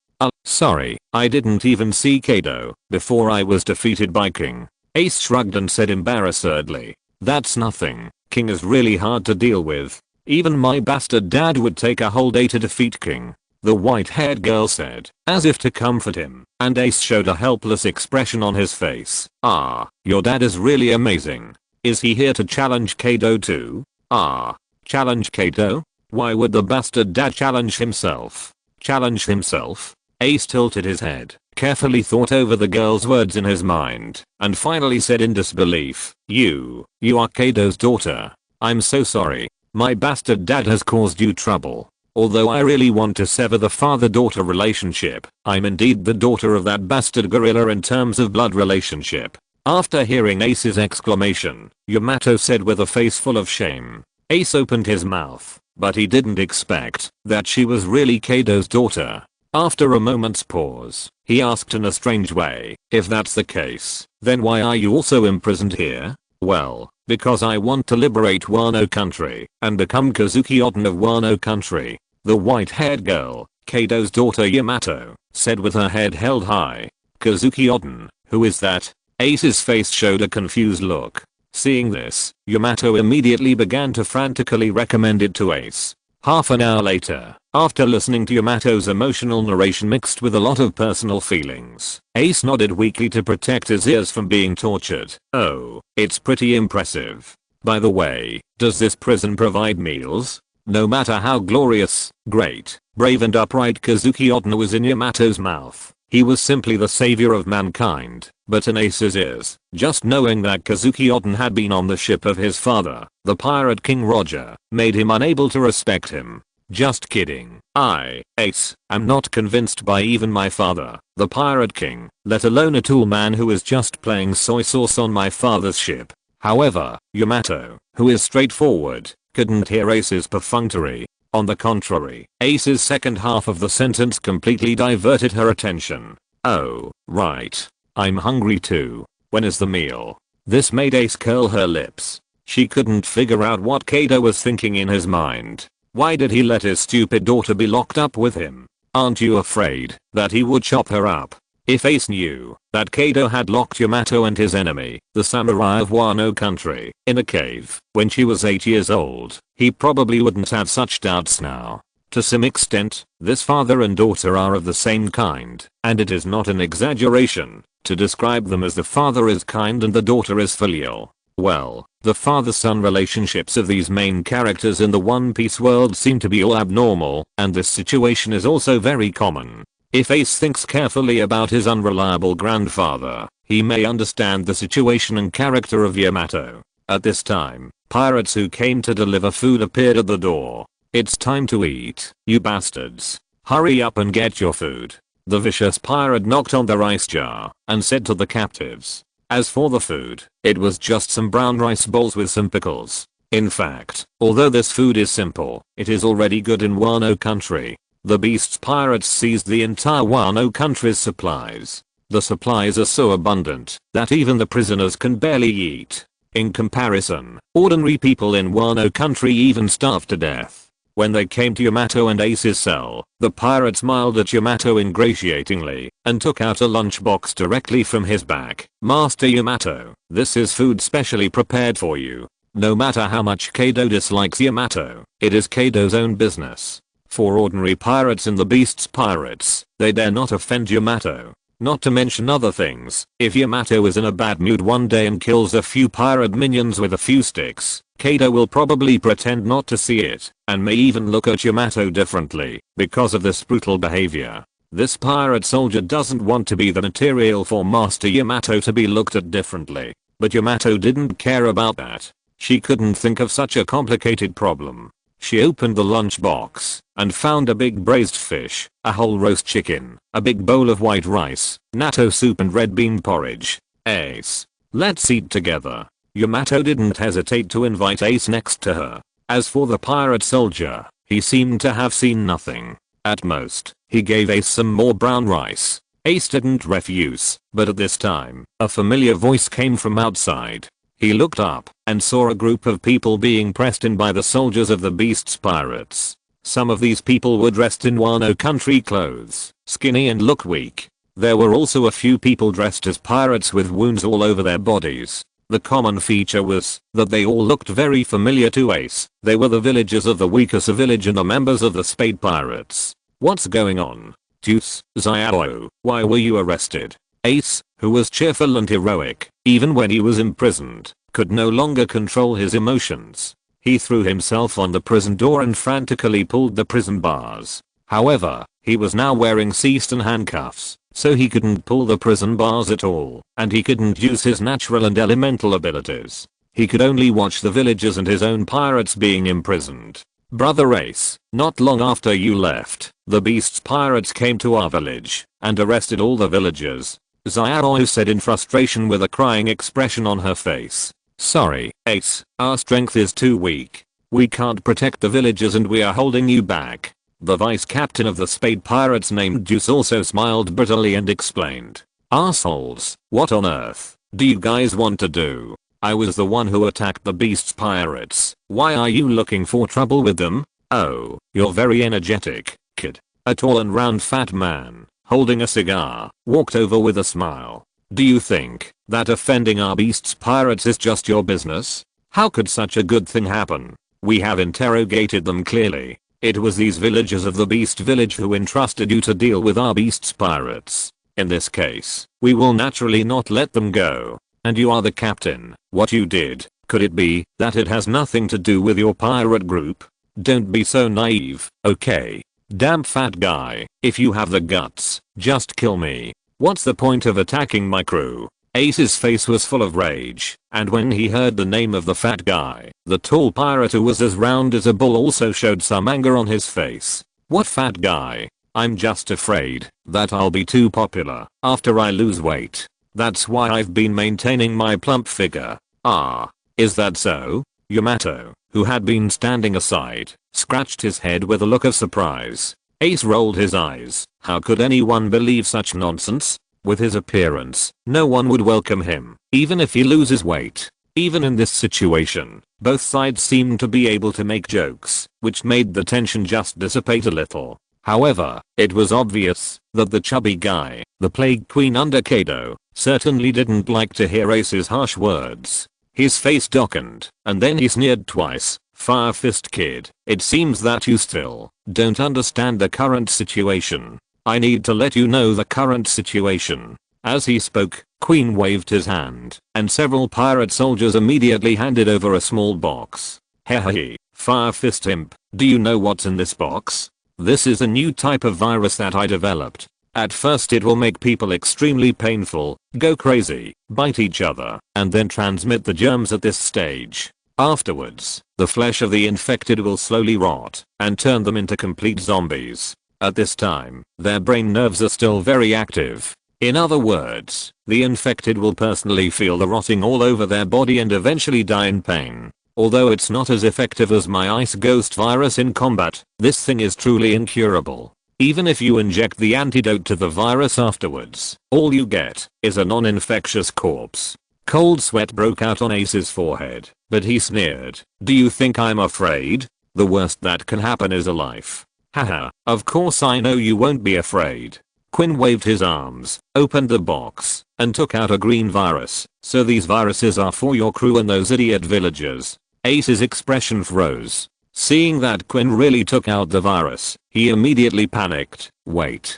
Sorry, I didn't even see Kado before I was defeated by King. Ace shrugged and said embarrassedly, that's nothing, King is really hard to deal with. Even my bastard dad would take a whole day to defeat King. The white-haired girl said, as if to comfort him, and Ace showed a helpless expression on his face. Ah, your dad is really amazing. Is he here to challenge Kado too? Ah, challenge Kado? Why would the bastard dad challenge himself? Challenge himself? Ace tilted his head, carefully thought over the girl's words in his mind, and finally said in disbelief, you are Kado's daughter. I'm so sorry. My bastard dad has caused you trouble. Although I really want to sever the father-daughter relationship, I'm indeed the daughter of that bastard gorilla in terms of blood relationship. After hearing Ace's exclamation, Yamato said with a face full of shame. Ace opened his mouth, but he didn't expect that she was really Kado's daughter. After a moment's pause, he asked in a strange way, if that's the case, then why are you also imprisoned here? Well, because I want to liberate Wano country and become Kazuki Oden of Wano country. The white-haired girl, Kado's daughter Yamato, said with her head held high. Kazuki Oden, who is that? Ace's face showed a confused look. Seeing this, Yamato immediately began to frantically recommend it to Ace. Half an hour later, after listening to Yamato's emotional narration mixed with a lot of personal feelings, Ace nodded weakly to protect his ears from being tortured. Oh, it's pretty impressive. By the way, does this prison provide meals? No matter how glorious, great, brave and upright Kazuki Oden was in Yamato's mouth, he was simply the savior of mankind. But in Ace's ears, just knowing that Kazuki Oden had been on the ship of his father, the pirate King Roger, made him unable to respect him. Just kidding. I, Ace, am not convinced by even my father, the pirate king, let alone a tool man who is just playing soy sauce on my father's ship. However, Yamato, who is straightforward, couldn't hear Ace's perfunctory. On the contrary, Ace's second half of the sentence completely diverted her attention. Oh, right. I'm hungry too. When is the meal? This made Ace curl her lips. She couldn't figure out what Kado was thinking in his mind. Why did he let his stupid daughter be locked up with him? Aren't you afraid that he would chop her up? If Ace knew that Kado had locked Yamato and his enemy, the samurai of Wano country, in a cave when she was 8 years old, he probably wouldn't have such doubts now. To some extent, this father and daughter are of the same kind, and it is not an exaggeration to describe them as the father is kind and the daughter is filial. Well, the father-son relationships of these main characters in the One Piece world seem to be all abnormal, and this situation is also very common. If Ace thinks carefully about his unreliable grandfather, he may understand the situation and character of Yamato. At this time, pirates who came to deliver food appeared at the door. "It's time to eat, you bastards. Hurry up and get your food." The vicious pirate knocked on the rice jar and said to the captives. As for the food, it was just some brown rice balls with some pickles. In fact, although this food is simple, it is already good in Wano country. The beast's pirates seized the entire Wano country's supplies. The supplies are so abundant that even the prisoners can barely eat. In comparison, ordinary people in Wano country even starve to death. When they came to Yamato and Ace's cell, the pirate smiled at Yamato ingratiatingly and took out a lunchbox directly from his back. "Master Yamato, this is food specially prepared for you." No matter how much Kaido dislikes Yamato, it is Kaido's own business. For ordinary pirates in the beast's pirates, they dare not offend Yamato. Not to mention other things, if Yamato is in a bad mood one day and kills a few pirate minions with a few sticks, Kaido will probably pretend not to see it, and may even look at Yamato differently, because of this brutal behavior. This pirate soldier doesn't want to be the material for Master Yamato to be looked at differently. But Yamato didn't care about that. She couldn't think of such a complicated problem. She opened the lunchbox and found a big braised fish, a whole roast chicken, a big bowl of white rice, natto soup and red bean porridge. "Ace, let's eat together." Yamato didn't hesitate to invite Ace next to her. As for the pirate soldier, he seemed to have seen nothing. At most, he gave Ace some more brown rice. Ace didn't refuse, but at this time, a familiar voice came from outside. He looked up and saw a group of people being pressed in by the soldiers of the beast's pirates. Some of these people were dressed in Wano country clothes, skinny and looked weak. There were also a few people dressed as pirates with wounds all over their bodies. The common feature was that they all looked very familiar to Ace. They were the villagers of the weakest village and the members of the Spade Pirates. "What's going on? Deuce, Xiao, why were you arrested?" Ace, who was cheerful and heroic, even when he was imprisoned, could no longer control his emotions. He threw himself on the prison door and frantically pulled the prison bars. However, he was now wearing Seaston handcuffs, so he couldn't pull the prison bars at all, and he couldn't use his natural and elemental abilities. He could only watch the villagers and his own pirates being imprisoned. "Brother Ace, not long after you left, the beast's pirates came to our village and arrested all the villagers," Xiao said in frustration with a crying expression on her face. "Sorry, Ace, our strength is too weak. We can't protect the villagers and we are holding you back." The vice captain of the Spade Pirates named Deuce also smiled bitterly and explained. "Assholes, what on earth do you guys want to do? I was the one who attacked the beast's pirates. Why are you looking for trouble with them? Oh, you're very energetic, kid." A tall and round fat man, holding a cigar, walked over with a smile. "Do you think that offending our beast's pirates is just your business? How could such a good thing happen? We have interrogated them clearly. It was these villagers of the beast village who entrusted you to deal with our beast's pirates. In this case, we will naturally not let them go. And you are the captain. What you did, could it be that it has nothing to do with your pirate group? Don't be so naive, okay? Damn fat guy, if you have the guts, just kill me. What's the point of attacking my crew?" Ace's face was full of rage, and when he heard the name of the fat guy, the tall pirate who was as round as a bull also showed some anger on his face. "What fat guy? I'm just afraid that I'll be too popular after I lose weight. That's why I've been maintaining my plump figure." "Ah, is that so?" Yamato, who had been standing aside, scratched his head with a look of surprise. Ace rolled his eyes. How could anyone believe such nonsense? With his appearance, no one would welcome him, even if he loses weight. Even in this situation, both sides seemed to be able to make jokes, which made the tension just dissipate a little. However, it was obvious that the chubby guy, the Plague Queen under Kaido, certainly didn't like to hear Ace's harsh words. His face darkened, and then he sneered twice. "Fire Fist kid, it seems that you still don't understand the current situation. I need to let you know the current situation." As he spoke, Queen waved his hand, and several pirate soldiers immediately handed over a small box. "Hehe, Fire Fist imp, do you know what's in this box? This is a new type of virus that I developed. At first it will make people extremely painful, go crazy, bite each other, and then transmit the germs at this stage. Afterwards, the flesh of the infected will slowly rot and turn them into complete zombies. At this time, their brain nerves are still very active. In other words, the infected will personally feel the rotting all over their body and eventually die in pain. Although it's not as effective as my ice ghost virus in combat, this thing is truly incurable. Even if you inject the antidote to the virus afterwards, all you get is a non-infectious corpse. Cold sweat broke out on Ace's forehead, but he sneered. "Do you think I'm afraid? The worst that can happen is a life. Haha, of course I know you won't be afraid." Quinn waved his arms, opened the box, and took out a green virus. "So these viruses are for your crew and those idiot villagers." Ace's expression froze. Seeing that Quinn really took out the virus, he immediately panicked. Wait.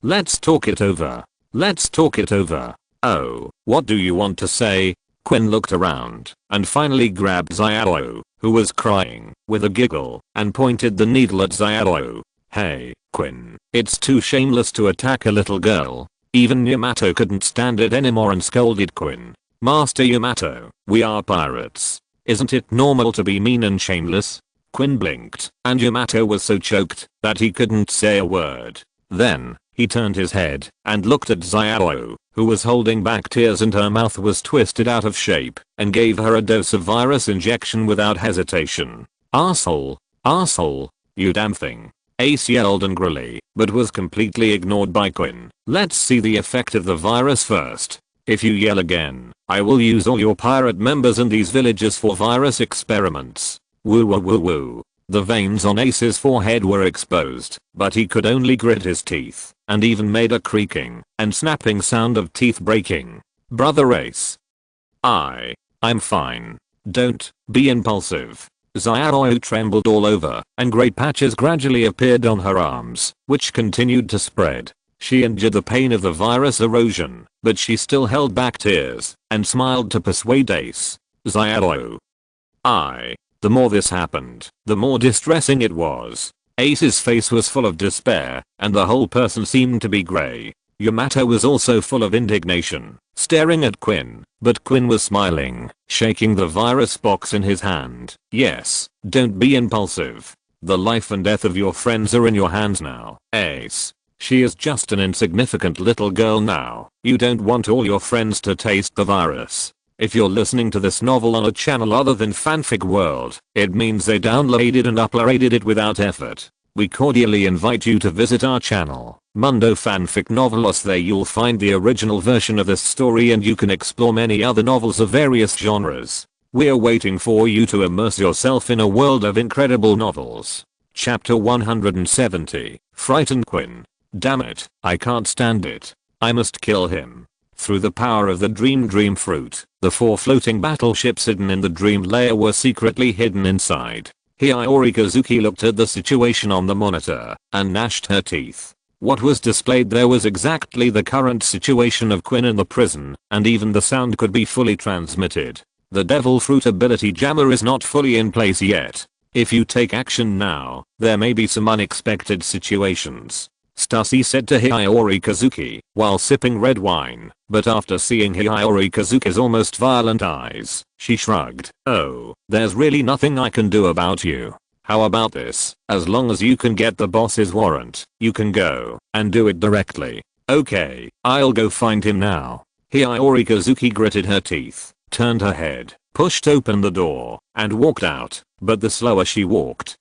Let's talk it over. Oh, what do you want to say?" Quinn looked around and finally grabbed Xiao, who was crying, with a giggle, and pointed the needle at Xiao. "Hey, Quinn, it's too shameless to attack a little girl." Even Yamato couldn't stand it anymore and scolded Quinn. "Master Yamato, we are pirates. Isn't it normal to be mean and shameless?" Quinn blinked, and Yamato was so choked that he couldn't say a word. Then, he turned his head and looked at Xiao, who was holding back tears and her mouth was twisted out of shape, and gave her a dose of virus injection without hesitation. Asshole, you damn thing." Ace yelled angrily, but was completely ignored by Quinn. "Let's see the effect of the virus first. If you yell again, I will use all your pirate members in these villages for virus experiments." Woo woo woo woo. The veins on Ace's forehead were exposed, but he could only grit his teeth, and even made a creaking and snapping sound of teeth breaking. "Brother Ace. I'm fine. Don't be impulsive." Xiao trembled all over, and grey patches gradually appeared on her arms, which continued to spread. She endured the pain of the virus erosion, but she still held back tears and smiled to persuade Ace. "Xiao. The more this happened, the more distressing it was. Ace's face was full of despair, and the whole person seemed to be grey. Yamato was also full of indignation, staring at Quinn, but Quinn was smiling, shaking the virus box in his hand. "Yes, don't be impulsive. The life and death of your friends are in your hands now, Ace. She is just an insignificant little girl now. You don't want all your friends to taste the virus. If you're listening to this novel on a channel other than Fanfic World, it means they downloaded and uploaded it without effort. We cordially invite you to visit our channel, Mundo Fanfic Novelos. There you'll find the original version of this story and you can explore many other novels of various genres. We're waiting for you to immerse yourself in a world of incredible novels. Chapter 170, Frightened Quinn. "Damn it, I can't stand it. I must kill him." Through the power of the dream fruit, the 4 floating battleships hidden in the dream layer were secretly hidden inside. Hiyori Kazuki looked at the situation on the monitor and gnashed her teeth. What was displayed there was exactly the current situation of Quinn in the prison, and even the sound could be fully transmitted. The devil fruit ability jammer is not fully in place yet. If you take action now, there may be some unexpected situations, Stussy said to Hiyori Kazuki while sipping red wine, but after seeing Hiyori Kazuki's almost violent eyes, she shrugged. "Oh, there's really nothing I can do about you. How about this? As long as you can get the boss's warrant, you can go and do it directly." "Okay, I'll go find him now." Hiyori Kazuki gritted her teeth, turned her head, pushed open the door, and walked out. But the slower she walked,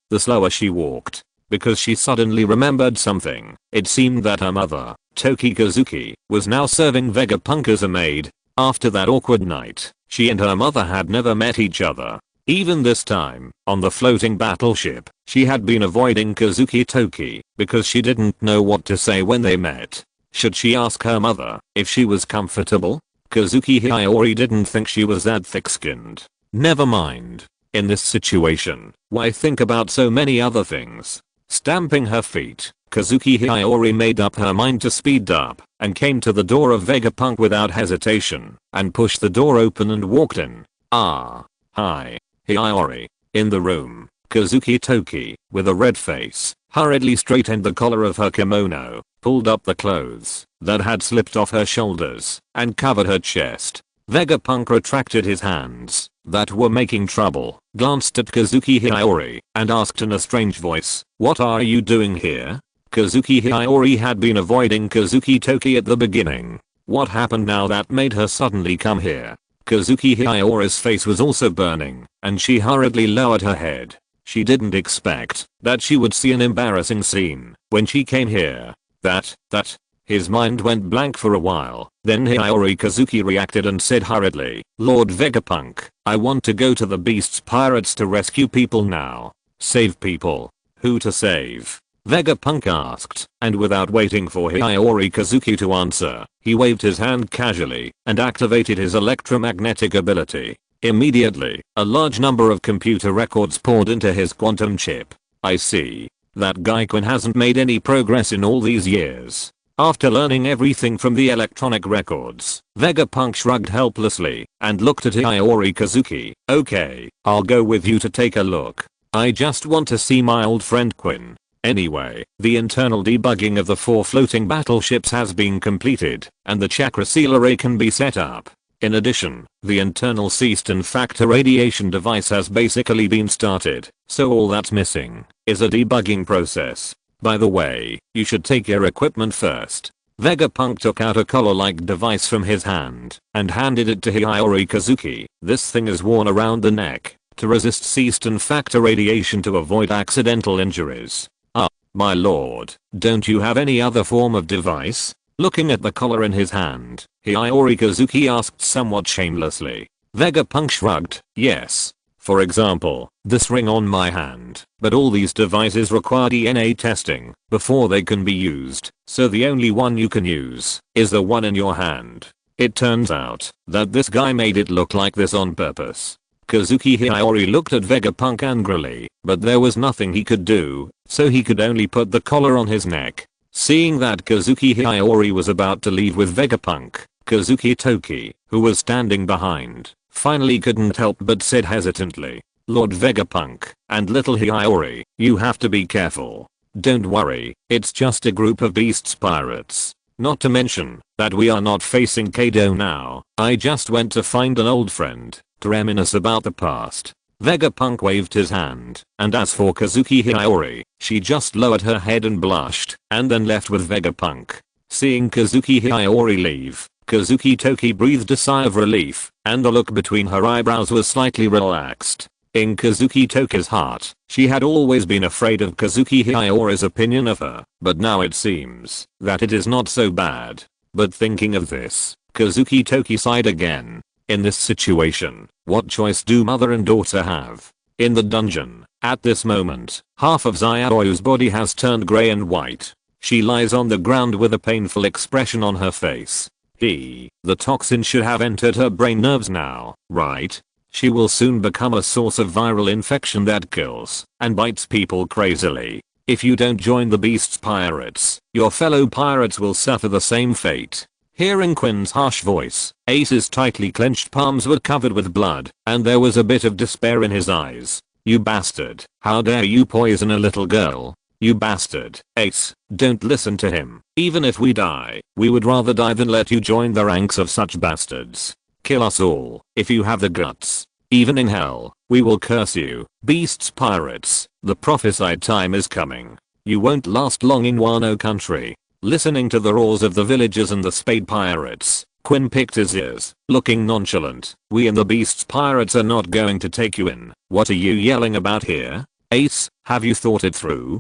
because she suddenly remembered something. It seemed that her mother, Toki Kazuki, was now serving Vegapunk as a maid. After that awkward night, she and her mother had never met each other. Even this time, on the floating battleship, she had been avoiding Kazuki Toki because she didn't know what to say when they met. Should she ask her mother if she was comfortable? Kazuki Hiyori didn't think she was that thick-skinned. Never mind. In this situation, why think about so many other things? Stamping her feet, Kazuki Hiyori made up her mind to speed up and came to the door of Vegapunk without hesitation and pushed the door open and walked in. "Ah. Hi. Hiyori." In the room, Kazuki Toki, with a red face, hurriedly straightened the collar of her kimono, pulled up the clothes that had slipped off her shoulders, and covered her chest. Vegapunk retracted his hands that were making trouble, glanced at Kazuki Hiyori, and asked in a strange voice, "What are you doing here?" Kazuki Hiyori had been avoiding Kazuki Toki at the beginning. What happened now that made her suddenly come here? Kazuki Hiyori's face was also burning, and she hurriedly lowered her head. She didn't expect that she would see an embarrassing scene when she came here. His mind went blank for a while. Then Hiyori Kazuki reacted and said hurriedly, "Lord Vegapunk, I want to go to the Beast's Pirates to rescue people now." "Save people? Who to save?" Vegapunk asked, and without waiting for Hiyori Kazuki to answer, he waved his hand casually and activated his electromagnetic ability. Immediately, a large number of computer records poured into his quantum chip. "I see. That guy Quinn hasn't made any progress in all these years." After learning everything from the electronic records, Vegapunk shrugged helplessly and looked at Hiyori Kazuki. "Okay, I'll go with you to take a look. I just want to see my old friend Quinn." Anyway, the internal debugging of the 4 floating battleships has been completed, and the chakra seal array can be set up. In addition, the internal ceased and factor radiation device has basically been started, so all that's missing is a debugging process. By the way, you should take your equipment first. Vegapunk took out a collar-like device from his hand and handed it to Hiyori Kazuki. "This thing is worn around the neck to resist ceased and factor radiation to avoid accidental injuries." "Ah, my lord, don't you have any other form of device?" Looking at the collar in his hand, Hiyori Kazuki asked somewhat shamelessly. Vegapunk shrugged. "Yes. For example, this ring on my hand, but all these devices require DNA testing before they can be used, so the only one you can use is the one in your hand." It turns out that this guy made it look like this on purpose. Kazuki Hiyori looked at Vegapunk angrily, but there was nothing he could do, so he could only put the collar on his neck. Seeing that Kazuki Hiyori was about to leave with Vegapunk, Kazuki Toki, who was standing behind, finally couldn't help but said hesitantly, "Lord Vegapunk and little Hiyori, you have to be careful. Don't worry, it's just a group of Beast's pirates. Not to mention that we are not facing Kaido now. I just went to find an old friend to reminisce about the past." Vegapunk waved his hand, and as for Kazuki Hiyori, she just lowered her head and blushed, and then left with Vegapunk. Seeing Kazuki Hiyori leave, Kazuki Toki breathed a sigh of relief, and the look between her eyebrows was slightly relaxed. In Kazuki Toki's heart, she had always been afraid of Kazuki Hiyori's opinion of her, but now it seems that it is not so bad. But thinking of this, Kazuki Toki sighed again. In this situation, what choice do mother and daughter have? In the dungeon, at this moment, half of Xiaoyu's body has turned grey and white. She lies on the ground with a painful expression on her face. The toxin should have entered her brain nerves now, right? She will soon become a source of viral infection that kills and bites people crazily. If you don't join the Beast's Pirates, your fellow pirates will suffer the same fate. Hearing Quinn's harsh voice, Ace's tightly clenched palms were covered with blood, and there was a bit of despair in his eyes. "You bastard, how dare you poison a little girl? You bastard, Ace, don't listen to him. Even if we die, we would rather die than let you join the ranks of such bastards. Kill us all, if you have the guts. Even in hell, we will curse you. Beast's Pirates, the prophesied time is coming. You won't last long in Wano country." Listening to the roars of the villagers and the Spade Pirates, Quinn picked his ears, looking nonchalant. "We and the Beast's Pirates are not going to take you in. What are you yelling about here? Ace, have you thought it through?"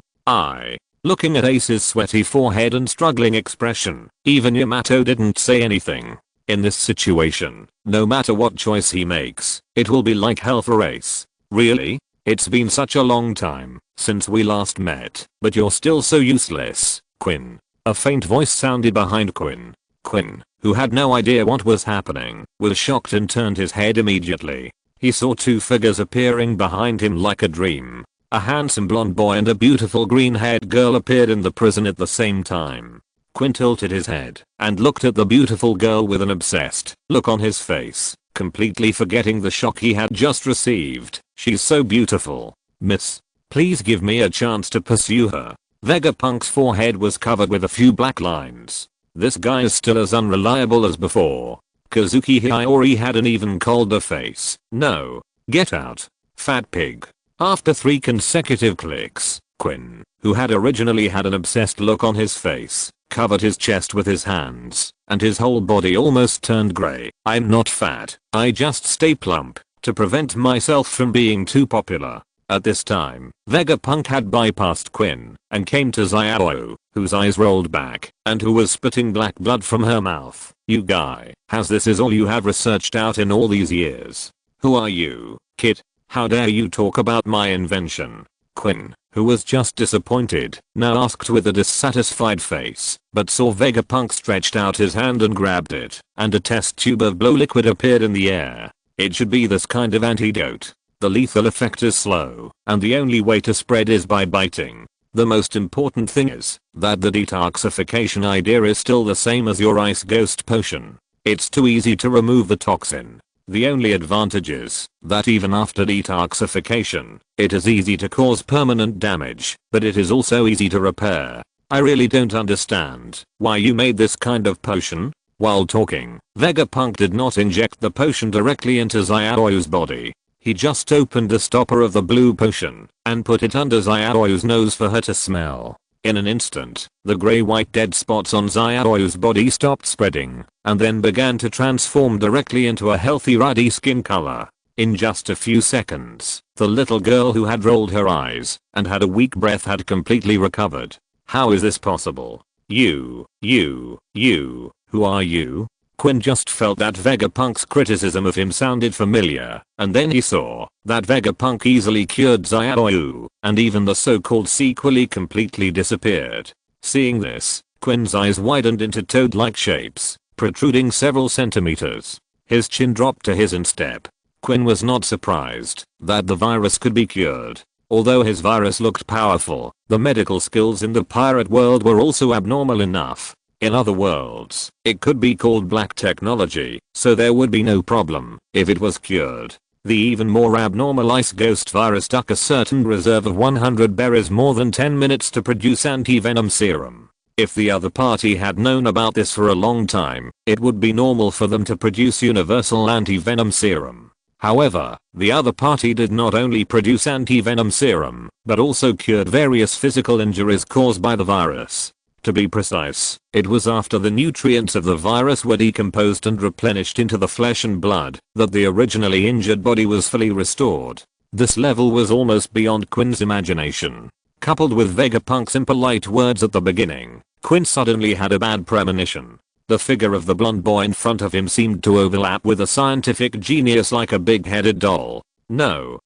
Looking at Ace's sweaty forehead and struggling expression, even Yamato didn't say anything. In this situation, no matter what choice he makes, it will be like hell for Ace. "Really? It's been such a long time since we last met, but you're still so useless, Quinn." A faint voice sounded behind Quinn. Quinn, who had no idea what was happening, was shocked and turned his head immediately. He saw 2 figures appearing behind him like a dream. A handsome blonde boy and a beautiful green-haired girl appeared in the prison at the same time. Quinn tilted his head and looked at the beautiful girl with an obsessed look on his face, completely forgetting the shock he had just received. "She's so beautiful. Miss." Please give me a chance to pursue her. Vegapunk's forehead was covered with a few black lines. This guy is still as unreliable as before. Kazuki Hiyori had an even colder face. No. Get out. Fat pig. After 3 consecutive clicks, Quinn, who had originally had an obsessed look on his face, covered his chest with his hands, and his whole body almost turned grey. I'm not fat, I just stay plump, to prevent myself from being too popular. At this time, Vegapunk had bypassed Quinn, and came to Xiao, whose eyes rolled back, and who was spitting black blood from her mouth. You guy, has this is all you have researched out in all these years? Who are you, kid? How dare you talk about my invention? Quinn, who was just disappointed, now asked with a dissatisfied face, but saw Vegapunk stretched out his hand and grabbed it, and a test tube of blow liquid appeared in the air. It should be this kind of antidote. The lethal effect is slow, and the only way to spread is by biting. The most important thing is that the detoxification idea is still the same as your ice ghost potion. It's too easy to remove the toxin. The only advantage is that even after detoxification, it is easy to cause permanent damage, but it is also easy to repair. I really don't understand why you made this kind of potion. While talking, Vegapunk did not inject the potion directly into Xiaoyu's body. He just opened the stopper of the blue potion and put it under Xiaoyu's nose for her to smell. In an instant, the grey-white dead spots on Xiaoyu's body stopped spreading and then began to transform directly into a healthy ruddy skin color. In just a few seconds, the little girl who had rolled her eyes and had a weak breath had completely recovered. How is this possible? You, who are you? Quinn just felt that Vegapunk's criticism of him sounded familiar, and then he saw that Vegapunk easily cured Xiaoyu, and even the so-called sequelae completely disappeared. Seeing this, Quinn's eyes widened into toad-like shapes, protruding several centimeters. His chin dropped to his instep. Quinn was not surprised that the virus could be cured. Although his virus looked powerful, the medical skills in the pirate world were also abnormal enough. In other words, it could be called black technology, so there would be no problem if it was cured. The even more abnormal ice ghost virus took a certain reserve of 100 berries more than 10 minutes to produce anti-venom serum. If the other party had known about this for a long time, it would be normal for them to produce universal anti-venom serum. However, the other party did not only produce anti-venom serum, but also cured various physical injuries caused by the virus. To be precise, it was after the nutrients of the virus were decomposed and replenished into the flesh and blood that the originally injured body was fully restored. This level was almost beyond Quinn's imagination. Coupled with Vegapunk's impolite words at the beginning, Quinn suddenly had a bad premonition. The figure of the blonde boy in front of him seemed to overlap with a scientific genius like a big-headed doll. No,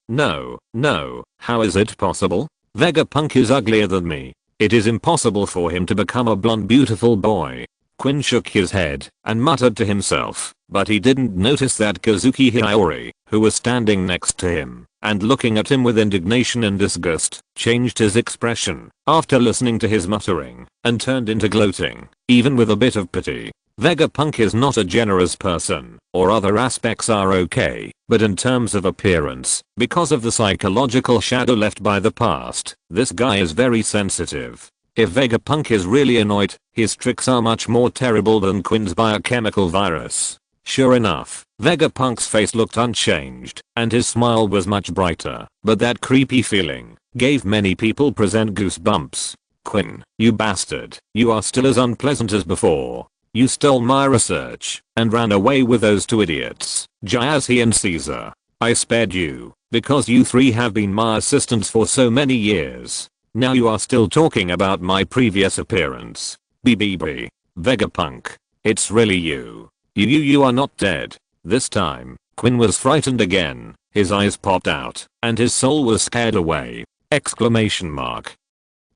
how is it possible? Vegapunk is uglier than me. It is impossible for him to become a blonde beautiful boy. Quinn shook his head and muttered to himself, but he didn't notice that Kazuki Hiyori, who was standing next to him and looking at him with indignation and disgust, changed his expression after listening to his muttering and turned into gloating, even with a bit of pity. Vegapunk is not a generous person, or other aspects are okay, but in terms of appearance, because of the psychological shadow left by the past, this guy is very sensitive. If Vegapunk is really annoyed, his tricks are much more terrible than Quinn's biochemical virus. Sure enough, Vegapunk's face looked unchanged, and his smile was much brighter, but that creepy feeling gave many people present goosebumps. Quinn, you bastard, you are still as unpleasant as before. You stole my research and ran away with those 2 idiots, Jayashi and Caesar. I spared you because you 3 have been my assistants for so many years. Now you are still talking about my previous appearance. BBB. Vegapunk. It's really you. You are not dead. This time, Quinn was frightened again. His eyes popped out and his soul was scared away. Exclamation mark.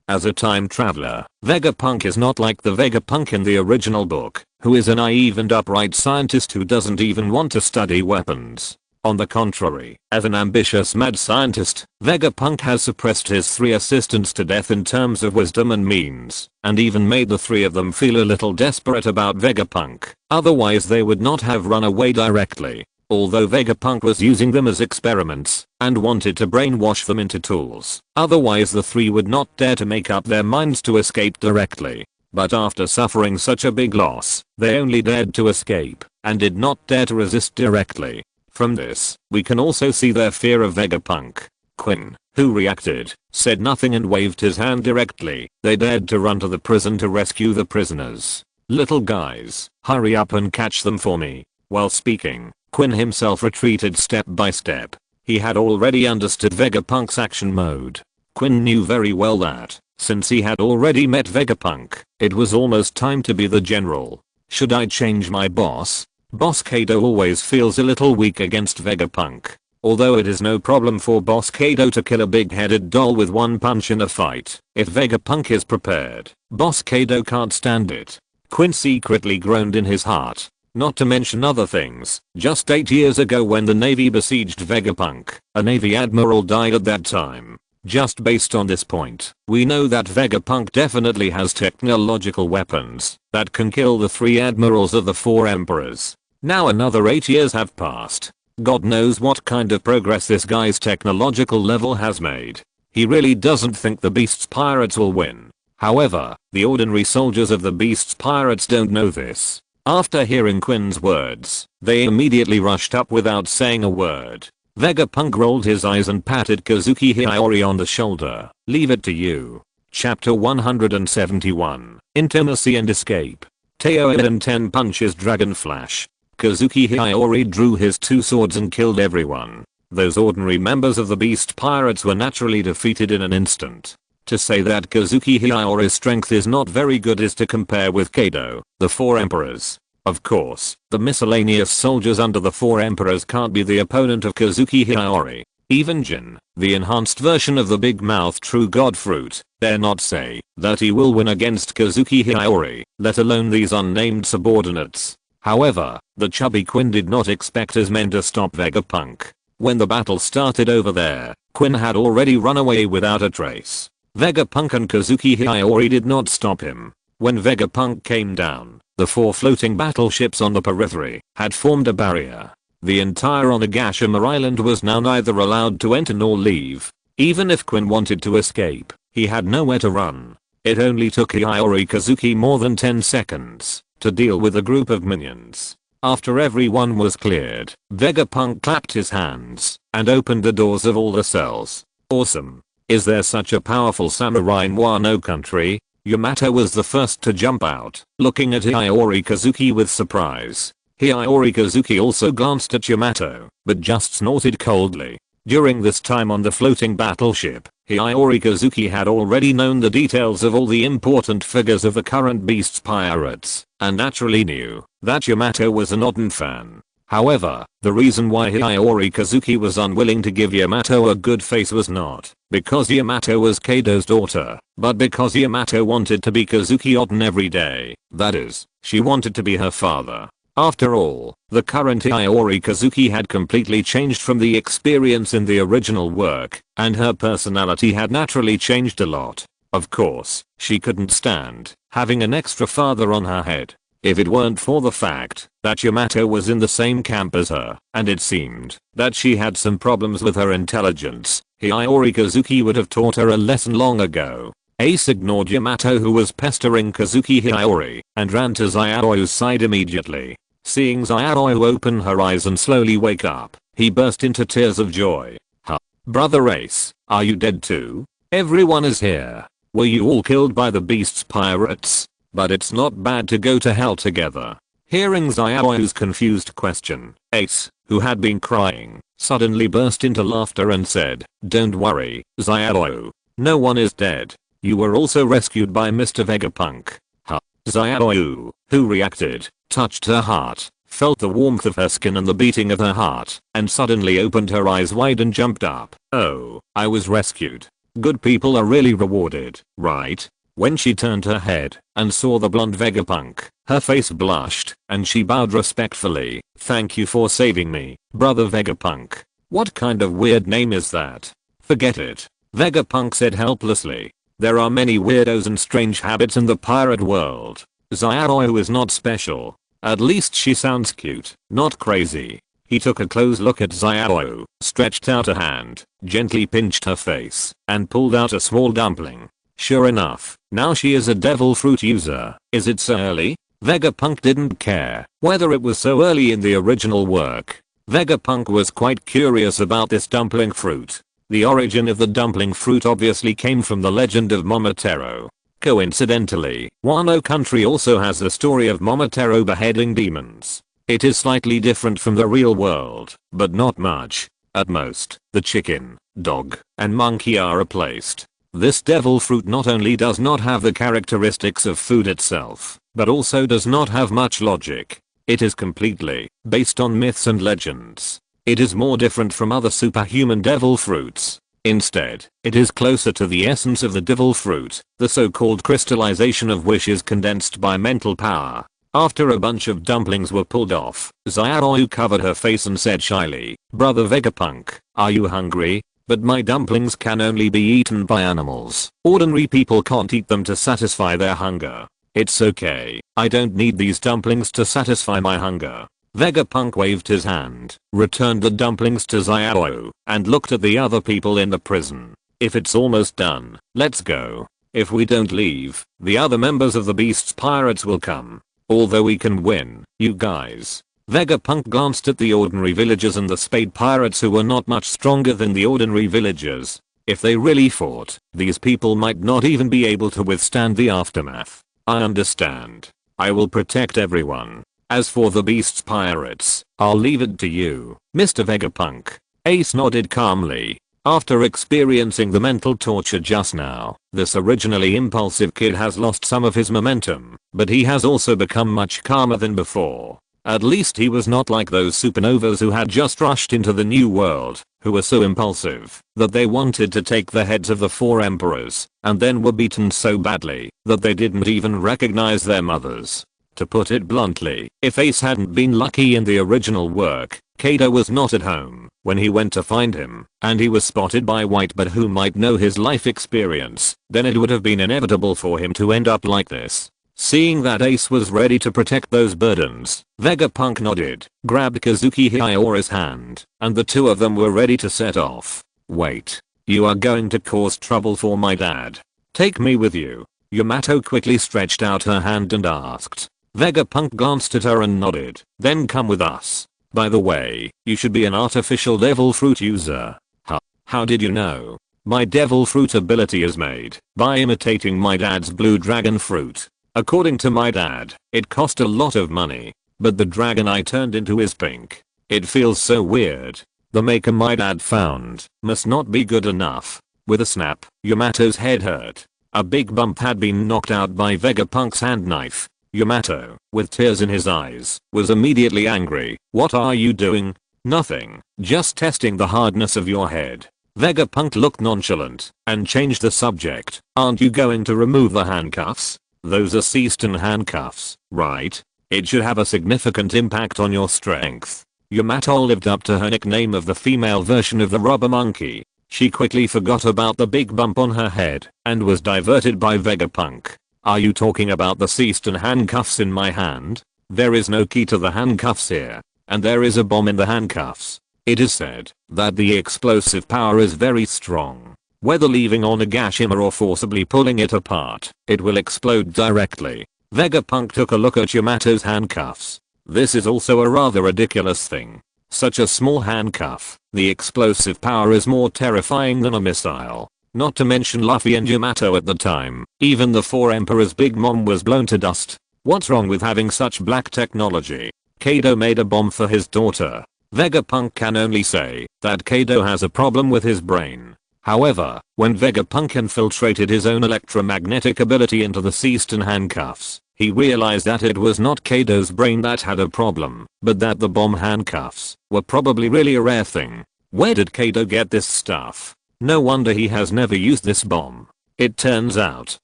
As a time traveler, Vegapunk is not like the Vegapunk in the original book, who is a naive and upright scientist who doesn't even want to study weapons. On the contrary, as an ambitious mad scientist, Vegapunk has suppressed his 3 assistants to death in terms of wisdom and means, and even made the 3 of them feel a little desperate about Vegapunk, otherwise they would not have run away directly. although Vegapunk was using them as experiments and wanted to brainwash them into tools. Otherwise the three would not dare to make up their minds to escape directly. But after suffering such a big loss, they only dared to escape and did not dare to resist directly. From this, we can also see their fear of Vegapunk. Quinn, who reacted, said nothing and waved his hand directly. They dared to run to the prison to rescue the prisoners. Little guys, hurry up and catch them for me. While speaking, Quinn himself retreated step by step. He had already understood Vegapunk's action mode. Quinn knew very well that, since he had already met Vegapunk, it was almost time to be the general. Should I change my boss? Boss Kado always feels a little weak against Vegapunk. Although it is no problem for Boss Kado to kill a big-headed doll with one punch in a fight, if Vegapunk is prepared, Boss Kado can't stand it. Quinn secretly groaned in his heart. Not to mention other things, just 8 years ago when the Navy besieged Vegapunk, a Navy admiral died at that time. Just based on this point, we know that Vegapunk definitely has technological weapons that can kill the 3 admirals of the 4 emperors. Now another 8 years have passed. God knows what kind of progress this guy's technological level has made. He really doesn't think the Beast's pirates will win. However, the ordinary soldiers of the Beast's pirates don't know this. After hearing Quinn's words, they immediately rushed up without saying a word. Vegapunk rolled his eyes and patted Kazuki Hiyori on the shoulder. Leave it to you. Chapter 171. Intimacy and Escape. Teo and 10 punches Dragon Flash. Kazuki Hiyori drew his 2 swords and killed everyone. Those ordinary members of the Beast Pirates were naturally defeated in an instant. To say that Kazuki Hiyori's strength is not very good is to compare with Kado, the 4 emperors. Of course, the miscellaneous soldiers under the 4 emperors can't be the opponent of Kazuki Hiyori. Even Jin, the enhanced version of the Big Mouth True God Fruit, dare not say that he will win against Kazuki Hiyori, let alone these unnamed subordinates. However, the chubby Quinn did not expect his men to stop Vegapunk. When the battle started over there, Quinn had already run away without a trace. Vegapunk and Kazuki Hiyori did not stop him. When Vegapunk came down, the 4 floating battleships on the periphery had formed a barrier. The entire Onigashima Island was now neither allowed to enter nor leave. Even if Quinn wanted to escape, he had nowhere to run. It only took Hiyori Kazuki more than 10 seconds to deal with a group of minions. After everyone was cleared, Vegapunk clapped his hands and opened the doors of all the cells. Awesome. Is there such a powerful samurai in Wano country? Yamato was the first to jump out, looking at Hiyori Kazuki with surprise. Hiyori Kazuki also glanced at Yamato, but just snorted coldly. During this time on the floating battleship, Hiyori Kazuki had already known the details of all the important figures of the current Beast's pirates, and naturally knew that Yamato was an Oden fan. However, the reason why Hiyori Kazuki was unwilling to give Yamato a good face was not because Yamato was Kado's daughter, but because Yamato wanted to be Kazuki Oden every day. That is, she wanted to be her father. After all, the current Hiyori Kazuki had completely changed from the experience in the original work, and her personality had naturally changed a lot. Of course, she couldn't stand having an extra father on her head. If it weren't for the fact that Yamato was in the same camp as her, and it seemed that she had some problems with her intelligence, Hiyori Kazuki would have taught her a lesson long ago. Ace ignored Yamato, who was pestering Kazuki Hiyori, and ran to Zayao's side immediately. Seeing Zayao open her eyes and slowly wake up, he burst into tears of joy. Huh? Brother Ace, are you dead too? Everyone is here. Were you all killed by the Beast's pirates? But it's not bad to go to hell together. Hearing Zayao's confused question, Ace, who had been crying, suddenly burst into laughter and said, "Don't worry, Zayao. No one is dead. You were also rescued by Mr. Vegapunk." Huh? Zayao, who reacted, touched her heart, felt the warmth of her skin and the beating of her heart, and suddenly opened her eyes wide and jumped up. "Oh, I was rescued. Good people are really rewarded, right?" When she turned her head and saw the blonde Vegapunk, her face blushed, and she bowed respectfully. "Thank you for saving me, brother Vegapunk." "What kind of weird name is that?" "Forget it," Vegapunk said helplessly. "There are many weirdos and strange habits in the pirate world. Zayao is not special. At least she sounds cute, not crazy." He took a close look at Xiao, stretched out a hand, gently pinched her face, and pulled out a small dumpling. Sure enough, now she is a devil fruit user. Is it so early? Vegapunk didn't care whether it was so early in the original work. Vegapunk was quite curious about this dumpling fruit. The origin of the dumpling fruit obviously came from the legend of Momotaro. Coincidentally, Wano country also has the story of Momotaro beheading demons. It is slightly different from the real world, but not much. At most, the chicken, dog, and monkey are replaced. This devil fruit not only does not have the characteristics of food itself, but also does not have much logic. It is completely based on myths and legends. It is more different from other superhuman devil fruits. Instead, it is closer to the essence of the devil fruit, the so-called crystallization of wishes condensed by mental power. After a bunch of dumplings were pulled off, Xiaoyu covered her face and said shyly, "Brother Vegapunk, are you hungry? But my dumplings can only be eaten by animals. Ordinary people can't eat them to satisfy their hunger." "It's okay, I don't need these dumplings to satisfy my hunger." Vegapunk waved his hand, returned the dumplings to Xiao, and looked at the other people in the prison. "If it's almost done, let's go. If we don't leave, the other members of the Beast's pirates will come. Although we can win, you guys." Vegapunk glanced at the ordinary villagers and the spade pirates who were not much stronger than the ordinary villagers. If they really fought, these people might not even be able to withstand the aftermath. "I understand. I will protect everyone. As for the Beast's pirates, I'll leave it to you, Mr. Vegapunk." Ace nodded calmly. After experiencing the mental torture just now, this originally impulsive kid has lost some of his momentum, but he has also become much calmer than before. At least he was not like those supernovas who had just rushed into the new world, who were so impulsive that they wanted to take the heads of the 4 emperors, and then were beaten so badly that they didn't even recognize their mothers. To put it bluntly, if Ace hadn't been lucky in the original work, Kaido was not at home when he went to find him, and he was spotted by Whitebird who might know his life experience, then it would have been inevitable for him to end up like this. Seeing that Ace was ready to protect those burdens, Vegapunk nodded, grabbed Kazuki Hiraora's hand, and the two of them were ready to set off. "Wait. You are going to cause trouble for my dad. Take me with you." Yamato quickly stretched out her hand and asked. Vegapunk glanced at her and nodded. "Then come with us. By the way, you should be an artificial devil fruit user." "Huh? How did you know?" "My devil fruit ability is made by imitating my dad's blue dragon fruit. According to my dad, it cost a lot of money, but the dragon I turned into is pink. It feels so weird. The maker my dad found must not be good enough." With a snap, Yamato's head hurt. A big bump had been knocked out by Vegapunk's hand knife. Yamato, with tears in his eyes, was immediately angry. "What are you doing?" "Nothing, just testing the hardness of your head." Vegapunk looked nonchalant and changed the subject. "Aren't you going to remove the handcuffs? Those are Seaston handcuffs, right? It should have a significant impact on your strength." Yamato lived up to her nickname of the female version of the rubber monkey. She quickly forgot about the big bump on her head and was diverted by Vegapunk. "Are you talking about the Seaston handcuffs in my hand? There is no key to the handcuffs here, and there is a bomb in the handcuffs. It is said that the explosive power is very strong. Whether leaving on Nagashima or forcibly pulling it apart, it will explode directly." Vegapunk took a look at Yamato's handcuffs. This is also a rather ridiculous thing. Such a small handcuff, the explosive power is more terrifying than a missile. Not to mention Luffy and Yamato at the time, even the 4 emperors' big mom was blown to dust. What's wrong with having such black technology? Kaido made a bomb for his daughter. Vegapunk can only say that Kaido has a problem with his brain. However, when Vegapunk infiltrated his own electromagnetic ability into the Seaston handcuffs, he realized that it was not Kaido's brain that had a problem, but that the bomb handcuffs were probably really a rare thing. Where did Kaido get this stuff? No wonder he has never used this bomb. It turns out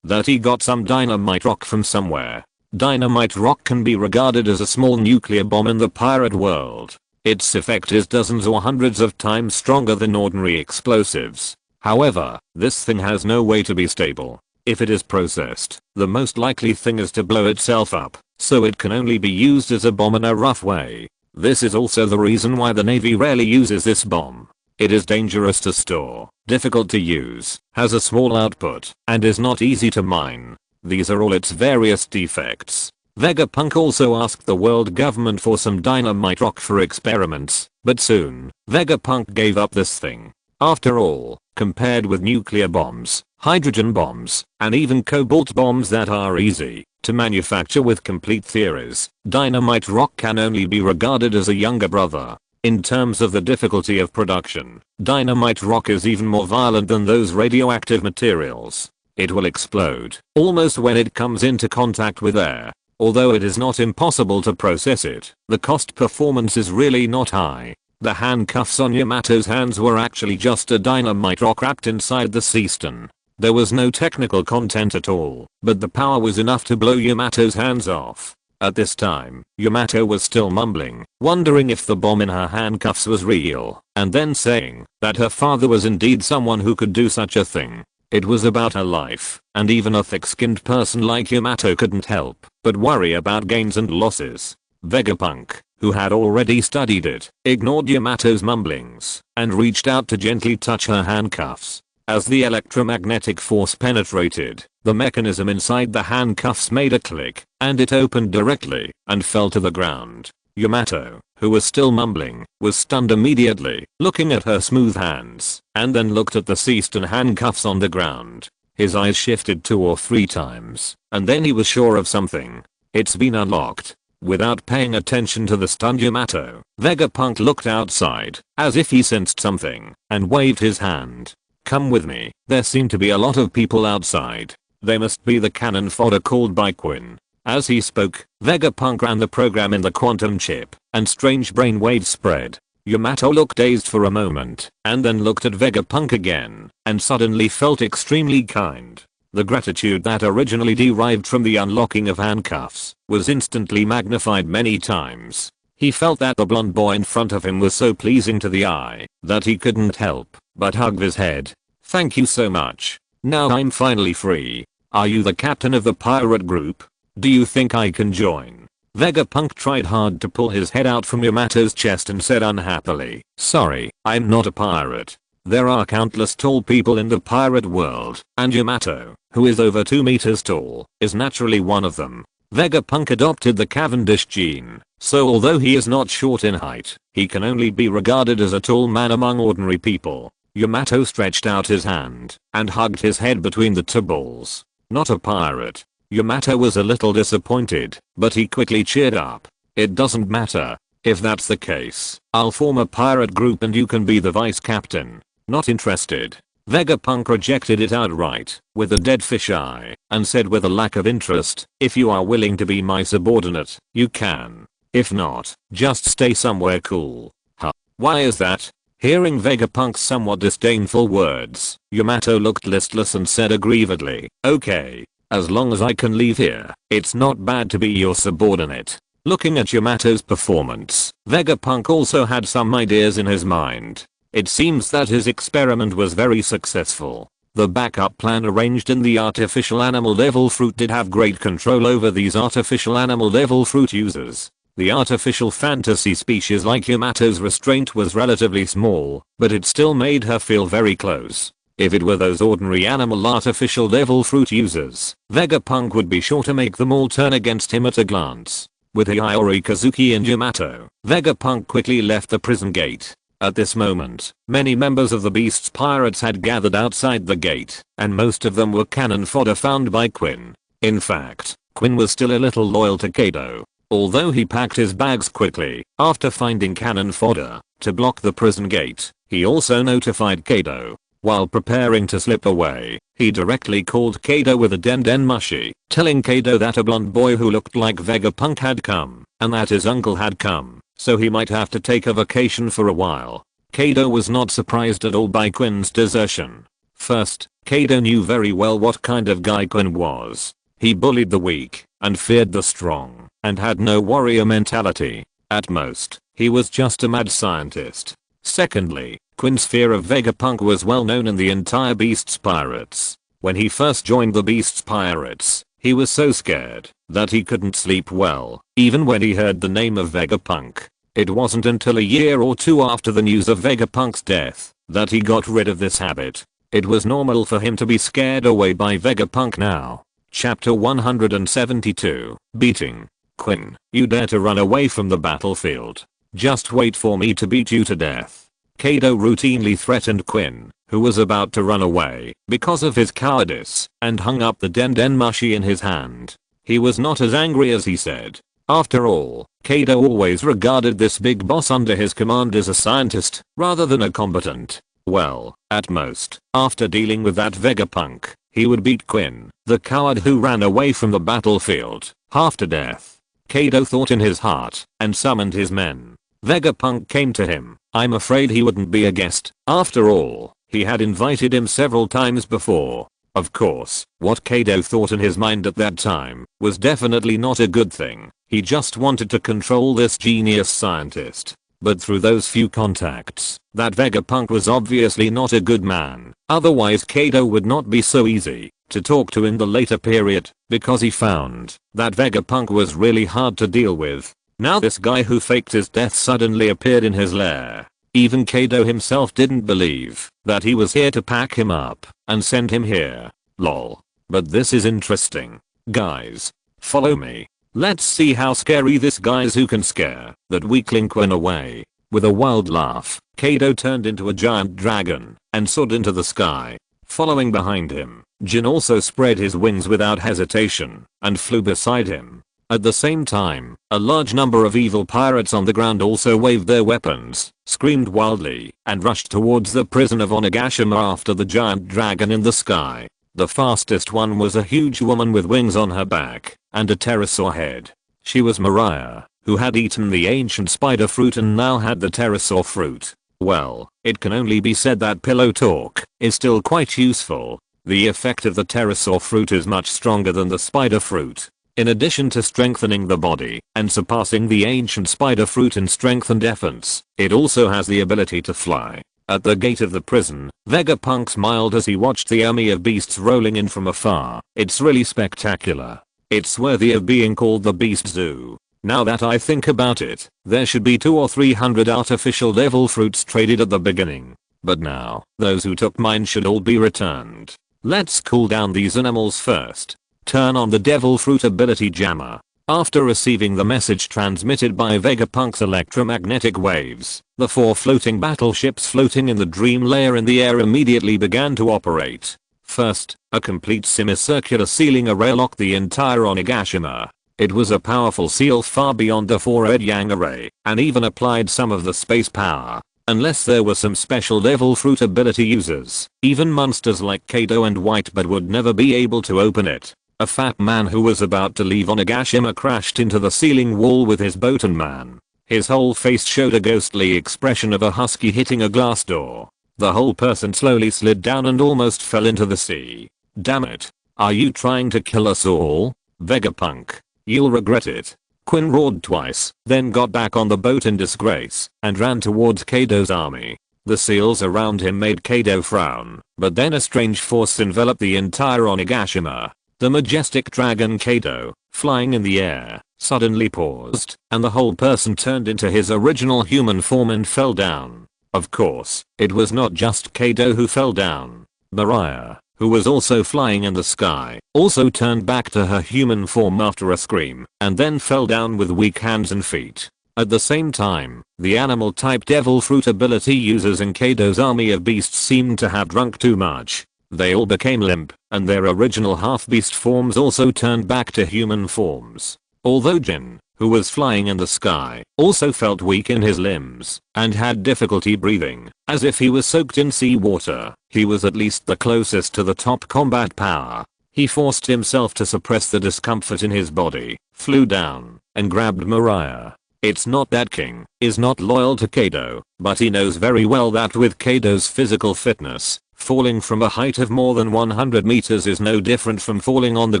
that he got some dynamite rock from somewhere. Dynamite rock can be regarded as a small nuclear bomb in the pirate world. Its effect is dozens or hundreds of times stronger than ordinary explosives. However, this thing has no way to be stable. If it is processed, the most likely thing is to blow itself up, so it can only be used as a bomb in a rough way. This is also the reason why the Navy rarely uses this bomb. It is dangerous to store, difficult to use, has a small output, and is not easy to mine. These are all its various defects. Vegapunk also asked the world government for some dynamite rock for experiments, but soon, Vegapunk gave up this thing. After all, compared with nuclear bombs, hydrogen bombs, and even cobalt bombs that are easy to manufacture with complete theories, dynamite rock can only be regarded as a younger brother. In terms of the difficulty of production, dynamite rock is even more violent than those radioactive materials. It will explode almost when it comes into contact with air. Although it is not impossible to process it, the cost performance is really not high. The handcuffs on Yamato's hands were actually just a dynamite rock wrapped inside the cistern. There was no technical content at all, but the power was enough to blow Yamato's hands off. At this time, Yamato was still mumbling, wondering if the bomb in her handcuffs was real, and then saying that her father was indeed someone who could do such a thing. It was about her life, and even a thick-skinned person like Yamato couldn't help but worry about gains and losses. Vegapunk, who had already studied it, ignored Yamato's mumblings and reached out to gently touch her handcuffs. As the electromagnetic force penetrated, the mechanism inside the handcuffs made a click, and it opened directly and fell to the ground. Yamato, who was still mumbling, was stunned immediately, looking at her smooth hands, and then looked at the cistern handcuffs on the ground. His eyes shifted 2 or 3 times, and then he was sure of something. It's been unlocked. Without paying attention to the stunned Yamato, Vegapunk looked outside, as if he sensed something, and waved his hand. Come with me. There seem to be a lot of people outside. They must be the cannon fodder called by Quinn. As he spoke, Vegapunk ran the program in the quantum chip, and strange brainwaves spread. Yamato looked dazed for a moment, and then looked at Vegapunk again, and suddenly felt extremely kind. The gratitude that originally derived from the unlocking of handcuffs was instantly magnified many times. He felt that the blonde boy in front of him was so pleasing to the eye that he couldn't help but hug his head. Thank you so much. Now I'm finally free. Are you the captain of the pirate group? Do you think I can join? Vegapunk tried hard to pull his head out from Yamato's chest and said unhappily, sorry, I'm not a pirate. There are countless tall people in the pirate world, and Yamato, who is over 2 meters tall, is naturally one of them. Vegapunk adopted the Cavendish gene, so although he is not short in height, he can only be regarded as a tall man among ordinary people. Yamato stretched out his hand and hugged his head between the 2 balls. Not a pirate. Yamato was a little disappointed, but he quickly cheered up. It doesn't matter. If that's the case, I'll form a pirate group and you can be the vice captain. Not interested. Vegapunk rejected it outright, with a dead fish eye, and said with a lack of interest, if you are willing to be my subordinate, you can. If not, just stay somewhere cool. Huh. Why is that? Hearing Vegapunk's somewhat disdainful words, Yamato looked listless and said aggrievedly, okay. As long as I can leave here, it's not bad to be your subordinate. Looking at Yamato's performance, Vegapunk also had some ideas in his mind. It seems that his experiment was very successful. The backup plan arranged in the artificial animal devil fruit did have great control over these artificial animal devil fruit users. The artificial fantasy species like Yamato's restraint was relatively small, but it still made her feel very close. If it were those ordinary animal artificial devil fruit users, Vegapunk would be sure to make them all turn against him at a glance. With Hiyori Kazuki and Yamato, Vegapunk quickly left the prison gate. At this moment, many members of the Beast's pirates had gathered outside the gate, and most of them were cannon fodder found by Quinn. In fact, Quinn was still a little loyal to Kado. Although he packed his bags quickly, after finding cannon fodder, to block the prison gate, he also notified Kado. While preparing to slip away, he directly called Kado with a den mushi, telling Kado that a blonde boy who looked like Vegapunk had come, and that his uncle had come, so he might have to take a vacation for a while. Kado was not surprised at all by Quinn's desertion. First, Kado knew very well what kind of guy Quinn was. He bullied the weak, and feared the strong, and had no warrior mentality. At most, he was just a mad scientist. Secondly, Quinn's fear of Vegapunk was well known in the entire Beast's Pirates. When he first joined the Beast's Pirates, he was so scared that he couldn't sleep well, even when he heard the name of Vegapunk. It wasn't until a year or two after the news of Vegapunk's death that he got rid of this habit. It was normal for him to be scared away by Vegapunk now. Chapter 172. Beating. Quinn, you dare to run away from the battlefield. Just wait for me to beat you to death. Kado routinely threatened Quinn, who was about to run away because of his cowardice, and hung up the Den Mushi in his hand. He was not as angry as he said. After all, Kado always regarded this big boss under his command as a scientist rather than a combatant. Well, at most, after dealing with that Vegapunk, he would beat Quinn, the coward who ran away from the battlefield, half to death. Kado thought in his heart, and summoned his men. Vegapunk came to him. I'm afraid he wouldn't be a guest. After all, he had invited him several times before. Of course, what Kado thought in his mind at that time was definitely not a good thing. He just wanted to control this genius scientist. But through those few contacts, that Vegapunk was obviously not a good man. Otherwise Kado would not be so easy to talk to in the later period, because he found that Vegapunk was really hard to deal with. Now this guy who faked his death suddenly appeared in his lair. Even Kado himself didn't believe that he was here to pack him up and send him here. Lol. But this is interesting. Guys, follow me. Let's see how scary this guy is who can scare that weakling Quinn away. With a wild laugh, Kado turned into a giant dragon and soared into the sky. Following behind him, Jin also spread his wings without hesitation and flew beside him. At the same time, a large number of evil pirates on the ground also waved their weapons, screamed wildly, and rushed towards the prison of Onigashima after the giant dragon in the sky. The fastest one was a huge woman with wings on her back and a pterosaur head. She was Mariah, who had eaten the ancient spider fruit and now had the pterosaur fruit. Well, it can only be said that pillow talk is still quite useful. The effect of the pterosaur fruit is much stronger than the spider fruit. In addition to strengthening the body and surpassing the ancient spider fruit in strength and defense, it also has the ability to fly. At the gate of the prison, Vegapunk smiled as he watched the army of beasts rolling in from afar. It's really spectacular. It's worthy of being called the Beast Zoo. Now that I think about it, there should be 200 or 300 artificial devil fruits traded at the beginning. But now, those who took mine should all be returned. Let's cool down these animals first. Turn on the devil fruit ability jammer. After receiving the message transmitted by Vegapunk's electromagnetic waves, the 4 floating battleships floating in the dream layer in the air immediately began to operate. First, a complete semicircular sealing array locked the entire Onigashima. It was a powerful seal far beyond the 4 Yang array, and even applied some of the space power. Unless there were some special devil fruit ability users, even monsters like Kado and Whitebird would never be able to open it. A fat man who was about to leave Onigashima crashed into the ceiling wall with his botan man. His whole face showed a ghostly expression of a husky hitting a glass door. The whole person slowly slid down and almost fell into the sea. Damn it. Are you trying to kill us all? Vegapunk. You'll regret it. Quinn roared twice, then got back on the boat in disgrace and ran towards Kado's army. The seals around him made Kado frown, but then a strange force enveloped the entire Onigashima. The majestic dragon Kado, flying in the air, suddenly paused, and the whole person turned into his original human form and fell down. Of course, it was not just Kado who fell down. Mariah, who was also flying in the sky, also turned back to her human form after a scream, and then fell down with weak hands and feet. At the same time, the animal type devil fruit ability users in Kado's army of beasts seemed to have drunk too much. They all became limp, and their original half-beast forms also turned back to human forms. Although Jin, who was flying in the sky, also felt weak in his limbs and had difficulty breathing, as if he was soaked in seawater, he was at least the closest to the top combat power. He forced himself to suppress the discomfort in his body, flew down, and grabbed Mariah. It's not that King is not loyal to Kado, but he knows very well that with Kado's physical fitness, falling from a height of more than 100 meters is no different from falling on the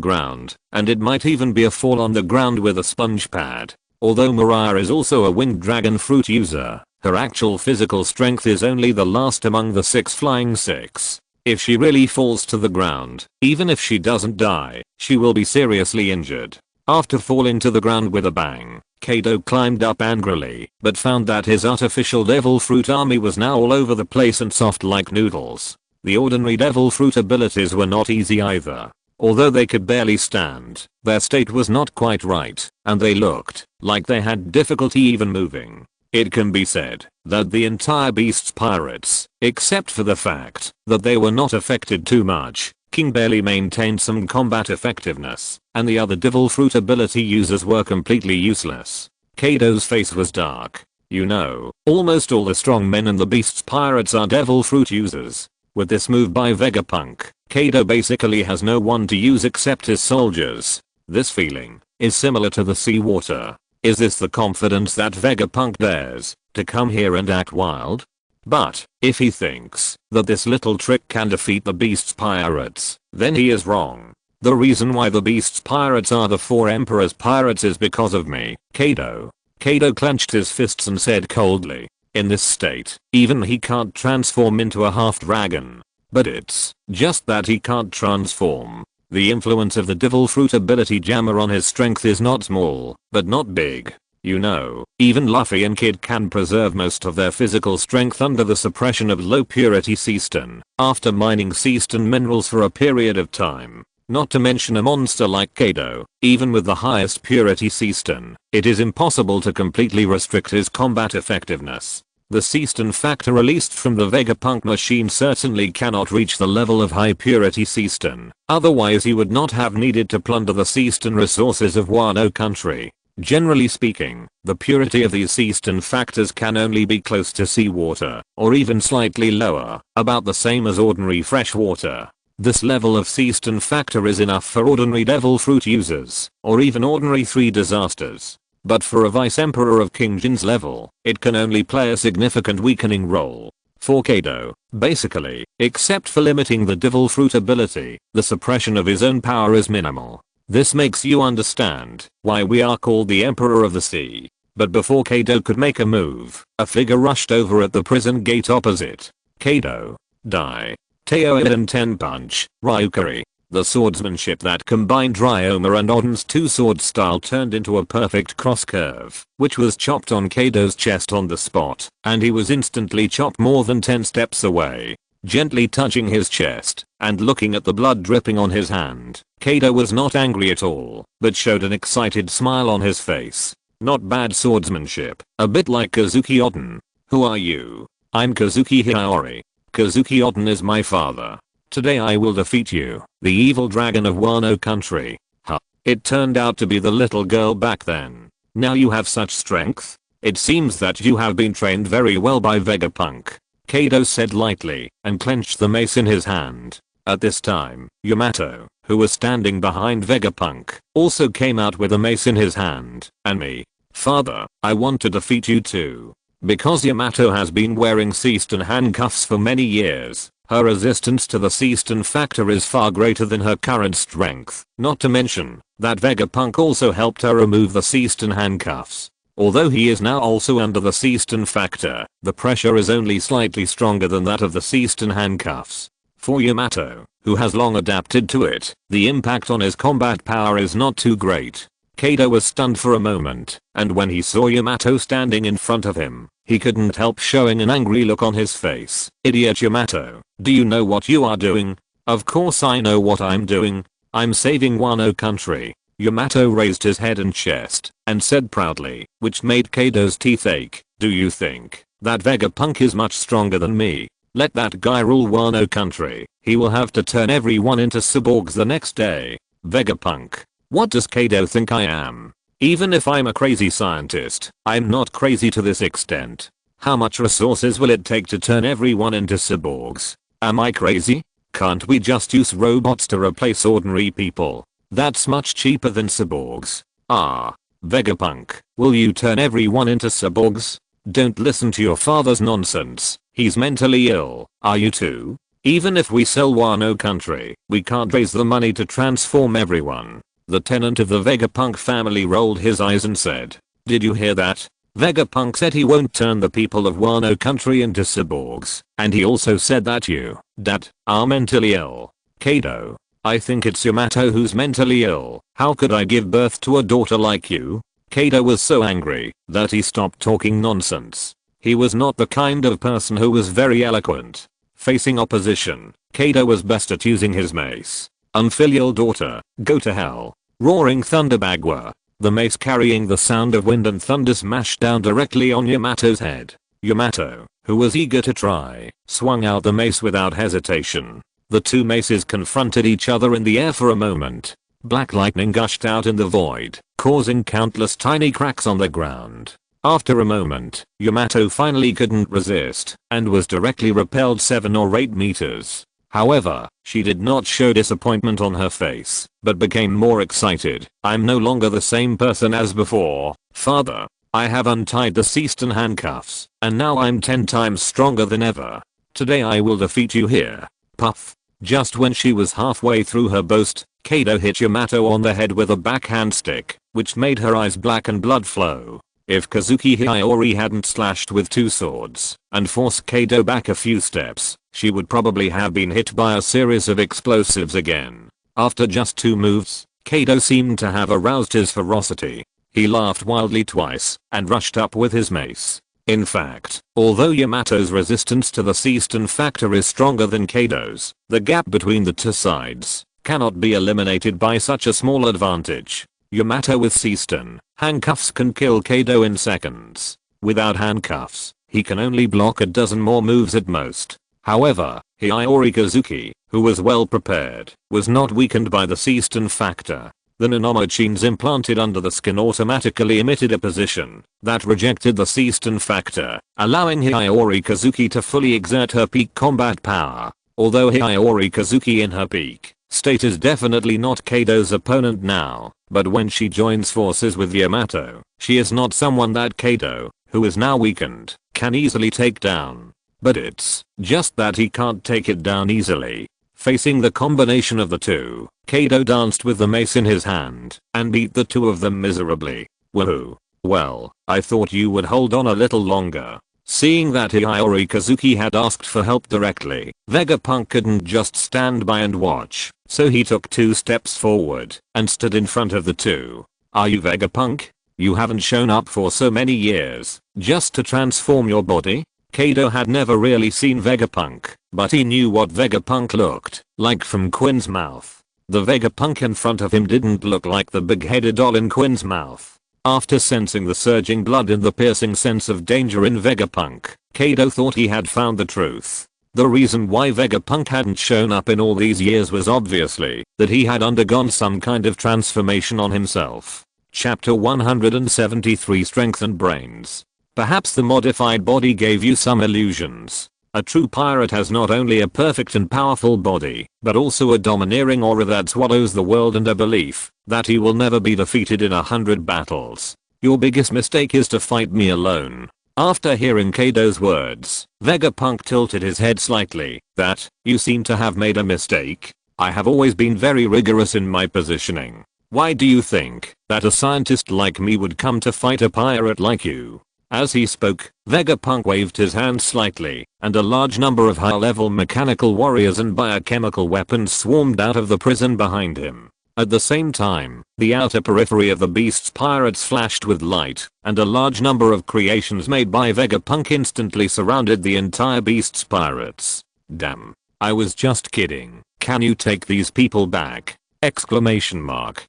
ground, and it might even be a fall on the ground with a sponge pad. Although Mariah is also a winged dragon fruit user, her actual physical strength is only the last among the 6 flying 6. If she really falls to the ground, even if she doesn't die, she will be seriously injured. After falling to the ground with a bang, Kado climbed up angrily, but found that his artificial devil fruit army was now all over the place and soft like noodles. The ordinary devil fruit abilities were not easy either. Although they could barely stand, their state was not quite right, and they looked like they had difficulty even moving. It can be said that the entire beast's pirates, except for the fact that they were not affected too much, King barely maintained some combat effectiveness, and the other devil fruit ability users were completely useless. Kado's face was dark. You know, almost all the strong men in the beast's pirates are devil fruit users. With this move by Vegapunk, Kado basically has no one to use except his soldiers. This feeling is similar to the seawater. Is this the confidence that Vegapunk dares to come here and act wild? But if he thinks that this little trick can defeat the beast's pirates, then he is wrong. The reason why the beast's pirates are the 4 emperor's pirates is because of me, Kado. Kado clenched his fists and said coldly, in this state, even he can't transform into a half dragon. But it's just that he can't transform. The influence of the devil fruit ability jammer on his strength is not small, but not big. You know, even Luffy and Kid can preserve most of their physical strength under the suppression of low purity seastone, after mining seastone minerals for a period of time. Not to mention a monster like Kado, even with the highest purity seastone, it is impossible to completely restrict his combat effectiveness. The seastone factor released from the Vegapunk machine certainly cannot reach the level of high purity seastone, otherwise he would not have needed to plunder the seastone resources of Wano country. Generally speaking, the purity of these seastone factors can only be close to seawater, or even slightly lower, about the same as ordinary fresh water. This level of seastone factor is enough for ordinary devil fruit users, or even ordinary 3 disasters. But for a vice emperor of King Jin's level, it can only play a significant weakening role. For Kado, basically, except for limiting the devil fruit ability, the suppression of his own power is minimal. This makes you understand why we are called the Emperor of the Sea. But before Kado could make a move, a figure rushed over at the prison gate opposite. Kado. Die. Teo and 10 punch, Ryukari. The swordsmanship that combined Ryoma and Odin's 2-sword style turned into a perfect cross curve, which was chopped on Kado's chest on the spot, and he was instantly chopped more than 10 steps away. Gently touching his chest, and looking at the blood dripping on his hand, Kado was not angry at all, but showed an excited smile on his face. Not bad swordsmanship, a bit like Kazuki Odin. Who are you? I'm Kazuki Hiyori. Kazuki Odin is my father. Today I will defeat you, the evil dragon of Wano country. Huh. It turned out to be the little girl back then. Now you have such strength? It seems that you have been trained very well by Vegapunk. Kado said lightly, and clenched the mace in his hand. At this time, Yamato, who was standing behind Vegapunk, also came out with a mace in his hand, and me. Father, I want to defeat you too. Because Yamato has been wearing seastone handcuffs for many years, her resistance to the seastone factor is far greater than her current strength, not to mention that Vegapunk also helped her remove the seastone handcuffs. Although he is now also under the seastone factor, the pressure is only slightly stronger than that of the seastone handcuffs. For Yamato, who has long adapted to it, the impact on his combat power is not too great. Kado was stunned for a moment, and when he saw Yamato standing in front of him, he couldn't help showing an angry look on his face. Idiot Yamato, do you know what you are doing? Of course I know what I'm doing. I'm saving Wano country. Yamato raised his head and chest, and said proudly, which made Kado's teeth ache, do you think that Vegapunk is much stronger than me? Let that guy rule Wano country. He will have to turn everyone into cyborgs the next day. Vegapunk. What does Kado think I am? Even if I'm a crazy scientist, I'm not crazy to this extent. How much resources will it take to turn everyone into cyborgs? Am I crazy? Can't we just use robots to replace ordinary people? That's much cheaper than cyborgs. Ah. Vegapunk, will you turn everyone into cyborgs? Don't listen to your father's nonsense. He's mentally ill. Are you too? Even if we sell Wano country, we can't raise the money to transform everyone. The tenant of the Vegapunk family rolled his eyes and said, did you hear that? Vegapunk said he won't turn the people of Wano country into cyborgs, and he also said that you, Dad, are mentally ill. Kado. I think it's Yamato who's mentally ill. How could I give birth to a daughter like you? Kado was so angry that he stopped talking nonsense. He was not the kind of person who was very eloquent. Facing opposition, Kado was best at using his mace. Unfilial daughter, go to hell. Roaring thunder bagua. The mace carrying the sound of wind and thunder smashed down directly on Yamato's head. Yamato, who was eager to try, swung out the mace without hesitation. The two maces confronted each other in the air for a moment. Black lightning gushed out in the void, causing countless tiny cracks on the ground. After a moment, Yamato finally couldn't resist and was directly repelled 7 or 8 meters. However, she did not show disappointment on her face, but became more excited. I'm no longer the same person as before, father. I have untied the Seaston handcuffs, and now I'm 10 times stronger than ever. Today I will defeat you here. Puff. Just when she was halfway through her boast, Kado hit Yamato on the head with a backhand stick, which made her eyes black and blood flow. If Kazuki Hiyori hadn't slashed with 2 swords and forced Kado back a few steps, she would probably have been hit by a series of explosives again. After just 2 moves, Kado seemed to have aroused his ferocity. He laughed wildly twice and rushed up with his mace. In fact, although Yamato's resistance to the Seaston factor is stronger than Kado's, the gap between the two sides cannot be eliminated by such a small advantage. Yamato with Seaston handcuffs can kill Kado in seconds. Without handcuffs, he can only block a dozen more moves at most. However, Hiyori Kazuki, who was well prepared, was not weakened by the Seaston factor. The nanomachines implanted under the skin automatically emitted a position that rejected the Seaston factor, allowing Hiyori Kazuki to fully exert her peak combat power. Although Hiyori Kazuki in her peak state is definitely not Kado's opponent now, but when she joins forces with Yamato, she is not someone that Kado, who is now weakened, can easily take down. But it's just that he can't take it down easily. Facing the combination of the two, Kado danced with the mace in his hand and beat the two of them miserably. Woohoo. Well, I thought you would hold on a little longer. Seeing that Hiyori Kazuki had asked for help directly, Vegapunk couldn't just stand by and watch, so he took 2 steps forward and stood in front of the two. Are you Vegapunk? You haven't shown up for so many years, just to transform your body? Kado had never really seen Vegapunk, but he knew what Vegapunk looked like from Quinn's mouth. The Vegapunk in front of him didn't look like the big-headed doll in Quinn's mouth. After sensing the surging blood and the piercing sense of danger in Vegapunk, Kado thought he had found the truth. The reason why Vegapunk hadn't shown up in all these years was obviously that he had undergone some kind of transformation on himself. Chapter 173 Strength and Brains. Perhaps the modified body gave you some illusions. A true pirate has not only a perfect and powerful body, but also a domineering aura that swallows the world and a belief that he will never be defeated in 100 battles. Your biggest mistake is to fight me alone. After hearing Kado's words, Vegapunk tilted his head slightly. That, you seem to have made a mistake. I have always been very rigorous in my positioning. Why do you think that a scientist like me would come to fight a pirate like you? As he spoke, Vegapunk waved his hand slightly, and a large number of high-level mechanical warriors and biochemical weapons swarmed out of the prison behind him. At the same time, the outer periphery of the beast's pirates flashed with light, and a large number of creations made by Vegapunk instantly surrounded the entire beast's pirates. Damn. I was just kidding. Can you take these people back? Exclamation mark.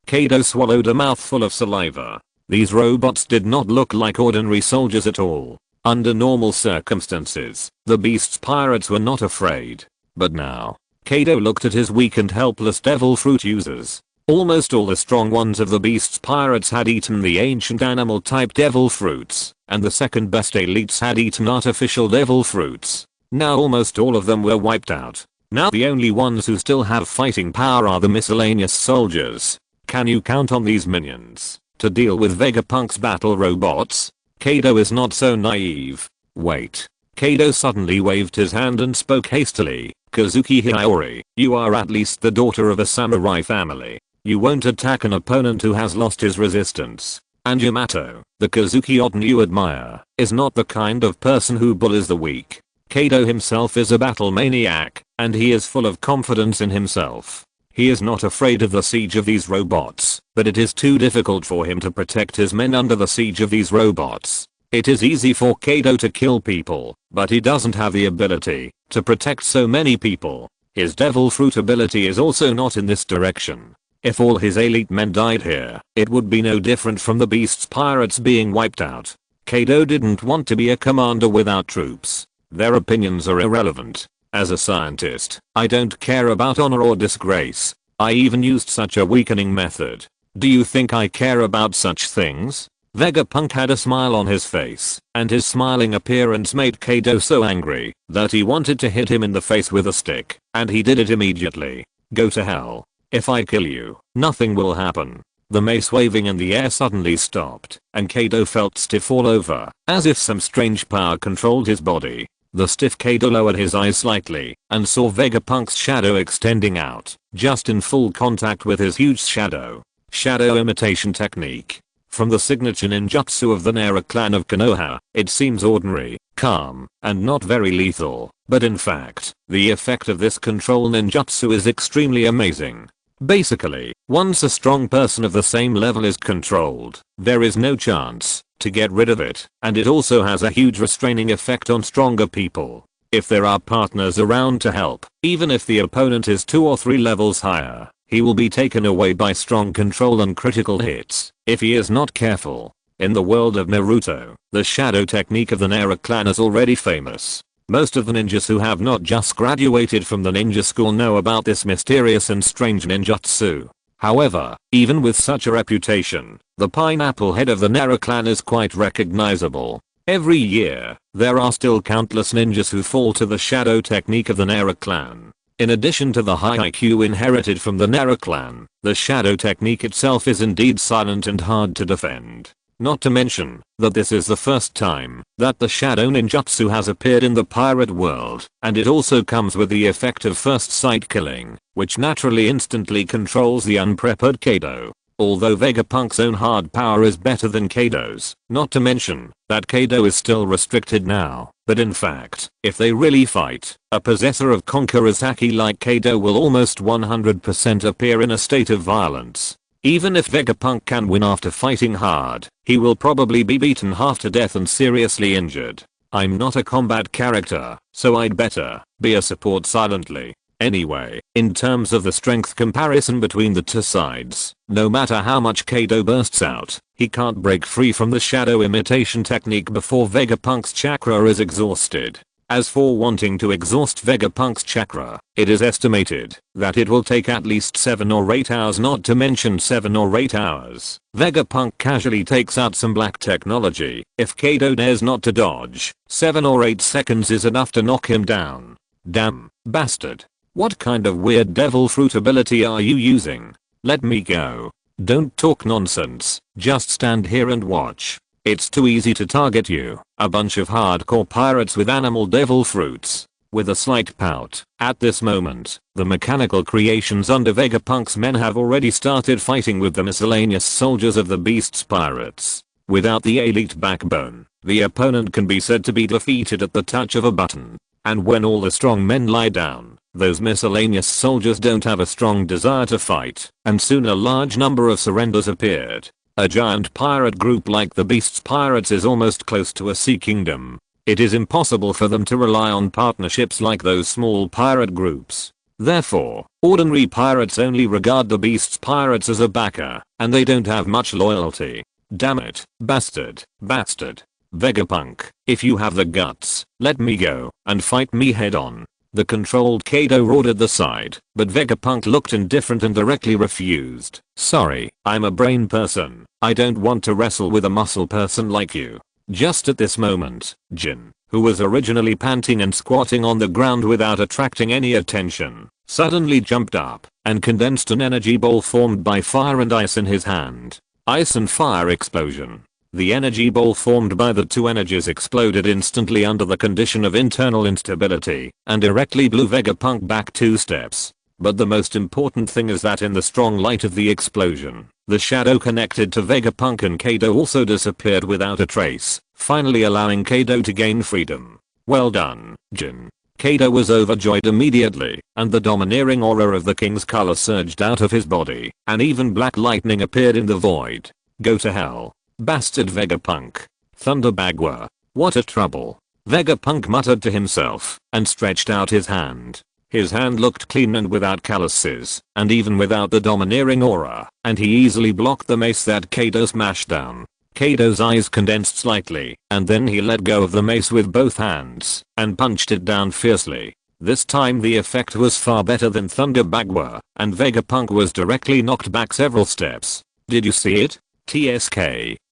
Kado swallowed a mouthful of saliva. These robots did not look like ordinary soldiers at all. Under normal circumstances, the beast's pirates were not afraid. But now, Kado looked at his weak and helpless devil fruit users. Almost all the strong ones of the beast's pirates had eaten the ancient animal type devil fruits, and the second best elites had eaten artificial devil fruits. Now almost all of them were wiped out. Now the only ones who still have fighting power are the miscellaneous soldiers. Can you count on these minions to deal with Vegapunk's battle robots? Kado is not so naive. Wait. Kado suddenly waved his hand and spoke hastily. Kazuki Hiyori, you are at least the daughter of a samurai family. You won't attack an opponent who has lost his resistance. And Yamato, the Kazuki Oden you admire, is not the kind of person who bullies the weak. Kado himself is a battle maniac, and he is full of confidence in himself. He is not afraid of the siege of these robots, but it is too difficult for him to protect his men under the siege of these robots. It is easy for Kado to kill people, but he doesn't have the ability to protect so many people. His devil fruit ability is also not in this direction. If all his elite men died here, it would be no different from the beast's pirates being wiped out. Kado didn't want to be a commander without troops. Their opinions are irrelevant. As a scientist, I don't care about honor or disgrace. I even used such a weakening method. Do you think I care about such things? Vegapunk had a smile on his face, and his smiling appearance made Kado so angry that he wanted to hit him in the face with a stick, and he did it immediately. Go to hell. If I kill you, nothing will happen. The mace waving in the air suddenly stopped, and Kado felt stiff all over, as if some strange power controlled his body. The stiff Kado lowered his eyes slightly and saw Vegapunk's shadow extending out, just in full contact with his huge shadow. Shadow imitation technique. From the signature ninjutsu of the Nara clan of Konoha, it seems ordinary, calm, and not very lethal, but in fact, the effect of this control ninjutsu is extremely amazing. Basically, once a strong person of the same level is controlled, there is no chance to get rid of it, and it also has a huge restraining effect on stronger people. If there are partners around to help, even if the opponent is 2 or 3 levels higher, he will be taken away by strong control and critical hits, if he is not careful. In the world of Naruto, the shadow technique of the Nara clan is already famous. Most of the ninjas who have not just graduated from the ninja school know about this mysterious and strange ninjutsu. However, even with such a reputation, the pineapple head of the Nara clan is quite recognizable. Every year, there are still countless ninjas who fall to the shadow technique of the Nara clan. In addition to the high IQ inherited from the Nara clan, the shadow technique itself is indeed silent and hard to defend. Not to mention that this is the first time that the shadow ninjutsu has appeared in the pirate world, and it also comes with the effect of first sight killing, which naturally instantly controls the unprepared Kado. Although Vegapunk's own hard power is better than Kado's, not to mention that Kado is still restricted now, but in fact, if they really fight, a possessor of Conqueror's Haki like Kado will almost 100% appear in a state of violence. Even if Vegapunk can win after fighting hard, he will probably be beaten half to death and seriously injured. I'm not a combat character, so I'd better be a support silently. Anyway, in terms of the strength comparison between the two sides, no matter how much Kado bursts out, he can't break free from the shadow imitation technique before Vegapunk's chakra is exhausted. As for wanting to exhaust Vegapunk's chakra, it is estimated that it will take at least 7 or 8 hours, not to mention 7 or 8 hours. Vegapunk casually takes out some black technology. If Kado dares not to dodge, 7 or 8 seconds is enough to knock him down. Damn, bastard. What kind of weird devil fruit ability are you using? Let me go. Don't talk nonsense, just stand here and watch. It's too easy to target you, a bunch of hardcore pirates with animal devil fruits. With a slight pout, at this moment, the mechanical creations under Vegapunk's men have already started fighting with the miscellaneous soldiers of the beast's pirates. Without the elite backbone, the opponent can be said to be defeated at the touch of a button. And when all the strong men lie down, those miscellaneous soldiers don't have a strong desire to fight, and soon a large number of surrenders appeared. A giant pirate group like the beast's pirates is almost close to a sea kingdom. It is impossible for them to rely on partnerships like those small pirate groups. Therefore, ordinary pirates only regard the beast's pirates as a backer, and they don't have much loyalty. Damn it, bastard, bastard. Vegapunk, if you have the guts, let me go and fight me head on. The controlled Kado roared at the side, but Vegapunk looked indifferent and directly refused. Sorry, I'm a brain person. I don't want to wrestle with a muscle person like you. Just at this moment, Jin, who was originally panting and squatting on the ground without attracting any attention, suddenly jumped up and condensed an energy ball formed by fire and ice in his hand. Ice and fire explosion. The energy ball formed by the two energies exploded instantly under the condition of internal instability and directly blew Vegapunk back 2 steps. But the most important thing is that in the strong light of the explosion, the shadow connected to Vegapunk and Kado also disappeared without a trace, finally allowing Kado to gain freedom. Well done, Jin. Kaido was overjoyed immediately, and the domineering aura of the king's color surged out of his body, and even black lightning appeared in the void. Go to hell. Bastard Vegapunk. Thunder Bagua. What a trouble. Vegapunk muttered to himself, and stretched out his hand. His hand looked clean and without calluses, and even without the domineering aura, and he easily blocked the mace that Kaido smashed down. Kaido's eyes condensed slightly, and then he let go of the mace with both hands, and punched it down fiercely. This time the effect was far better than Thunder Bagua, and Vegapunk was directly knocked back several steps. Did you see it? TSK,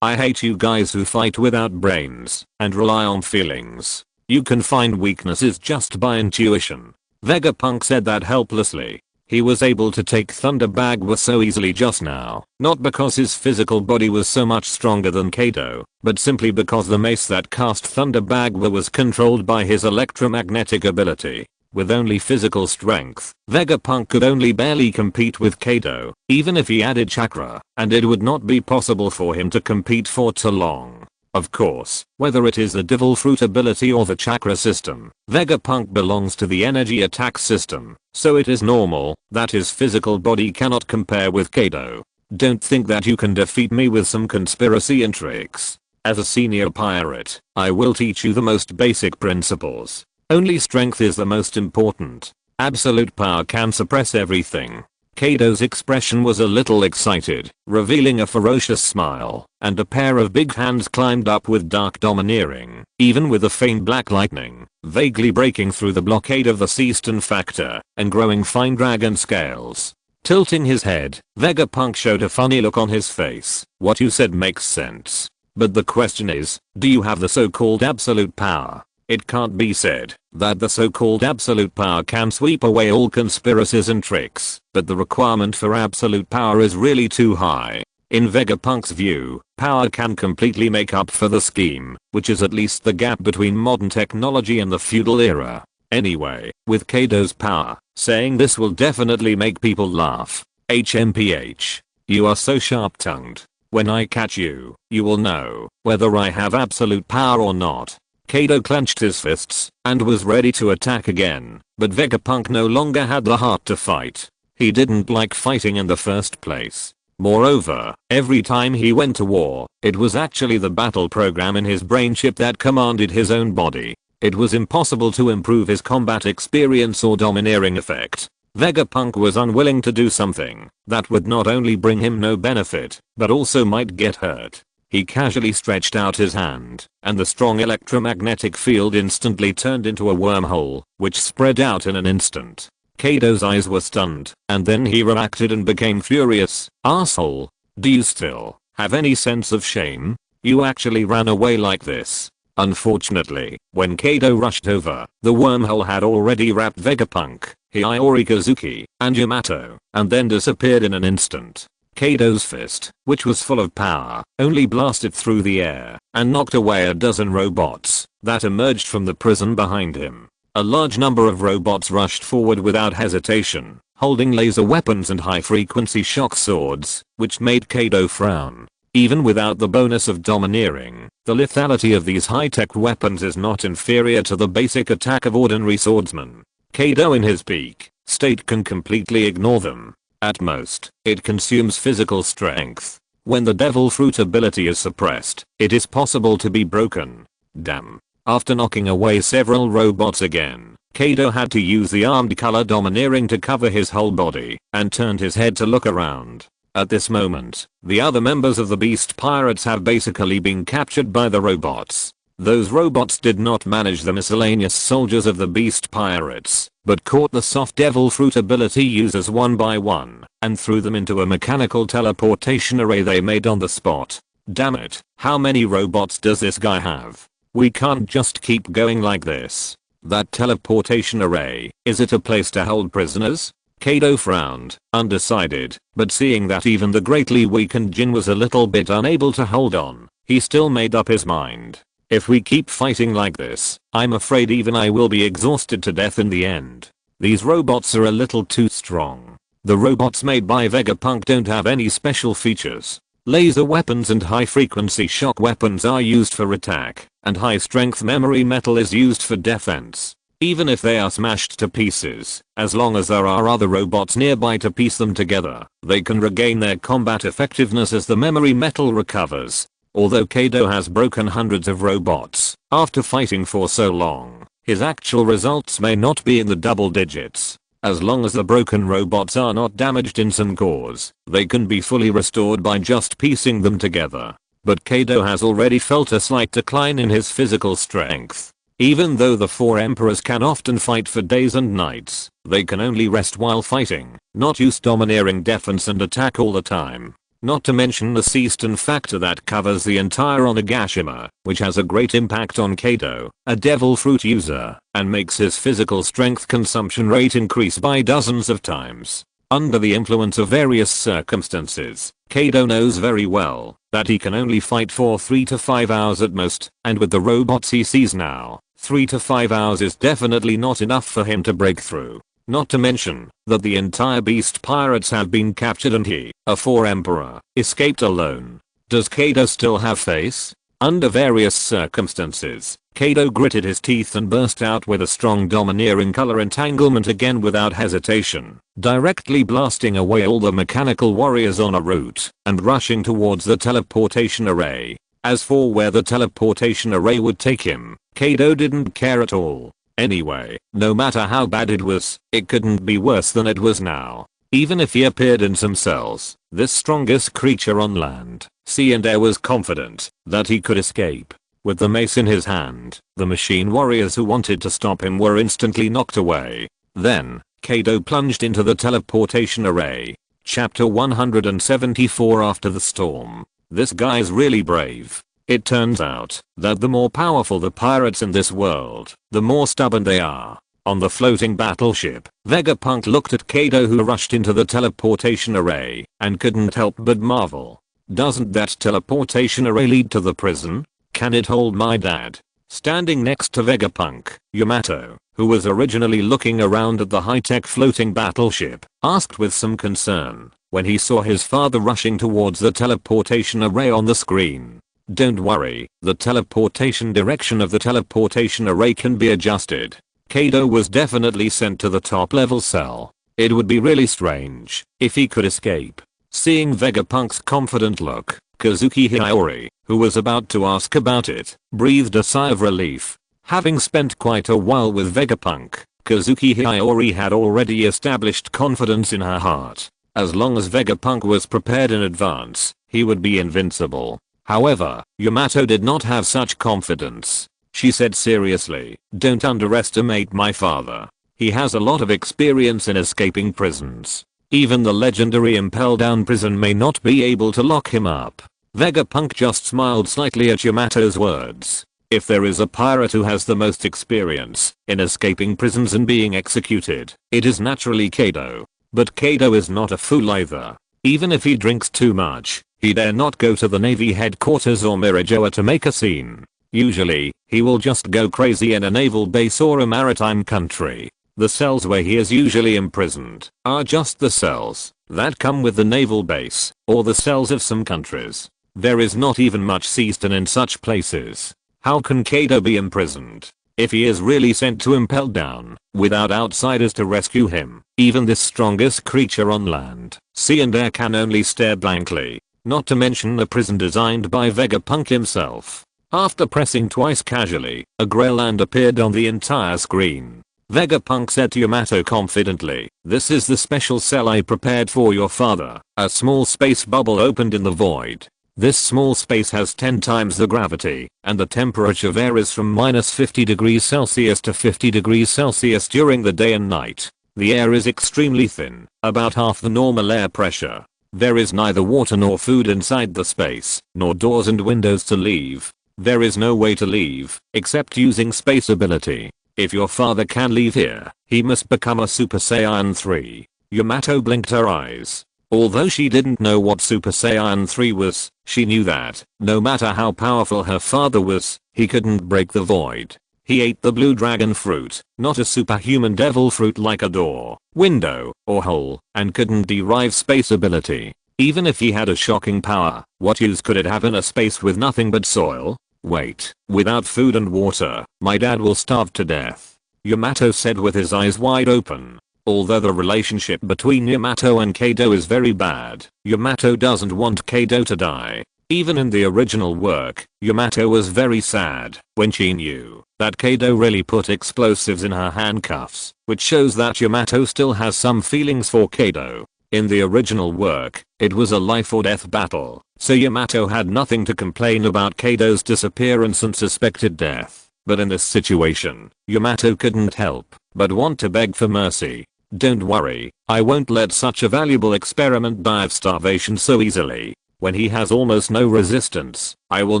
I hate you guys who fight without brains, and rely on feelings. You can find weaknesses just by intuition. Vegapunk said that helplessly. He was able to take Thunder Bagua so easily just now, not because his physical body was so much stronger than Kaido, but simply because the mace that cast Thunder Bagua was controlled by his electromagnetic ability. With only physical strength, Vegapunk could only barely compete with Kaido, even if he added chakra, and it would not be possible for him to compete for too long. Of course, whether it is the devil fruit ability or the chakra system, Vegapunk belongs to the energy attack system, so it is normal that his physical body cannot compare with Kaido. Don't think that you can defeat me with some conspiracy and tricks. As a senior pirate, I will teach you the most basic principles. Only strength is the most important. Absolute power can suppress everything. Kaido's expression was a little excited, revealing a ferocious smile, and a pair of big hands climbed up with dark domineering, even with a faint black lightning, vaguely breaking through the blockade of the Seaston factor, and growing fine dragon scales. Tilting his head, Vegapunk showed a funny look on his face. What you said makes sense. But the question is, do you have the so-called absolute power? It can't be said that the so-called absolute power can sweep away all conspiracies and tricks, but the requirement for absolute power is really too high. In Vegapunk's view, power can completely make up for the scheme, which is at least the gap between modern technology and the feudal era. Anyway, with Kaido's power, saying this will definitely make people laugh. HMPH. You are so sharp-tongued. When I catch you, you will know whether I have absolute power or not. Kaido clenched his fists and was ready to attack again, but Vegapunk no longer had the heart to fight. He didn't like fighting in the first place. Moreover, every time he went to war, it was actually the battle program in his brain chip that commanded his own body. It was impossible to improve his combat experience or domineering effect. Vegapunk was unwilling to do something that would not only bring him no benefit, but also might get hurt. He casually stretched out his hand, and the strong electromagnetic field instantly turned into a wormhole, which spread out in an instant. Kaido's eyes were stunned, and then he reacted and became furious. Asshole. Do you still have any sense of shame? You actually ran away like this. Unfortunately, when Kaido rushed over, the wormhole had already wrapped Vegapunk, Hiyori Kazuki, and Yamato, and then disappeared in an instant. Kaido's fist, which was full of power, only blasted through the air and knocked away a dozen robots that emerged from the prison behind him. A large number of robots rushed forward without hesitation, holding laser weapons and high-frequency shock swords, which made Kaido frown. Even without the bonus of domineering, the lethality of these high-tech weapons is not inferior to the basic attack of ordinary swordsmen. Kaido in his peak state can completely ignore them. At most, it consumes physical strength. When the devil fruit ability is suppressed, it is possible to be broken. Damn. After knocking away several robots again, Kaido had to use the armed color domineering to cover his whole body, and turned his head to look around. At this moment, the other members of the Beast Pirates have basically been captured by the robots. Those robots did not manage the miscellaneous soldiers of the Beast Pirates, but caught the soft devil fruit ability users one by one, and threw them into a mechanical teleportation array they made on the spot. Damn it, how many robots does this guy have? We can't just keep going like this. That teleportation array, is it a place to hold prisoners? Kaido frowned, undecided, but seeing that even the greatly weakened Jin was a little bit unable to hold on, he still made up his mind. If we keep fighting like this, I'm afraid even I will be exhausted to death in the end. These robots are a little too strong. The robots made by Vegapunk don't have any special features. Laser weapons and high-frequency shock weapons are used for attack, and high-strength memory metal is used for defense. Even if they are smashed to pieces, as long as there are other robots nearby to piece them together, they can regain their combat effectiveness as the memory metal recovers. Although Kaido has broken hundreds of robots after fighting for so long, his actual results may not be in the double digits. As long as the broken robots are not damaged in some cores, they can be fully restored by just piecing them together. But Kaido has already felt a slight decline in his physical strength. Even though the four emperors can often fight for days and nights, they can only rest while fighting, not use domineering defense and attack all the time. Not to mention the Seaston factor that covers the entire Onigashima, which has a great impact on Kaido, a devil fruit user, and makes his physical strength consumption rate increase by dozens of times. Under the influence of various circumstances, Kaido knows very well that he can only fight for 3 to 5 hours at most, and with the robots he sees now, 3 to 5 hours is definitely not enough for him to break through. Not to mention that the entire beast pirates have been captured and he, a four emperor, escaped alone. Does Kaido still have face? Under various circumstances, Kaido gritted his teeth and burst out with a strong domineering color entanglement again without hesitation, directly blasting away all the mechanical warriors on a route and rushing towards the teleportation array. As for where the teleportation array would take him, Kaido didn't care at all. Anyway, no matter how bad it was, it couldn't be worse than it was now. Even if he appeared in some cells, this strongest creature on land, sea and air was confident that he could escape. With the mace in his hand, the machine warriors who wanted to stop him were instantly knocked away. Then, Kaido plunged into the teleportation array. Chapter 174 After the Storm. This guy's really brave. It turns out that the more powerful the pirates in this world, the more stubborn they are. On the floating battleship, Vegapunk looked at Kaido who rushed into the teleportation array and couldn't help but marvel. Doesn't that teleportation array lead to the prison? Can it hold my dad? Standing next to Vegapunk, Yamato, who was originally looking around at the high-tech floating battleship, asked with some concern when he saw his father rushing towards the teleportation array on the screen. Don't worry, the teleportation direction of the teleportation array can be adjusted. Kaido was definitely sent to the top level cell. It would be really strange if he could escape. Seeing Vegapunk's confident look, Kazuki Hiyori, who was about to ask about it, breathed a sigh of relief. Having spent quite a while with Vegapunk, Kazuki Hiyori had already established confidence in her heart. As long as Vegapunk was prepared in advance, he would be invincible. However, Yamato did not have such confidence. She said seriously, don't underestimate my father. He has a lot of experience in escaping prisons. Even the legendary Impel Down prison may not be able to lock him up. Vegapunk just smiled slightly at Yamato's words. If there is a pirate who has the most experience in escaping prisons and being executed, it is naturally Kaido. But Kaido is not a fool either. Even if he drinks too much, he dare not go to the Navy headquarters or Mirajoa to make a scene. Usually, he will just go crazy in a naval base or a maritime country. The cells where he is usually imprisoned are just the cells that come with the naval base or the cells of some countries. There is not even much Seaston in such places. How can Kaido be imprisoned? If he is really sent to Impel Down, without outsiders to rescue him, even this strongest creature on land, sea and air can only stare blankly. Not to mention the prison designed by Vegapunk himself. After pressing twice casually, a grey land appeared on the entire screen. Vegapunk said to Yamato confidently, this is the special cell I prepared for your father. A small space bubble opened in the void. This small space has 10 times the gravity, and the temperature varies from -50 degrees Celsius to 50 degrees Celsius during the day and night. The air is extremely thin, about half the normal air pressure. There is neither water nor food inside the space, nor doors and windows to leave. There is no way to leave, except using space ability. If your father can leave here, he must become a Super Saiyan 3. Yamato blinked her eyes. Although she didn't know what Super Saiyan 3 was, she knew that, no matter how powerful her father was, he couldn't break the void. He ate the blue dragon fruit, not a superhuman devil fruit like a door, window, or hole, and couldn't derive space ability. Even if he had a shocking power, what use could it have in a space with nothing but soil? Wait, without food and water, my dad will starve to death. Yamato said with his eyes wide open. Although the relationship between Yamato and Kado is very bad, Yamato doesn't want Kado to die. Even in the original work, Yamato was very sad when she knew that Kado really put explosives in her handcuffs, which shows that Yamato still has some feelings for Kado. In the original work, it was a life or death battle, so Yamato had nothing to complain about Kado's disappearance and suspected death. But in this situation, Yamato couldn't help but want to beg for mercy. Don't worry, I won't let such a valuable experiment die of starvation so easily. When he has almost no resistance, I will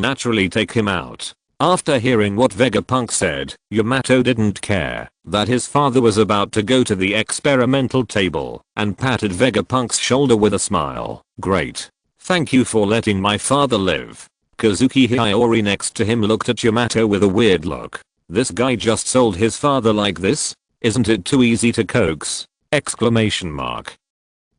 naturally take him out. After hearing what Vegapunk said, Yamato didn't care that his father was about to go to the experimental table and patted Vegapunk's shoulder with a smile. Great. Thank you for letting my father live. Kazuki Hiyori next to him looked at Yamato with a weird look. This guy just sold his father like this? Isn't it too easy to coax? Exclamation mark.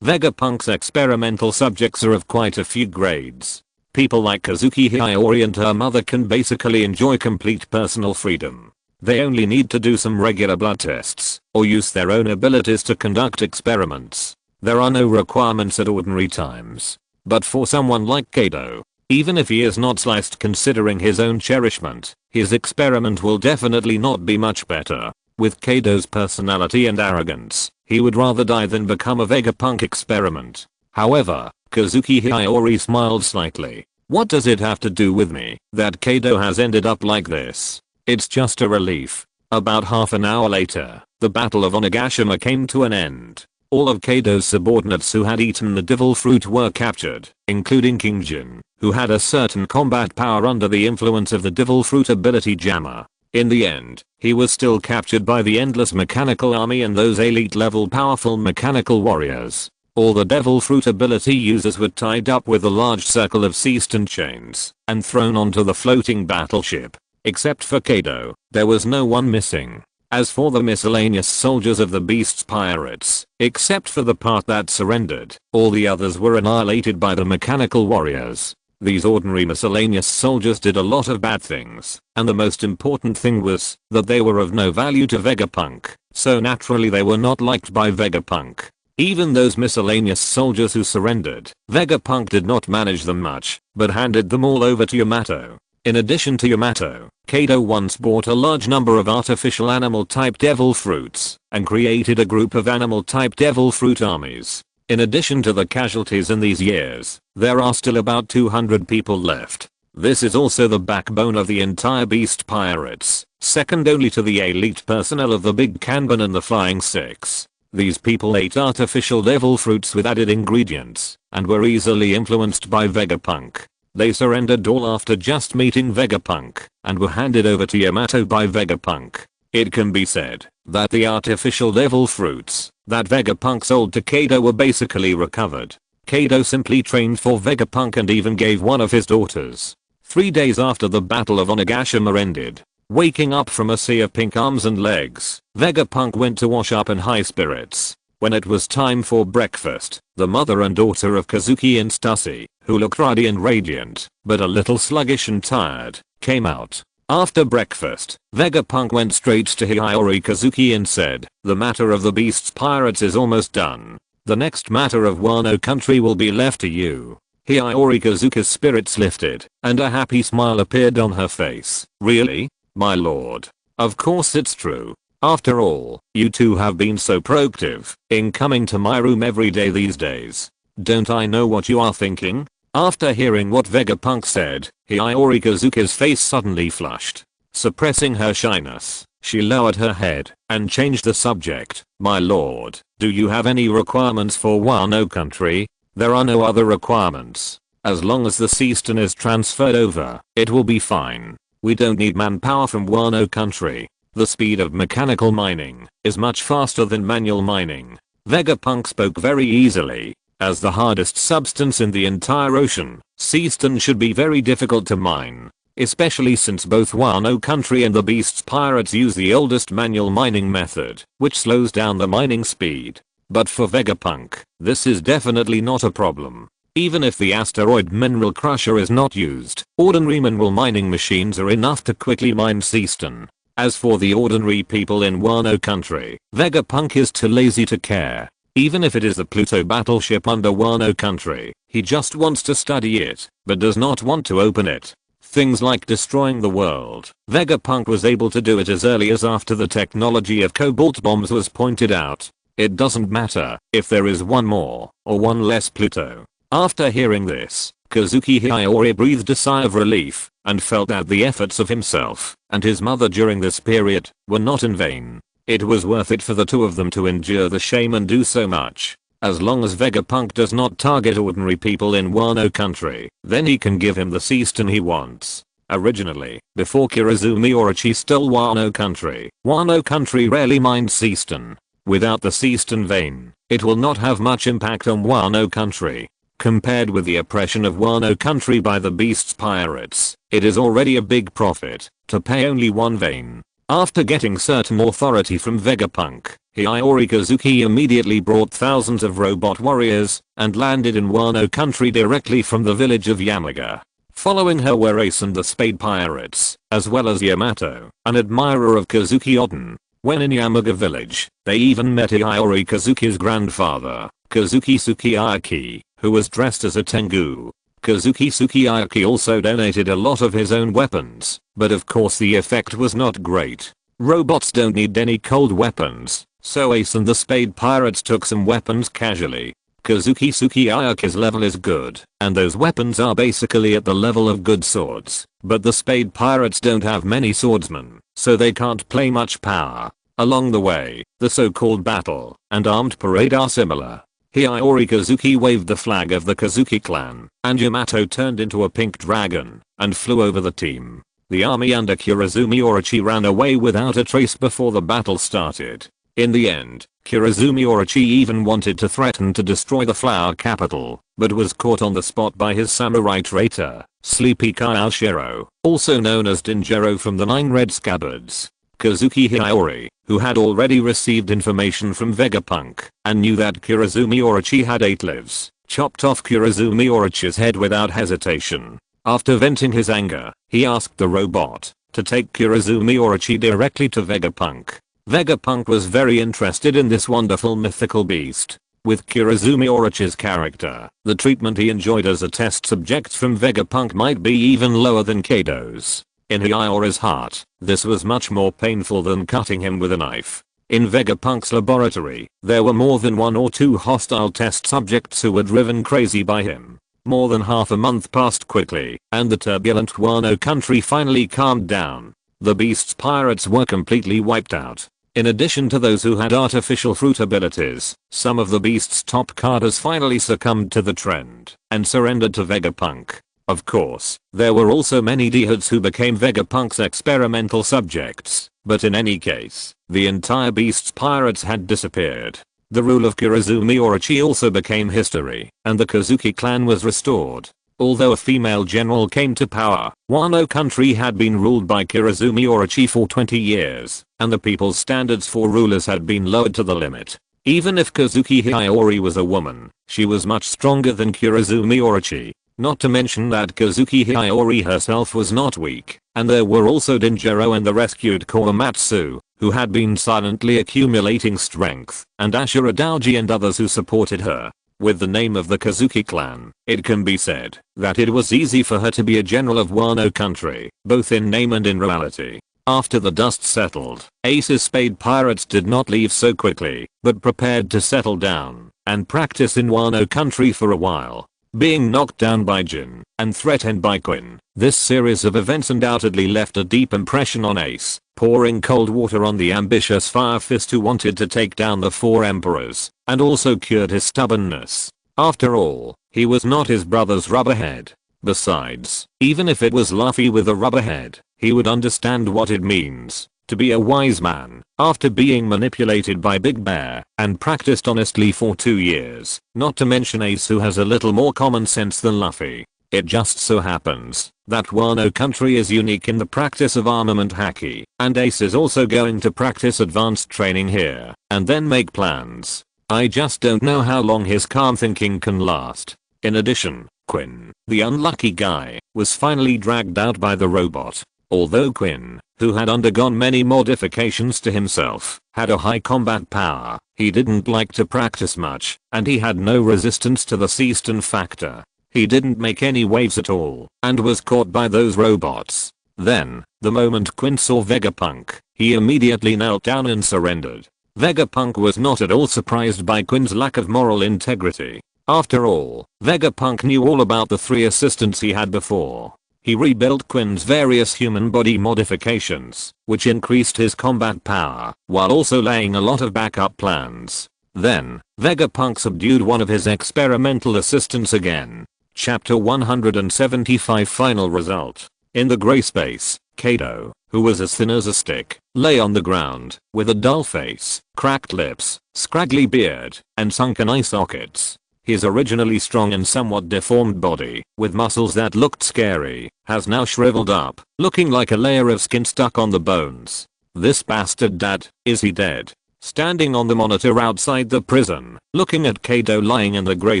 Vegapunk's experimental subjects are of quite a few grades. People like Kazuki Hiyori and her mother can basically enjoy complete personal freedom. They only need to do some regular blood tests or use their own abilities to conduct experiments. There are no requirements at ordinary times. But for someone like Kado, even if he is not sliced considering his own cherishment, his experiment will definitely not be much better. With Kado's personality and arrogance, he would rather die than become a Vegapunk experiment. However, Kazuki Hiyori smiled slightly. What does it have to do with me that Kado has ended up like this? It's just a relief. About half an hour later, the Battle of Onigashima came to an end. All of Kado's subordinates who had eaten the devil fruit were captured, including King Jin, who had a certain combat power under the influence of the devil fruit ability Jammer. In the end, he was still captured by the endless mechanical army and those elite level powerful mechanical warriors. All the devil fruit ability users were tied up with a large circle of ceased chains and thrown onto the floating battleship. Except for Kado, there was no one missing. As for the miscellaneous soldiers of the Beast's pirates, except for the part that surrendered, all the others were annihilated by the mechanical warriors. These ordinary miscellaneous soldiers did a lot of bad things, and the most important thing was that they were of no value to Vegapunk, so naturally they were not liked by Vegapunk. Even those miscellaneous soldiers who surrendered, Vegapunk did not manage them much, but handed them all over to Yamato. In addition to Yamato, Kado once bought a large number of artificial animal-type devil fruits and created a group of animal-type devil fruit armies. In addition to the casualties in these years, there are still about 200 people left. This is also the backbone of the entire Beast Pirates, second only to the elite personnel of the Big Kanban and the Flying Six. These people ate artificial devil fruits with added ingredients and were easily influenced by Vegapunk. They surrendered all after just meeting Vegapunk and were handed over to Yamato by Vegapunk. It can be said that the artificial devil fruits that Vegapunk sold to Kado were basically recovered. Kado simply trained for Vegapunk and even gave one of his daughters. 3 days after the Battle of Onigashima ended, waking up from a sea of pink arms and legs, Vegapunk went to wash up in high spirits. When it was time for breakfast, the mother and daughter of Kazuki and Stussy, who looked ruddy and radiant, but a little sluggish and tired, came out. After breakfast, Vegapunk went straight to Hiyori Kazuki and said, "The matter of the Beast's pirates is almost done. The next matter of Wano country will be left to you." Hiyori Kazuki's spirits lifted, and a happy smile appeared on her face. "Really? My lord. Of course it's true. After all, you two have been so proactive in coming to my room every day these days. Don't I know what you are thinking?" After hearing what Vegapunk said, Hiyori Kazuki's face suddenly flushed. Suppressing her shyness, she lowered her head and changed the subject. "My lord, do you have any requirements for Wano country?" "There are no other requirements. As long as the Seaston is transferred over, it will be fine. We don't need manpower from Wano country. The speed of mechanical mining is much faster than manual mining." Vegapunk spoke very easily. As the hardest substance in the entire ocean, Seaston should be very difficult to mine, especially since both Wano country and the Beast's pirates use the oldest manual mining method, which slows down the mining speed. But for Vegapunk, this is definitely not a problem. Even if the asteroid mineral crusher is not used, ordinary mineral mining machines are enough to quickly mine Seaston. As for the ordinary people in Wano country, Vegapunk is too lazy to care. Even if it is the Pluto battleship under Wano country, he just wants to study it, but does not want to open it. Things like destroying the world. Vegapunk was able to do it as early as after the technology of cobalt bombs was pointed out. It doesn't matter if there is one more or one less Pluto. After hearing this, Kazuki Hiyori breathed a sigh of relief and felt that the efforts of himself and his mother during this period were not in vain. It was worth it for the two of them to endure the shame and do so much. As long as Vegapunk does not target ordinary people in Wano country, then he can give him the seaston he wants. Originally, before Kirizumi Orochi stole Wano country rarely mined seaston. Without the seaston vein, it will not have much impact on Wano country. Compared with the oppression of Wano country by the beast's pirates, it is already a big profit to pay only one vein. After getting certain authority from Vegapunk, Hiyori Kazuki immediately brought thousands of robot warriors and landed in Wano country directly from the village of Yamaga. Following her were Ace and the Spade Pirates, as well as Yamato, an admirer of Kazuki Oden. When in Yamaga village, they even met Hiyori Kazuki's grandfather, Kazuki Sukiyaki, who was dressed as a Tengu. Kazuki Sukiyaki also donated a lot of his own weapons, but of course the effect was not great. Robots don't need any cold weapons, so Ace and the Spade Pirates took some weapons casually. Kazuki Sukiyaki's level is good, and those weapons are basically at the level of good swords, but the Spade Pirates don't have many swordsmen, so they can't play much power. Along the way, the so-called battle and armed parade are similar. Hiyori Kazuki waved the flag of the Kazuki clan, and Yamato turned into a pink dragon and flew over the team. The army under Kirizumi Orochi ran away without a trace before the battle started. In the end, Kirizumi Orochi even wanted to threaten to destroy the flower capital, but was caught on the spot by his samurai traitor, Sleepy Kyoshiro, also known as Dinjiro from the 9 Red Scabbards. Kazuki Hiyori, who had already received information from Vegapunk and knew that Kirizumi Orochi had 8 lives, chopped off Kirizumi Orochi's head without hesitation. After venting his anger, he asked the robot to take Kirizumi Orochi directly to Vegapunk. Vegapunk was very interested in this wonderful mythical beast. With Kirizumi Orochi's character, the treatment he enjoyed as a test subject from Vegapunk might be even lower than Kado's. In Hiyori's heart, this was much more painful than cutting him with a knife. In Vegapunk's laboratory, there were more than 1 or 2 hostile test subjects who were driven crazy by him. More than half a month passed quickly, and the turbulent Wano country finally calmed down. The beast's pirates were completely wiped out. In addition to those who had artificial fruit abilities, some of the beast's top carders finally succumbed to the trend and surrendered to Vegapunk. Of course, there were also many diehards who became Vegapunk's experimental subjects, but in any case, the entire beast's pirates had disappeared. The rule of Kirizumi Orochi also became history, and the Kazuki clan was restored. Although a female general came to power, Wano country had been ruled by Kirizumi Orochi for 20 years, and the people's standards for rulers had been lowered to the limit. Even if Kazuki Hiyori was a woman, she was much stronger than Kirizumi Orochi. Not to mention that Kazuki Hiyori herself was not weak, and there were also Dinjiro and the rescued Korematsu, who had been silently accumulating strength, and Ashura Daoji and others who supported her. With the name of the Kazuki clan, it can be said that it was easy for her to be a general of Wano country, both in name and in reality. After the dust settled, Ace's Spade Pirates did not leave so quickly, but prepared to settle down and practice in Wano country for a while. Being knocked down by Jin and threatened by Quinn, this series of events undoubtedly left a deep impression on Ace, pouring cold water on the ambitious Fire Fist who wanted to take down the 4 emperors, and also cured his stubbornness. After all, he was not his brother's rubberhead. Besides, even if it was Luffy with a rubberhead, he would understand what it means to be a wise man after being manipulated by Big Bear and practiced honestly for 2 years, not to mention Ace who has a little more common sense than Luffy. It just so happens that Wano country is unique in the practice of armament haki, and Ace is also going to practice advanced training here and then make plans. I just don't know how long his calm thinking can last. In addition, Quinn, the unlucky guy, was finally dragged out by the robot. Although Quinn who had undergone many modifications to himself, had a high combat power, he didn't like to practice much, and he had no resistance to the sea-stun factor. He didn't make any waves at all, and was caught by those robots. Then, the moment Quinn saw Vegapunk, he immediately knelt down and surrendered. Vegapunk was not at all surprised by Quinn's lack of moral integrity. After all, Vegapunk knew all about the 3 assistants he had before. He rebuilt Quinn's various human body modifications, which increased his combat power, while also laying a lot of backup plans. Then, Vegapunk subdued one of his experimental assistants again. Chapter 175 Final Result. In the gray space, Kado, who was as thin as a stick, lay on the ground, with a dull face, cracked lips, scraggly beard, and sunken eye sockets. His originally strong and somewhat deformed body, with muscles that looked scary, has now shriveled up, looking like a layer of skin stuck on the bones. This bastard dad, is he dead? Standing on the monitor outside the prison, looking at Kado lying in the gray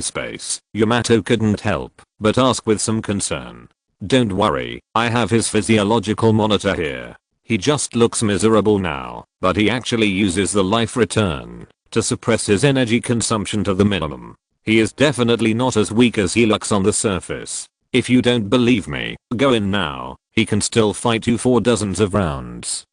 space, Yamato couldn't help but ask with some concern. Don't worry, I have his physiological monitor here. He just looks miserable now, but he actually uses the life return to suppress his energy consumption to the minimum. He is definitely not as weak as he looks on the surface. If you don't believe me, go in now. He can still fight you for dozens of rounds.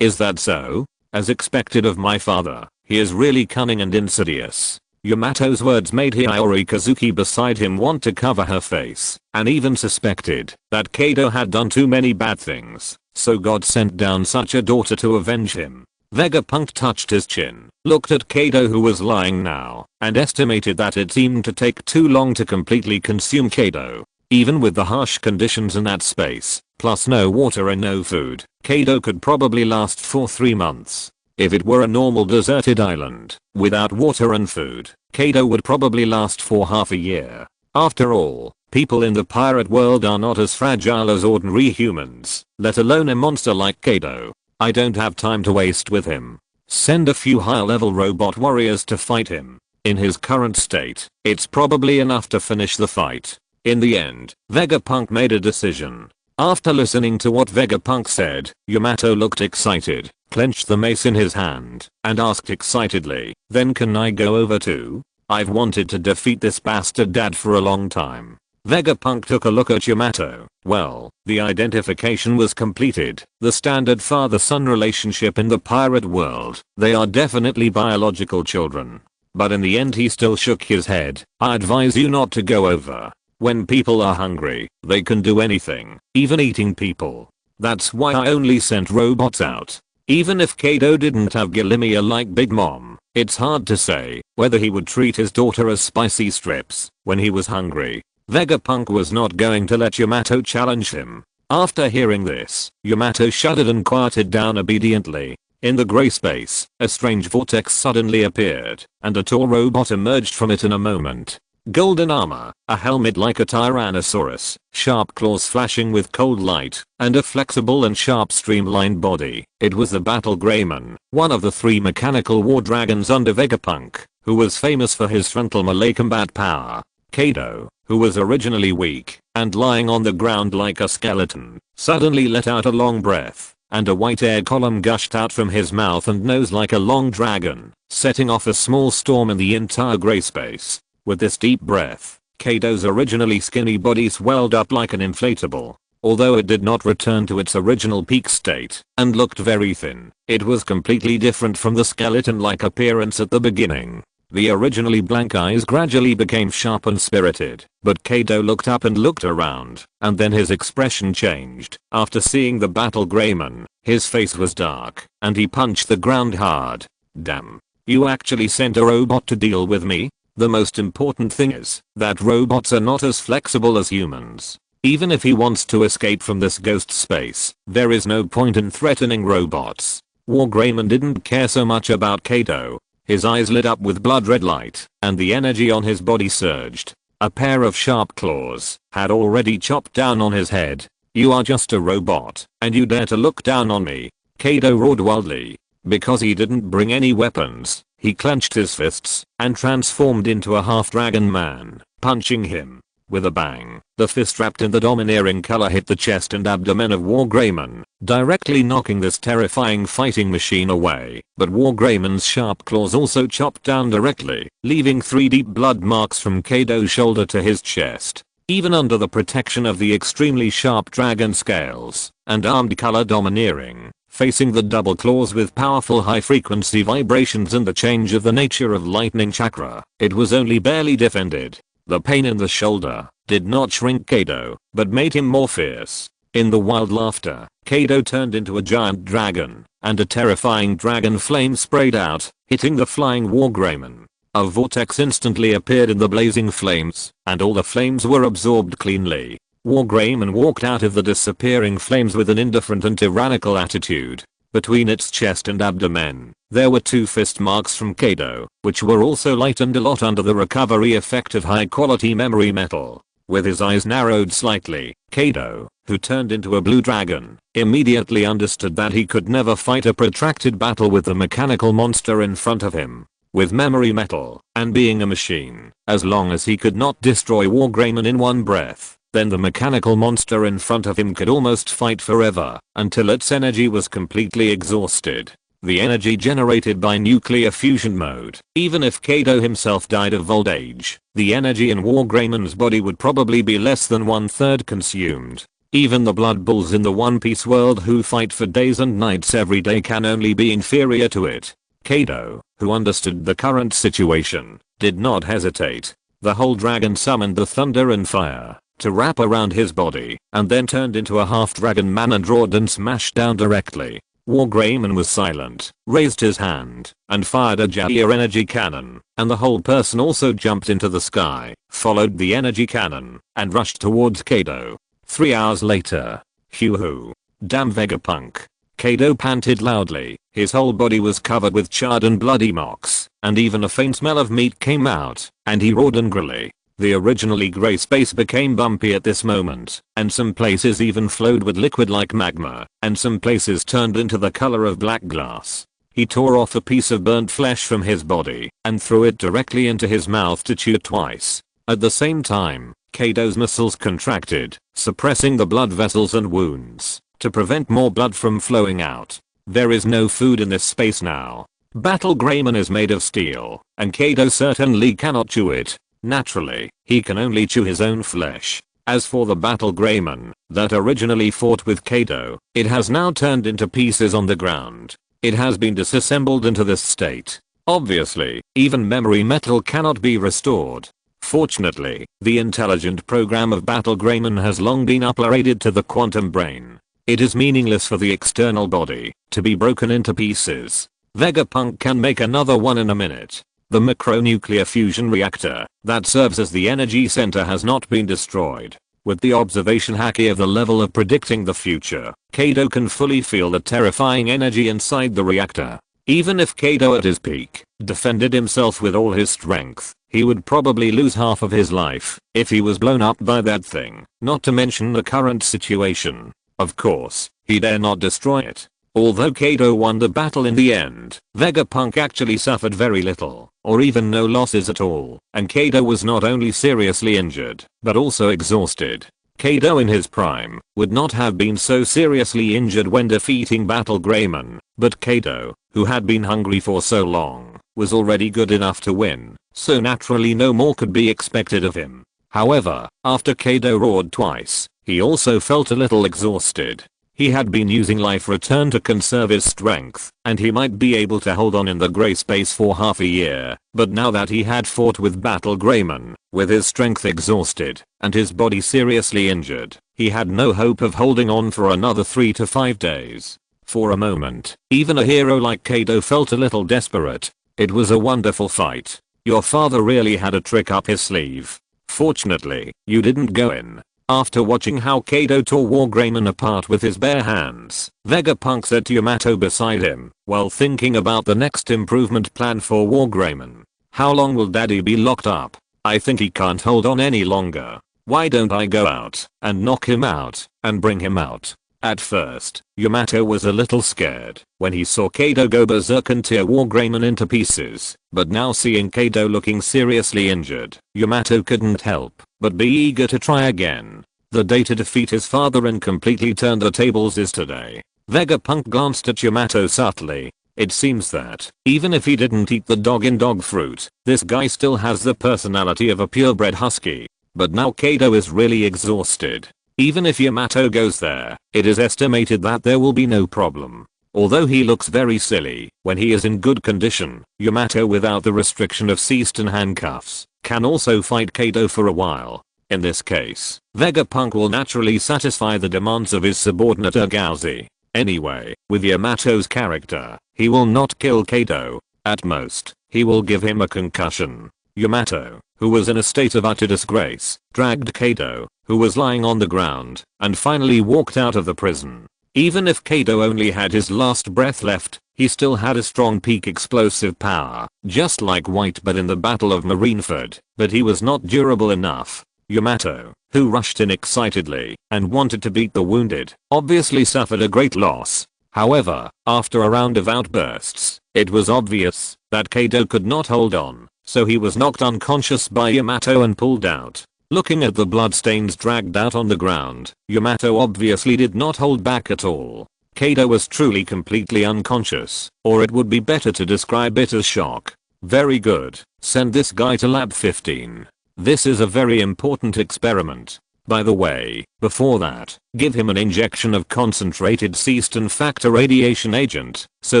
Is that so? As expected of my father, he is really cunning and insidious. Yamato's words made Hiyori Kazuki beside him want to cover her face, and even suspected that Kado had done too many bad things, so God sent down such a daughter to avenge him. Vegapunk touched his chin, looked at Kado who was lying now, and estimated that it seemed to take too long to completely consume Kado. Even with the harsh conditions in that space, plus no water and no food, Kado could probably last for 3 months. If it were a normal deserted island, without water and food, Kado would probably last for half a year. After all, people in the pirate world are not as fragile as ordinary humans, let alone a monster like Kado. I don't have time to waste with him. Send a few high-level robot warriors to fight him. In his current state, it's probably enough to finish the fight. In the end, Vegapunk made a decision. After listening to what Vegapunk said, Yamato looked excited, clenched the mace in his hand, and asked excitedly, then can I go over too? I've wanted to defeat this bastard dad for a long time. Vegapunk took a look at Yamato. Well, the identification was completed. The standard father-son relationship in the pirate world. They are definitely biological children. But in the end he still shook his head. I advise you not to go over. When people are hungry, they can do anything, even eating people. That's why I only sent robots out. Even if Kado didn't have Gillimia like Big Mom, it's hard to say whether he would treat his daughter as spicy strips when he was hungry. Vegapunk was not going to let Yamato challenge him. After hearing this, Yamato shuddered and quieted down obediently. In the gray space, a strange vortex suddenly appeared, and a tall robot emerged from it in a moment. Golden armor, a helmet like a tyrannosaurus, sharp claws flashing with cold light, and a flexible and sharp streamlined body. It was the Battle Greymon, one of the 3 mechanical war dragons under Vegapunk, who was famous for his frontal melee combat power. Kado, who was originally weak and lying on the ground like a skeleton, suddenly let out a long breath, and a white air column gushed out from his mouth and nose like a long dragon, setting off a small storm in the entire gray space. With this deep breath, Kado's originally skinny body swelled up like an inflatable. Although it did not return to its original peak state and looked very thin, it was completely different from the skeleton-like appearance at the beginning. The originally blank eyes gradually became sharp and spirited, but Kado looked up and looked around, and then his expression changed. After seeing the Battle Greymon, his face was dark, and he punched the ground hard. Damn. You actually sent a robot to deal with me? The most important thing is that robots are not as flexible as humans. Even if he wants to escape from this ghost space, there is no point in threatening robots. War Greymon didn't care so much about Kado. His eyes lit up with blood red light, and the energy on his body surged. A pair of sharp claws had already chopped down on his head. You are just a robot, and you dare to look down on me? Kado roared wildly. Because he didn't bring any weapons, he clenched his fists and transformed into a half-dragon man, punching him. With a bang, the fist wrapped in the domineering color hit the chest and abdomen of Wargreymon, directly knocking this terrifying fighting machine away, but Wargreymon's sharp claws also chopped down directly, leaving 3 deep blood marks from Kado's shoulder to his chest. Even under the protection of the extremely sharp dragon scales and armed color domineering, facing the double claws with powerful high-frequency vibrations and the change of the nature of lightning chakra, it was only barely defended. The pain in the shoulder did not shrink Kado, but made him more fierce. In the wild laughter, Kado turned into a giant dragon, and a terrifying dragon flame sprayed out, hitting the flying Wargreymon. A vortex instantly appeared in the blazing flames, and all the flames were absorbed cleanly. Wargreymon walked out of the disappearing flames with an indifferent and tyrannical attitude. Between its chest and abdomen, there were 2 fist marks from Kado, which were also lightened a lot under the recovery effect of high-quality memory metal. With his eyes narrowed slightly, Kado, who turned into a blue dragon, immediately understood that he could never fight a protracted battle with the mechanical monster in front of him. With memory metal, and being a machine, as long as he could not destroy Wargreymon in one breath, then the mechanical monster in front of him could almost fight forever, until its energy was completely exhausted. The energy generated by nuclear fusion mode, even if Kado himself died of old age, the energy in Wargreymon's body would probably be less than 1/3 consumed. Even the blood bulls in the One Piece world who fight for days and nights every day can only be inferior to it. Kado, who understood the current situation, did not hesitate. The whole dragon summoned the thunder and fire to wrap around his body, and then turned into a half-dragon man and roared and smashed down directly. Wargreymon was silent, raised his hand, and fired a Jair energy cannon, and the whole person also jumped into the sky, followed the energy cannon, and rushed towards Kado. 3 hours later. Hoo-hoo. Damn Vegapunk. Kado panted loudly, his whole body was covered with charred and bloody marks, and even a faint smell of meat came out, and he roared angrily. The originally grey space became bumpy at this moment, and some places even flowed with liquid like magma, and some places turned into the color of black glass. He tore off a piece of burnt flesh from his body, and threw it directly into his mouth to chew twice. At the same time, Kado's muscles contracted, suppressing the blood vessels and wounds, to prevent more blood from flowing out. There is no food in this space now. Battle Greymon is made of steel, and Kado certainly cannot chew it. Naturally, he can only chew his own flesh. As for the Battle Greymon that originally fought with Kado, it has now turned into pieces on the ground. It has been disassembled into this state. Obviously, even memory metal cannot be restored. Fortunately, the intelligent program of Battle Greymon has long been uploaded to the quantum brain. It is meaningless for the external body to be broken into pieces. Vegapunk can make another one in a minute. The macronuclear fusion reactor that serves as the energy center has not been destroyed. With the observation haki of the level of predicting the future, Kado can fully feel the terrifying energy inside the reactor. Even if Kado at his peak defended himself with all his strength, he would probably lose half of his life if he was blown up by that thing, not to mention the current situation. Of course, he dare not destroy it. Although Kado won the battle in the end, Vegapunk actually suffered very little, or even no losses at all, and Kado was not only seriously injured, but also exhausted. Kado in his prime would not have been so seriously injured when defeating Battle Greymon, but Kado, who had been hungry for so long, was already good enough to win, so naturally no more could be expected of him. However, after Kado roared twice, he also felt a little exhausted. He had been using life return to conserve his strength, and he might be able to hold on in the grey space for half a year, but now that he had fought with Battle Greymon, with his strength exhausted, and his body seriously injured, he had no hope of holding on for another 3 to 5 days. For a moment, even a hero like Kado felt a little desperate. It was a wonderful fight. Your father really had a trick up his sleeve. Fortunately, you didn't go in. After watching how Kado tore Wargreymon apart with his bare hands, Vegapunk said to Yamato beside him, while thinking about the next improvement plan for Wargreymon. How long will daddy be locked up? I think he can't hold on any longer. Why don't I go out and knock him out and bring him out? At first, Yamato was a little scared when he saw Kado go berserk and tear Wargreymon into pieces, but now seeing Kado looking seriously injured, Yamato couldn't help but be eager to try again. The day to defeat his father and completely turn the tables is today. Vegapunk glanced at Yamato subtly. It seems that, even if he didn't eat the dog in dog fruit, this guy still has the personality of a purebred husky. But now Kado is really exhausted. Even if Yamato goes there, it is estimated that there will be no problem. Although he looks very silly, when he is in good condition, Yamato without the restriction of ceased and handcuffs, can also fight Kado for a while. In this case, Vegapunk will naturally satisfy the demands of his subordinate Urgauzi. Anyway, with Yamato's character, he will not kill Kado. At most, he will give him a concussion. Yamato, who was in a state of utter disgrace, dragged Kado, who was lying on the ground, and finally walked out of the prison. Even if Kado only had his last breath left, he still had a strong peak explosive power, just like Whitebird in the Battle of Marineford, but he was not durable enough. Yamato, who rushed in excitedly and wanted to beat the wounded, obviously suffered a great loss. However, after a round of outbursts, it was obvious that Kado could not hold on, so he was knocked unconscious by Yamato and pulled out. Looking at the bloodstains dragged out on the ground, Yamato obviously did not hold back at all. Kado was truly completely unconscious, or it would be better to describe it as shock. Very good, send this guy to lab 15. This is a very important experiment. By the way, before that, give him an injection of concentrated ceaston factor radiation agent, so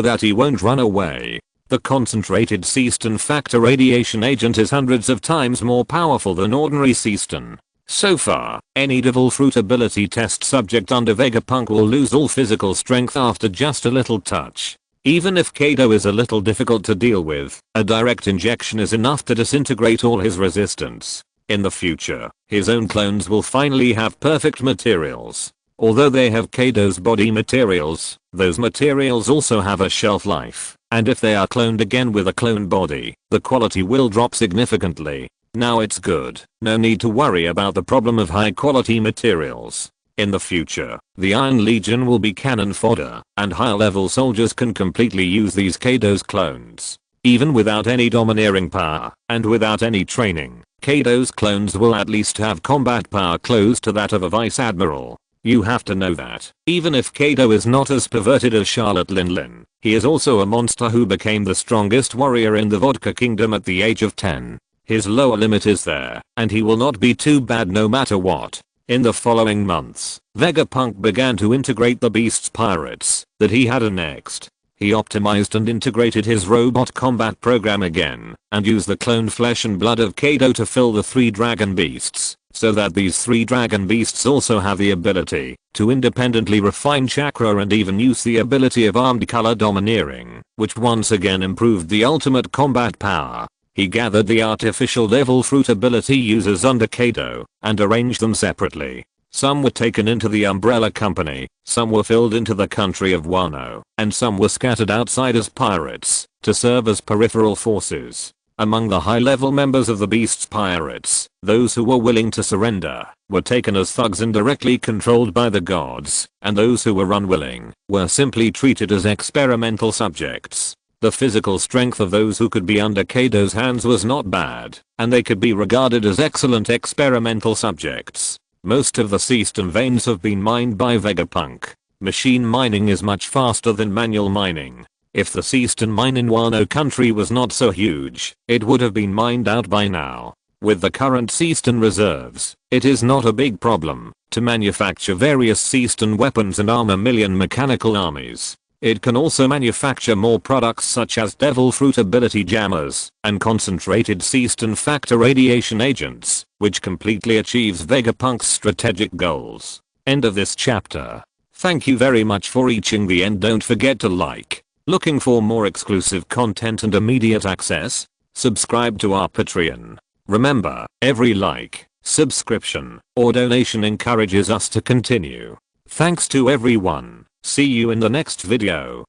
that he won't run away. The concentrated ceaston factor radiation agent is hundreds of times more powerful than ordinary ceaston. So far, any devil fruit ability test subject under Vegapunk will lose all physical strength after just a little touch. Even if Kado is a little difficult to deal with, a direct injection is enough to disintegrate all his resistance. In the future, his own clones will finally have perfect materials. Although they have Kado's body materials, those materials also have a shelf life, and if they are cloned again with a clone body, the quality will drop significantly. Now it's good, no need to worry about the problem of high quality materials. In the future, the Iron Legion will be cannon fodder, and higher level soldiers can completely use these Kado's clones. Even without any domineering power, and without any training, Kado's clones will at least have combat power close to that of a vice admiral. You have to know that, even if Kado is not as perverted as Charlotte Linlin, he is also a monster who became the strongest warrior in the Vodka Kingdom at the age of 10. His lower limit is there, and he will not be too bad no matter what. In the following months, Vegapunk began to integrate the beast's pirates that he had annexed. He optimized and integrated his robot combat program again, and used the cloned flesh and blood of Kado to fill the 3 dragon beasts, so that these 3 dragon beasts also have the ability to independently refine chakra and even use the ability of armed color domineering, which once again improved the ultimate combat power. He gathered the artificial devil fruit ability users under Kado, and arranged them separately. Some were taken into the Umbrella Company, some were filled into the country of Wano, and some were scattered outside as pirates, to serve as peripheral forces. Among the high-level members of the Beast's pirates, those who were willing to surrender, were taken as thugs and directly controlled by the gods, and those who were unwilling, were simply treated as experimental subjects. The physical strength of those who could be under Kado's hands was not bad, and they could be regarded as excellent experimental subjects. Most of the ceaston veins have been mined by Vegapunk. Machine mining is much faster than manual mining. If the ceaston mine in Wano country was not so huge, it would have been mined out by now. With the current ceaston reserves, it is not a big problem to manufacture various ceaston weapons and arm a million mechanical armies. It can also manufacture more products such as devil fruit ability jammers and concentrated ceaston factor radiation agents, which completely achieves Vegapunk's strategic goals. End of this chapter. Thank you very much for reaching the end. Don't forget to like. Looking for more exclusive content and immediate access? Subscribe to our Patreon. Remember, every like, subscription, or donation encourages us to continue. Thanks to everyone. See you in the next video.